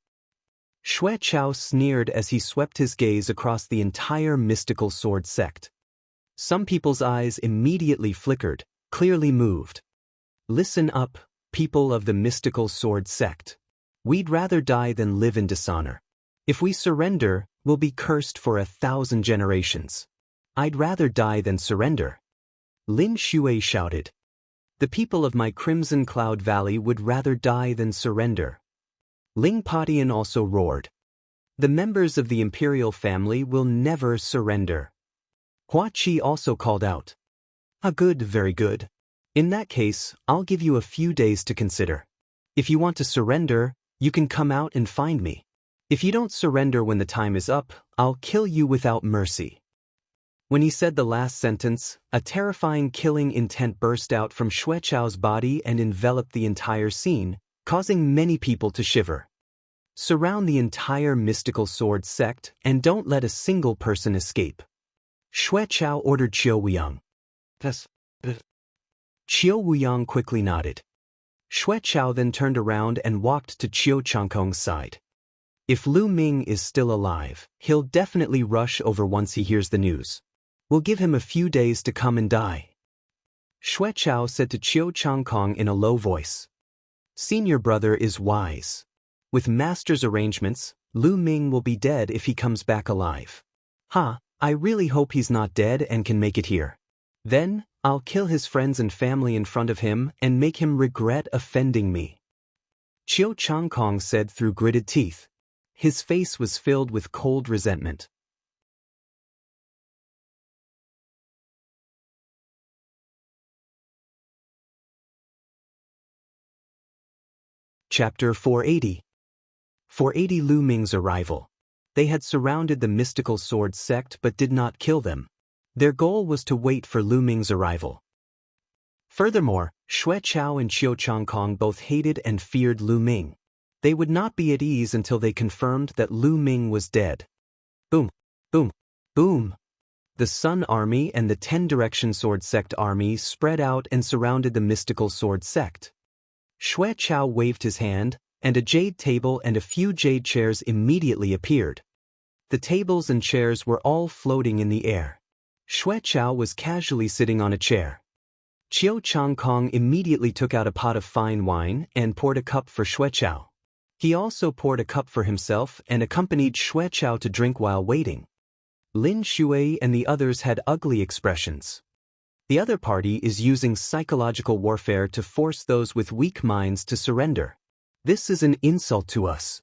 Xueqiao sneered as he swept his gaze across the entire mystical sword sect. Some people's eyes immediately flickered, clearly moved. Listen up, people of the mystical sword sect. We'd rather die than live in dishonor. If we surrender, we'll be cursed for 1,000 generations. I'd rather die than surrender. Lin Shui shouted. The people of my Crimson Cloud Valley would rather die than surrender. Ling Patian also roared. The members of the imperial family will never surrender. Hua Qi also called out. Ah, good, very good. In that case, I'll give you a few days to consider. If you want to surrender, you can come out and find me. If you don't surrender when the time is up, I'll kill you without mercy. When he said the last sentence, a terrifying killing intent burst out from Xueqiao's body and enveloped the entire scene, causing many people to shiver. Surround the entire mystical sword sect and don't let a single person escape. Xueqiao ordered Qiu Wuyang. Qiu Wuyang quickly nodded. Xueqiao then turned around and walked to Qiu Changkong's side. If Lu Ming is still alive, he'll definitely rush over once he hears the news. We'll give him a few days to come and die. Xueqiao said to Qiu Changkong in a low voice. Senior brother is wise. With master's arrangements, Lu Ming will be dead if he comes back alive. I really hope he's not dead and can make it here. Then, I'll kill his friends and family in front of him and make him regret offending me. Qiu Changkong said through gritted teeth. His face was filled with cold resentment. Chapter 480. 480 Lu Ming's arrival. They had surrounded the mystical sword sect but did not kill them. Their goal was to wait for Lu Ming's arrival. Furthermore, Xueqiao and Qiu Changkong both hated and feared Lu Ming. They would not be at ease until they confirmed that Lu Ming was dead. Boom, boom, boom. The Sun Army and the 10 Direction Sword Sect army spread out and surrounded the mystical sword sect. Xueqiao waved his hand, and a jade table and a few jade chairs immediately appeared. The tables and chairs were all floating in the air. Xue Chao was casually sitting on a chair. Qiu Changkong immediately took out a pot of fine wine and poured a cup for Xue Chao. He also poured a cup for himself and accompanied Xue Chao to drink while waiting. Lin Shui and the others had ugly expressions. The other party is using psychological warfare to force those with weak minds to surrender. This is an insult to us,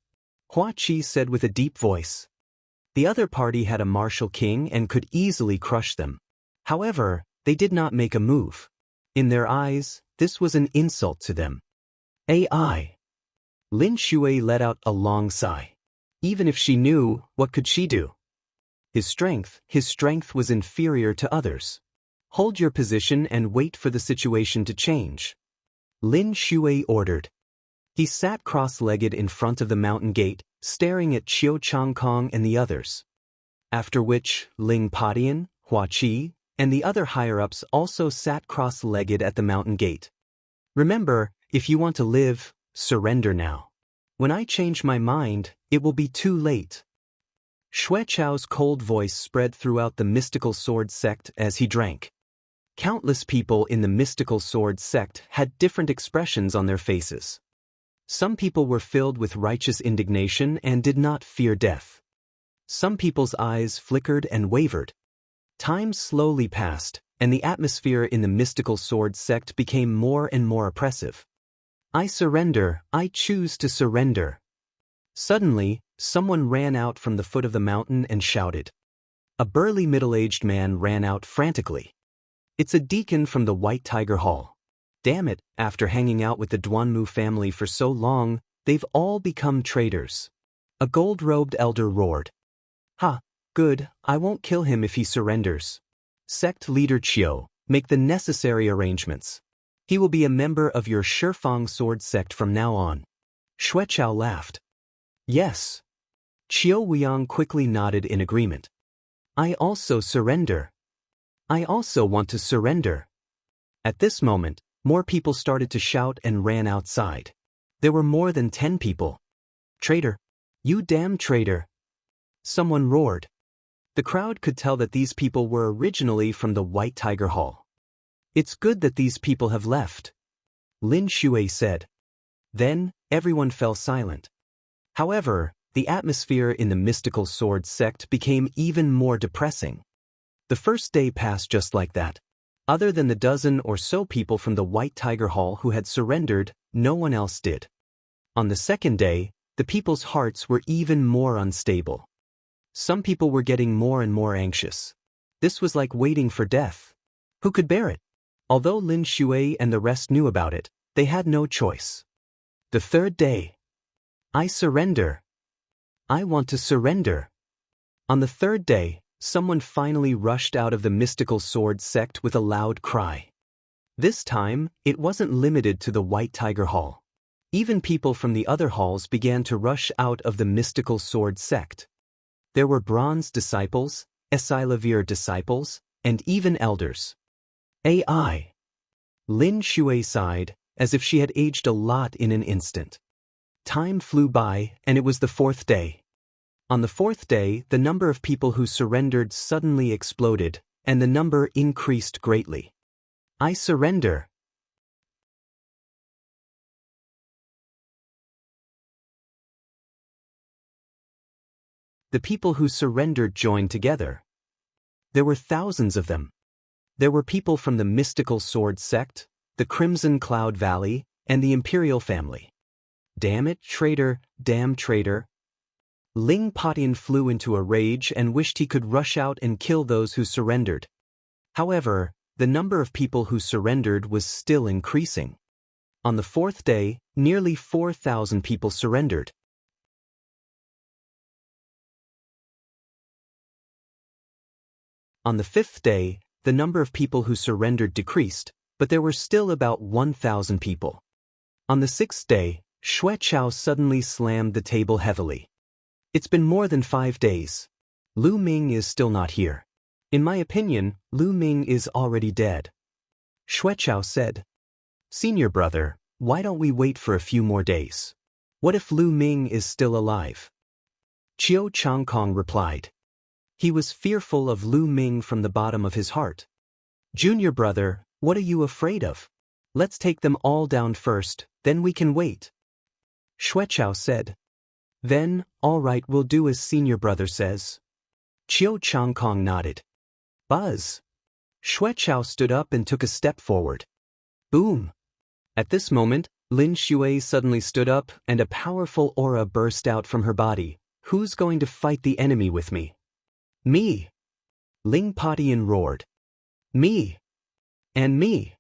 Hua Qi said with a deep voice. The other party had a martial king and could easily crush them. However, they did not make a move. In their eyes, this was an insult to them. AI. Lin Shui let out a long sigh. Even if she knew, what could she do? His strength was inferior to others. Hold your position and wait for the situation to change, Lin Shui ordered. He sat cross-legged in front of the mountain gate, staring at Qiu Changkong and the others. After which, Ling Padian, Hua Qi, and the other higher-ups also sat cross-legged at the mountain gate. Remember, if you want to live, surrender now. When I change my mind, it will be too late. Xue Chao's cold voice spread throughout the mystical sword sect as he drank. Countless people in the mystical sword sect had different expressions on their faces. Some people were filled with righteous indignation and did not fear death. Some people's eyes flickered and wavered. Time slowly passed, and the atmosphere in the mystical sword sect became more and more oppressive. I surrender, I choose to surrender. Suddenly, someone ran out from the foot of the mountain and shouted. A burly middle-aged man ran out frantically. It's a deacon from the White Tiger Hall. Damn it, after hanging out with the Duanmu family for so long, they've all become traitors. A gold-robed elder roared. Ha, good, I won't kill him if he surrenders. Sect leader Qiu, make the necessary arrangements. He will be a member of your Shifang sword sect from now on. Xue Chao laughed. Yes. Qiu Weiyang quickly nodded in agreement. I also surrender. I also want to surrender. At this moment, more people started to shout and ran outside. There were more than 10 people. Traitor! You damn traitor! Someone roared. The crowd could tell that these people were originally from the White Tiger Hall. It's good that these people have left, Lin Shui said. Then, everyone fell silent. However, the atmosphere in the mystical sword sect became even more depressing. The first day passed just like that. Other than the dozen or so people from the White Tiger Hall who had surrendered, no one else did. On the second day, the people's hearts were even more unstable. Some people were getting more and more anxious. This was like waiting for death. Who could bear it? Although Lin Shui and the rest knew about it, they had no choice. The third day. I surrender. I want to surrender. On the third day, someone finally rushed out of the mystical sword sect with a loud cry. This time, it wasn't limited to the White Tiger Hall. Even people from the other halls began to rush out of the mystical sword sect. There were bronze disciples, Esilavir disciples, and even elders. AI. Lin Shui sighed, as if she had aged a lot in an instant. Time flew by, and it was the fourth day. On the fourth day, the number of people who surrendered suddenly exploded, and the number increased greatly. I surrender. The people who surrendered joined together. There were thousands of them. There were people from the mystical sword sect, the Crimson Cloud Valley, and the Imperial family. Damn it, traitor, damn traitor. Ling Patian flew into a rage and wished he could rush out and kill those who surrendered. However, the number of people who surrendered was still increasing. On the fourth day, nearly 4,000 people surrendered. On the fifth day, the number of people who surrendered decreased, but there were still about 1,000 people. On the sixth day, Xue Chao suddenly slammed the table heavily. It's been more than 5 days. Lu Ming is still not here. In my opinion, Lu Ming is already dead. Xue Chao said. Senior brother, why don't we wait for a few more days? What if Lu Ming is still alive? Qiu Changkong replied. He was fearful of Lu Ming from the bottom of his heart. "Junior brother, what are you afraid of? Let's take them all down first, then we can wait," Xuechao said. "Then, all right, we'll do as senior brother says." Qiu Changkong nodded. "Buzz." Xuechao stood up and took a step forward. Boom! At this moment, Lin Shui suddenly stood up and a powerful aura burst out from her body. "Who's going to fight the enemy with me?" "Me!" Ling Patian roared. "Me!" "And me!"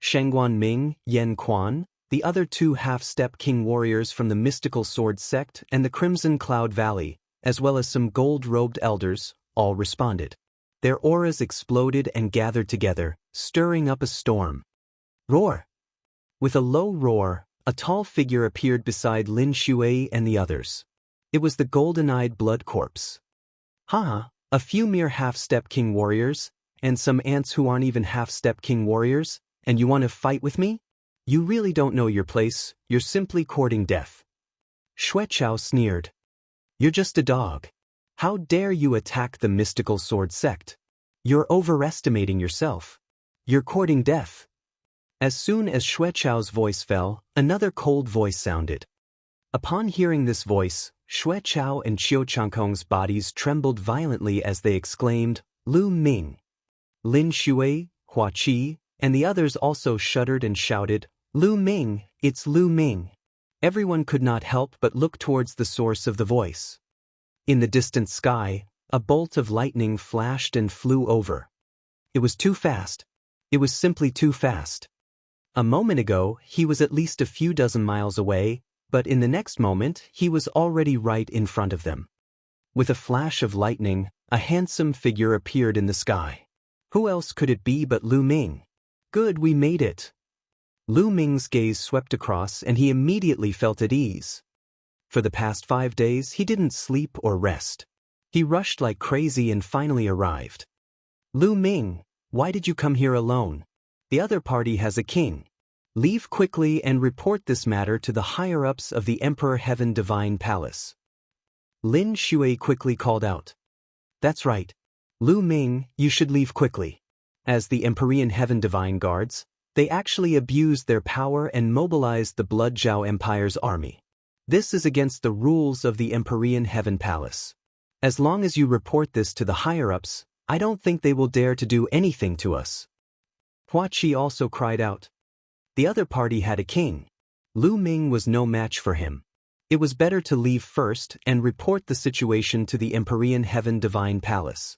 Shangguan Ming, Yen Quan, the other two half-step king warriors from the mystical sword sect and the Crimson Cloud Valley, as well as some gold-robed elders, all responded. Their auras exploded and gathered together, stirring up a storm. Roar! With a low roar, a tall figure appeared beside Lin Shui and the others. It was the golden-eyed blood corpse. "Haha, a few mere half-step king warriors, and some ants who aren't even half-step king warriors, and you want to fight with me? You really don't know your place, you're simply courting death." Xuechao sneered. "You're just a dog. How dare you attack the mystical sword sect? You're overestimating yourself. You're courting death." As soon as Xuechao's voice fell, another cold voice sounded. Upon hearing this voice, Xuechao and Qiu Changkong's bodies trembled violently as they exclaimed, "Lu Ming!" Lin Shui, Hua Qi, and the others also shuddered and shouted, "Lu Ming, it's Lu Ming!" Everyone could not help but look towards the source of the voice. In the distant sky, a bolt of lightning flashed and flew over. It was too fast. It was simply too fast. A moment ago, he was at least a few dozen miles away, but in the next moment, he was already right in front of them. With a flash of lightning, a handsome figure appeared in the sky. Who else could it be but Lu Ming? "Good, we made it." Lu Ming's gaze swept across and he immediately felt at ease. For the past 5 days, he didn't sleep or rest. He rushed like crazy and finally arrived. "Lu Ming, why did you come here alone? The other party has a king. Leave quickly and report this matter to the higher-ups of the Emperor Heaven Divine Palace." Lin Shui quickly called out. "That's right. Lu Ming, you should leave quickly." As the Empyrean Heaven Divine Guards, they actually abused their power and mobilized the Blood Zhao Empire's army. This is against the rules of the Empyrean Heaven Palace. As long as you report this to the higher-ups, I don't think they will dare to do anything to us. Hua Qi also cried out. The other party had a king. Lu Ming was no match for him. It was better to leave first and report the situation to the Empyrean Heaven Divine Palace.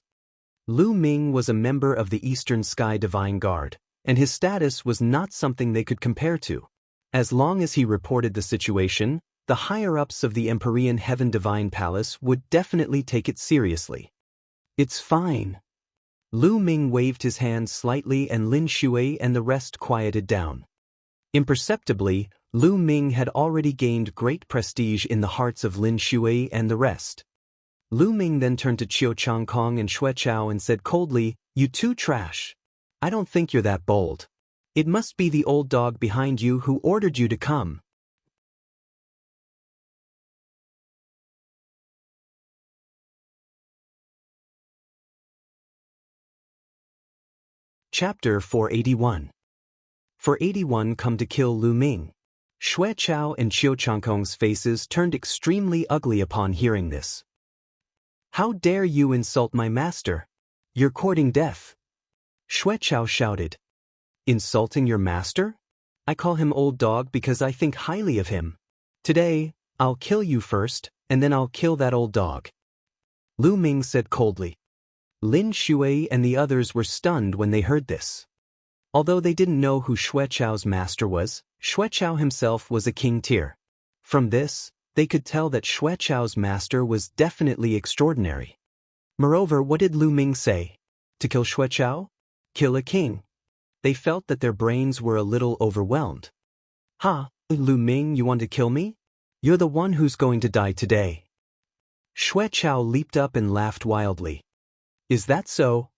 Lu Ming was a member of the Eastern Sky Divine Guard, and his status was not something they could compare to. As long as he reported the situation, the higher-ups of the Empyrean Heaven Divine Palace would definitely take it seriously. "It's fine." Lu Ming waved his hand slightly and Lin Shui and the rest quieted down. Imperceptibly, Lu Ming had already gained great prestige in the hearts of Lin Shui and the rest. Lu Ming then turned to Qiu Changkong and Xuechao and said coldly, "You two trash. I don't think you're that bold. It must be the old dog behind you who ordered you to come." Chapter 481. 481 come to kill Lu Ming. Xuechao and Qiu Changkong's faces turned extremely ugly upon hearing this. "How dare you insult my master? You're courting death." Xuechao shouted. "Insulting your master? I call him old dog because I think highly of him. Today, I'll kill you first, and then I'll kill that old dog." Lu Ming said coldly. Lin Shui and the others were stunned when they heard this. Although they didn't know who Xuechao's master was, Xuechao himself was a king tier. From this, they could tell that Xuechao's master was definitely extraordinary. Moreover, what did Lu Ming say? To kill Xuechao? Kill a king. They felt that their brains were a little overwhelmed. "Ha, Lu Ming, you want to kill me? You're the one who's going to die today." Xuechao leaped up and laughed wildly. "Is that so?"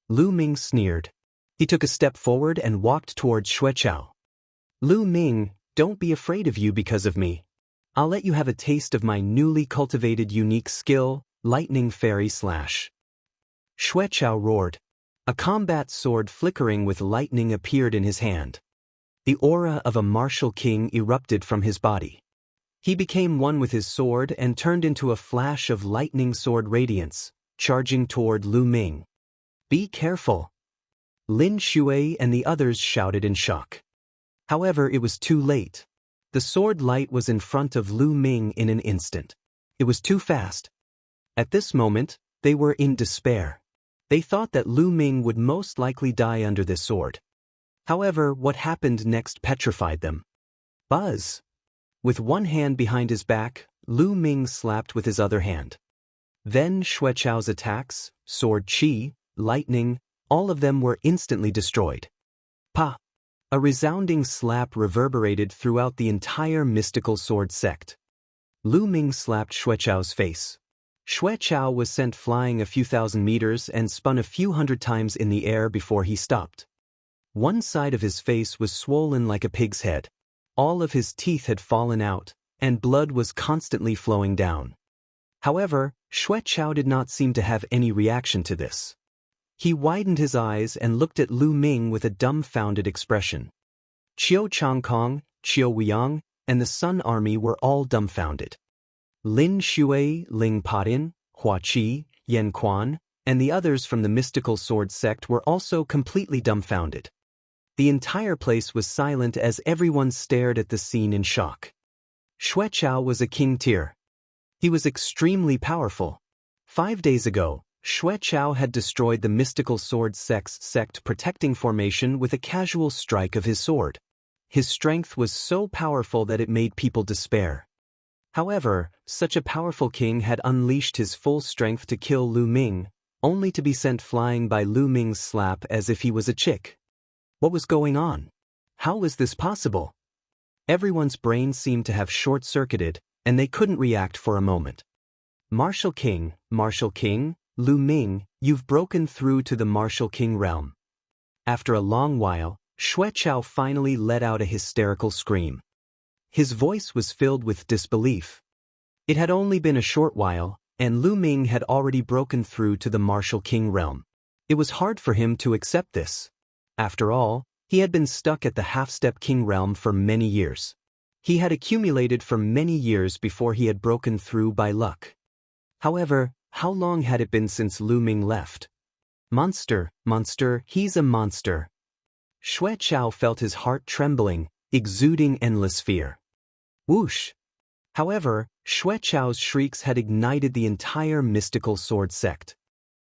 Lu Ming sneered. He took a step forward and walked towards Xuechao. "Lu Ming, don't be afraid of you because of me. I'll let you have a taste of my newly cultivated unique skill, lightning fairy slash. Xueqiao roared. A combat sword flickering with lightning appeared in his hand. The aura of a martial king erupted from his body. He became one with his sword and turned into a flash of lightning sword radiance, charging toward Lu Ming. Be careful! Lin Shui and the others shouted in shock. However, it was too late. The sword light was in front of Lu Ming in an instant. It was too fast. At this moment, they were in despair. They thought that Lu Ming would most likely die under this sword. However, what happened next petrified them. Buzz! With one hand behind his back, Lu Ming slapped with his other hand. Then Xueqiao's attacks, sword chi, lightning, all of them were instantly destroyed. Pa! A resounding slap reverberated throughout the entire mystical sword sect. Lu Ming slapped Xueqiao's face. Xueqiao was sent flying a few thousand meters and spun a few hundred times in the air before he stopped. One side of his face was swollen like a pig's head. All of his teeth had fallen out, and blood was constantly flowing down. However, Xueqiao did not seem to have any reaction to this. He widened his eyes and looked at Lu Ming with a dumbfounded expression. Qiu Changkong, Qiu Weiyang, and the Sun Army were all dumbfounded. Lin Shui, Ling Patin, Hua Qi, Yan Quan, and the others from the mystical sword sect were also completely dumbfounded. The entire place was silent as everyone stared at the scene in shock. Xueqiao was a king tier. He was extremely powerful. 5 days ago, Xueqiao had destroyed the mystical sword sect's sect protecting formation with a casual strike of his sword. His strength was so powerful that it made people despair. However, such a powerful king had unleashed his full strength to kill Lu Ming, only to be sent flying by Lu Ming's slap as if he was a chick. What was going on? How was this possible? Everyone's brain seemed to have short-circuited, and they couldn't react for a moment. Martial King, Lu Ming, you've broken through to the Martial King realm. After a long while, Xueqiao finally let out a hysterical scream. His voice was filled with disbelief. It had only been a short while, and Lu Ming had already broken through to the Martial King realm. It was hard for him to accept this. After all, he had been stuck at the half-step king realm for many years. He had accumulated for many years before he had broken through by luck. However, how long had it been since Lu Ming left? Monster, he's a monster. Xueqiao felt his heart trembling, exuding endless fear. Whoosh! However, Xueqiao's shrieks had ignited the entire mystical sword sect.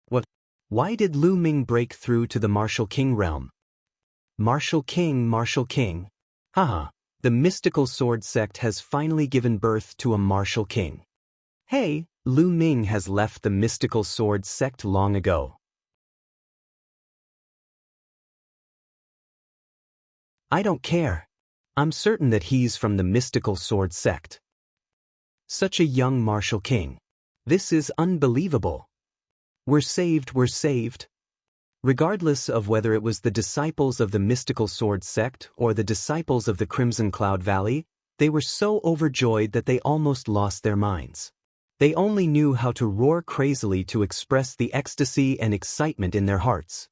What? Why did Lu Ming break through to the Martial King realm? Martial King. Haha, the mystical sword sect has finally given birth to a Martial King. Hey, Lu Ming has left the mystical sword sect long ago. I don't care. I'm certain that he's from the mystical sword sect. Such a young Martial King. This is unbelievable. We're saved. Regardless of whether it was the disciples of the mystical sword sect or the disciples of the Crimson Cloud Valley, they were so overjoyed that they almost lost their minds. They only knew how to roar crazily to express the ecstasy and excitement in their hearts.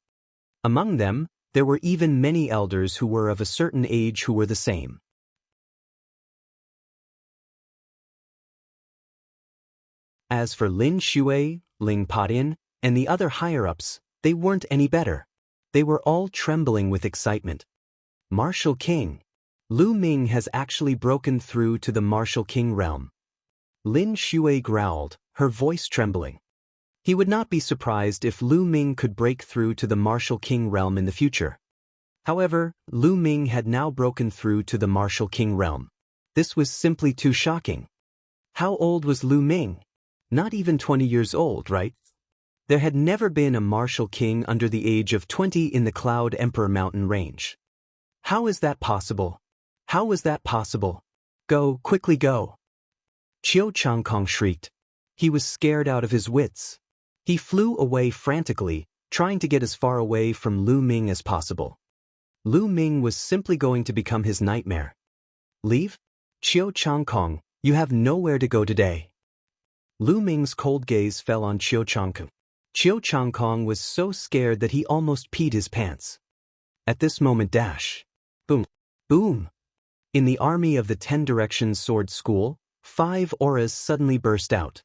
Among them, there were even many elders who were of a certain age who were the same. As for Lin Shui, Ling Patin, and the other higher-ups, they weren't any better. They were all trembling with excitement. Martial King. Lu Ming has actually broken through to the Martial King realm. Lin Shui growled, her voice trembling. He would not be surprised if Lu Ming could break through to the Martial King realm in the future. However, Lu Ming had now broken through to the Martial King realm. This was simply too shocking. How old was Lu Ming? Not even 20 years old, right? There had never been a Martial King under the age of 20 in the Cloud Emperor mountain range. How is that possible? How was that possible? Go, quickly go! Qiu Changkong shrieked. He was scared out of his wits. He flew away frantically, trying to get as far away from Lu Ming as possible. Lu Ming was simply going to become his nightmare. Leave? Qiu Changkong, you have nowhere to go today. Lu Ming's cold gaze fell on Qiu Changkong. Qiu Changkong was so scared that he almost peed his pants. At this moment dash. Boom. Boom. In the army of the 10 Directions Sword School, 5 auras suddenly burst out.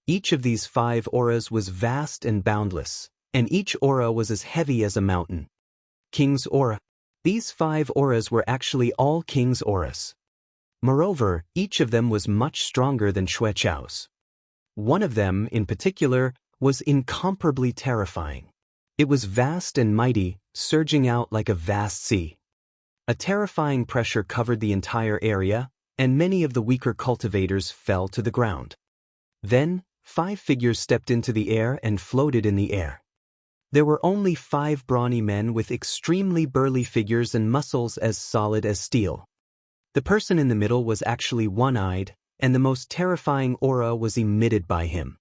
Each of these 5 auras was vast and boundless, and each aura was as heavy as a mountain. King's aura. These 5 auras were actually all King's auras. Moreover, each of them was much stronger than Xue Chao's. One of them, in particular, was incomparably terrifying. It was vast and mighty, surging out like a vast sea. A terrifying pressure covered the entire area, and many of the weaker cultivators fell to the ground. Then, 5 figures stepped into the air and floated in the air. There were only 5 brawny men with extremely burly figures and muscles as solid as steel. The person in the middle was actually one-eyed, and the most terrifying aura was emitted by him.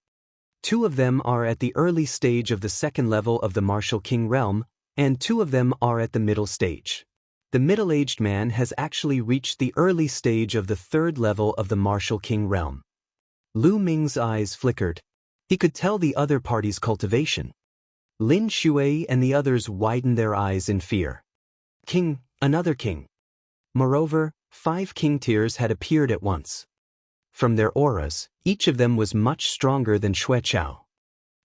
2 of them are at the early stage of the 2nd level of the Martial King realm, and 2 of them are at the middle stage. The middle-aged man has actually reached the early stage of the 3rd level of the Martial King realm. Lu Ming's eyes flickered. He could tell the other party's cultivation. Lin Shui and the others widened their eyes in fear. King, another king. Moreover, 5 king tiers had appeared at once. From their auras, each of them was much stronger than Xue Chao.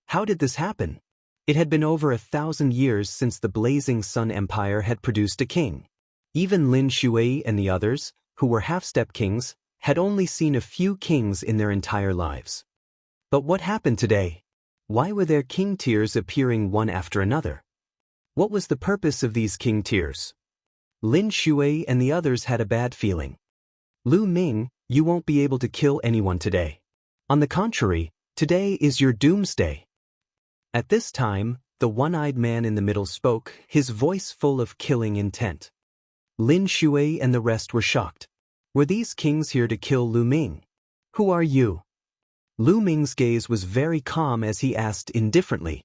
How did this happen? It had been over 1,000 years since the Blazing Sun Empire had produced a king. Even Lin Shui and the others, who were half-step kings, had only seen a few kings in their entire lives. But what happened today? Why were there king tiers appearing one after another? What was the purpose of these king tiers? Lin Shui and the others had a bad feeling. Lu Ming, you won't be able to kill anyone today. On the contrary, today is your doomsday. At this time, the one-eyed man in the middle spoke, his voice full of killing intent. Lin Shui and the rest were shocked. Were these kings here to kill Lu Ming? Who are you? Lu Ming's gaze was very calm as he asked indifferently.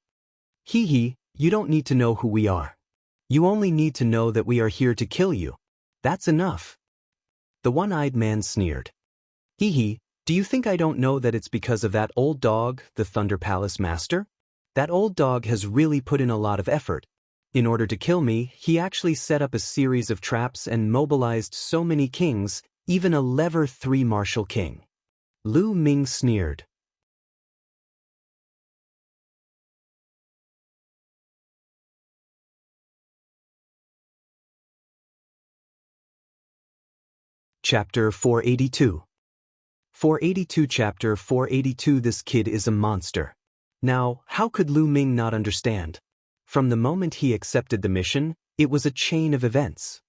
Hee, you don't need to know who we are. You only need to know that we are here to kill you. That's enough. The one-eyed man sneered. Hee, do you think I don't know that it's because of that old dog, the Thunder Palace Master? That old dog has really put in a lot of effort. In order to kill me, he actually set up a series of traps and mobilized so many kings, even a level 3 martial king. Lu Ming sneered. Chapter 482. 482 Chapter 482 This kid is a monster. Now, how could Lu Ming not understand? From the moment he accepted the mission, it was a chain of events.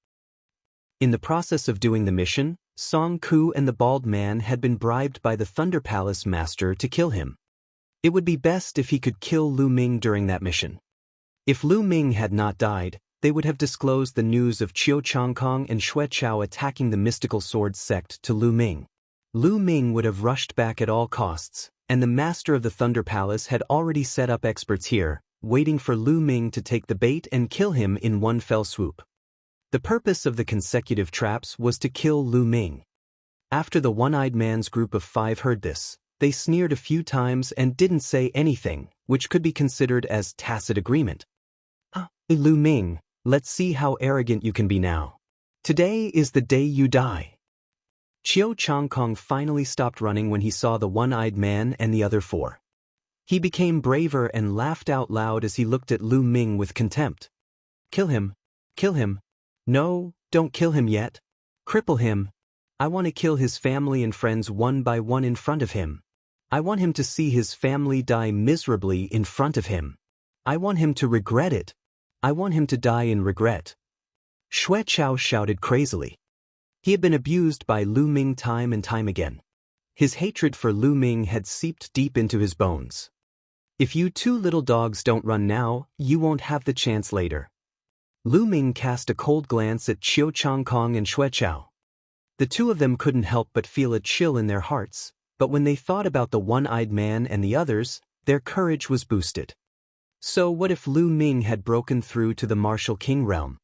In the process of doing the mission, Song Ku and the bald man had been bribed by the Thunder Palace Master to kill him. It would be best if he could kill Lu Ming during that mission. If Lu Ming had not died, they would have disclosed the news of Qiu Changkong and Xue Chao attacking the mystical sword sect to Lu Ming. Lu Ming would have rushed back at all costs, and the master of the Thunder Palace had already set up experts here, waiting for Lu Ming to take the bait and kill him in one fell swoop. The purpose of the consecutive traps was to kill Lu Ming. After the one-eyed man's group of 5 heard this, they sneered a few times and didn't say anything, which could be considered as tacit agreement. Lu Ming, let's see how arrogant you can be now. Today is the day you die. Qiu Changkong finally stopped running when he saw the one-eyed man and the other 4. He became braver and laughed out loud as he looked at Lu Ming with contempt. Kill him. Kill him. No, don't kill him yet. Cripple him. I want to kill his family and friends one by one in front of him. I want him to see his family die miserably in front of him. I want him to regret it. I want him to die in regret. Xue Chao shouted crazily. He had been abused by Lu Ming time and time again. His hatred for Lu Ming had seeped deep into his bones. If you 2 little dogs don't run now, you won't have the chance later. Lu Ming cast a cold glance at Qiu Changkong and Xue Chao. The 2 of them couldn't help but feel a chill in their hearts, but when they thought about the one-eyed man and the others, their courage was boosted. So what if Lu Ming had broken through to the Martial King realm?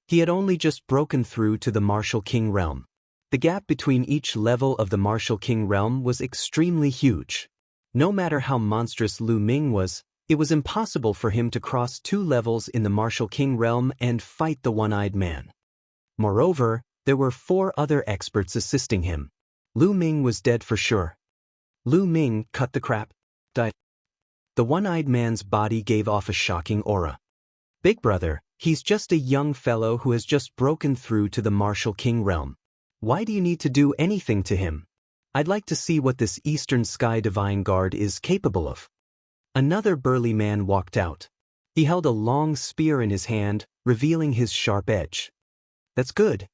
He had only just broken through to the Martial King realm. The gap between each level of the Martial King realm was extremely huge. No matter how monstrous Lu Ming was, it was impossible for him to cross 2 levels in the martial king realm and fight the one-eyed man. Moreover, there were 4 other experts assisting him. Lu Ming was dead for sure. Lu Ming, cut the crap, died. The one-eyed man's body gave off a shocking aura. Big brother, he's just a young fellow who has just broken through to the martial king realm. Why do you need to do anything to him? I'd like to see what this Eastern Sky Divine Guard is capable of. Another burly man walked out. He held a long spear in his hand, revealing his sharp edge. That's good.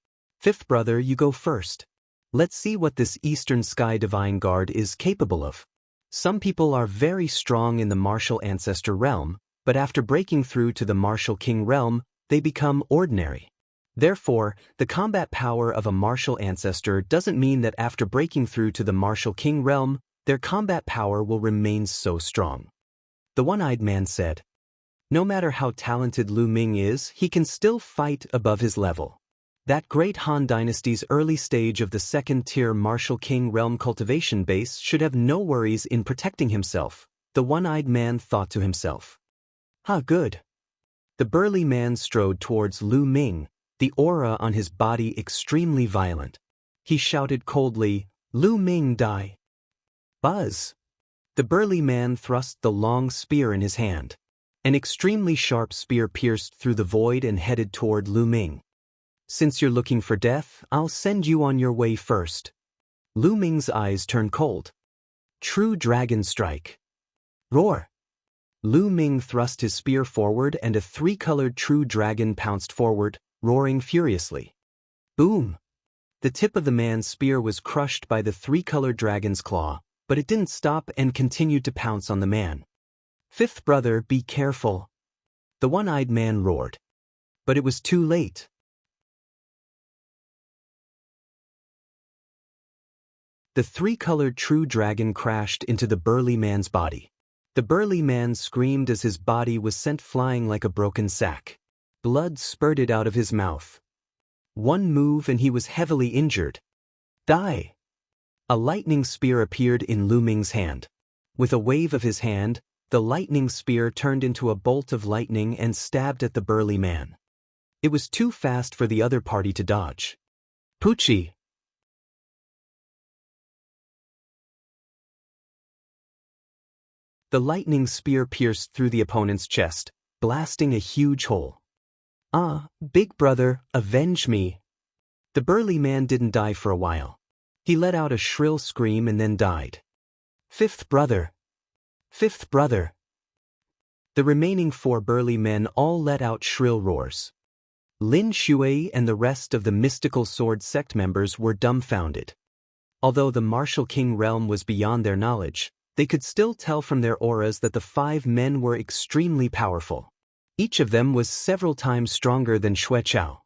5th brother, you go first. Let's see what this Eastern Sky Divine Guard is capable of. Some people are very strong in the martial ancestor realm, but after breaking through to the martial king realm, they become ordinary. Therefore, the combat power of a martial ancestor doesn't mean that after breaking through to the martial king realm, their combat power will remain so strong. The one-eyed man said, no matter how talented Lu Ming is, he can still fight above his level. That great Han Dynasty's early stage of the 2nd-tier martial king realm cultivation base should have no worries in protecting himself, the one-eyed man thought to himself. Good. The burly man strode towards Lu Ming, the aura on his body extremely violent. He shouted coldly, Lu Ming, die. Buzz. The burly man thrust the long spear in his hand. An extremely sharp spear pierced through the void and headed toward Lu Ming. Since you're looking for death, I'll send you on your way first. Lu Ming's eyes turned cold. True dragon strike. Roar. Lu Ming thrust his spear forward and a 3-colored true dragon pounced forward, roaring furiously. Boom! The tip of the man's spear was crushed by the 3-colored dragon's claw, but it didn't stop and continued to pounce on the man. 5th brother, be careful. The one-eyed man roared. But it was too late. The 3-colored true dragon crashed into the burly man's body. The burly man screamed as his body was sent flying like a broken sack. Blood spurted out of his mouth. One move and he was heavily injured. Die! A lightning spear appeared in Lu Ming's hand. With a wave of his hand, the lightning spear turned into a bolt of lightning and stabbed at the burly man. It was too fast for the other party to dodge. Poochie! The lightning spear pierced through the opponent's chest, blasting a huge hole. Big brother, avenge me. The burly man didn't die for a while. He let out a shrill scream and then died. 5th brother. 5th brother. The remaining 4 burly men all let out shrill roars. Lin Shui and the rest of the mystical sword sect members were dumbfounded. Although the martial king realm was beyond their knowledge, they could still tell from their auras that the 5 men were extremely powerful. Each of them was several times stronger than Xueqiao.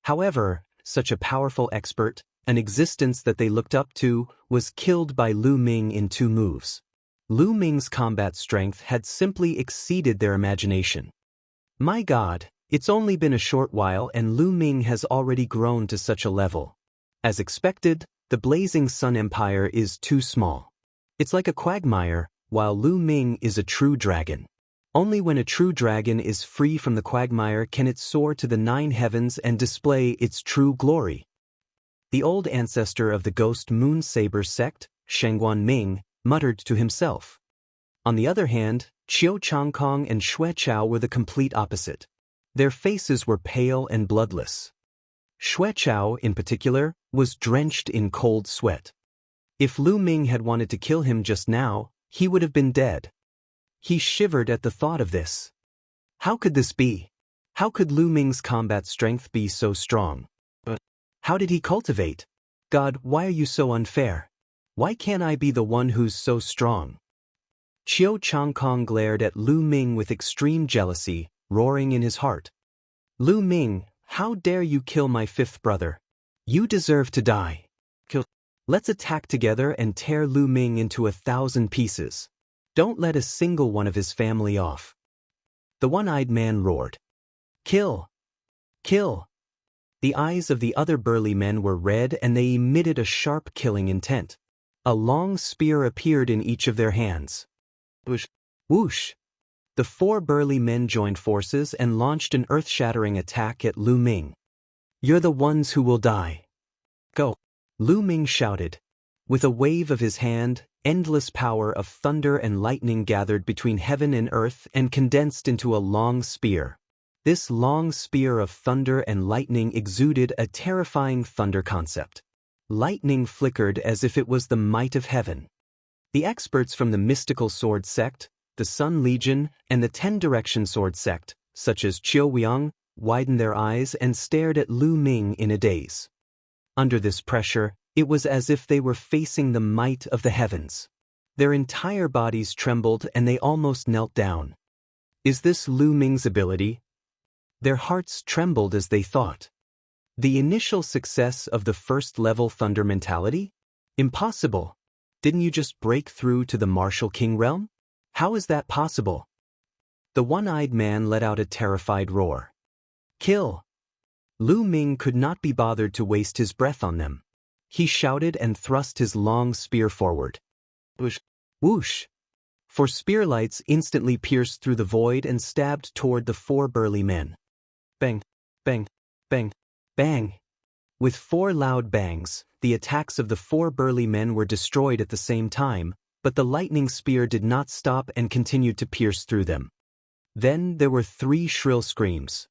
However, such a powerful expert, an existence that they looked up to, was killed by Lu Ming in 2 moves. Lu Ming's combat strength had simply exceeded their imagination. My God, it's only been a short while and Lu Ming has already grown to such a level. As expected, the Blazing Sun Empire is too small. It's like a quagmire, while Lu Ming is a true dragon. Only when a true dragon is free from the quagmire can it soar to the 9 heavens and display its true glory. The old ancestor of the Ghost Moon Saber sect, Shengguan Ming, muttered to himself. On the other hand, Qiu Changkong and Xueqiao were the complete opposite. Their faces were pale and bloodless. Xueqiao, in particular, was drenched in cold sweat. If Lu Ming had wanted to kill him just now, he would have been dead. He shivered at the thought of this. How could this be? How could Lu Ming's combat strength be so strong? But how did he cultivate? God, why are you so unfair? Why can't I be the one who's so strong? Qiu Changkong glared at Lu Ming with extreme jealousy, roaring in his heart. Lu Ming, how dare you kill my 5th brother? You deserve to die. Let's attack together and tear Lu Ming into 1,000 pieces. Don't let a single one of his family off. The one-eyed man roared. Kill! Kill! The eyes of the other burly men were red and they emitted a sharp killing intent. A long spear appeared in each of their hands. Whoosh! Whoosh! The 4 burly men joined forces and launched an earth-shattering attack at Lu Ming. "You're the ones who will die. Go!" Lu Ming shouted. With a wave of his hand, endless power of thunder and lightning gathered between heaven and earth and condensed into a long spear. This long spear of thunder and lightning exuded a terrifying thunder concept. Lightning flickered as if it was the might of heaven. The experts from the mystical sword sect, the Sun Legion, and the 10 Direction sword sect, such as Qiu Wiang, widened their eyes and stared at Lu Ming in a daze. Under this pressure, it was as if they were facing the might of the heavens. Their entire bodies trembled and they almost knelt down. Is this Lu Ming's ability? Their hearts trembled as they thought. The initial success of the first-level thunder mentality? Impossible. Didn't you just break through to the martial king realm? How is that possible? The one-eyed man let out a terrified roar. Kill! Lu Ming could not be bothered to waste his breath on them. He shouted and thrust his long spear forward. Whoosh! Whoosh! 4 spear lights instantly pierced through the void and stabbed toward the 4 burly men. Bang! Bang! Bang! Bang! With 4 loud bangs, the attacks of the 4 burly men were destroyed at the same time, but the lightning spear did not stop and continued to pierce through them. Then there were 3 shrill screams.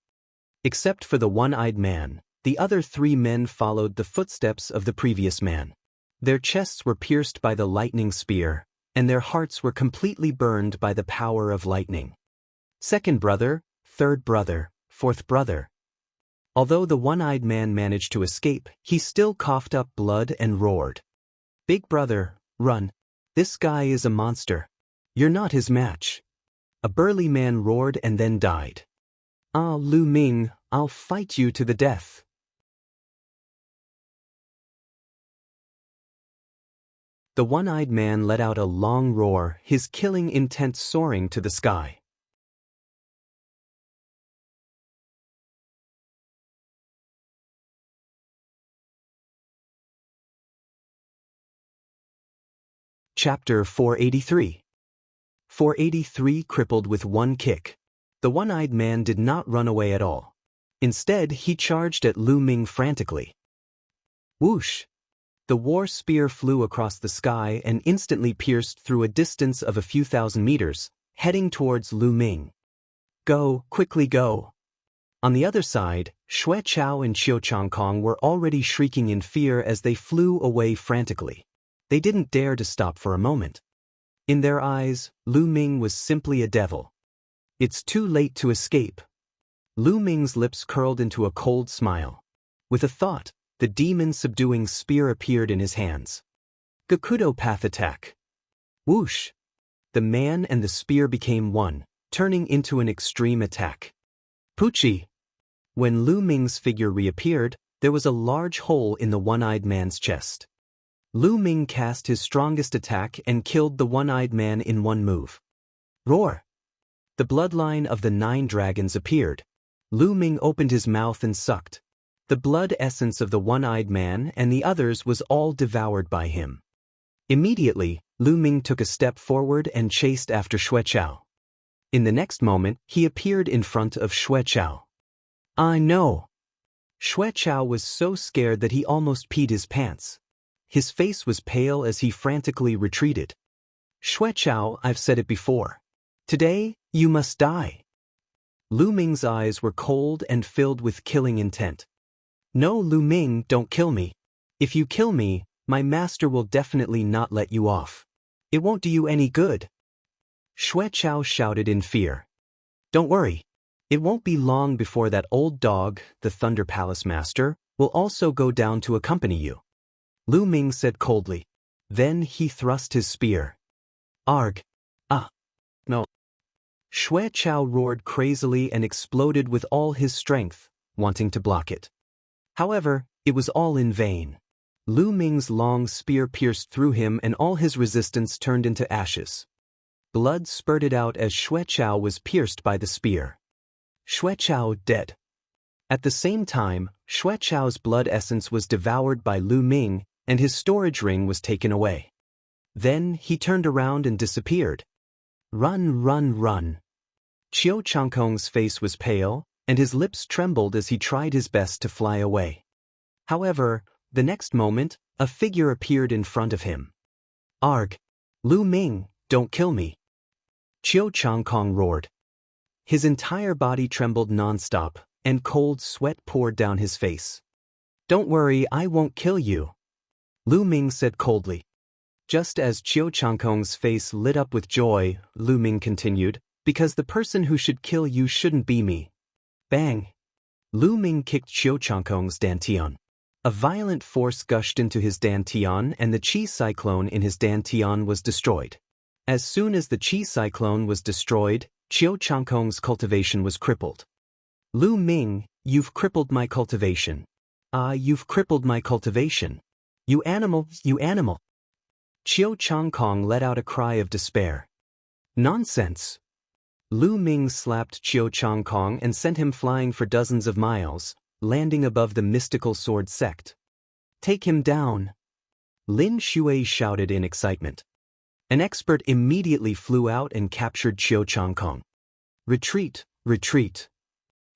Except for the one-eyed man, the other 3 men followed the footsteps of the previous man. Their chests were pierced by the lightning spear, and their hearts were completely burned by the power of lightning. Second brother, third brother, fourth brother. Although the one-eyed man managed to escape, he still coughed up blood and roared. Big brother, run. This guy is a monster. You're not his match. A burly man roared and then died. Ah, Lu Ming, I'll fight you to the death. The one-eyed man let out a long roar, his killing intent soaring to the sky. Chapter 483. 483 crippled with 1 kick. The one-eyed man did not run away at all. Instead, he charged at Lu Ming frantically. Whoosh! The war spear flew across the sky and instantly pierced through a distance of a few thousand meters, heading towards Lu Ming. Go, quickly go! On the other side, Xue Chao and Qiu Changkong were already shrieking in fear as they flew away frantically. They didn't dare to stop for a moment. In their eyes, Lu Ming was simply a devil. It's too late to escape. Lu Ming's lips curled into a cold smile. With a thought, the demon-subduing spear appeared in his hands. Gakudo path attack. Whoosh! The man and the spear became one, turning into an extreme attack. Puchi! When Lu Ming's figure reappeared, there was a large hole in the one-eyed man's chest. Lu Ming cast his strongest attack and killed the one-eyed man in one move. Roar! The bloodline of the 9 dragons appeared. Lu Ming opened his mouth and sucked. The blood essence of the one-eyed man and the others was all devoured by him. Immediately, Lu Ming took a step forward and chased after Xue Chao. In the next moment, he appeared in front of Xue Chao. I know! Xue Chao was so scared that he almost peed his pants. His face was pale as he frantically retreated. Xue Chao, I've said it before. Today, you must die. Lu Ming's eyes were cold and filled with killing intent. No, Lu Ming, don't kill me. If you kill me, my master will definitely not let you off. It won't do you any good. Xue Chao shouted in fear. Don't worry. It won't be long before that old dog, the Thunder Palace Master, will also go down to accompany you. Lu Ming said coldly. Then he thrust his spear. Arg! Ah! No! Xue Chao roared crazily and exploded with all his strength, wanting to block it. However, it was all in vain. Lu Ming's long spear pierced through him and all his resistance turned into ashes. Blood spurted out as Xue Chao was pierced by the spear. Xue Chao dead. At the same time, Xue Chao's blood essence was devoured by Lu Ming, and his storage ring was taken away. Then he turned around and disappeared. Run, run, run. Qiu Changkong's face was pale, and his lips trembled as he tried his best to fly away. However, the next moment, a figure appeared in front of him. Arg! Lu Ming, don't kill me! Qiu Changkong roared. His entire body trembled non-stop, and cold sweat poured down his face. Don't worry, I won't kill you, Lu Ming said coldly. Just as Qiu Changkong's face lit up with joy, Lu Ming continued, because the person who should kill you shouldn't be me. Bang! Lu Ming kicked Qiu Changkong's dantian. A violent force gushed into his dantian and the qi cyclone in his dantian was destroyed. As soon as the qi cyclone was destroyed, Qiu Changkong's cultivation was crippled. Lu Ming, you've crippled my cultivation. You've crippled my cultivation. You animal, you animal. Qiu Changkong let out a cry of despair. Nonsense. Lu Ming slapped Qiu Changkong and sent him flying for dozens of miles, landing above the mystical sword sect. Take him down. Lin Shui shouted in excitement. An expert immediately flew out and captured Qiu Changkong. Retreat, retreat.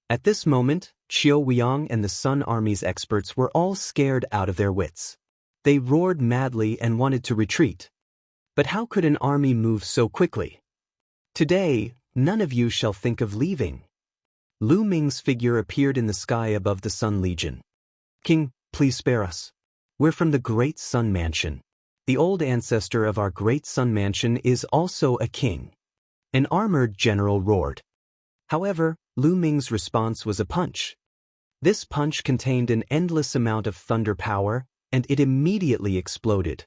At this moment, Qiu Weiyang and the Sun Army's experts were all scared out of their wits. They roared madly and wanted to retreat. But how could an army move so quickly? Today, none of you shall think of leaving. Lu Ming's figure appeared in the sky above the Sun Legion. King, please spare us. We're from the Great Sun Mansion. The old ancestor of our Great Sun Mansion is also a king. An armored general roared. However, Lu Ming's response was a punch. This punch contained an endless amount of thunder power, and it immediately exploded.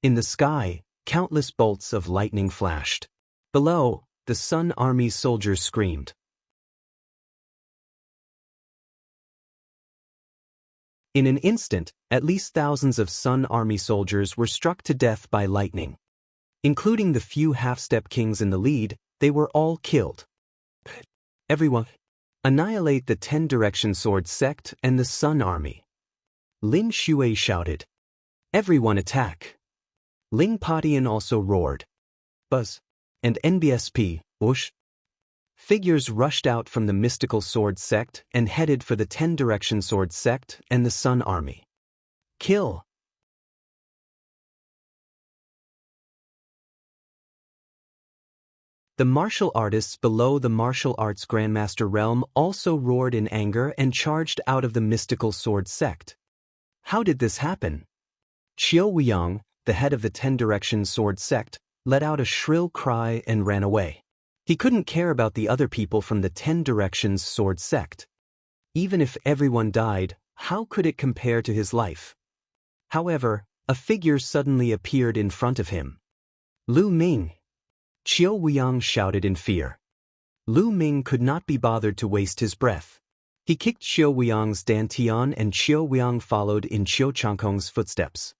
In the sky, countless bolts of lightning flashed. Below, the Sun Army's soldiers screamed. In an instant, at least thousands of Sun Army soldiers were struck to death by lightning. Including the few half-step kings in the lead, they were all killed. Everyone, annihilate the 10 Direction Sword sect and the Sun Army. Lin Shui shouted. Everyone attack. Ling Patian also roared. Buzz. And NBSP, whoosh. Figures rushed out from the mystical sword sect and headed for the 10 Direction Sword sect and the Sun Army. Kill. The martial artists below the martial arts Grandmaster realm also roared in anger and charged out of the mystical sword sect. How did this happen? Qiu Weiyang, the head of the 10 Direction Sword sect, let out a shrill cry and ran away. He couldn't care about the other people from the 10 Directions Sword sect. Even if everyone died, how could it compare to his life? However, a figure suddenly appeared in front of him. Lu Ming. Qiu Weiyang shouted in fear. Lu Ming could not be bothered to waste his breath. He kicked Qiu Weiyang's dantian and Qiu Weiyang followed in Qiu Changkong's footsteps.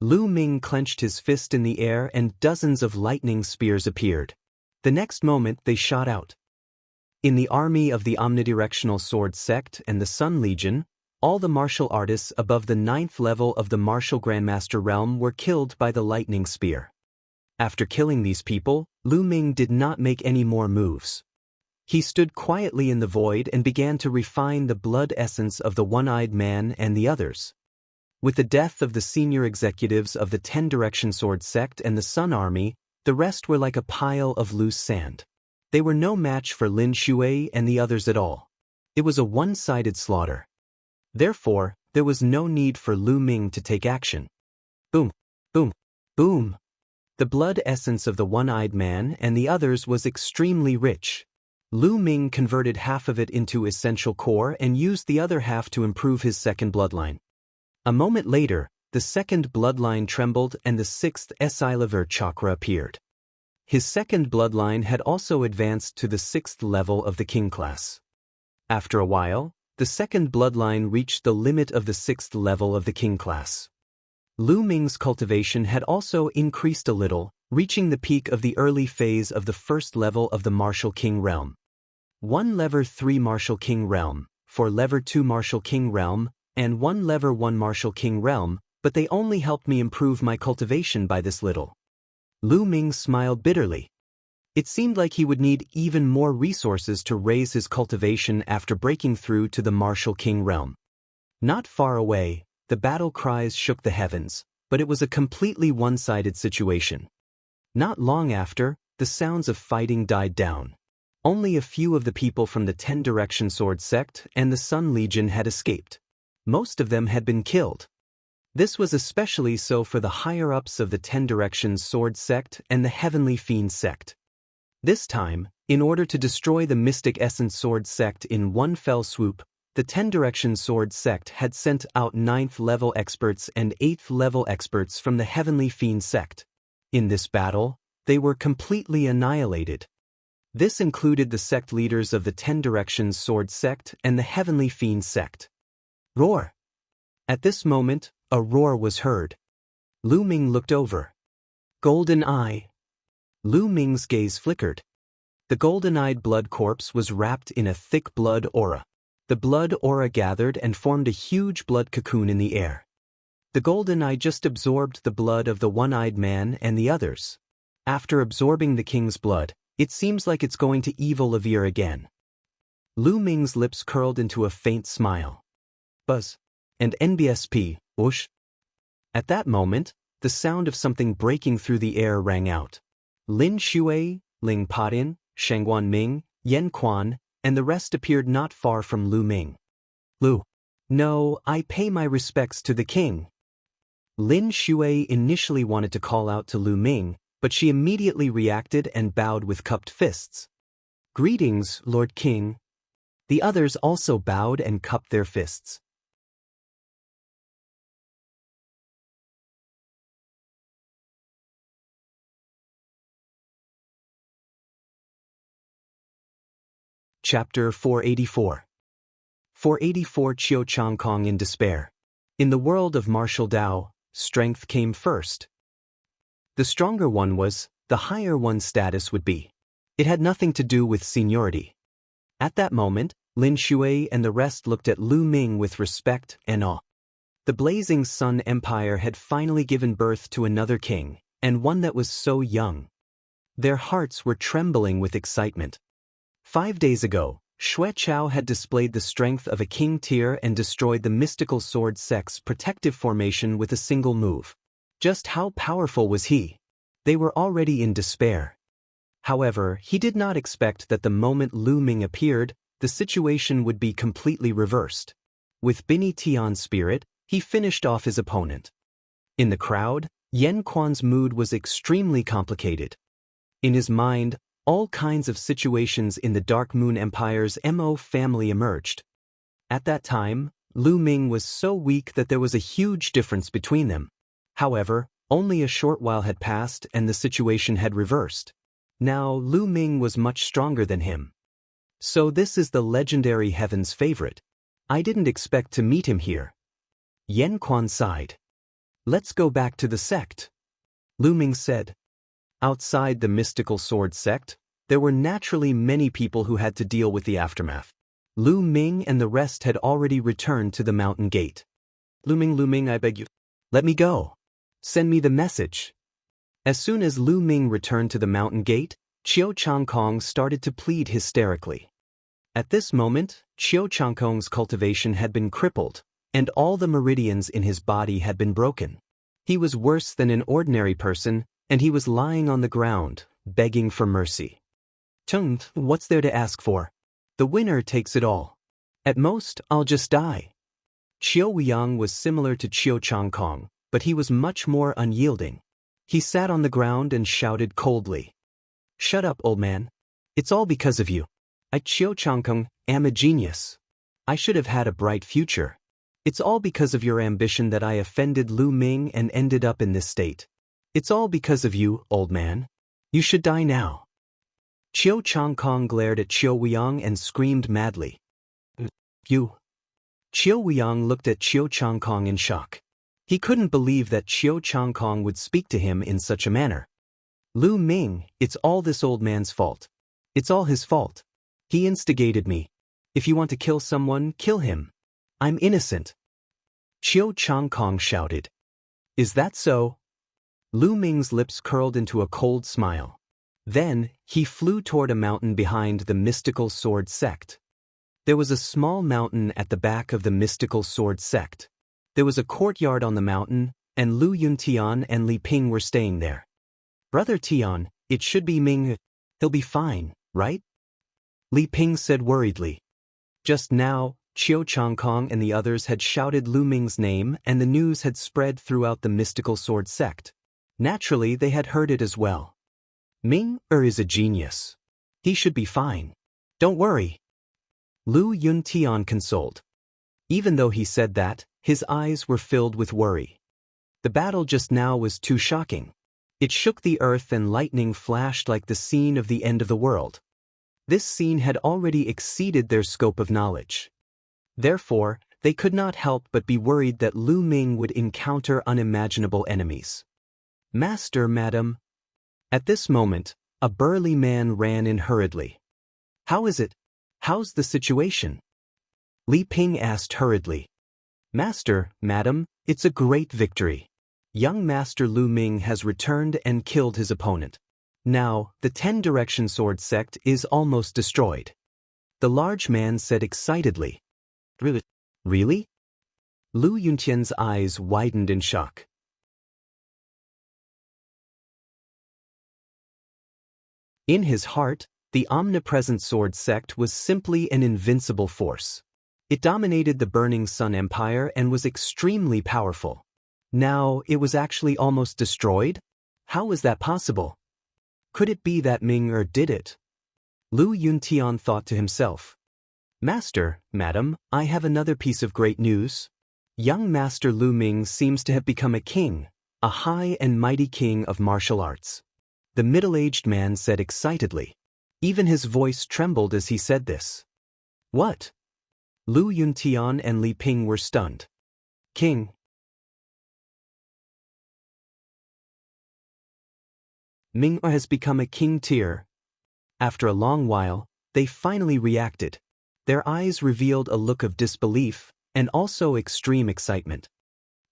Lu Ming clenched his fist in the air and dozens of lightning spears appeared. The next moment they shot out. In the army of the Omnidirectional Sword sect and the Sun Legion, all the martial artists above the 9th level of the Martial Grandmaster realm were killed by the lightning spear. After killing these people, Lu Ming did not make any more moves. He stood quietly in the void and began to refine the blood essence of the one-eyed man and the others. With the death of the senior executives of the 10 Direction Sword sect and the Sun Army, the rest were like a pile of loose sand. They were no match for Lin Shui and the others at all. It was a one-sided slaughter. Therefore, there was no need for Lu Ming to take action. Boom, boom, boom. The blood essence of the one-eyed man and the others was extremely rich. Lu Ming converted half of it into essential core and used the other half to improve his second bloodline. A moment later, the second bloodline trembled and the 6th Esiliver chakra appeared. His second bloodline had also advanced to the 6th level of the king class. After a while, the second bloodline reached the limit of the 6th level of the king class. Lu Ming's cultivation had also increased a little, reaching the peak of the early phase of the 1st level of the Martial King Realm. 1 Lever 3 Martial King Realm, 4 Lever 2 Martial King Realm, and 1 Lever 1 Martial King Realm, but they only helped me improve my cultivation by this little. Lu Ming smiled bitterly. It seemed like he would need even more resources to raise his cultivation after breaking through to the martial king realm. Not far away, the battle cries shook the heavens, but it was a completely one-sided situation. Not long after, the sounds of fighting died down. Only a few of the people from the 10-direction sword sect and the Sun Legion had escaped. Most of them had been killed. This was especially so for the higher-ups of the 10-direction sword sect and the Heavenly Fiend sect. This time, in order to destroy the Mystic Essence sword sect in one fell swoop, the 10-direction sword sect had sent out 9th-level experts and 8th-level experts from the Heavenly Fiend sect. In this battle, they were completely annihilated. This included the sect leaders of the 10-direction sword sect and the Heavenly Fiend sect. Roar! At this moment, a roar was heard. Lu Ming looked over. Golden Eye. Lu Ming's gaze flickered. The golden-eyed blood corpse was wrapped in a thick blood aura. The blood aura gathered and formed a huge blood cocoon in the air. The golden eye just absorbed the blood of the one-eyed man and the others. After absorbing the king's blood, it seems like it's going to evil Levere again. Lu Ming's lips curled into a faint smile. Buzz. And NBSP, whoosh. At that moment, the sound of something breaking through the air rang out. Lin Shui, Ling Patin, Shengguan Ming, Yan Quan, and the rest appeared not far from Lu Ming. Lu. No, I pay my respects to the king. Lin Shui initially wanted to call out to Lu Ming, but she immediately reacted and bowed with cupped fists. Greetings, Lord King. The others also bowed and cupped their fists. Chapter 484. 484 Qiu Changkong in despair. In the world of martial Dao, strength came first. The stronger one was, the higher one's status would be. It had nothing to do with seniority. At that moment, Lin Shui and the rest looked at Lu Ming with respect and awe. The Blazing Sun Empire had finally given birth to another king, and one that was so young. Their hearts were trembling with excitement. 5 days ago, Xue Chao had displayed the strength of a king tier and destroyed the mystical sword sect's protective formation with a single move. Just how powerful was he? They were already in despair. However, he did not expect that the moment Lu Ming appeared, the situation would be completely reversed. With Bini Tian's spirit, he finished off his opponent. In the crowd, Yan Quan's mood was extremely complicated. In his mind, all kinds of situations in the Dark Moon Empire's Mo family emerged. At that time, Lu Ming was so weak that there was a huge difference between them. However, only a short while had passed and the situation had reversed. Now Lu Ming was much stronger than him. So this is the legendary Heaven's favorite. I didn't expect to meet him here. Yan Quan sighed. Let's go back to the sect, Lu Ming said. Outside the mystical sword sect, there were naturally many people who had to deal with the aftermath. Lu Ming and the rest had already returned to the mountain gate. Lu Ming, I beg you. Let me go. Send me the message. As soon as Lu Ming returned to the mountain gate, Qiu Changkong started to plead hysterically. At this moment, Qiu Changkong's cultivation had been crippled, and all the meridians in his body had been broken. He was worse than an ordinary person, and he was lying on the ground, begging for mercy. Chung, what's there to ask for? The winner takes it all. At most, I'll just die. Qiu Weiyang was similar to Qiu Changkong, but he was much more unyielding. He sat on the ground and shouted coldly. Shut up, old man. It's all because of you. I, Qiu Changkong, am a genius. I should have had a bright future. It's all because of your ambition that I offended Lu Ming and ended up in this state. It's all because of you, old man. You should die now. Qiu Changkong glared at Qiu Weiyang and screamed madly. You. Qiu Weiyang looked at Qiu Changkong in shock. He couldn't believe that Qiu Changkong would speak to him in such a manner. Lu Ming, it's all this old man's fault. It's all his fault. He instigated me. If you want to kill someone, kill him. I'm innocent. Qiu Changkong shouted. Is that so? Lu Ming's lips curled into a cold smile. Then, he flew toward a mountain behind the mystical sword sect. There was a small mountain at the back of the mystical sword sect. There was a courtyard on the mountain, and Lu Yuntian and Li Ping were staying there. Brother Tian, it should be Ming. He'll be fine, right? Li Ping said worriedly. Just now, Qiu Changkong and the others had shouted Lu Ming's name, and the news had spread throughout the mystical sword sect. Naturally, they had heard it as well. Ming is a genius. He should be fine. Don't worry. Lu Yuntian consoled. Even though he said that, his eyes were filled with worry. The battle just now was too shocking. It shook the earth and lightning flashed like the scene of the end of the world. This scene had already exceeded their scope of knowledge. Therefore, they could not help but be worried that Lu Ming would encounter unimaginable enemies. Master, madam. At this moment, a burly man ran in hurriedly. How is it? How's the situation? Li Ping asked hurriedly. Master, madam, it's a great victory. Young Master Lu Ming has returned and killed his opponent. Now, the 10-direction sword sect is almost destroyed. The large man said excitedly. Really? Really? Lu Yuntian's eyes widened in shock. In his heart, the omnipresent sword sect was simply an invincible force. It dominated the Burning Sun Empire and was extremely powerful. Now, it was actually almost destroyed? How was that possible? Could it be that Ming did it? Lu Yuntian thought to himself. Master, madam, I have another piece of great news. Young Master Lu Ming seems to have become a king, a high and mighty king of martial arts. The middle-aged man said excitedly. Even his voice trembled as he said this. What? Lu Yuntian and Li Ping were stunned. King. Ming has become a king tier. After a long while, they finally reacted. Their eyes revealed a look of disbelief and also extreme excitement.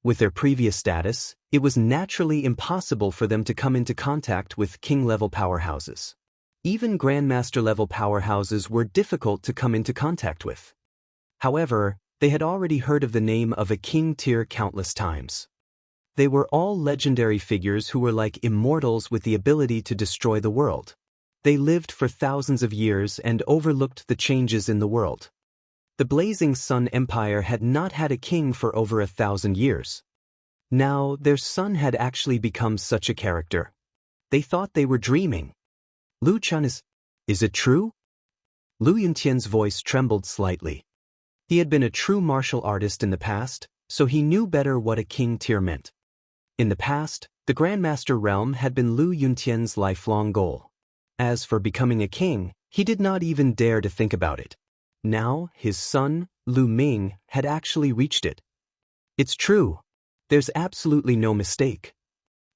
With their previous status, it was naturally impossible for them to come into contact with king-level powerhouses. Even grandmaster-level powerhouses were difficult to come into contact with. However, they had already heard of the name of a king tier countless times. They were all legendary figures who were like immortals with the ability to destroy the world. They lived for thousands of years and overlooked the changes in the world. The Blazing Sun Empire had not had a king for over 1,000 years. Now, their son had actually become such a character. They thought they were dreaming. Lu Chan is it true? Lu Yuntian's voice trembled slightly. He had been a true martial artist in the past, so he knew better what a king tier meant. In the past, the Grandmaster realm had been Lu Yuntian's lifelong goal. As for becoming a king, he did not even dare to think about it. Now, his son, Lu Ming, had actually reached it. It's true. There's absolutely no mistake.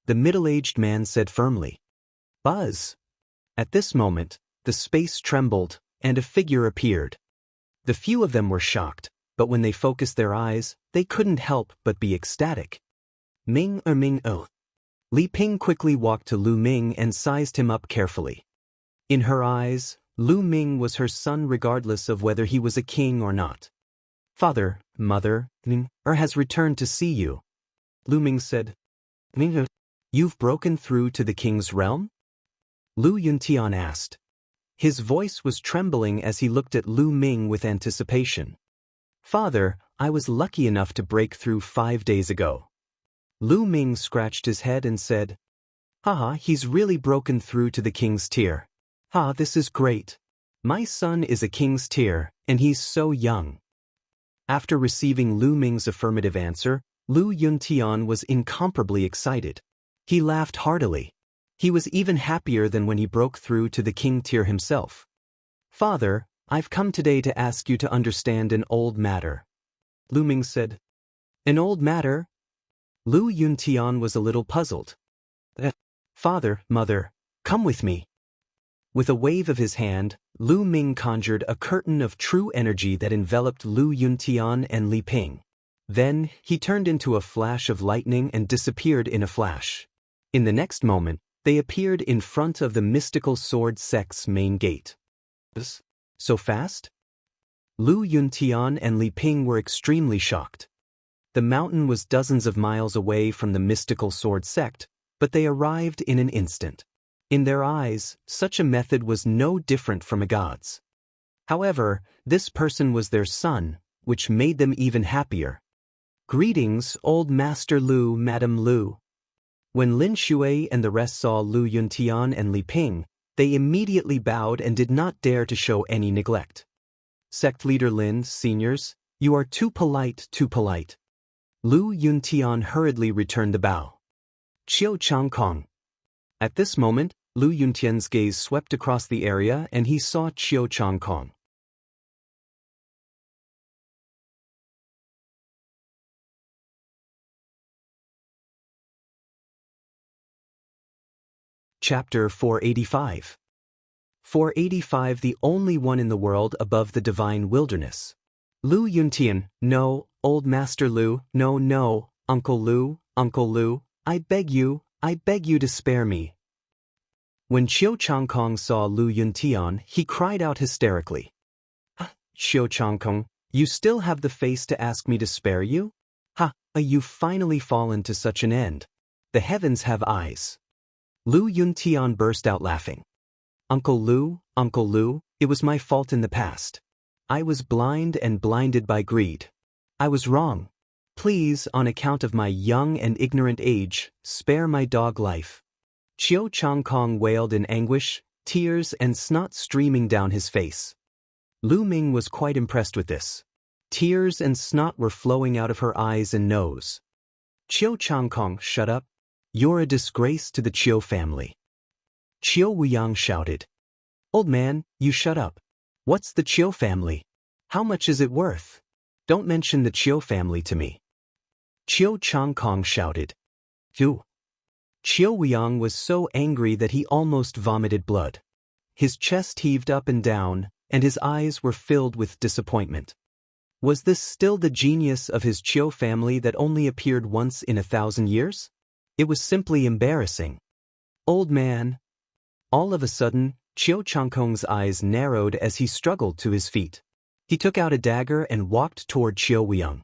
The middle-aged man said firmly. Buzz. At this moment, the space trembled, and a figure appeared. The few of them were shocked, but when they focused their eyes, they couldn't help but be ecstatic. Ming. Li Ping quickly walked to Lu Ming and sized him up carefully. In her eyes, Lu Ming was her son regardless of whether he was a king or not. Father, mother, Ming has returned to see you. Lu Ming said. Ming, you've broken through to the king's realm? Lu Yuntian asked. His voice was trembling as he looked at Lu Ming with anticipation. Father, I was lucky enough to break through 5 days ago. Lu Ming scratched his head and said, Haha, he's really broken through to the king's tier. Ah, this is great. My son is a king's tier, and he's so young. After receiving Lu Ming's affirmative answer, Lu Yuntian was incomparably excited. He laughed heartily. He was even happier than when he broke through to the king tier himself. Father, I've come today to ask you to understand an old matter. Lu Ming said. An old matter? Lu Yuntian was a little puzzled. Father, mother, come with me. With a wave of his hand, Lu Ming conjured a curtain of true energy that enveloped Lu Yuntian and Li Ping. Then, he turned into a flash of lightning and disappeared in a flash. In the next moment, they appeared in front of the mystical sword sect's main gate. So fast? Lu Yuntian and Li Ping were extremely shocked. The mountain was dozens of miles away from the mystical sword sect, but they arrived in an instant. In their eyes, such a method was no different from a god's. However, this person was their son, which made them even happier. Greetings, old Master Lu, Madam Lu. When Lin Shui and the rest saw Lu Yuntian and Li Ping, they immediately bowed and did not dare to show any neglect. Sect leader Lin, seniors, you are too polite, too polite. Lu Yuntian hurriedly returned the bow. Qiu Changkong. At this moment, Lu Yuntian's gaze swept across the area and he saw Qiu Changkong. Chapter 485. 485 The only one in the world above the divine wilderness. Lu Yuntian, no, old Master Lu, no, Uncle Lu, I beg you to spare me. When Qiu Changkong saw Lu Yuntian, he cried out hysterically. Qiu Changkong, you still have the face to ask me to spare you? You've finally fallen to such an end. The heavens have eyes. Lu Yuntian burst out laughing. Uncle Lu, it was my fault in the past. I was blind and blinded by greed. I was wrong. Please, on account of my young and ignorant age, spare my dog life. Qiu Changkong wailed in anguish, tears and snot streaming down his face. Lu Ming was quite impressed with this. Tears and snot were flowing out of her eyes and nose. Qiu Changkong, shut up. You're a disgrace to the Qiu family. Qiu Wuyang shouted. Old man, you shut up. What's the Qiu family? How much is it worth? Don't mention the Qiu family to me. Qiu Changkong shouted. Qiu Wuyang was so angry that he almost vomited blood. His chest heaved up and down, and his eyes were filled with disappointment. Was this still the genius of his Qiu family that only appeared once in 1,000 years? It was simply embarrassing. Old man. All of a sudden, Qiu Changkong's eyes narrowed as he struggled to his feet. He took out a dagger and walked toward Qiu Wuyang.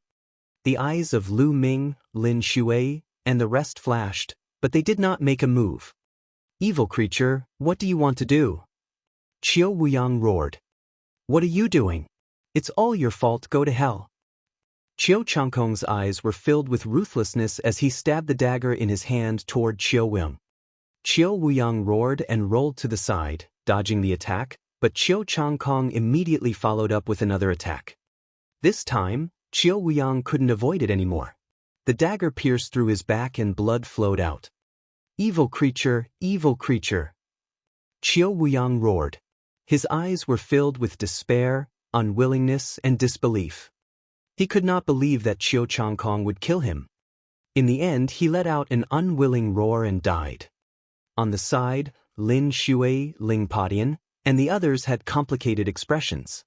The eyes of Lu Ming, Lin Shui, and the rest flashed, but they did not make a move. Evil creature, what do you want to do? Qiu Wuyang roared. What are you doing? It's all your fault, go to hell. Qiu Changkong's eyes were filled with ruthlessness as he stabbed the dagger in his hand toward Qiu Wuyang. Qiu Wuyang roared and rolled to the side, dodging the attack, but Qiu Changkong immediately followed up with another attack. This time, Qiu Wuyang couldn't avoid it anymore. The dagger pierced through his back and blood flowed out. Evil creature, evil creature. Qiu Wuyang roared. His eyes were filled with despair, unwillingness, and disbelief. He could not believe that Qiu Changkong would kill him. In the end, he let out an unwilling roar and died. On the side, Lin Shui, Ling Padian, and the others had complicated expressions.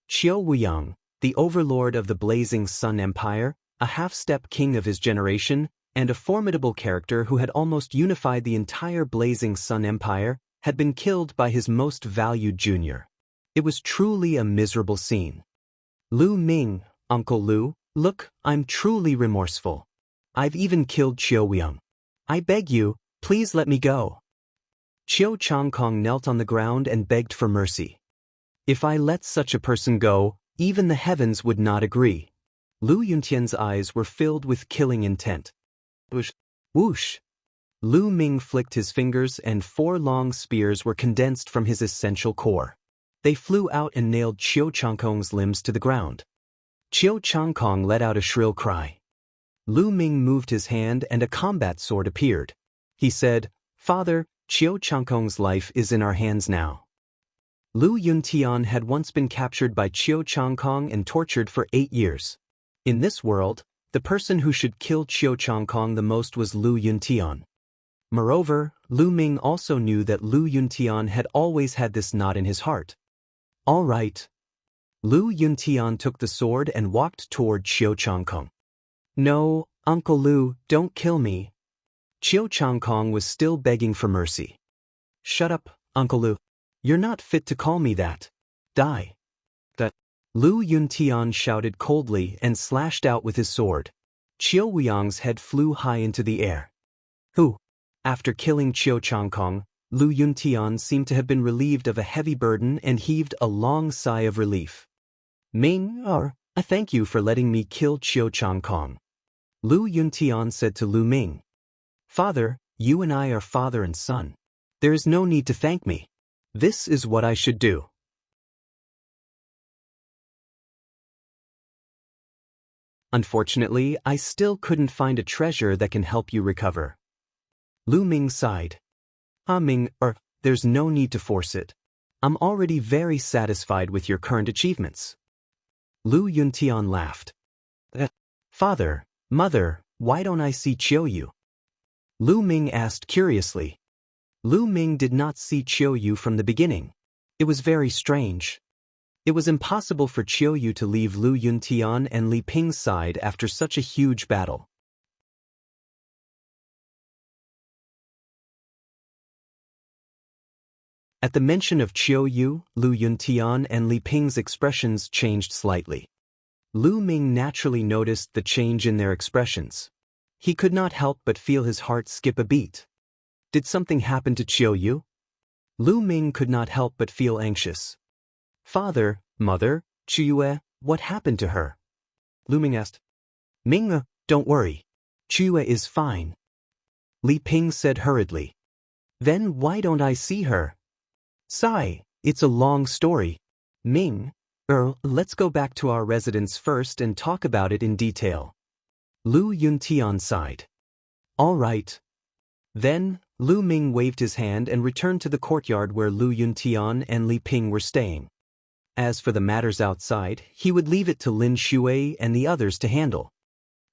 Qiu Wuyang, the overlord of the Blazing Sun Empire, a half-step king of his generation, and a formidable character who had almost unified the entire Blazing Sun Empire, had been killed by his most valued junior. It was truly a miserable scene. Lu Ming, Uncle Lu, look, I'm truly remorseful. I've even killed Qiu Wuyang. I beg you, please let me go. Qiu Changkong knelt on the ground and begged for mercy. If I let such a person go, even the heavens would not agree. Lu Yuntian's eyes were filled with killing intent. Whoosh! Whoosh! Lu Ming flicked his fingers and 4 long spears were condensed from his essential core. They flew out and nailed Qiu Changkong's limbs to the ground. Qiu Changkong let out a shrill cry. Lu Ming moved his hand and a combat sword appeared. He said, Father, Qiu Changkong's life is in our hands now. Lu Yuntian had once been captured by Qiu Changkong and tortured for 8 years. In this world, the person who should kill Qiu Changkong the most was Lu Yuntian. Moreover, Lu Ming also knew that Lu Yuntian had always had this knot in his heart. All right. Lu Yuntian took the sword and walked toward Qiu Changkong. No, Uncle Lu, don't kill me. Chiu Changkong was still begging for mercy. Shut up, Uncle Lu. You're not fit to call me that. Die. That. Lu Yuntian shouted coldly and slashed out with his sword. Chiu Wuyang's head flew high into the air. Who? After killing Chiu Changkong, Lu Yuntian seemed to have been relieved of a heavy burden and heaved a long sigh of relief. Ming, I thank you for letting me kill Chiu Changkong. Lu Yuntian said to Lu Ming. Father, you and I are father and son. There is no need to thank me. This is what I should do. Unfortunately, I still couldn't find a treasure that can help you recover. Lu Ming sighed. Ming, there's no need to force it. I'm already very satisfied with your current achievements. Lu Yuntian laughed. Father, Mother, why don't I see Chiu? Lu Ming asked curiously. Lu Ming did not see Chiu from the beginning. It was very strange. It was impossible for Chiu to leave Lu Yuntian and Li Ping's side after such a huge battle. At the mention of Chiu, Lu Yuntian and Li Ping's expressions changed slightly. Lu Ming naturally noticed the change in their expressions. He could not help but feel his heart skip a beat. Did something happen to Chiu? Lu Ming could not help but feel anxious. Father, Mother, Chiu, what happened to her? Lu Ming asked. Ming, don't worry. Chiu is fine. Li Ping said hurriedly. Then why don't I see her? Sigh, it's a long story. Ming, let's go back to our residence first and talk about it in detail. Lu Yuntian sighed. All right. Then, Lu Ming waved his hand and returned to the courtyard where Lu Yuntian and Li Ping were staying. As for the matters outside, he would leave it to Lin Shui and the others to handle.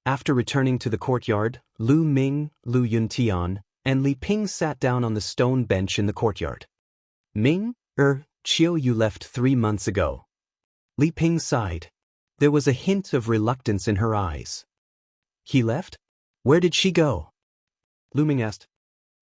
After returning to the courtyard, Lu Ming, Lu Yuntian, and Li Ping sat down on the stone bench in the courtyard. Ming, Chiu left 3 months ago. Li Ping sighed. There was a hint of reluctance in her eyes. He left? Where did she go? Lu Ming asked.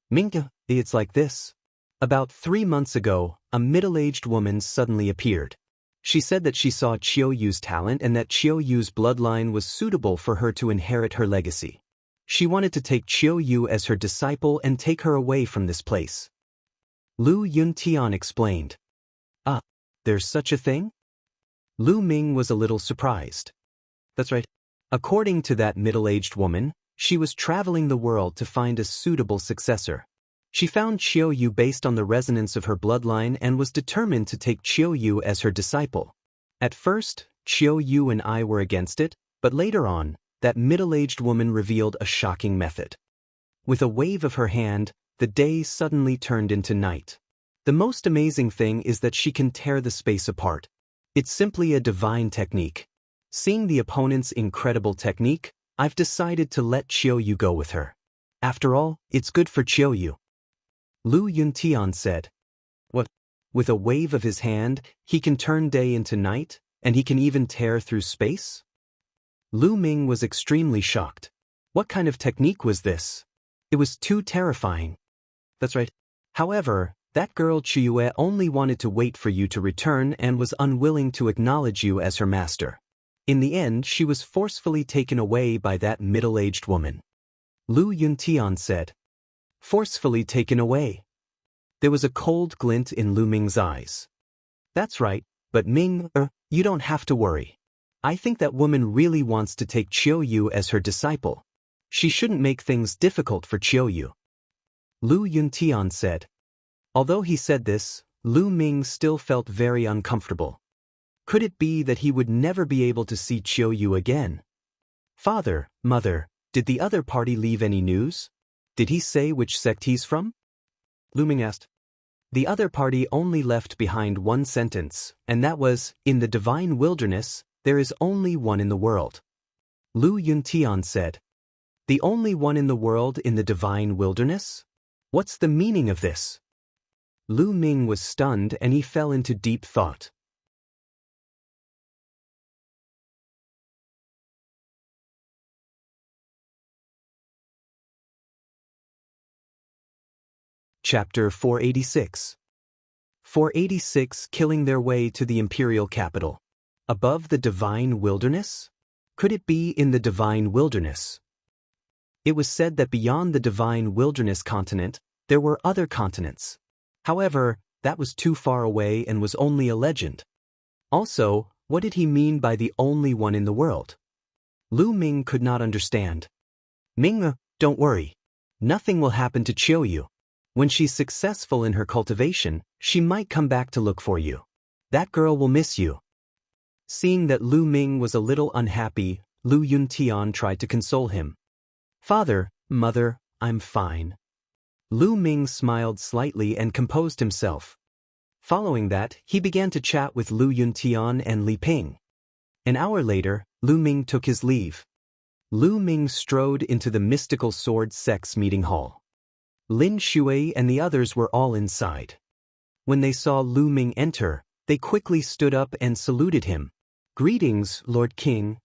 Ming, it's like this. About 3 months ago, a middle-aged woman suddenly appeared. She said that she saw Chiu's talent and that Chiu's bloodline was suitable for her to inherit her legacy. She wanted to take Chiu as her disciple and take her away from this place. Lu Yuntian explained. There's such a thing? Lu Ming was a little surprised. That's right. According to that middle-aged woman, she was traveling the world to find a suitable successor. She found Chiu based on the resonance of her bloodline and was determined to take Chiu as her disciple. At first, Chiu and I were against it, but later on, that middle-aged woman revealed a shocking method. With a wave of her hand, the day suddenly turned into night. The most amazing thing is that she can tear the space apart. It's simply a divine technique. Seeing the opponent's incredible technique, I've decided to let Chiu go with her. After all, it's good for Chiu. Lu Yuntian said. What? With a wave of his hand, he can turn day into night, and he can even tear through space? Lu Ming was extremely shocked. What kind of technique was this? It was too terrifying. That's right. However, that girl Chiu only wanted to wait for you to return and was unwilling to acknowledge you as her master. In the end, she was forcefully taken away by that middle-aged woman. Lu Yuntian said. Forcefully taken away. There was a cold glint in Lu Ming's eyes. That's right, but Ming, you don't have to worry. I think that woman really wants to take Chiu as her disciple. She shouldn't make things difficult for Chiu. Lu Yuntian said. Although he said this, Lu Ming still felt very uncomfortable. Could it be that he would never be able to see Chiu again? Father, Mother, did the other party leave any news? Did he say which sect he's from? Lu Ming asked. The other party only left behind one sentence, and that was, in the divine wilderness, there is only one in the world. Lu Yuntian said. The only one in the world in the divine wilderness? What's the meaning of this? Lu Ming was stunned and he fell into deep thought. Chapter 486. 486 Killing their way to the imperial capital. Above the divine wilderness? Could it be in the divine wilderness? It was said that beyond the divine wilderness continent, there were other continents. However, that was too far away and was only a legend. Also, what did he mean by the only one in the world? Lu Ming could not understand. Ming, don't worry. Nothing will happen to Qiuyu. When she's successful in her cultivation, she might come back to look for you. That girl will miss you. Seeing that Lu Ming was a little unhappy, Lu Yuntian tried to console him. Father, mother, I'm fine. Lu Ming smiled slightly and composed himself. Following that, he began to chat with Lu Yuntian and Li Ping. An hour later, Lu Ming took his leave. Lu Ming strode into the mystical sword sect's meeting hall. Lin Shui and the others were all inside. When they saw Lu Ming enter, they quickly stood up and saluted him. Greetings, Lord King.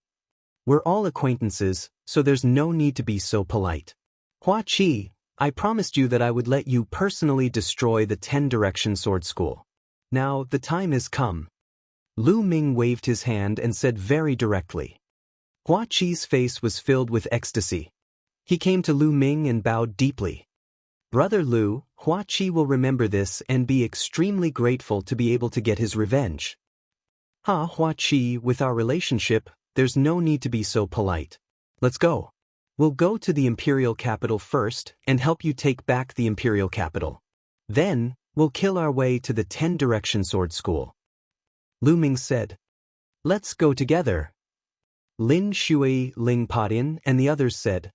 We're all acquaintances, so there's no need to be so polite. Hua Qi, I promised you that I would let you personally destroy the 10-direction sword school. Now, the time has come. Lu Ming waved his hand and said very directly. Hua Qi's face was filled with ecstasy. He came to Lu Ming and bowed deeply. Brother Lu, Hua Qi will remember this and be extremely grateful to be able to get his revenge. Hua Qi, with our relationship, there's no need to be so polite. Let's go. We'll go to the imperial capital first and help you take back the imperial capital. Then, we'll kill our way to the 10-direction sword school. Lu Ming said. Let's go together. Lin Shui, Ling Podin, and the others said.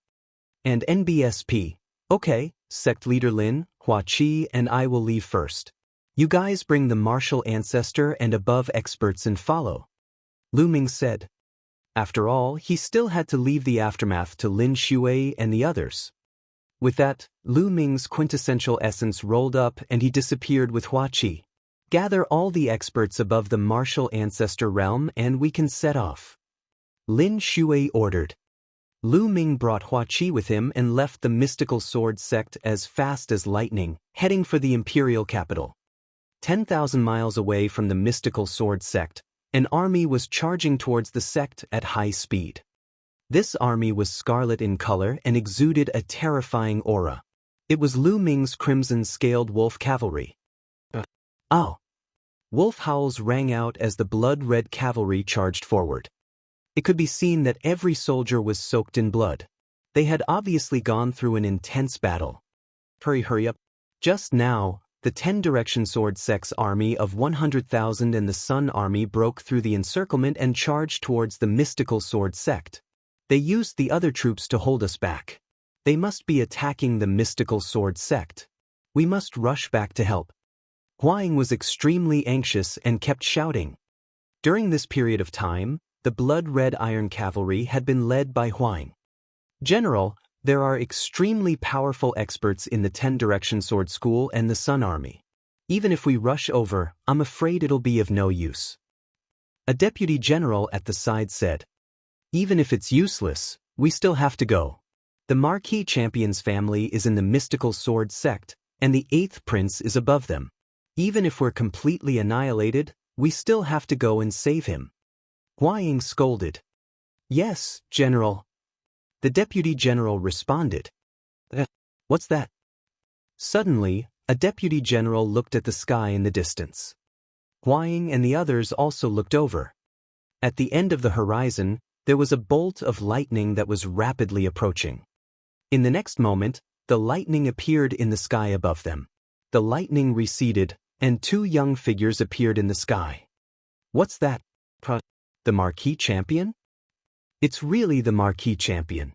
And NBSP. Okay, sect leader Lin, Hua Qi, and I will leave first. You guys bring the martial ancestor and above experts and follow. Lu Ming said. After all, he still had to leave the aftermath to Lin Shui and the others. With that, Lu Ming's quintessential essence rolled up and he disappeared with Hua Qi. Gather all the experts above the martial ancestor realm and we can set off. Lin Shui ordered. Lu Ming brought Hua Qi with him and left the mystical sword sect as fast as lightning, heading for the imperial capital. 10,000 miles away from the mystical sword sect, an army was charging towards the sect at high speed. This army was scarlet in color and exuded a terrifying aura. It was Lu Ming's crimson-scaled wolf cavalry. Ow! Wolf howls rang out as the blood-red cavalry charged forward. It could be seen that every soldier was soaked in blood. They had obviously gone through an intense battle. Hurry up. Just now, the 10-direction sword sect's army of 100,000 and the Sun army broke through the encirclement and charged towards the mystical sword sect. They used the other troops to hold us back. They must be attacking the mystical sword sect. We must rush back to help. Huang was extremely anxious and kept shouting. During this period of time, the blood-red iron cavalry had been led by Huang. General, there are extremely powerful experts in the 10-direction sword school and the Sun army. Even if we rush over, I'm afraid it'll be of no use. A deputy general at the side said. Even if it's useless, we still have to go. The Marquis Champion's family is in the mystical sword sect, and the 8th prince is above them. Even if we're completely annihilated, we still have to go and save him. Huang scolded. Yes, General. The deputy general responded. What's that? Suddenly, a deputy general looked at the sky in the distance. Huang and the others also looked over. At the end of the horizon, there was a bolt of lightning that was rapidly approaching. In the next moment, the lightning appeared in the sky above them. The lightning receded, and 2 young figures appeared in the sky. What's that? The Marquis Champion? It's really the Marquis Champion.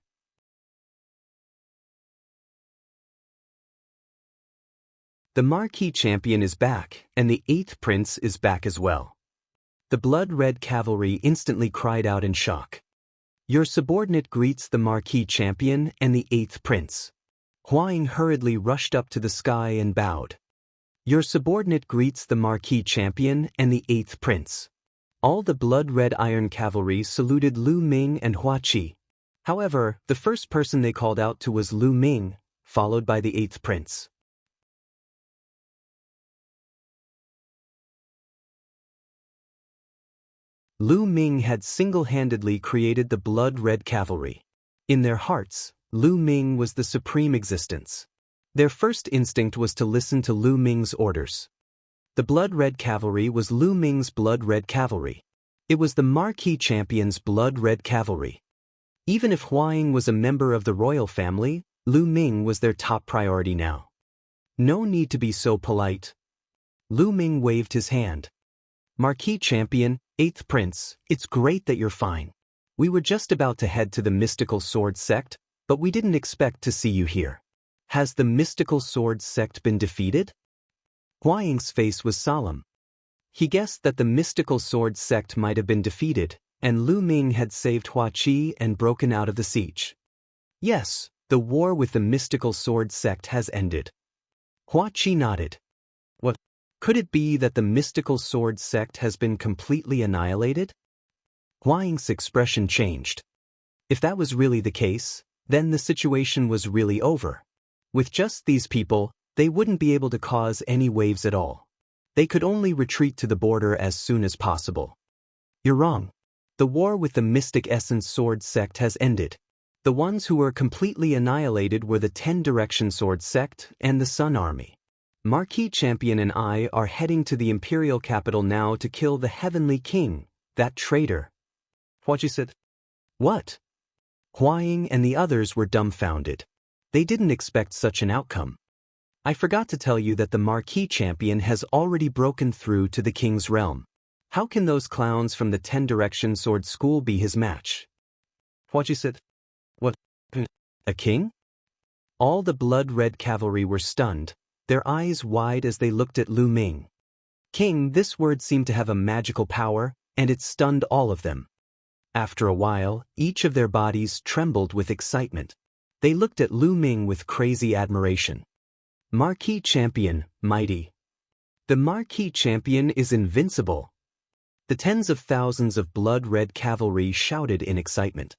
The Marquis Champion is back, and the 8th prince is back as well. The blood-red cavalry instantly cried out in shock. Your subordinate greets the Marquis Champion and the 8th prince. Huang hurriedly rushed up to the sky and bowed. Your subordinate greets the Marquis Champion and the 8th prince. All the blood-red iron cavalry saluted Lu Ming and Hua Qi. However, the first person they called out to was Lu Ming, followed by the 8th prince. Lu Ming had single-handedly created the blood-red cavalry. In their hearts, Lu Ming was the supreme existence. Their first instinct was to listen to Lu Ming's orders. The blood-red cavalry was Lu Ming's blood-red cavalry. It was the marquee champion's blood-red cavalry. Even if Huang was a member of the royal family, Lu Ming was their top priority now. No need to be so polite. Lu Ming waved his hand. Marquis Champion, 8th Prince, it's great that you're fine. We were just about to head to the Mystical Sword Sect, but we didn't expect to see you here. Has the Mystical Sword Sect been defeated? Huang's face was solemn. He guessed that the Mystical Sword Sect might have been defeated, and Lu Ming had saved Hua Qi and broken out of the siege. Yes, the war with the Mystical Sword Sect has ended. Hua Qi nodded. What? Could it be that the Mystical Sword Sect has been completely annihilated? Huang's expression changed. If that was really the case, then the situation was really over. With just these people, they wouldn't be able to cause any waves at all. They could only retreat to the border as soon as possible. You're wrong. The war with the Mystic Essence Sword Sect has ended. The ones who were completely annihilated were the 10 Direction Sword Sect and the Sun Army. Marquis Champion and I are heading to the Imperial capital now to kill the Heavenly King, that traitor. What you said? What? Huang and the others were dumbfounded. They didn't expect such an outcome. I forgot to tell you that the Marquis Champion has already broken through to the King's realm. How can those clowns from the 10 Direction Sword School be his match? What you said? What? A king? All the blood-red cavalry were stunned, their eyes wide as they looked at Lu Ming. King, this word seemed to have a magical power, and it stunned all of them. After a while, each of their bodies trembled with excitement. They looked at Lu Ming with crazy admiration. Marquis Champion, mighty. The Marquis Champion is invincible. The tens of thousands of blood-red cavalry shouted in excitement.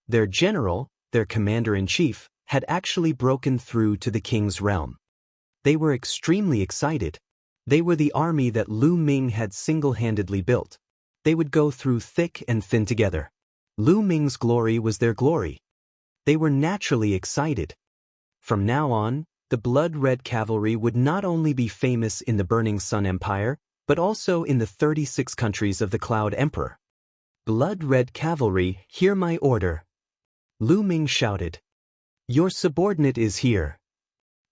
Their general, their commander-in-chief, had actually broken through to the king's realm. They were extremely excited. They were the army that Lu Ming had single-handedly built. They would go through thick and thin together. Lu Ming's glory was their glory. They were naturally excited. From now on, the blood-red cavalry would not only be famous in the Burning Sun Empire, but also in the 36 countries of the Cloud Emperor. Blood-red cavalry, hear my order. Lu Ming shouted. Your subordinate is here.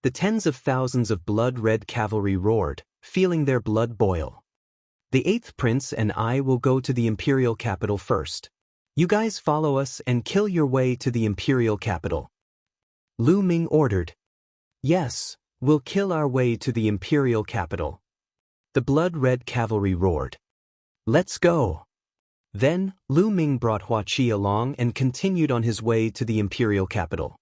The tens of thousands of blood-red cavalry roared, feeling their blood boil. The 8th Prince and I will go to the Imperial capital first. You guys follow us and kill your way to the Imperial capital. Lu Ming ordered. Yes, we'll kill our way to the Imperial capital. The blood-red cavalry roared. Let's go. Then, Lu Ming brought Hua Qi along and continued on his way to the Imperial capital.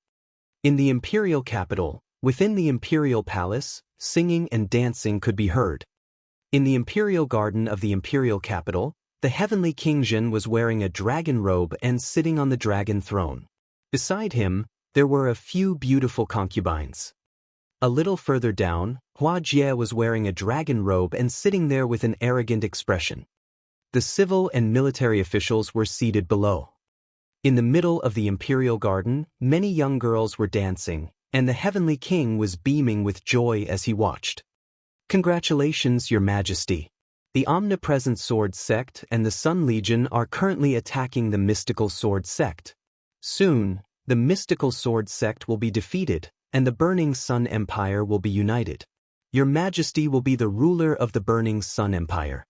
In the Imperial capital, within the Imperial Palace, singing and dancing could be heard. In the Imperial Garden of the Imperial capital, the Heavenly King Jin was wearing a dragon robe and sitting on the dragon throne. Beside him, there were a few beautiful concubines. A little further down, Hua Jie was wearing a dragon robe and sitting there with an arrogant expression. The civil and military officials were seated below. In the middle of the Imperial Garden, many young girls were dancing, and the Heavenly King was beaming with joy as he watched. Congratulations, Your Majesty. The Omnipresent Sword Sect and the Sun Legion are currently attacking the Mystical Sword Sect. Soon, the Mystical Sword Sect will be defeated, and the Burning Sun Empire will be united. Your Majesty will be the ruler of the Burning Sun Empire.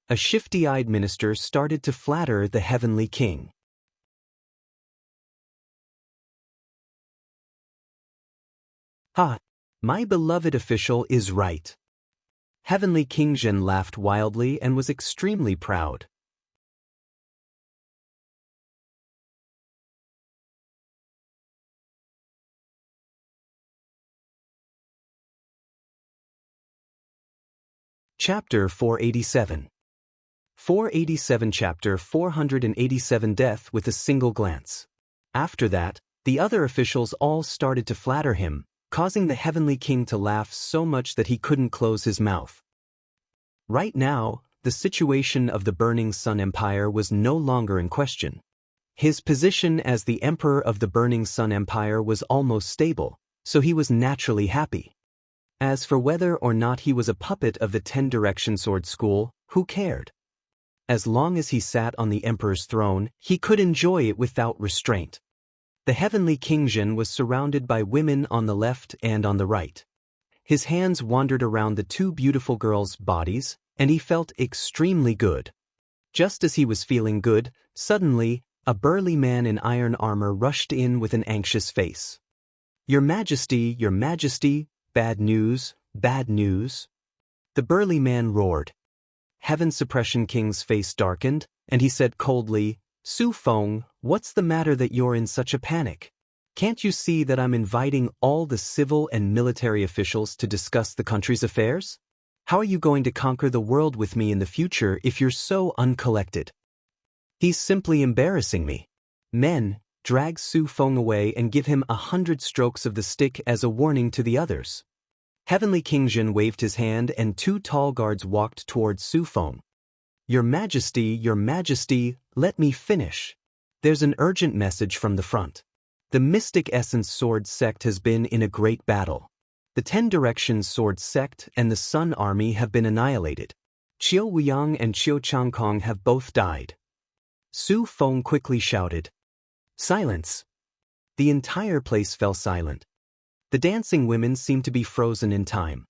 A shifty-eyed minister started to flatter the Heavenly King. Ha! My beloved official is right. Heavenly King Jin laughed wildly and was extremely proud. Chapter 487. 487 Chapter 487 Death with a single glance. After that, the other officials all started to flatter him, causing the Heavenly King to laugh so much that he couldn't close his mouth. Right now, the situation of the Burning Sun Empire was no longer in question. His position as the Emperor of the Burning Sun Empire was almost stable, so he was naturally happy. As for whether or not he was a puppet of the 10-direction sword school, who cared? As long as he sat on the Emperor's throne, he could enjoy it without restraint. The heavenly King Zhen was surrounded by women on the left and on the right. His hands wandered around the two beautiful girls' bodies, and he felt extremely good. Just as he was feeling good, suddenly, a burly man in iron armor rushed in with an anxious face. Your Majesty, bad news, bad news." The burly man roared. Heaven Suppression King's face darkened, and he said coldly, "Su Feng, what's the matter that you're in such a panic? Can't you see that I'm inviting all the civil and military officials to discuss the country's affairs? How are you going to conquer the world with me in the future if you're so uncollected? He's simply embarrassing me. Men, drag Su Feng away and give him 100 strokes of the stick as a warning to the others." Heavenly King Zhen waved his hand and two tall guards walked towards Su Feng. Your Majesty, let me finish. There's an urgent message from the front. The Mystic Essence Sword Sect has been in a great battle. The 10 Directions Sword Sect and the Sun Army have been annihilated. Qiu Wuyang and Qiu Changkong have both died. Su Feng quickly shouted. Silence! The entire place fell silent. The dancing women seemed to be frozen in time.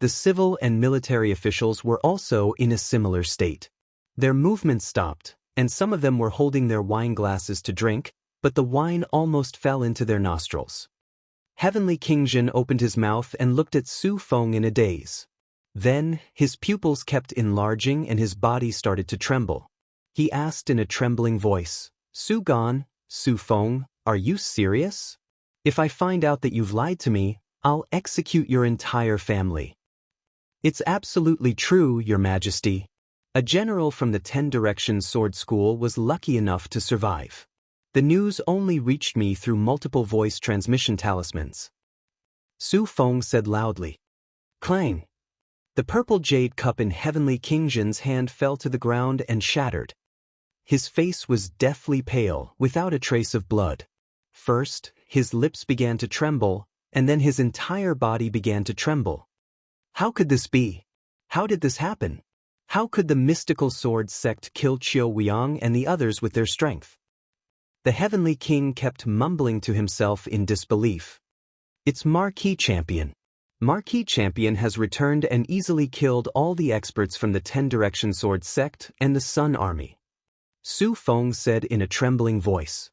The civil and military officials were also in a similar state. Their movements stopped, and some of them were holding their wine glasses to drink, but the wine almost fell into their nostrils. Heavenly King Zhen opened his mouth and looked at Su Feng in a daze. Then, his pupils kept enlarging and his body started to tremble. He asked in a trembling voice, Su Feng, are you serious? If I find out that you've lied to me, I'll execute your entire family. It's absolutely true, Your Majesty. A general from the 10 Directions Sword School was lucky enough to survive. The news only reached me through multiple voice transmission talismans. Su Feng said loudly. Clang! The purple jade cup in Heavenly King Zhen's hand fell to the ground and shattered. His face was deathly pale, without a trace of blood. First, his lips began to tremble, and then his entire body began to tremble. How could this be? How did this happen? How could the mystical sword sect kill Qiu Wuyang and the others with their strength? The Heavenly King kept mumbling to himself in disbelief. It's Marquis Champion. Marquis Champion has returned and easily killed all the experts from the 10 Direction Sword Sect and the Sun Army. Su Feng said in a trembling voice.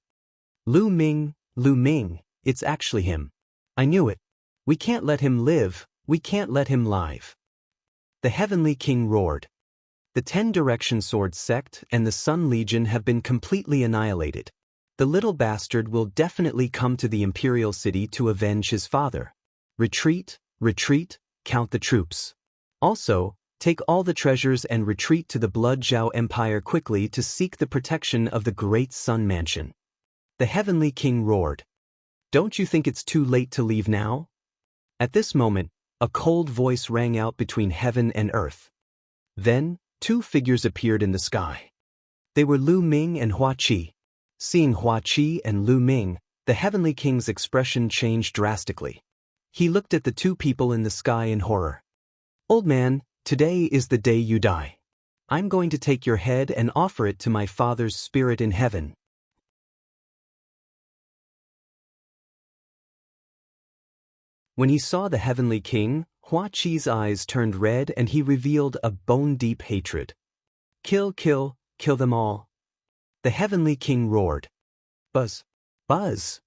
Lu Ming, it's actually him. I knew it. We can't let him live, we can't let him live. The Heavenly King roared. The 10 Direction Sword Sect and the Sun Legion have been completely annihilated. The little bastard will definitely come to the Imperial City to avenge his father. Retreat, count the troops. Also, take all the treasures and retreat to the Blood Zhao Empire quickly to seek the protection of the Great Sun Mansion. The Heavenly King roared. Don't you think it's too late to leave now? At this moment, a cold voice rang out between heaven and earth. Then, two figures appeared in the sky. They were Lu Ming and Hua Qi. Seeing Hua Qi and Lu Ming, the Heavenly King's expression changed drastically. He looked at the two people in the sky in horror. Old man, today is the day you die. I'm going to take your head and offer it to my father's spirit in heaven. When he saw the Heavenly King, Hua Qi's eyes turned red and he revealed a bone-deep hatred. Kill them all. The Heavenly King roared. Buzz!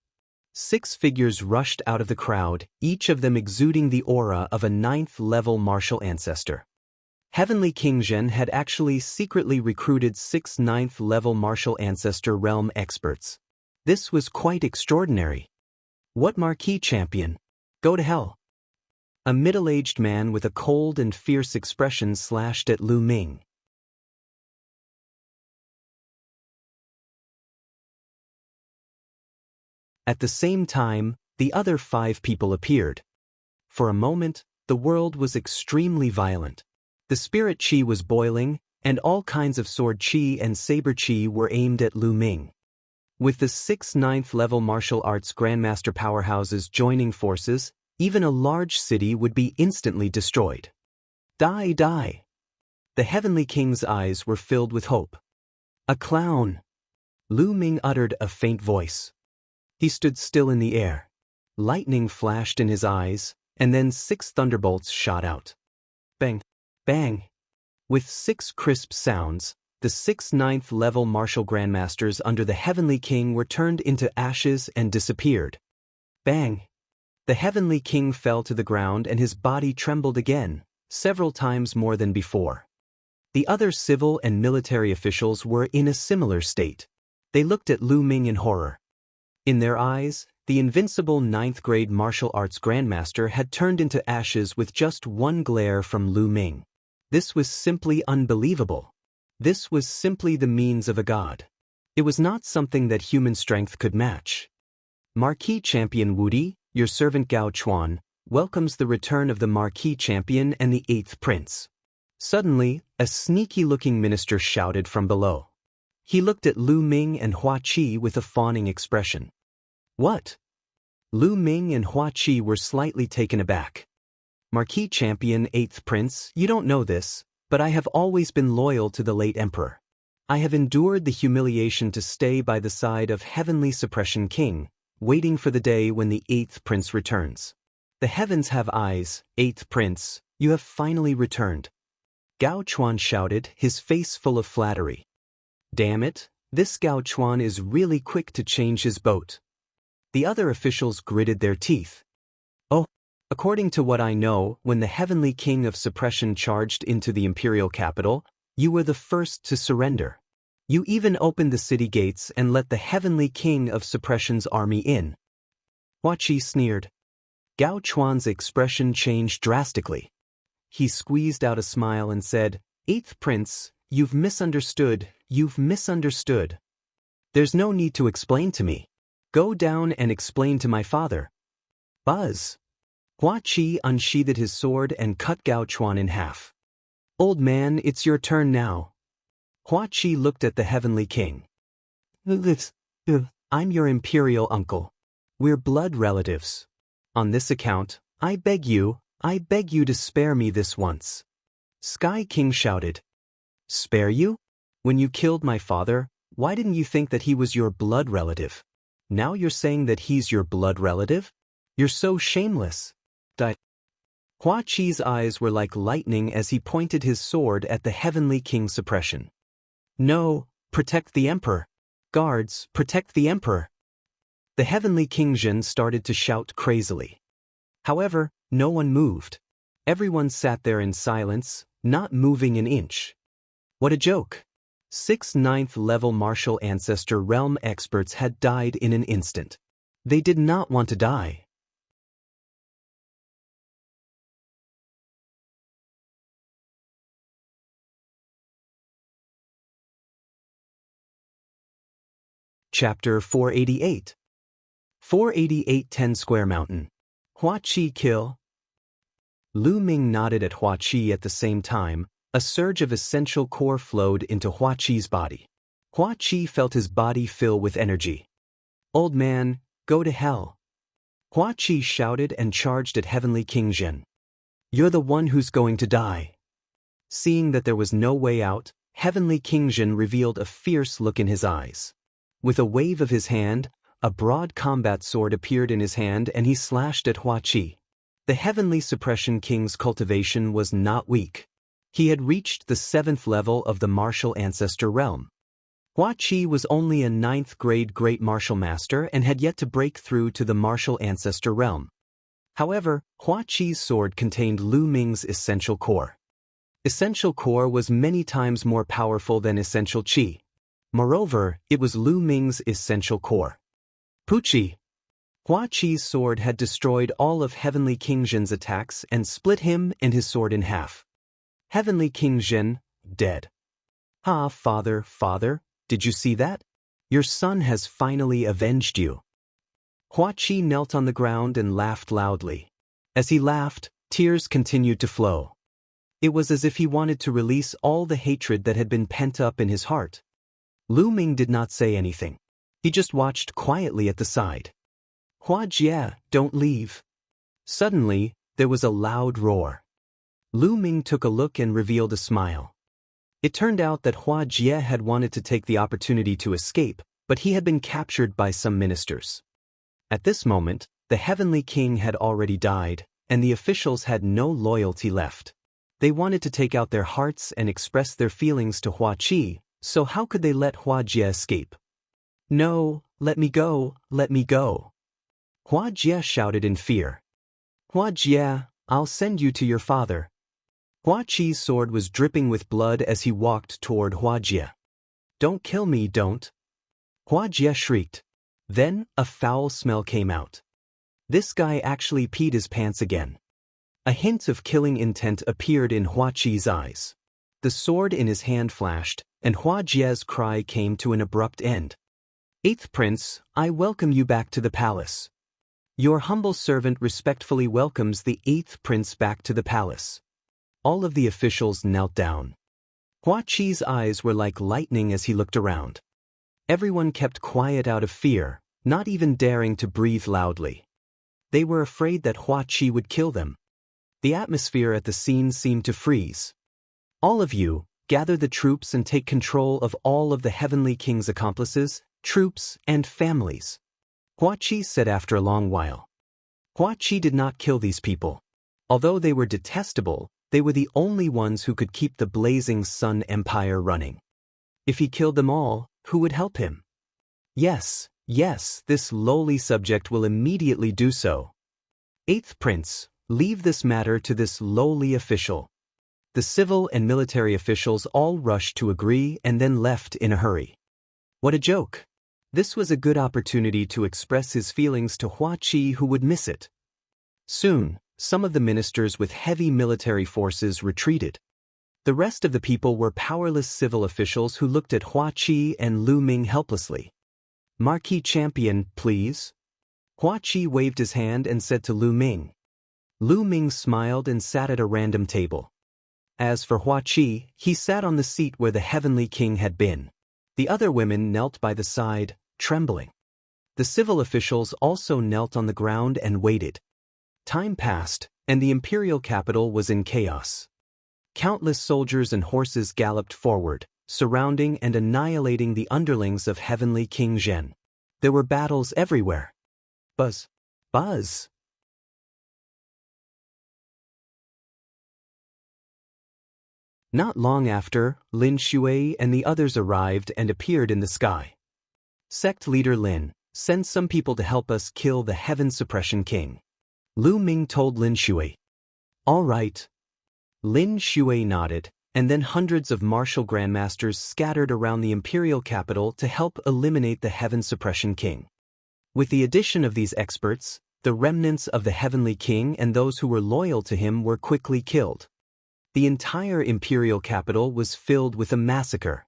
6 figures rushed out of the crowd, each of them exuding the aura of a 9th-level martial ancestor. Heavenly King Zhen had actually secretly recruited 6 9th-level martial ancestor realm experts. This was quite extraordinary. What Marquis Champion? Go to hell. A middle-aged man with a cold and fierce expression slashed at Lu Ming. At the same time, the other 5 people appeared. For a moment, the world was extremely violent. The The spirit qi was boiling, and all kinds of sword qi and saber qi were aimed at Lu Ming. With the 6th 9th level martial arts grandmaster powerhouses joining forces, even a large city would be instantly destroyed. Die, die! The Heavenly King's eyes were filled with hope. A clown! Lu Ming uttered a faint voice. He stood still in the air. Lightning flashed in his eyes, and then 6 thunderbolts shot out. Bang! Bang! With 6 crisp sounds, the 6th 9th level martial grandmasters under the Heavenly King were turned into ashes and disappeared. Bang! The Heavenly King fell to the ground and his body trembled again, several times more than before. The other civil and military officials were in a similar state. They looked at Lu Ming in horror. In their eyes, the invincible 9th grade martial arts grandmaster had turned into ashes with just one glare from Lu Ming. This was simply unbelievable. This was simply the means of a god. It was not something that human strength could match. Marquis Champion Wudi, your servant Gao Chuan, welcomes the return of the Marquis Champion and the 8th Prince. Suddenly, a sneaky-looking minister shouted from below. He looked at Lu Ming and Hua Qi with a fawning expression. What? Lu Ming and Hua Qi were slightly taken aback. Marquis Champion 8th Prince, you don't know this, but I have always been loyal to the late Emperor. I have endured the humiliation to stay by the side of Heavenly Suppression King, waiting for the day when the 8th Prince returns. The heavens have eyes, 8th Prince, you have finally returned. Gao Chuan shouted, his face full of flattery. Damn it, this Gao Chuan is really quick to change his boat. The other officials gritted their teeth. Oh, according to what I know, when the Heavenly King of Suppression charged into the imperial capital, you were the first to surrender. You even opened the city gates and let the Heavenly King of Suppression's army in. Hua Qi sneered. Gao Chuan's expression changed drastically. He squeezed out a smile and said, 8th Prince, you've misunderstood. There's no need to explain to me. Go down and explain to my father. Buzz. Hua Qi unsheathed his sword and cut Gao Chuan in half. Old man, it's your turn now. Hua Qi looked at the Heavenly King. I'm your imperial uncle. We're blood relatives. On this account, I beg you to spare me this once. Sky King shouted. Spare you? When you killed my father, why didn't you think that he was your blood relative? Now you're saying that he's your blood relative? You're so shameless. Hua Qi's eyes were like lightning as he pointed his sword at the Heavenly King Suppression. No, protect the Emperor. Guards, protect the Emperor. The Heavenly King Jin started to shout crazily. However, no one moved. Everyone sat there in silence, not moving an inch. What a joke. 6th 9th level martial ancestor realm experts had died in an instant. They did not want to die. Chapter 488. 488 10 Square Mountain. Hua Qi kill. Lu Ming nodded at Hua Qi at the same time. A surge of essential core flowed into Hua Qi's body. Hua Qi felt his body fill with energy. Old man, go to hell. Hua Qi shouted and charged at Heavenly King Jin. You're the one who's going to die. Seeing that there was no way out, Heavenly King Jin revealed a fierce look in his eyes. With a wave of his hand, a broad combat sword appeared in his hand and he slashed at Hua Qi. The Heavenly Suppression King's cultivation was not weak. He had reached the 7th level of the martial ancestor realm. Hua Qi was only a 9th grade great martial master and had yet to break through to the martial ancestor realm. However, Hua Qi's sword contained Lu Ming's essential core. Essential core was many times more powerful than essential qi. Moreover, it was Lu Ming's essential core. Puchi! Hua Qi's sword had destroyed all of Heavenly King Jin's attacks and split him and his sword in half. Heavenly King Jin, dead. Ah, father, did you see that? Your son has finally avenged you. Hua Qi knelt on the ground and laughed loudly. As he laughed, tears continued to flow. It was as if he wanted to release all the hatred that had been pent up in his heart. Lu Ming did not say anything. He just watched quietly at the side. Hua Jie, don't leave. Suddenly, there was a loud roar. Lu Ming took a look and revealed a smile. It turned out that Hua Jie had wanted to take the opportunity to escape, but he had been captured by some ministers. At this moment, the heavenly king had already died, and the officials had no loyalty left. They wanted to take out their hearts and express their feelings to Hua Qi, so how could they let Hua Jie escape? No, let me go, let me go. Hua Jie shouted in fear. Hua Jie, I'll send you to your father. Hua Qi's sword was dripping with blood as he walked toward Hua Jie. Don't kill me, don't. Hua Jie shrieked. Then, a foul smell came out. This guy actually peed his pants again. A hint of killing intent appeared in Hua Qi's eyes. The sword in his hand flashed, and Hua Jie's cry came to an abrupt end. Eighth Prince, I welcome you back to the palace. Your humble servant respectfully welcomes the 8th Prince back to the palace. All of the officials knelt down. Hua Qi's eyes were like lightning as he looked around. Everyone kept quiet out of fear, not even daring to breathe loudly. They were afraid that Hua Qi would kill them. The atmosphere at the scene seemed to freeze. All of you, gather the troops and take control of all of the Heavenly King's accomplices, troops, and families. Hua Qi said after a long while. Hua Qi did not kill these people. Although they were detestable, they were the only ones who could keep the blazing Sun Empire running. If he killed them all, who would help him? Yes, this lowly subject will immediately do so. 8th Prince, leave this matter to this lowly official. The civil and military officials all rushed to agree and then left in a hurry. What a joke! This was a good opportunity to express his feelings to Hua Qi, who would miss it. Soon, some of the ministers with heavy military forces retreated. The rest of the people were powerless civil officials who looked at Hua Qi and Lu Ming helplessly. Marquis Champion, please. Hua Qi waved his hand and said to Lu Ming. Lu Ming smiled and sat at a random table. As for Hua Qi, he sat on the seat where the Heavenly King had been. The other women knelt by the side, trembling. The civil officials also knelt on the ground and waited. Time passed, and the imperial capital was in chaos. Countless soldiers and horses galloped forward, surrounding and annihilating the underlings of Heavenly King Zhen. There were battles everywhere. Buzz. Buzz. Not long after, Lin Shui and the others arrived and appeared in the sky. Sect leader Lin, send some people to help us kill the Heaven Suppression King. Lu Ming told Lin Shui. All right. Lin Shui nodded, and then hundreds of martial grandmasters scattered around the imperial capital to help eliminate the Heaven Suppression King. With the addition of these experts, the remnants of the Heavenly King and those who were loyal to him were quickly killed. The entire imperial capital was filled with a massacre.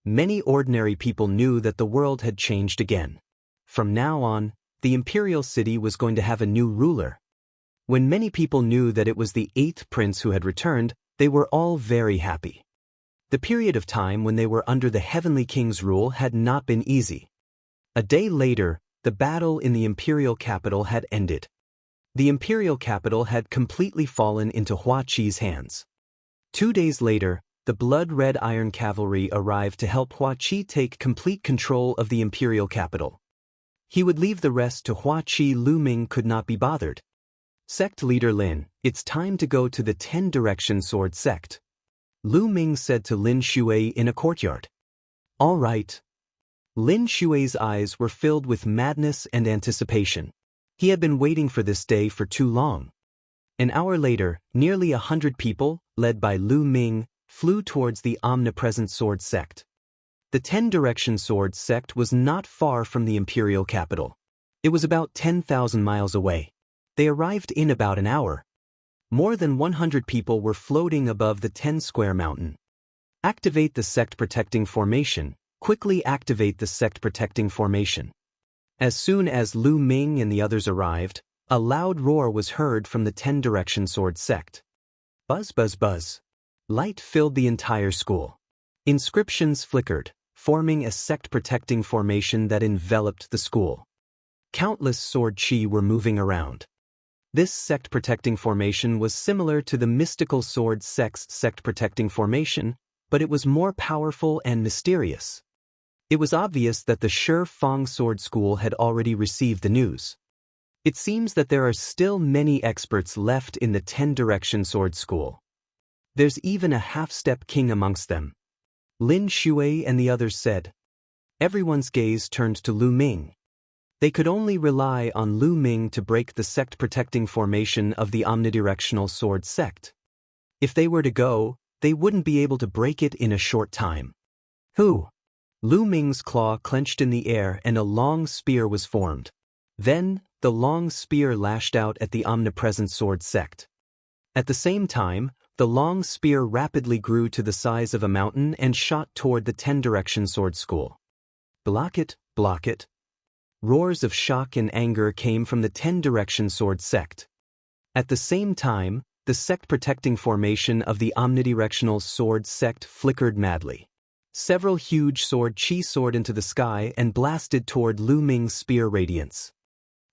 Many ordinary people knew that the world had changed again. From now on, the imperial city was going to have a new ruler. When many people knew that it was the 8th prince who had returned, they were all very happy. The period of time when they were under the Heavenly King's rule had not been easy. A day later, the battle in the imperial capital had ended. The imperial capital had completely fallen into Hua Qi's hands. 2 days later, the blood-red iron cavalry arrived to help Hua Qi take complete control of the imperial capital. He would leave the rest to Hua Qi. Lu Ming could not be bothered. Sect leader Lin, it's time to go to the 10-direction sword sect. Lu Ming said to Lin Shui in a courtyard. All right. Lin Shui's eyes were filled with madness and anticipation. He had been waiting for this day for too long. An hour later, nearly 100 people, led by Lu Ming, flew towards the omnipresent sword sect. The 10-direction sword sect was not far from the imperial capital. It was about 10,000 miles away. They arrived in about an hour. More than 100 people were floating above the 10-square mountain. Activate the sect protecting formation. Quickly activate the sect protecting formation. As soon as Lu Ming and the others arrived, a loud roar was heard from the 10-direction sword sect. Buzz, buzz, buzz. Light filled the entire school. Inscriptions flickered, forming a sect-protecting formation that enveloped the school. Countless sword chi were moving around. This sect-protecting formation was similar to the mystical sword sect's sect-protecting formation, but it was more powerful and mysterious. It was obvious that the Shi Fang Sword School had already received the news. It seems that there are still many experts left in the 10-direction sword school. There's even a half-step king amongst them. Lin Shui and the others said. Everyone's gaze turned to Lu Ming. They could only rely on Lu Ming to break the sect-protecting formation of the omnidirectional sword sect. If they were to go, they wouldn't be able to break it in a short time. Who? Lu Ming's claw clenched in the air and a long spear was formed. Then, the long spear lashed out at the omnipresent sword sect. At the same time, the long spear rapidly grew to the size of a mountain and shot toward the 10-direction sword school. Block it, block it. Roars of shock and anger came from the 10-direction sword sect. At the same time, the sect-protecting formation of the omnidirectional sword sect flickered madly. Several huge sword chi soared into the sky and blasted toward Lu Ming's spear radiance.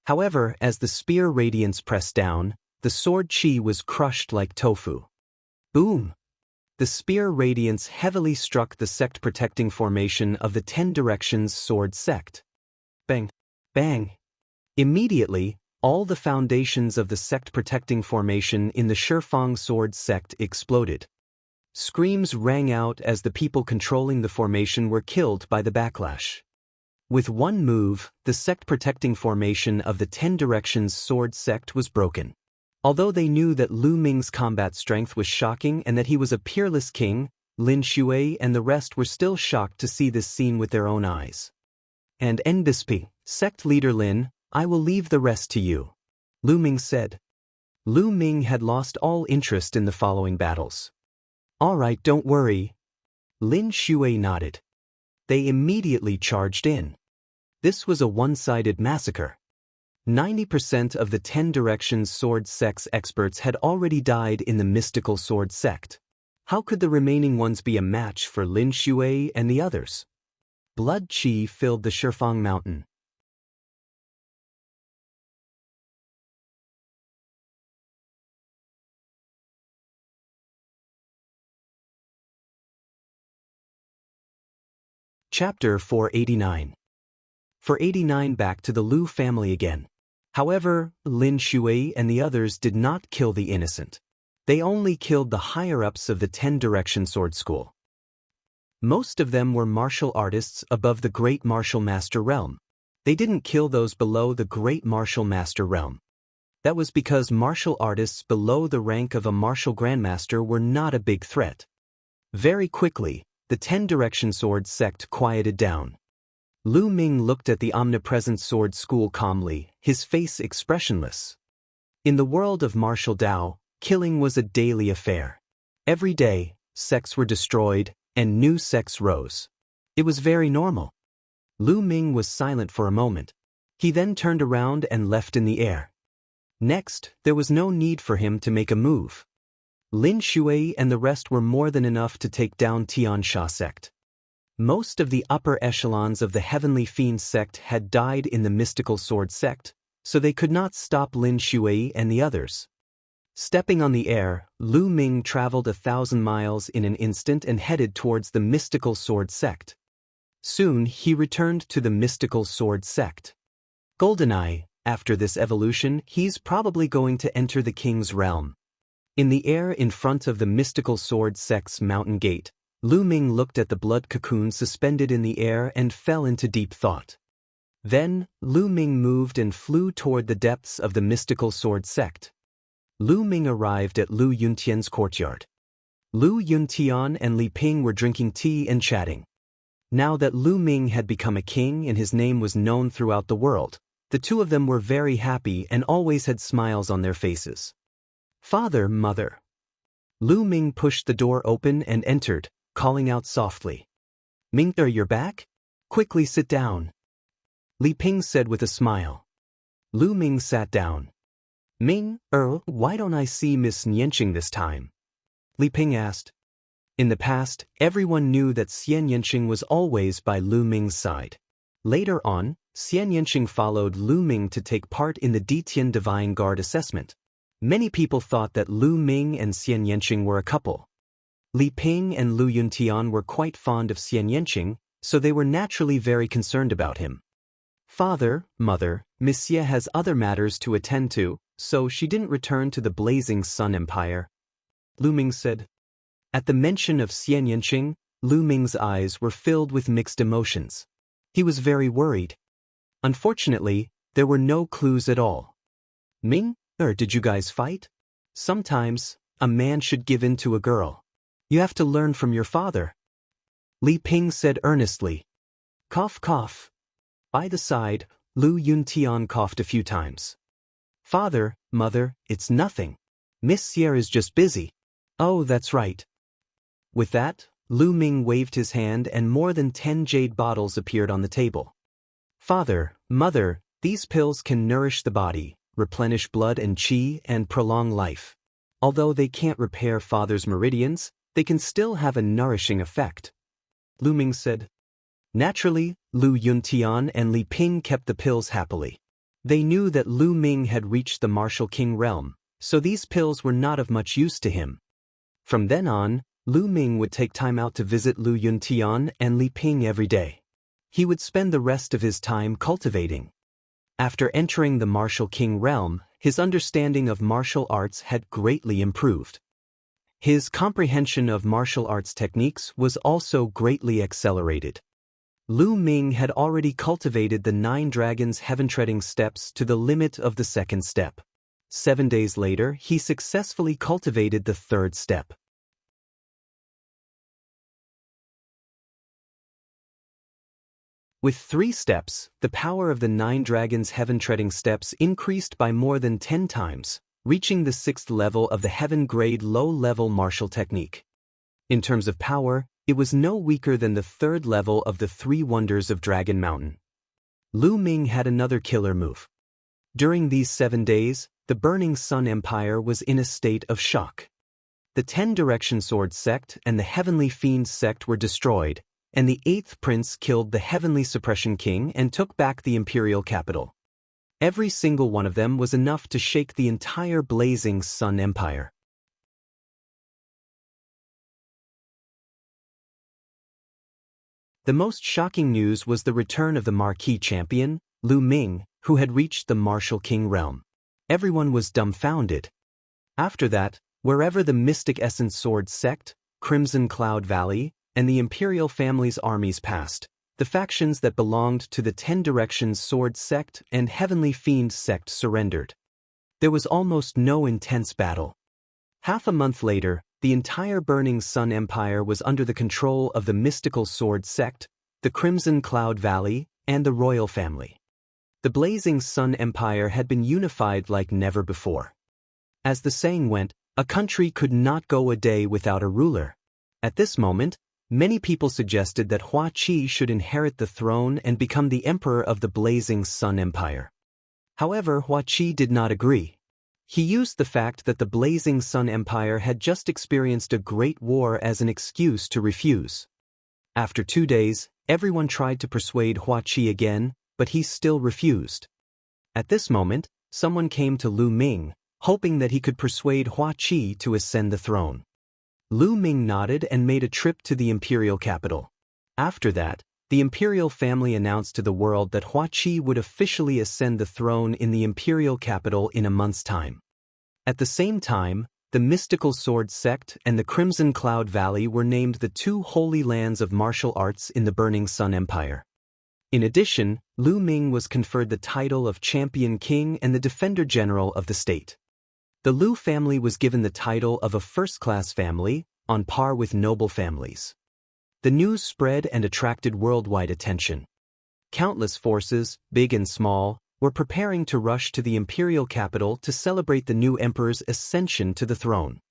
However, as the spear radiance pressed down, the sword chi was crushed like tofu. Boom! The spear radiance heavily struck the sect-protecting formation of the 10 Directions sword sect. Bang! Bang! Immediately, all the foundations of the sect-protecting formation in the Shi Fang sword sect exploded. Screams rang out as the people controlling the formation were killed by the backlash. With one move, the sect-protecting formation of the 10 Directions sword sect was broken. Although they knew that Lu Ming's combat strength was shocking and that he was a peerless king, Lin Shui and the rest were still shocked to see this scene with their own eyes. And NBSP, sect leader Lin, I will leave the rest to you. Lu Ming said. Lu Ming had lost all interest in the following battles. All right, don't worry. Lin Shui nodded. They immediately charged in. This was a one-sided massacre. 90% of the 10 Directions sword sect's experts had already died in the mystical sword sect. How could the remaining ones be a match for Lin Shui and the others? Blood chi filled the Shifang mountain. Chapter 489. 489 back to the Lu family again. However, Lin Shui and the others did not kill the innocent. They only killed the higher-ups of the 10 Direction Sword School. Most of them were martial artists above the Great Martial Master realm. They didn't kill those below the Great Martial Master realm. That was because martial artists below the rank of a martial grandmaster were not a big threat. Very quickly, the 10 Direction Sword sect quieted down. Lu Ming looked at the omnipresent sword school calmly, his face expressionless. In the world of martial Dao, killing was a daily affair. Every day, sects were destroyed, and new sects rose. It was very normal. Lu Ming was silent for a moment. He then turned around and left in the air. Next, there was no need for him to make a move. Lin Shui and the rest were more than enough to take down Tiansha sect. Most of the upper echelons of the Heavenly Fiend sect had died in the Mystical Sword sect, so they could not stop Lin Shui and the others. Stepping on the air, Lu Ming traveled 1,000 miles in an instant and headed towards the Mystical Sword sect. Soon he returned to the Mystical Sword sect. Goldeneye, after this evolution, he's probably going to enter the king's realm. In the air in front of the Mystical Sword sect's mountain gate, Lu Ming looked at the blood cocoon suspended in the air and fell into deep thought. Then, Lu Ming moved and flew toward the depths of the Mystical Sword sect. Lu Ming arrived at Lu Yuntian's courtyard. Lu Yuntian and Li Ping were drinking tea and chatting. Now that Lu Ming had become a king and his name was known throughout the world, the two of them were very happy and always had smiles on their faces. Father, mother. Lu Ming pushed the door open and entered, calling out softly. Mingter, you're back? Quickly sit down. Li Ping said with a smile. Lu Ming sat down. Ming, why don't I see Miss Xianxia this time? Li Ping asked. In the past, everyone knew that Xianxia was always by Lu Ming's side. Later on, Xianxia followed Lu Ming to take part in the Ditian Divine Guard assessment. Many people thought that Lu Ming and Xianxia were a couple. Li Ping and Lu Yuntian were quite fond of Xianxia, so they were naturally very concerned about him. Father, mother, Miss Xie has other matters to attend to, so she didn't return to the Blazing Sun Empire. Lu Ming said. At the mention of Xianxia, Lu Ming's eyes were filled with mixed emotions. He was very worried. Unfortunately, there were no clues at all. Ming, did you guys fight? Sometimes, a man should give in to a girl. You have to learn from your father. Li Ping said earnestly. Cough, cough. By the side, Lu Yuntian coughed a few times. Father, mother, it's nothing. Miss Xie is just busy. Oh, that's right. With that, Lu Ming waved his hand and more than 10 jade bottles appeared on the table. Father, mother, these pills can nourish the body, replenish blood and qi, and prolong life. Although they can't repair father's meridians, they can still have a nourishing effect. Lu Ming said. Naturally, Lu Yuntian and Li Ping kept the pills happily. They knew that Lu Ming had reached the martial king realm, so these pills were not of much use to him. From then on, Lu Ming would take time out to visit Lu Yuntian and Li Ping every day. He would spend the rest of his time cultivating. After entering the martial king realm, his understanding of martial arts had greatly improved. His comprehension of martial arts techniques was also greatly accelerated. Lu Ming had already cultivated the 9 dragons heaven-treading steps to the limit of the 2nd step. 7 days later, he successfully cultivated the 3rd step. With 3 steps, the power of the 9 dragons heaven-treading steps increased by more than 10 times, reaching the 6th level of the heaven-grade low-level martial technique. In terms of power, it was no weaker than the 3rd level of the 3 wonders of Dragon Mountain. Lu Ming had another killer move. During these 7 days, the Burning Sun Empire was in a state of shock. The 10 Direction Sword sect and the Heavenly Fiend sect were destroyed, and the 8th prince killed the Heavenly Suppression King and took back the imperial capital. Every single one of them was enough to shake the entire Blazing Sun Empire. The most shocking news was the return of the marquee champion, Lu Ming, who had reached the martial king realm. Everyone was dumbfounded. After that, wherever the Mystic Essence Sword sect, Crimson Cloud Valley, and the imperial family's armies passed, the factions that belonged to the 10 Directions Sword sect and Heavenly Fiend sect surrendered. There was almost no intense battle. Half a month later, the entire Burning Sun Empire was under the control of the Mystical Sword sect, the Crimson Cloud Valley, and the royal family. The Blazing Sun Empire had been unified like never before. As the saying went, a country could not go a day without a ruler. At this moment, many people suggested that Hua Qi should inherit the throne and become the emperor of the Blazing Sun Empire. However, Hua Qi did not agree. He used the fact that the Blazing Sun Empire had just experienced a great war as an excuse to refuse. After 2 days, everyone tried to persuade Hua Qi again, but he still refused. At this moment, someone came to Lu Ming, hoping that he could persuade Hua Qi to ascend the throne. Lu Ming nodded and made a trip to the imperial capital. After that, the imperial family announced to the world that Hua Qi would officially ascend the throne in the imperial capital in a month's time. At the same time, the Mystical Sword sect and the Crimson Cloud Valley were named the 2 holy lands of martial arts in the Burning Sun Empire. In addition, Lu Ming was conferred the title of Champion King and the Defender General of the state. The Lu family was given the title of a first-class family, on par with noble families. The news spread and attracted worldwide attention. Countless forces, big and small, were preparing to rush to the imperial capital to celebrate the new emperor's ascension to the throne.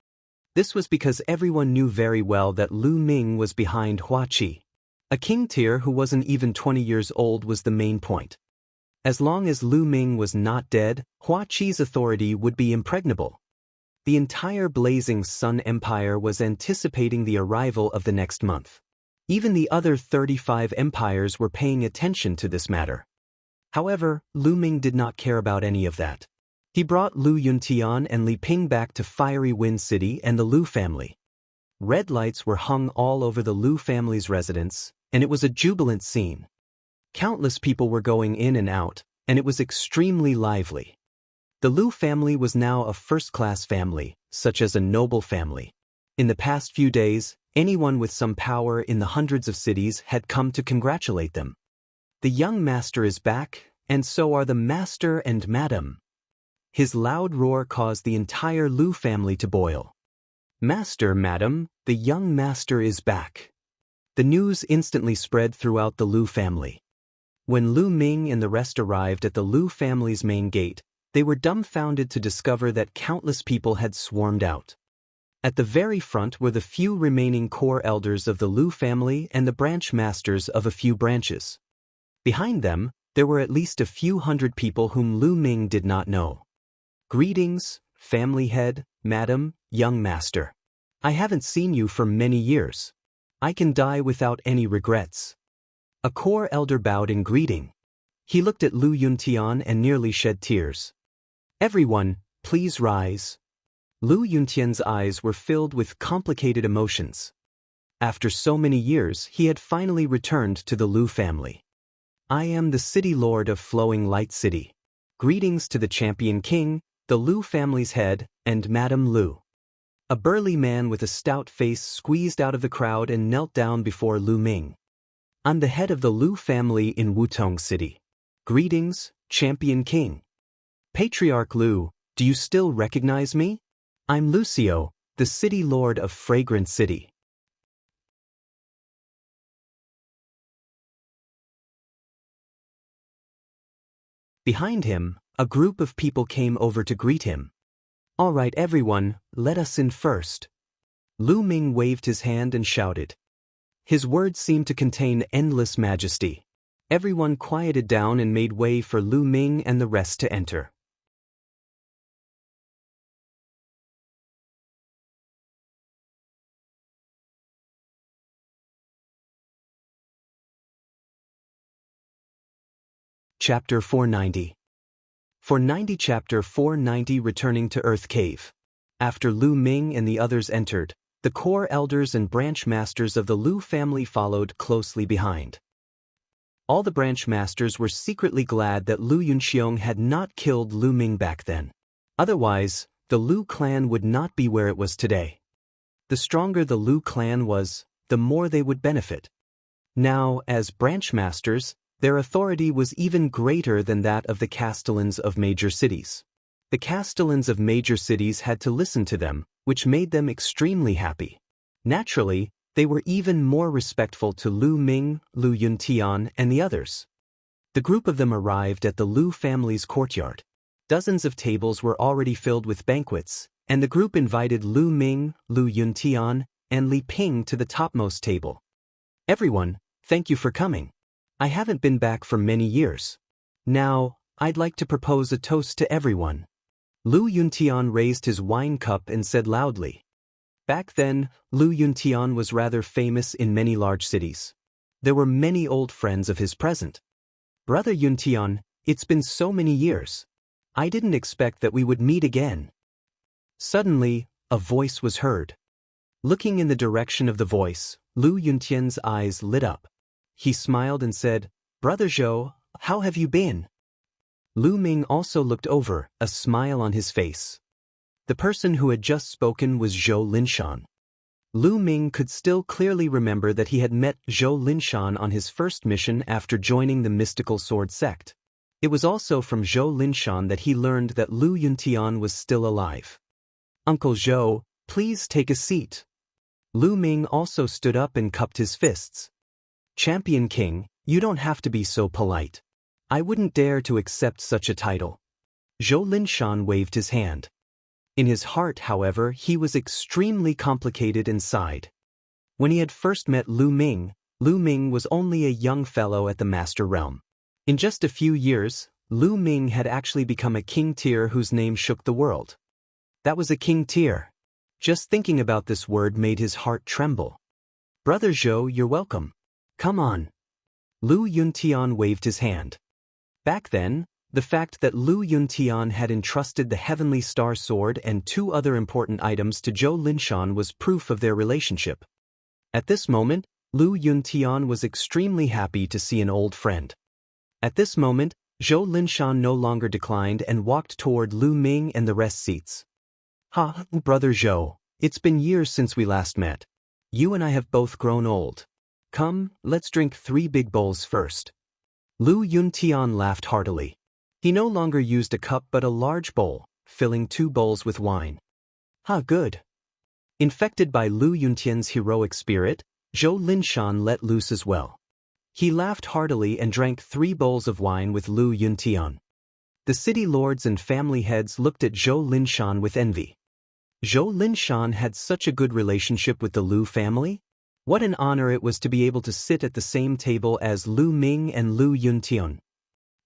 This was because everyone knew very well that Lu Ming was behind Hua Qi. A king tier who wasn't even 20 years old was the main point. As long as Lu Ming was not dead, Hua Qi's authority would be impregnable. The entire blazing Sun Empire was anticipating the arrival of the next month. Even the other 35 empires were paying attention to this matter. However, Lu Ming did not care about any of that. He brought Lu Yuntian and Li Ping back to Fiery Wind City and the Lu family. Red lights were hung all over the Lu family's residence, and it was a jubilant scene. Countless people were going in and out, and it was extremely lively. The Lu family was now a first-class family, such as a noble family. In the past few days, anyone with some power in the hundreds of cities had come to congratulate them. The young master is back, and so are the master and madam. His loud roar caused the entire Lu family to boil. Master, madam, the young master is back. The news instantly spread throughout the Lu family. When Lu Ming and the rest arrived at the Lu family's main gate, they were dumbfounded to discover that countless people had swarmed out. At the very front were the few remaining core elders of the Lu family and the branch masters of a few branches. Behind them, there were at least a few hundred people whom Lu Ming did not know. Greetings, family head, madam, young master. I haven't seen you for many years. I can die without any regrets. A core elder bowed in greeting. He looked at Lu Yuntian and nearly shed tears. Everyone, please rise. Lu Yuntian's eyes were filled with complicated emotions. After so many years, he had finally returned to the Lu family. I am the city lord of Flowing Light City. Greetings to the champion king, the Lu family's head, and Madam Lu. A burly man with a stout face squeezed out of the crowd and knelt down before Lu Ming. I'm the head of the Lu family in Wutong City. Greetings, champion king. Patriarch Lu, do you still recognize me? I'm Lucio, the city lord of Fragrant City. Behind him, a group of people came over to greet him. All right, everyone, let us in first. Lu Ming waved his hand and shouted. His words seemed to contain endless majesty. Everyone quieted down and made way for Lu Ming and the rest to enter. Chapter 490. 490 Chapter 490 Returning to Earth Cave. After Lu Ming and the others entered, the core elders and branch masters of the Lu family followed closely behind. All the branch masters were secretly glad that Lu Yunxiong had not killed Lu Ming back then. Otherwise, the Lu clan would not be where it was today. The stronger the Lu clan was, the more they would benefit. Now, as branch masters, their authority was even greater than that of the castellans of major cities. The castellans of major cities had to listen to them, which made them extremely happy. Naturally, they were even more respectful to Lu Ming, Lu Yuntian, and the others. The group of them arrived at the Lu family's courtyard. Dozens of tables were already filled with banquets, and the group invited Lu Ming, Lu Yuntian, and Li Ping to the topmost table. Everyone, thank you for coming. I haven't been back for many years. Now, I'd like to propose a toast to everyone. Lu Yuntian raised his wine cup and said loudly. Back then, Lu Yuntian was rather famous in many large cities. There were many old friends of his present. Brother Yuntian, it's been so many years. I didn't expect that we would meet again. Suddenly, a voice was heard. Looking in the direction of the voice, Lu Yuntian's eyes lit up. He smiled and said, Brother Zhou, how have you been? Lu Ming also looked over, a smile on his face. The person who had just spoken was Zhou Linshan. Lu Ming could still clearly remember that he had met Zhou Linshan on his first mission after joining the mystical sword sect. It was also from Zhou Linshan that he learned that Lu Yuntian was still alive. Uncle Zhou, please take a seat. Lu Ming also stood up and cupped his fists. Champion King, you don't have to be so polite. I wouldn't dare to accept such a title. Zhou Linshan waved his hand. In his heart, however, he was extremely complicated and sighed. When he had first met Lu Ming was only a young fellow at the Master Realm. In just a few years, Lu Ming had actually become a king tier whose name shook the world. That was a king tier. Just thinking about this word made his heart tremble. Brother Zhou, you're welcome. Come on. Lu Yuntian waved his hand. Back then, the fact that Lu Yuntian had entrusted the Heavenly Star Sword and 2 other important items to Zhou Linshan was proof of their relationship. At this moment, Lu Yuntian was extremely happy to see an old friend. At this moment, Zhou Linshan no longer declined and walked toward Lu Ming and the rest seats. Ha, Brother Zhou, it's been years since we last met. You and I have both grown old. Come, let's drink 3 big bowls first. Lu Yuntian laughed heartily. He no longer used a cup but a large bowl, filling 2 bowls with wine. Good. Infected by Lu Yuntian's heroic spirit, Zhou Linshan let loose as well. He laughed heartily and drank 3 bowls of wine with Lu Yuntian. The city lords and family heads looked at Zhou Linshan with envy. Zhou Linshan had such a good relationship with the Lu family. What an honor it was to be able to sit at the same table as Lu Ming and Lu Yuntian.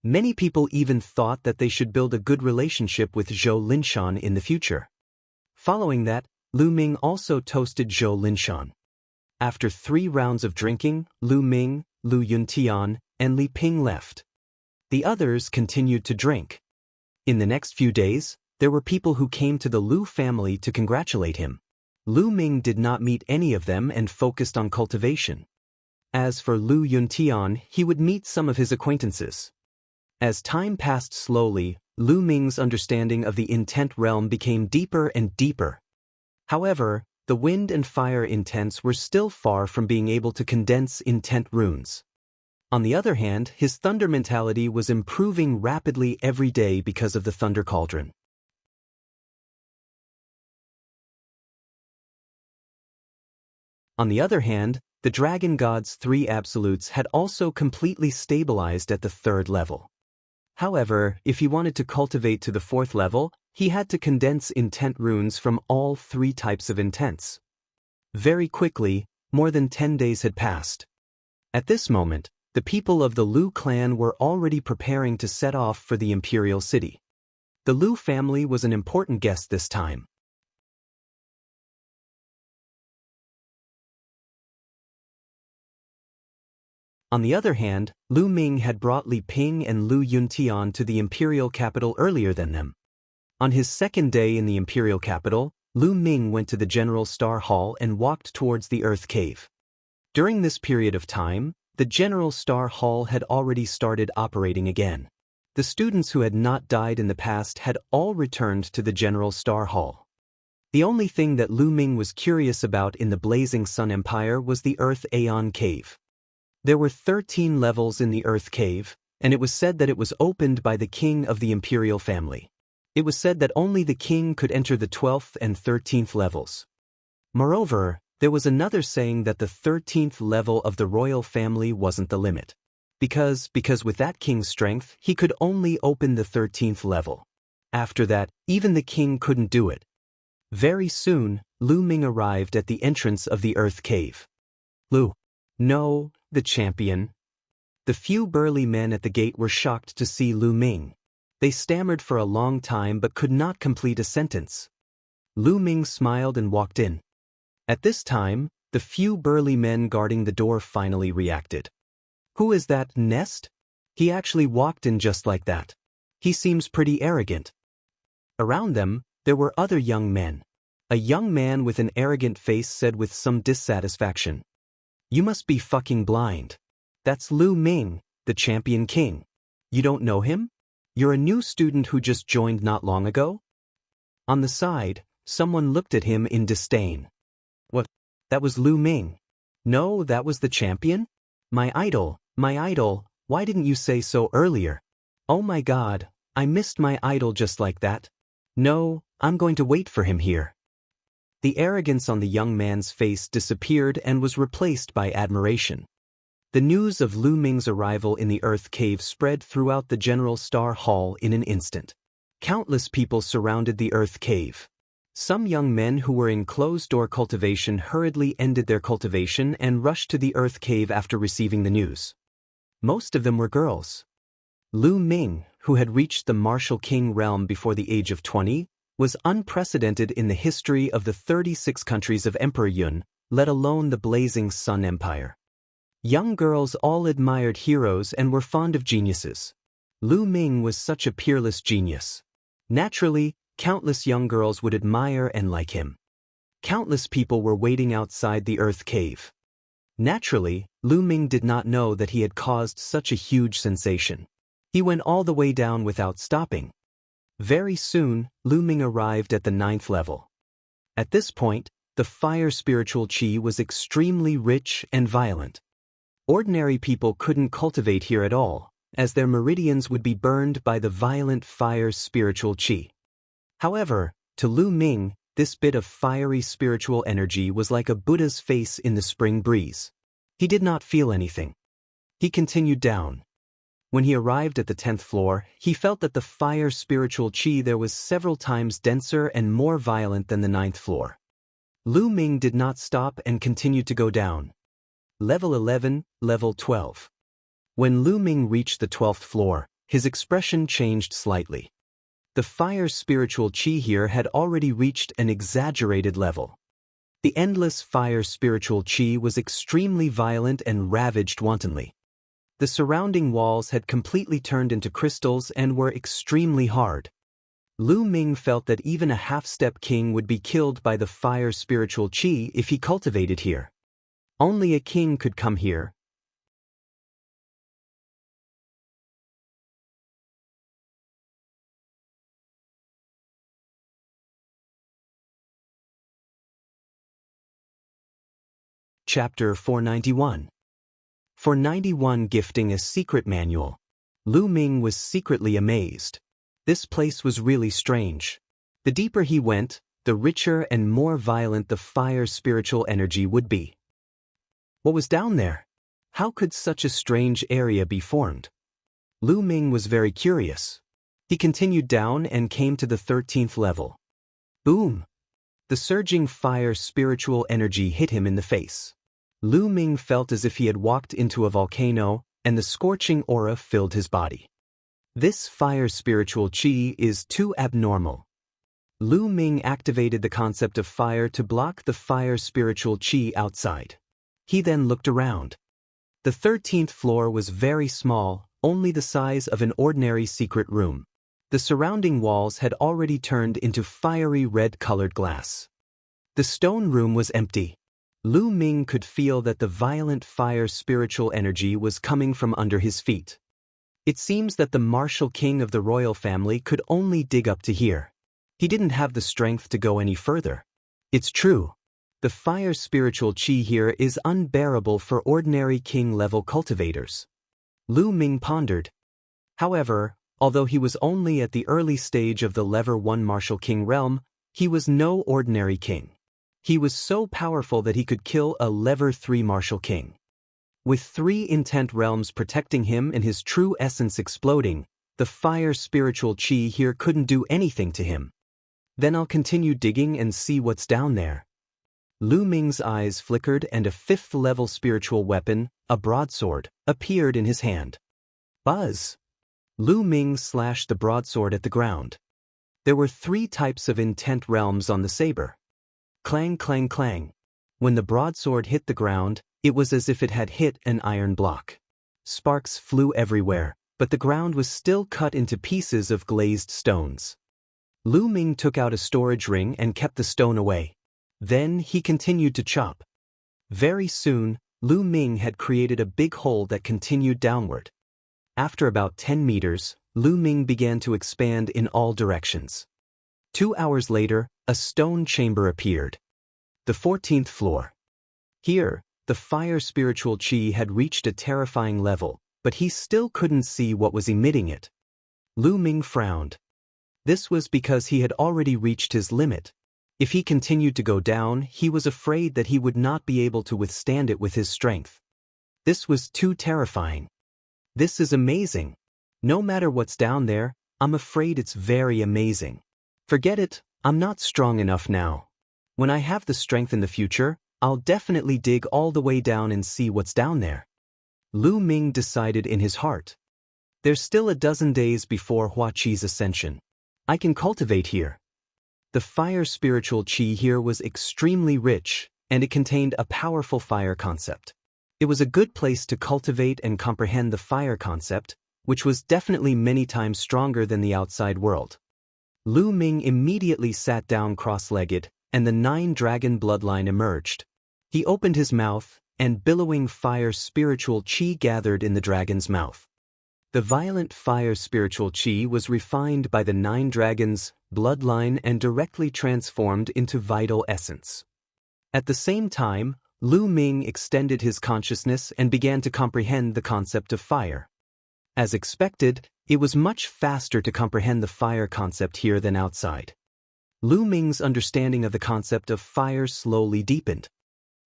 Many people even thought that they should build a good relationship with Zhou Linshan in the future. Following that, Lu Ming also toasted Zhou Linshan. After 3 rounds of drinking, Lu Ming, Lu Yuntian, and Li Ping left. The others continued to drink. In the next few days, there were people who came to the Lu family to congratulate him. Lu Ming did not meet any of them and focused on cultivation. As for Lu Yuntian, he would meet some of his acquaintances. As time passed slowly, Lu Ming's understanding of the intent realm became deeper and deeper. However, the wind and fire intents were still far from being able to condense intent runes. On the other hand, his thunder mentality was improving rapidly every day because of the thunder cauldron. On the other hand, the dragon god's 3 absolutes had also completely stabilized at the 3rd level. However, if he wanted to cultivate to the 4th level, he had to condense intent runes from all 3 types of intents. Very quickly, more than 10 days had passed. At this moment, the people of the Lu clan were already preparing to set off for the imperial city. The Lu family was an important guest this time. On the other hand, Lu Ming had brought Li Ping and Lu Yuntian to the imperial capital earlier than them. On his 2nd day in the imperial capital, Lu Ming went to the General Star Hall and walked towards the Earth Cave. During this period of time, the General Star Hall had already started operating again. The students who had not died in the past had all returned to the General Star Hall. The only thing that Lu Ming was curious about in the Blazing Sun Empire was the Earth Aeon Cave. There were 13 levels in the Earth Cave, and it was said that it was opened by the king of the imperial family. It was said that only the king could enter the 12th and 13th levels. Moreover, there was another saying that the 13th level of the royal family wasn't the limit. Because with that king's strength, he could only open the 13th level. After that, even the king couldn't do it. Very soon, Lu Ming arrived at the entrance of the Earth Cave. Lu. No, the champion. The few burly men at the gate were shocked to see Lu Ming. They stammered for a long time but could not complete a sentence. Lu Ming smiled and walked in. At this time, the few burly men guarding the door finally reacted. Who is that, Nest? He actually walked in just like that. He seems pretty arrogant. Around them, there were other young men. A young man with an arrogant face said with some dissatisfaction. You must be fucking blind. That's Lu Ming, the champion king. You don't know him? You're a new student who just joined not long ago? On the side, someone looked at him in disdain. What? That was Lu Ming. No, that was the champion? My idol, why didn't you say so earlier? Oh my god, I missed my idol just like that. No, I'm going to wait for him here. The arrogance on the young man's face disappeared and was replaced by admiration. The news of Lu Ming's arrival in the Earth Cave spread throughout the General Star Hall in an instant. Countless people surrounded the Earth Cave. Some young men who were in closed-door cultivation hurriedly ended their cultivation and rushed to the Earth Cave after receiving the news. Most of them were girls. Lu Ming, who had reached the martial king realm before the age of 20, was unprecedented in the history of the 36 countries of Emperor Yun, let alone the blazing Sun Empire. Young girls all admired heroes and were fond of geniuses. Lu Ming was such a peerless genius. Naturally, countless young girls would admire and like him. Countless people were waiting outside the Earth Cave. Naturally, Lu Ming did not know that he had caused such a huge sensation. He went all the way down without stopping. Very soon, Lu Ming arrived at the 9th level. At this point, the fire spiritual qi was extremely rich and violent. Ordinary people couldn't cultivate here at all, as their meridians would be burned by the violent fire spiritual qi. However, to Lu Ming, this bit of fiery spiritual energy was like a Buddha's face in the spring breeze. He did not feel anything. He continued down. When he arrived at the 10th floor, he felt that the fire spiritual qi there was several times denser and more violent than the 9th floor. Lu Ming did not stop and continued to go down. Level 11, Level 12. When Lu Ming reached the 12th floor, his expression changed slightly. The fire spiritual qi here had already reached an exaggerated level. The endless fire spiritual qi was extremely violent and ravaged wantonly. The surrounding walls had completely turned into crystals and were extremely hard. Lu Ming felt that even a half-step king would be killed by the fire spiritual qi if he cultivated here. Only a king could come here. Chapter 491. 491 Gifting a Secret Manual. Lu Ming was secretly amazed. This place was really strange. The deeper he went, the richer and more violent the fire spiritual energy would be. What was down there? How could such a strange area be formed? Lu Ming was very curious. He continued down and came to the 13th level. Boom! The surging fire spiritual energy hit him in the face. Lu Ming felt as if he had walked into a volcano, and the scorching aura filled his body. This fire spiritual qi is too abnormal. Lu Ming activated the concept of fire to block the fire spiritual qi outside. He then looked around. The 13th floor was very small, only the size of an ordinary secret room. The surrounding walls had already turned into fiery red-colored glass. The stone room was empty. Lu Ming could feel that the violent fire spiritual energy was coming from under his feet. It seems that the martial king of the royal family could only dig up to here. He didn't have the strength to go any further. It's true. The fire spiritual qi here is unbearable for ordinary king-level cultivators. Lu Ming pondered. However, although he was only at the early stage of the Level 1 martial king realm, he was no ordinary king. He was so powerful that he could kill a Level 3 martial king. With 3 intent realms protecting him and his true essence exploding, the fire spiritual qi here couldn't do anything to him. Then I'll continue digging and see what's down there. Lu Ming's eyes flickered and a 5th level spiritual weapon, a broadsword, appeared in his hand. Buzz! Lu Ming slashed the broadsword at the ground. There were 3 types of intent realms on the saber. Clang, clang, clang. When the broadsword hit the ground, it was as if it had hit an iron block. Sparks flew everywhere, but the ground was still cut into pieces of glazed stones. Lu Ming took out a storage ring and kept the stone away. Then he continued to chop. Very soon, Lu Ming had created a big hole that continued downward. After about 10 meters, Lu Ming began to expand in all directions. 2 hours later, a stone chamber appeared. The 14th floor. Here, the fire spiritual qi had reached a terrifying level, but he still couldn't see what was emitting it. Lu Ming frowned. This was because he had already reached his limit. If he continued to go down, he was afraid that he would not be able to withstand it with his strength. This was too terrifying. This is amazing. No matter what's down there, I'm afraid it's very amazing. Forget it, I'm not strong enough now. When I have the strength in the future, I'll definitely dig all the way down and see what's down there. Lu Ming decided in his heart. There's still a dozen days before Hua Qi's ascension. I can cultivate here. The fire spiritual qi here was extremely rich, and it contained a powerful fire concept. It was a good place to cultivate and comprehend the fire concept, which was definitely many times stronger than the outside world. Lu Ming immediately sat down cross-legged, and the 9-dragon bloodline emerged. He opened his mouth, and billowing fire spiritual qi gathered in the dragon's mouth. The violent fire spiritual qi was refined by the 9 dragons' bloodline and directly transformed into vital essence. At the same time, Lu Ming extended his consciousness and began to comprehend the concept of fire. As expected, it was much faster to comprehend the fire concept here than outside. Lu Ming's understanding of the concept of fire slowly deepened.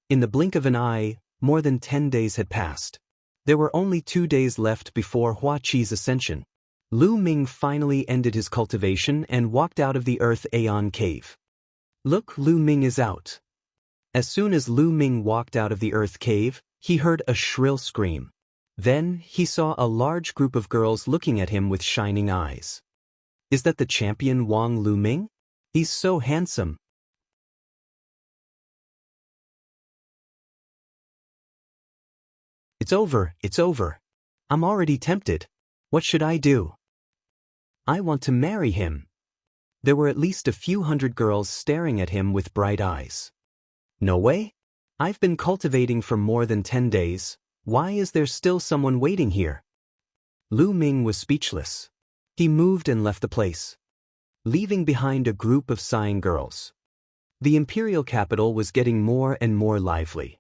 In the blink of an eye, more than 10 days had passed. There were only 2 days left before Hua Qi's ascension. Lu Ming finally ended his cultivation and walked out of the Earth Aeon cave. Look, Lu Ming is out. As soon as Lu Ming walked out of the Earth cave, he heard a shrill scream. Then, he saw a large group of girls looking at him with shining eyes. Is that the champion Wang Lu Ming? He's so handsome. It's over. I'm already tempted. What should I do? I want to marry him. There were at least a few hundred girls staring at him with bright eyes. No way? I've been cultivating for more than 10 days. Why is there still someone waiting here? Lu Ming was speechless. He moved and left the place, leaving behind a group of sighing girls. The imperial capital was getting more and more lively.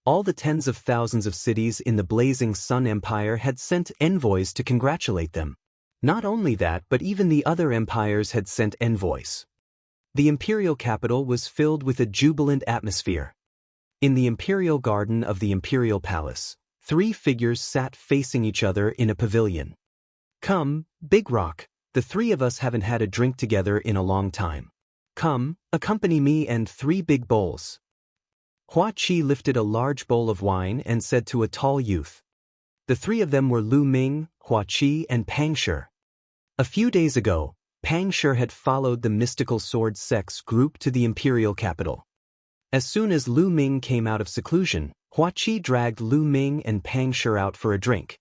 All the tens of thousands of cities in the Blazing Sun Empire had sent envoys to congratulate them. Not only that, but even the other empires had sent envoys. The imperial capital was filled with a jubilant atmosphere. In the imperial garden of the imperial palace, 3 figures sat facing each other in a pavilion. Come, Big Rock, the 3 of us haven't had a drink together in a long time. Come, accompany me and 3 big bowls. Hua Qi lifted a large bowl of wine and said to a tall youth. The 3 of them were Lu Ming, Hua Qi, and Pang Shi. A few days ago, Pang Shi had followed the mystical sword sex group to the imperial capital. As soon as Lu Ming came out of seclusion, Hua Qi dragged Lu Ming and Pang Shi out for a drink.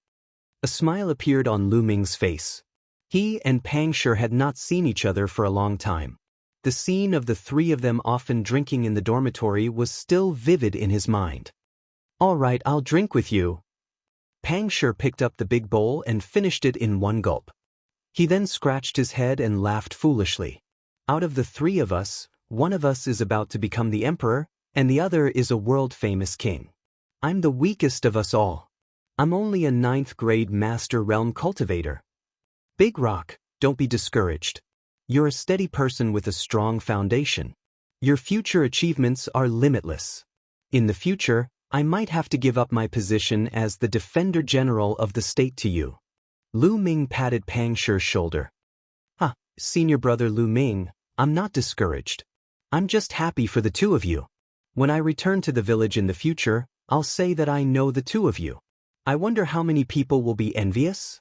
A smile appeared on Lu Ming's face. He and Pang Shi had not seen each other for a long time. The scene of the 3 of them often drinking in the dormitory was still vivid in his mind. All right, I'll drink with you. Pang Shi picked up the big bowl and finished it in one gulp. He then scratched his head and laughed foolishly. Out of the 3 of us, one of us is about to become the emperor, and the other is a world-famous king. I'm the weakest of us all. I'm only a 9th-grade master realm cultivator. Big Rock, don't be discouraged. You're a steady person with a strong foundation. Your future achievements are limitless. In the future, I might have to give up my position as the Defender General of the state to you. Lu Ming patted Pang Shi's shoulder. Senior brother Lu Ming, I'm not discouraged. I'm just happy for the 2 of you. When I return to the village in the future, I'll say that I know the 2 of you. I wonder how many people will be envious?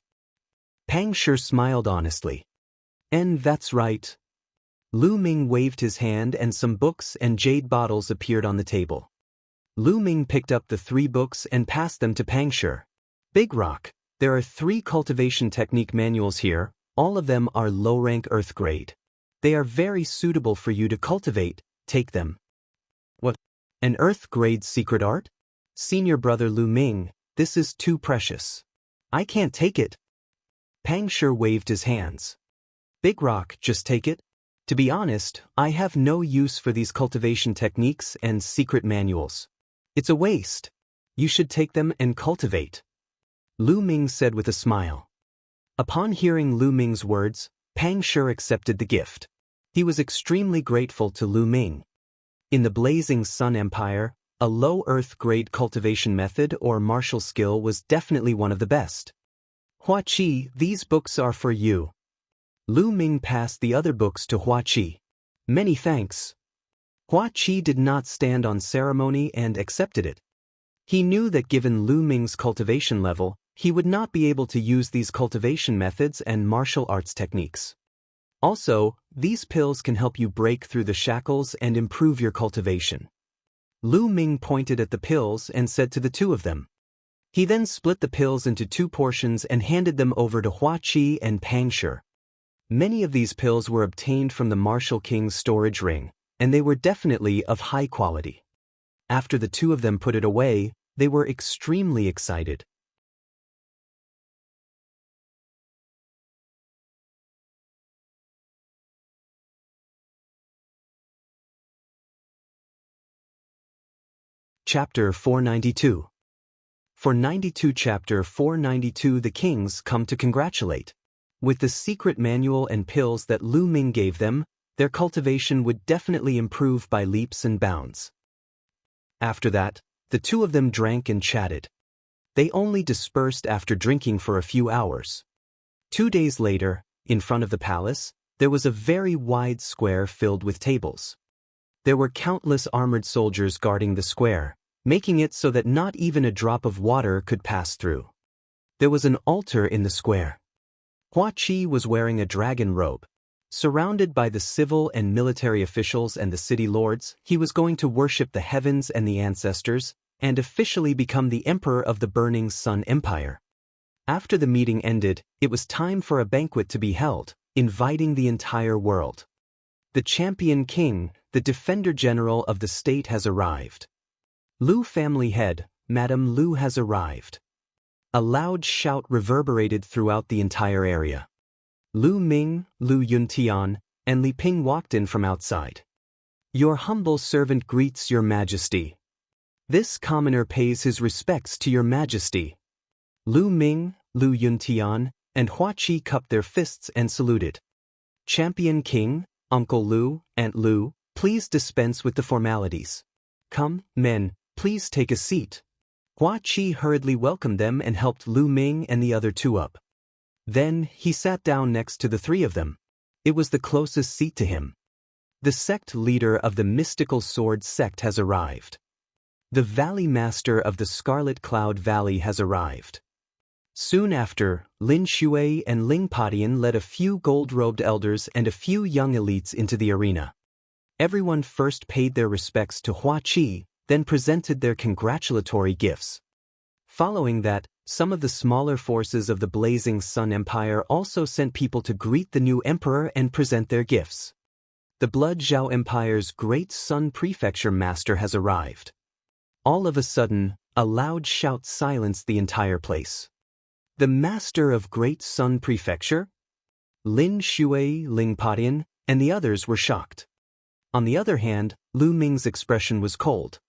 Pang Shi smiled honestly. And that's right. Lu Ming waved his hand and some books and jade bottles appeared on the table. Lu Ming picked up the 3 books and passed them to Pang Shi. Big Rock, there are 3 cultivation technique manuals here, all of them are low-rank earth grade. They are very suitable for you to cultivate, take them. What? An earth grade secret art? Senior brother Lu Ming, this is too precious. I can't take it. Pang Shi waved his hands. Big Rock, just take it. To be honest, I have no use for these cultivation techniques and secret manuals. It's a waste. You should take them and cultivate. Lu Ming said with a smile. Upon hearing Lu Ming's words, Pang Shi accepted the gift. He was extremely grateful to Lu Ming. In the Blazing Sun Empire, a low earth grade cultivation method or martial skill was definitely one of the best. Hua Qi, these books are for you. Lu Ming passed the other books to Hua Qi. Many thanks. Hua Qi did not stand on ceremony and accepted it. He knew that given Lu Ming's cultivation level, he would not be able to use these cultivation methods and martial arts techniques. Also, these pills can help you break through the shackles and improve your cultivation. Lu Ming pointed at the pills and said to the two of them. He then split the pills into 2 portions and handed them over to Hua Qi and Pang Shi. Many of these pills were obtained from the Martial King's storage ring, and they were definitely of high quality. After the two of them put it away, they were extremely excited. Chapter 492. For 92 Chapter 492 The kings come to congratulate. With the secret manual and pills that Lu Ming gave them, their cultivation would definitely improve by leaps and bounds. After that, the two of them drank and chatted. They only dispersed after drinking for a few hours. 2 days later, in front of the palace, there was a very wide square filled with tables. There were countless armored soldiers guarding the square, making it so that not even a drop of water could pass through. There was an altar in the square. Hua Qi was wearing a dragon robe. Surrounded by the civil and military officials and the city lords, he was going to worship the heavens and the ancestors, and officially become the emperor of the Burning Sun Empire. After the meeting ended, it was time for a banquet to be held, inviting the entire world. The champion king, the defender general of the state has arrived. Lu family head, Madame Lu has arrived. A loud shout reverberated throughout the entire area. Lu Ming, Lu Yuntian, and Li Ping walked in from outside. Your humble servant greets your majesty. This commoner pays his respects to your majesty. Lu Ming, Lu Yuntian, and Hua Qi cupped their fists and saluted. Champion king, Uncle Lu, Aunt Lu, please dispense with the formalities. Come, men, please take a seat. Hua Qi hurriedly welcomed them and helped Lu Ming and the other two up. Then, he sat down next to the 3 of them. It was the closest seat to him. The sect leader of the mystical sword sect has arrived. The valley master of the Scarlet Cloud Valley has arrived. Soon after, Lin Shui and Ling Padian led a few gold-robed elders and a few young elites into the arena. Everyone first paid their respects to Hua Qi, then presented their congratulatory gifts. Following that, some of the smaller forces of the Blazing Sun Empire also sent people to greet the new emperor and present their gifts. The Blood Zhao Empire's Great Sun Prefecture Master has arrived. All of a sudden, a loud shout silenced the entire place. The Master of Great Sun Prefecture? Lin Shui, Ling Padian, and the others were shocked. On the other hand, Lu Ming's expression was cold.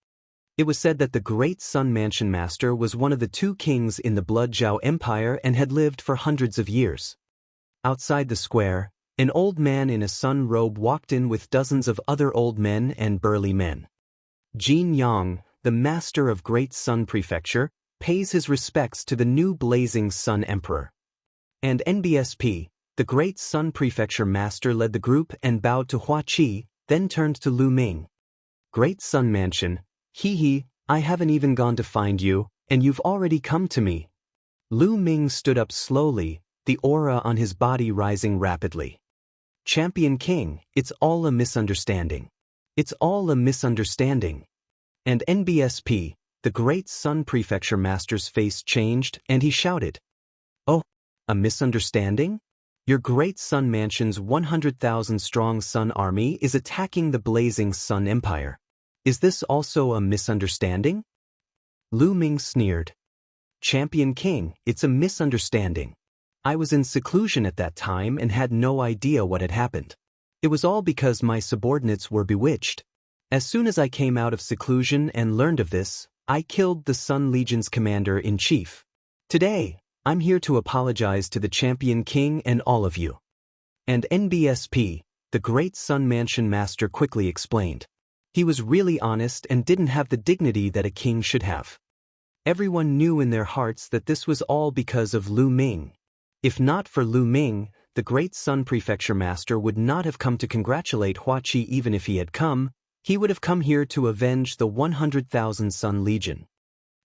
It was said that the Great Sun Mansion Master was one of the 2 kings in the Blood Zhao Empire and had lived for hundreds of years. Outside the square, an old man in a sun robe walked in with dozens of other old men and burly men. Jin Yang, the Master of Great Sun Prefecture, pays his respects to the new Blazing Sun Emperor. And NBSP, the Great Sun Prefecture Master, led the group and bowed to Hua Qi, then turned to Lu Ming. Great Sun Mansion, hee, I haven't even gone to find you, and you've already come to me. Lu Ming stood up slowly, the aura on his body rising rapidly. Champion King, it's all a misunderstanding. It's all a misunderstanding. And NBSP, the Great Sun Prefecture Master's face changed and he shouted. Oh, a misunderstanding? Your Great Sun Mansion's 100,000-strong Sun Army is attacking the Blazing Sun Empire. Is this also a misunderstanding? Lu Ming sneered. Champion King, it's a misunderstanding. I was in seclusion at that time and had no idea what had happened. It was all because my subordinates were bewitched. As soon as I came out of seclusion and learned of this, I killed the Sun Legion's commander-in-chief. Today, I'm here to apologize to the Champion King and all of you. And NBSP, the Great Sun Mansion Master, quickly explained. He was really honest and didn't have the dignity that a king should have. Everyone knew in their hearts that this was all because of Lu Ming. If not for Lu Ming, the Great Sun Prefecture Master would not have come to congratulate Hua Qi. Even if he had come, He would have come here to avenge the 100,000 Sun Legion.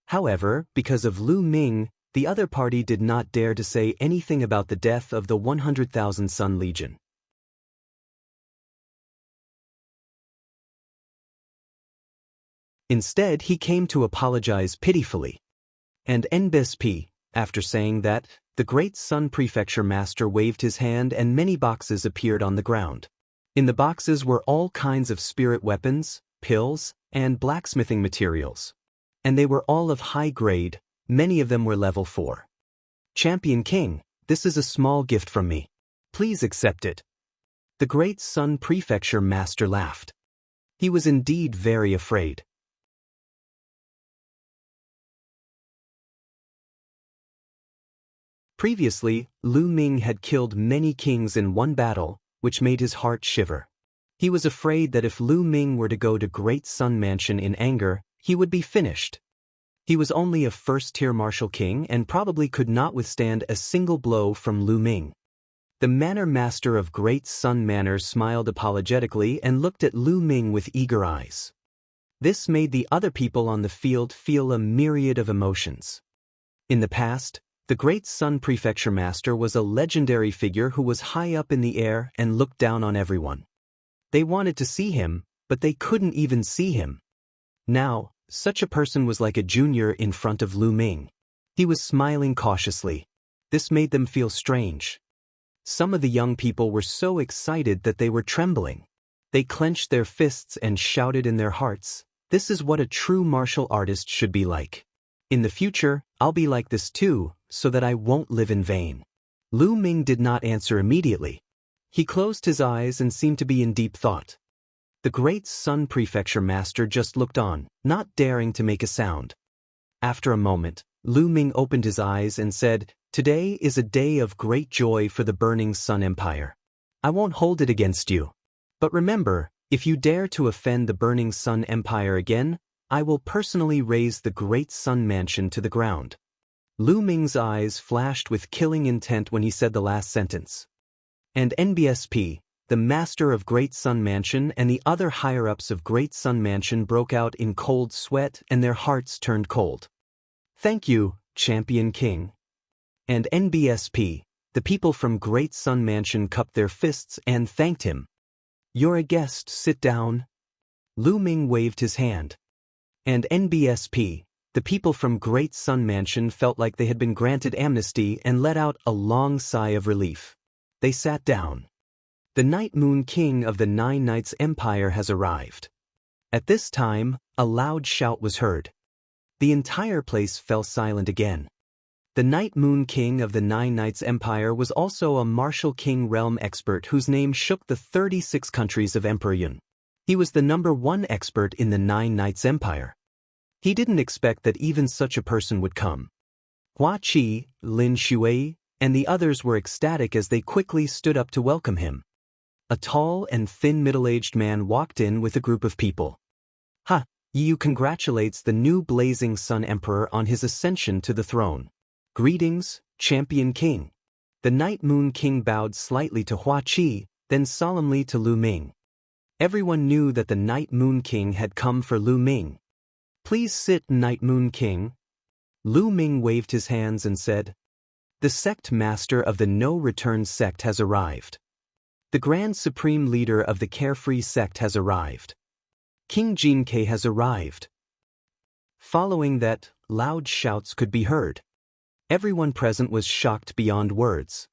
However, because of Lu Ming, the other party did not dare to say anything about the death of the 100,000 Sun Legion. Instead, he came to apologize pitifully. And NBSP, after saying that, the great Sun Prefecture Master waved his hand and many boxes appeared on the ground. In the boxes were all kinds of spirit weapons, pills, and blacksmithing materials. And they were all of high grade, many of them were level 4. Champion King, this is a small gift from me. Please accept it. The great Sun Prefecture Master laughed. He was indeed very afraid. Previously, Lu Ming had killed many kings in one battle, which made his heart shiver. He was afraid that if Lu Ming were to go to Great Sun Mansion in anger, he would be finished. He was only a first-tier martial king and probably could not withstand a single blow from Lu Ming. The Manor Master of Great Sun Manor smiled apologetically and looked at Lu Ming with eager eyes. This made the other people on the field feel a myriad of emotions. In the past, the Great Sun Prefecture Master was a legendary figure who was high up in the air and looked down on everyone. They wanted to see him, but they couldn't even see him. Now, such a person was like a junior in front of Lu Ming. He was smiling cautiously. This made them feel strange. Some of the young people were so excited that they were trembling. They clenched their fists and shouted in their hearts, "This is what a true martial artist should be like. In the future, I'll be like this too, so that I won't live in vain." Lu Ming did not answer immediately. He closed his eyes and seemed to be in deep thought. The Great Sun Prefecture Master just looked on, not daring to make a sound. After a moment, Lu Ming opened his eyes and said, "Today is a day of great joy for the Burning Sun Empire. I won't hold it against you. But remember, if you dare to offend the Burning Sun Empire again, I will personally raze the Great Sun Mansion to the ground." Lu Ming's eyes flashed with killing intent when he said the last sentence. And NBSP, the Master of Great Sun Mansion and the other higher-ups of Great Sun Mansion broke out in cold sweat and their hearts turned cold. "Thank you, Champion King." And NBSP, the people from Great Sun Mansion cupped their fists and thanked him. "You're a guest, sit down." Lu Ming waved his hand. And NBSP, the people from Great Sun Mansion felt like they had been granted amnesty and let out a long sigh of relief. They sat down. The Night Moon King of the Nine Knights Empire has arrived. At this time, a loud shout was heard. The entire place fell silent again. The Night Moon King of the Nine Knights Empire was also a martial king realm expert whose name shook the 36 countries of Emperor Yun. He was the #1 expert in the Nine Knights Empire. He didn't expect that even such a person would come. Hua Qi, Lin Shui, and the others were ecstatic as they quickly stood up to welcome him. A tall and thin middle-aged man walked in with a group of people. "Ha, Yu congratulates the new Blazing Sun Emperor on his ascension to the throne. Greetings, Champion King." The Night Moon King bowed slightly to Hua Qi, then solemnly to Lu Ming. Everyone knew that the Night Moon King had come for Lu Ming. "Please sit, Night Moon King." Lu Ming waved his hands and said, "The sect master of the No Return sect has arrived. The Grand Supreme Leader of the Carefree sect has arrived. King Jinkei has arrived." Following that, loud shouts could be heard. Everyone present was shocked beyond words.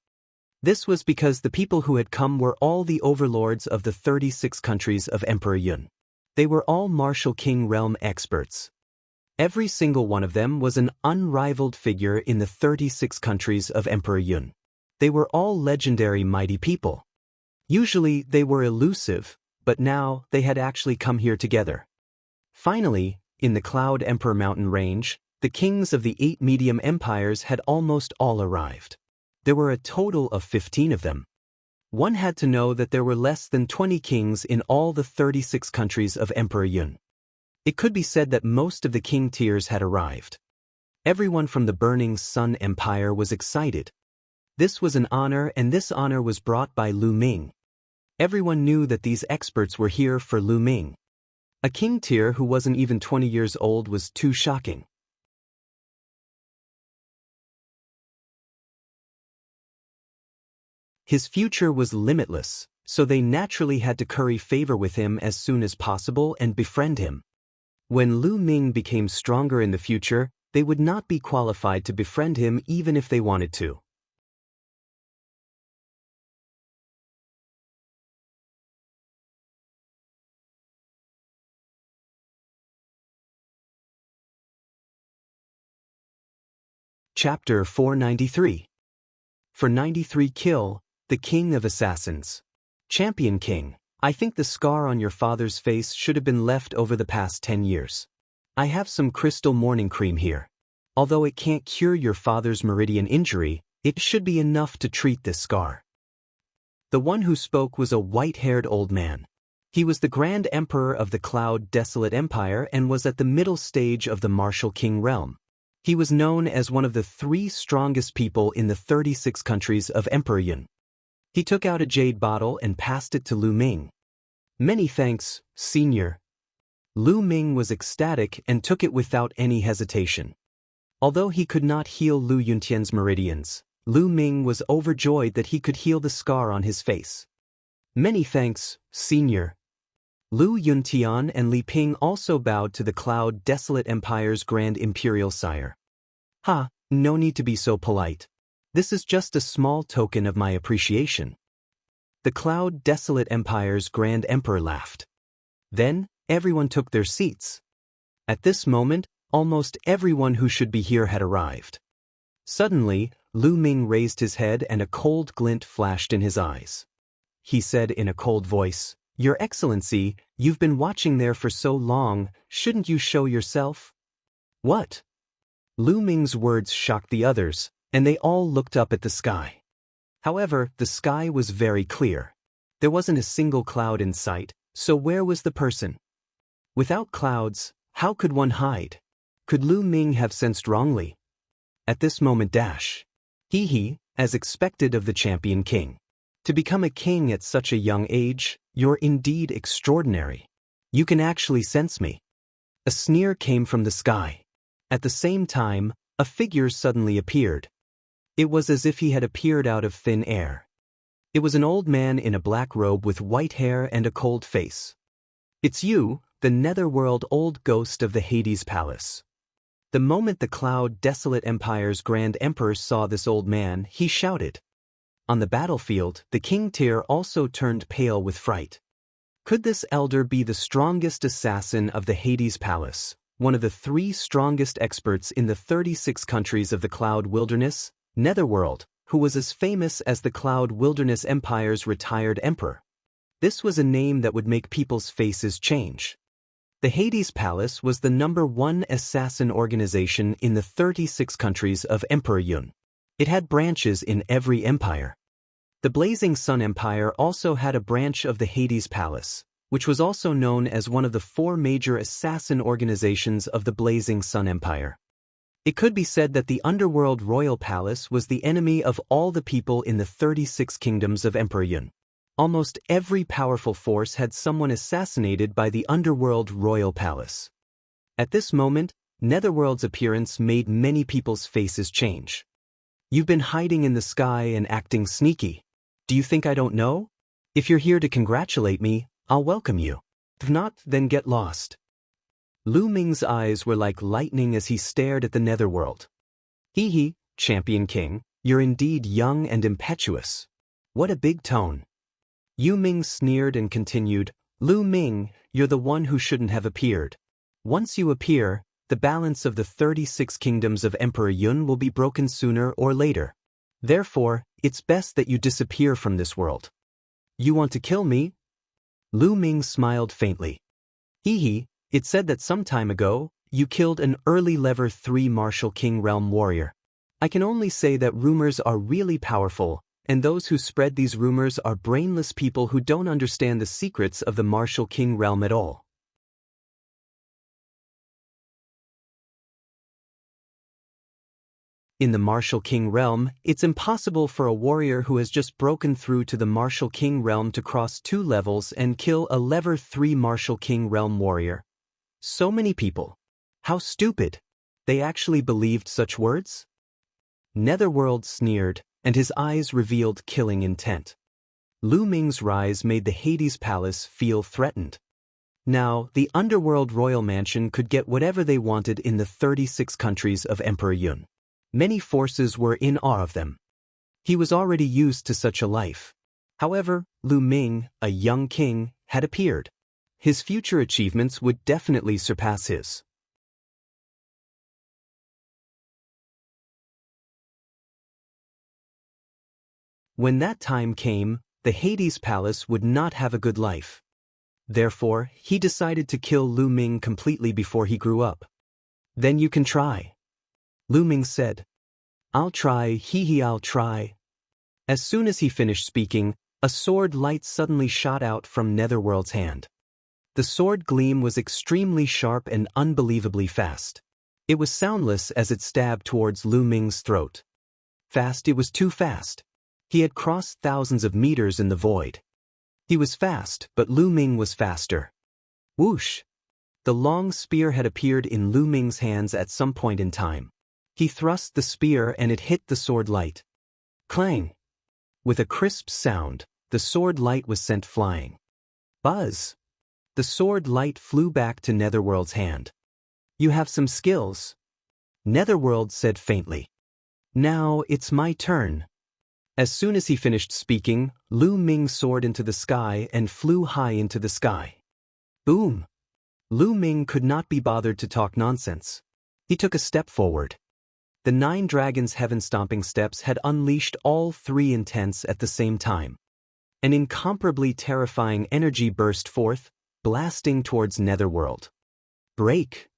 This was because the people who had come were all the overlords of the 36 countries of Emperor Yun. They were all martial king realm experts. Every single one of them was an unrivaled figure in the 36 countries of Emperor Yun. They were all legendary mighty people. Usually they were elusive, but now they had actually come here together. Finally, in the Cloud Emperor Mountain Range, the kings of the 8 medium empires had almost all arrived. There were a total of 15 of them. One had to know that there were less than 20 kings in all the 36 countries of Emperor Yun. It could be said that most of the king tiers had arrived. Everyone from the Burning Sun Empire was excited. This was an honor, and this honor was brought by Lu Ming. Everyone knew that these experts were here for Lu Ming. A king tier who wasn't even 20 years old was too shocking. His future was limitless, so they naturally had to curry favor with him as soon as possible and befriend him. When Lu Ming became stronger in the future, they would not be qualified to befriend him even if they wanted to. Chapter 493. For 93 kill, the King of Assassins. Champion King, I think the scar on your father's face should have been left over the past 10 years. I have some crystal morning cream here. Although it can't cure your father's meridian injury, it should be enough to treat this scar. The one who spoke was a white-haired old man. He was the Grand Emperor of the Cloud Desolate Empire and was at the middle stage of the Martial King realm. He was known as one of the 3 strongest people in the 36 countries of Emperor Yun. He took out a jade bottle and passed it to Lu Ming. Many thanks, Senior. Lu Ming was ecstatic and took it without any hesitation. Although he could not heal Lu Yuntian's meridians, Lu Ming was overjoyed that he could heal the scar on his face. Many thanks, Senior. Lu Yuntian and Li Ping also bowed to the Cloud Desolate Empire's Grand Imperial Sire. No need to be so polite. This is just a small token of my appreciation. The Cloud Desolate Empire's Grand Emperor laughed. Then, everyone took their seats. At this moment, almost everyone who should be here had arrived. Suddenly, Lu Ming raised his head and a cold glint flashed in his eyes. He said in a cold voice, "Your Excellency, you've been watching there for so long, shouldn't you show yourself?" What? Lu Ming's words shocked the others, and they all looked up at the sky. However, the sky was very clear. There wasn't a single cloud in sight, so where was the person? Without clouds, how could one hide? Could Lu Ming have sensed wrongly? At this moment as expected of the Champion King. To become a king at such a young age, you're indeed extraordinary. You can actually sense me. A sneer came from the sky. At the same time, a figure suddenly appeared. It was as if he had appeared out of thin air. It was an old man in a black robe with white hair and a cold face. It's you, the netherworld old ghost of the Hades Palace. The moment the Cloud Desolate Empire's Grand Emperor saw this old man, he shouted. On the battlefield, the King Tier also turned pale with fright. Could this elder be the strongest assassin of the Hades Palace, one of the 3 strongest experts in the 36 countries of the Cloud Wilderness, Netherworld, who was as famous as the Cloud Wilderness Empire's retired emperor? This was a name that would make people's faces change. The Hades Palace was the #1 assassin organization in the 36 countries of Emperor Yun. It had branches in every empire. The Blazing Sun Empire also had a branch of the Hades Palace, which was also known as one of the 4 major assassin organizations of the Blazing Sun Empire. It could be said that the Underworld Royal Palace was the enemy of all the people in the 36 kingdoms of Emperor Yun. Almost every powerful force had someone assassinated by the Underworld Royal Palace. At this moment, Netherworld's appearance made many people's faces change. You've been hiding in the sky and acting sneaky. Do you think I don't know? If you're here to congratulate me, I'll welcome you. If not, then get lost. Lu Ming's eyes were like lightning as he stared at the Netherworld. Champion King, you're indeed young and impetuous. What a big tone. Yu Ming sneered and continued, Lu Ming, you're the one who shouldn't have appeared. Once you appear, the balance of the 36 kingdoms of Emperor Yun will be broken sooner or later. Therefore, it's best that you disappear from this world. You want to kill me? Lu Ming smiled faintly. It said that some time ago, you killed an early level 3 Martial King Realm warrior. I can only say that rumors are really powerful, and those who spread these rumors are brainless people who don't understand the secrets of the Martial King Realm at all. In the Martial King realm, it's impossible for a warrior who has just broken through to the Martial King realm to cross 2 levels and kill a level 3 Martial King realm warrior. So many people. How stupid. They actually believed such words? Netherworld sneered, and his eyes revealed killing intent. Lu Ming's rise made the Hades Palace feel threatened. Now, the Underworld Royal Mansion could get whatever they wanted in the 36 countries of Emperor Yun. Many forces were in awe of them. He was already used to such a life. However, Lu Ming, a young king, had appeared. His future achievements would definitely surpass his. When that time came, the Hades Palace would not have a good life. Therefore, he decided to kill Lu Ming completely before he grew up. Then you can try. Lu Ming said. I'll try, I'll try. As soon as he finished speaking, a sword light suddenly shot out from Netherworld's hand. The sword gleam was extremely sharp and unbelievably fast. It was soundless as it stabbed towards Lu Ming's throat. Fast, it was too fast. He had crossed thousands of meters in the void. He was fast, but Lu Ming was faster. Whoosh! The long spear had appeared in Lu Ming's hands at some point in time. He thrust the spear and it hit the sword light. Clang! With a crisp sound, the sword light was sent flying. Buzz! The sword light flew back to Netherworld's hand. You have some skills. Netherworld said faintly. Now it's my turn. As soon as he finished speaking, Lu Ming soared into the sky and flew high into the sky. Boom! Lu Ming could not be bothered to talk nonsense. He took a step forward. The 9 dragons' heaven-stomping steps had unleashed all 3 intents at the same time. An incomparably terrifying energy burst forth, blasting towards Netherworld. Break!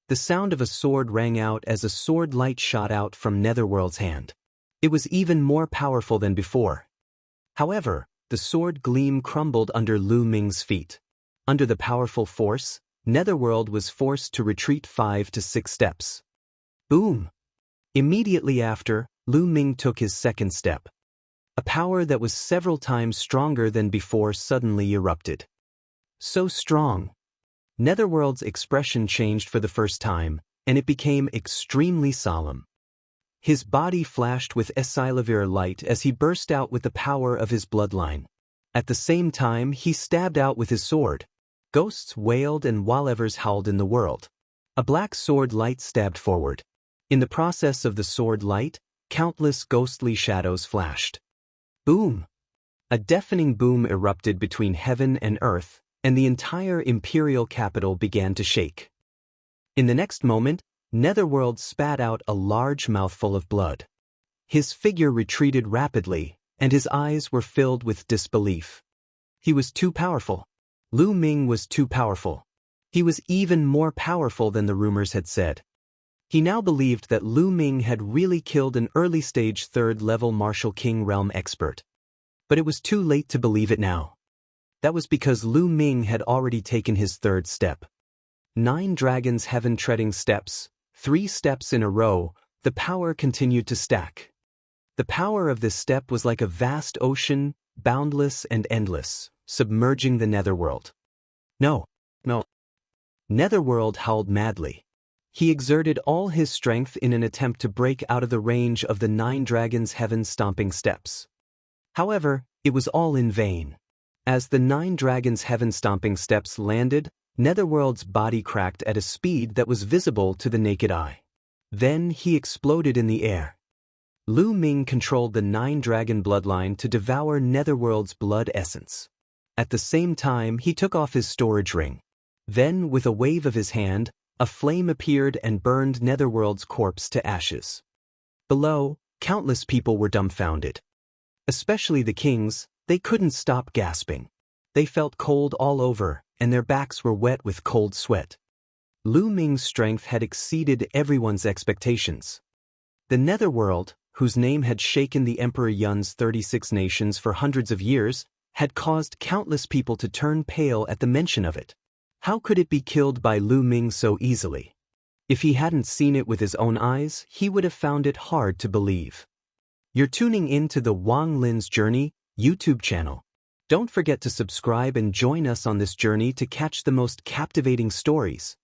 The sound of a sword rang out as a sword light shot out from Netherworld's hand. It was even more powerful than before. However, the sword gleam crumbled under Lu Ming's feet. Under the powerful force, Netherworld was forced to retreat 5 to 6 steps. Boom! Immediately after, Lu Ming took his second step. A power that was several times stronger than before suddenly erupted. So strong. Netherworld's expression changed for the first time, and it became extremely solemn. His body flashed with Esilavir light as he burst out with the power of his bloodline. At the same time, he stabbed out with his sword. Ghosts wailed and whalevers howled in the world. A black sword light stabbed forward. In the process of the sword light, countless ghostly shadows flashed. Boom! A deafening boom erupted between heaven and earth, and the entire imperial capital began to shake. In the next moment, Netherworld spat out a large mouthful of blood. His figure retreated rapidly, and his eyes were filled with disbelief. He was too powerful. Lu Ming was too powerful. He was even more powerful than the rumors had said. He now believed that Lu Ming had really killed an early-stage 3rd-level Martial King realm expert. But it was too late to believe it now. That was because Lu Ming had already taken his 3rd step. 9 dragons heaven-treading steps, 3 steps in a row, the power continued to stack. The power of this step was like a vast ocean, boundless and endless, submerging the Netherworld. No. Netherworld howled madly. He exerted all his strength in an attempt to break out of the range of the 9 dragons' heaven-stomping steps. However, it was all in vain. As the 9 dragons' heaven-stomping steps landed, Netherworld's body cracked at a speed that was visible to the naked eye. Then he exploded in the air. Lu Ming controlled the 9 dragon bloodline to devour Netherworld's blood essence. At the same time, he took off his storage ring. Then, with a wave of his hand, a flame appeared and burned Netherworld's corpse to ashes. Below, countless people were dumbfounded. Especially the kings, they couldn't stop gasping. They felt cold all over, and their backs were wet with cold sweat. Lu Ming's strength had exceeded everyone's expectations. The Netherworld, whose name had shaken the Emperor Yun's 36 nations for hundreds of years, had caused countless people to turn pale at the mention of it. How could it be killed by Lu Ming so easily? If he hadn't seen it with his own eyes, he would have found it hard to believe. You're tuning in to the Wang Lin's Journey YouTube channel. Don't forget to subscribe and join us on this journey to catch the most captivating stories.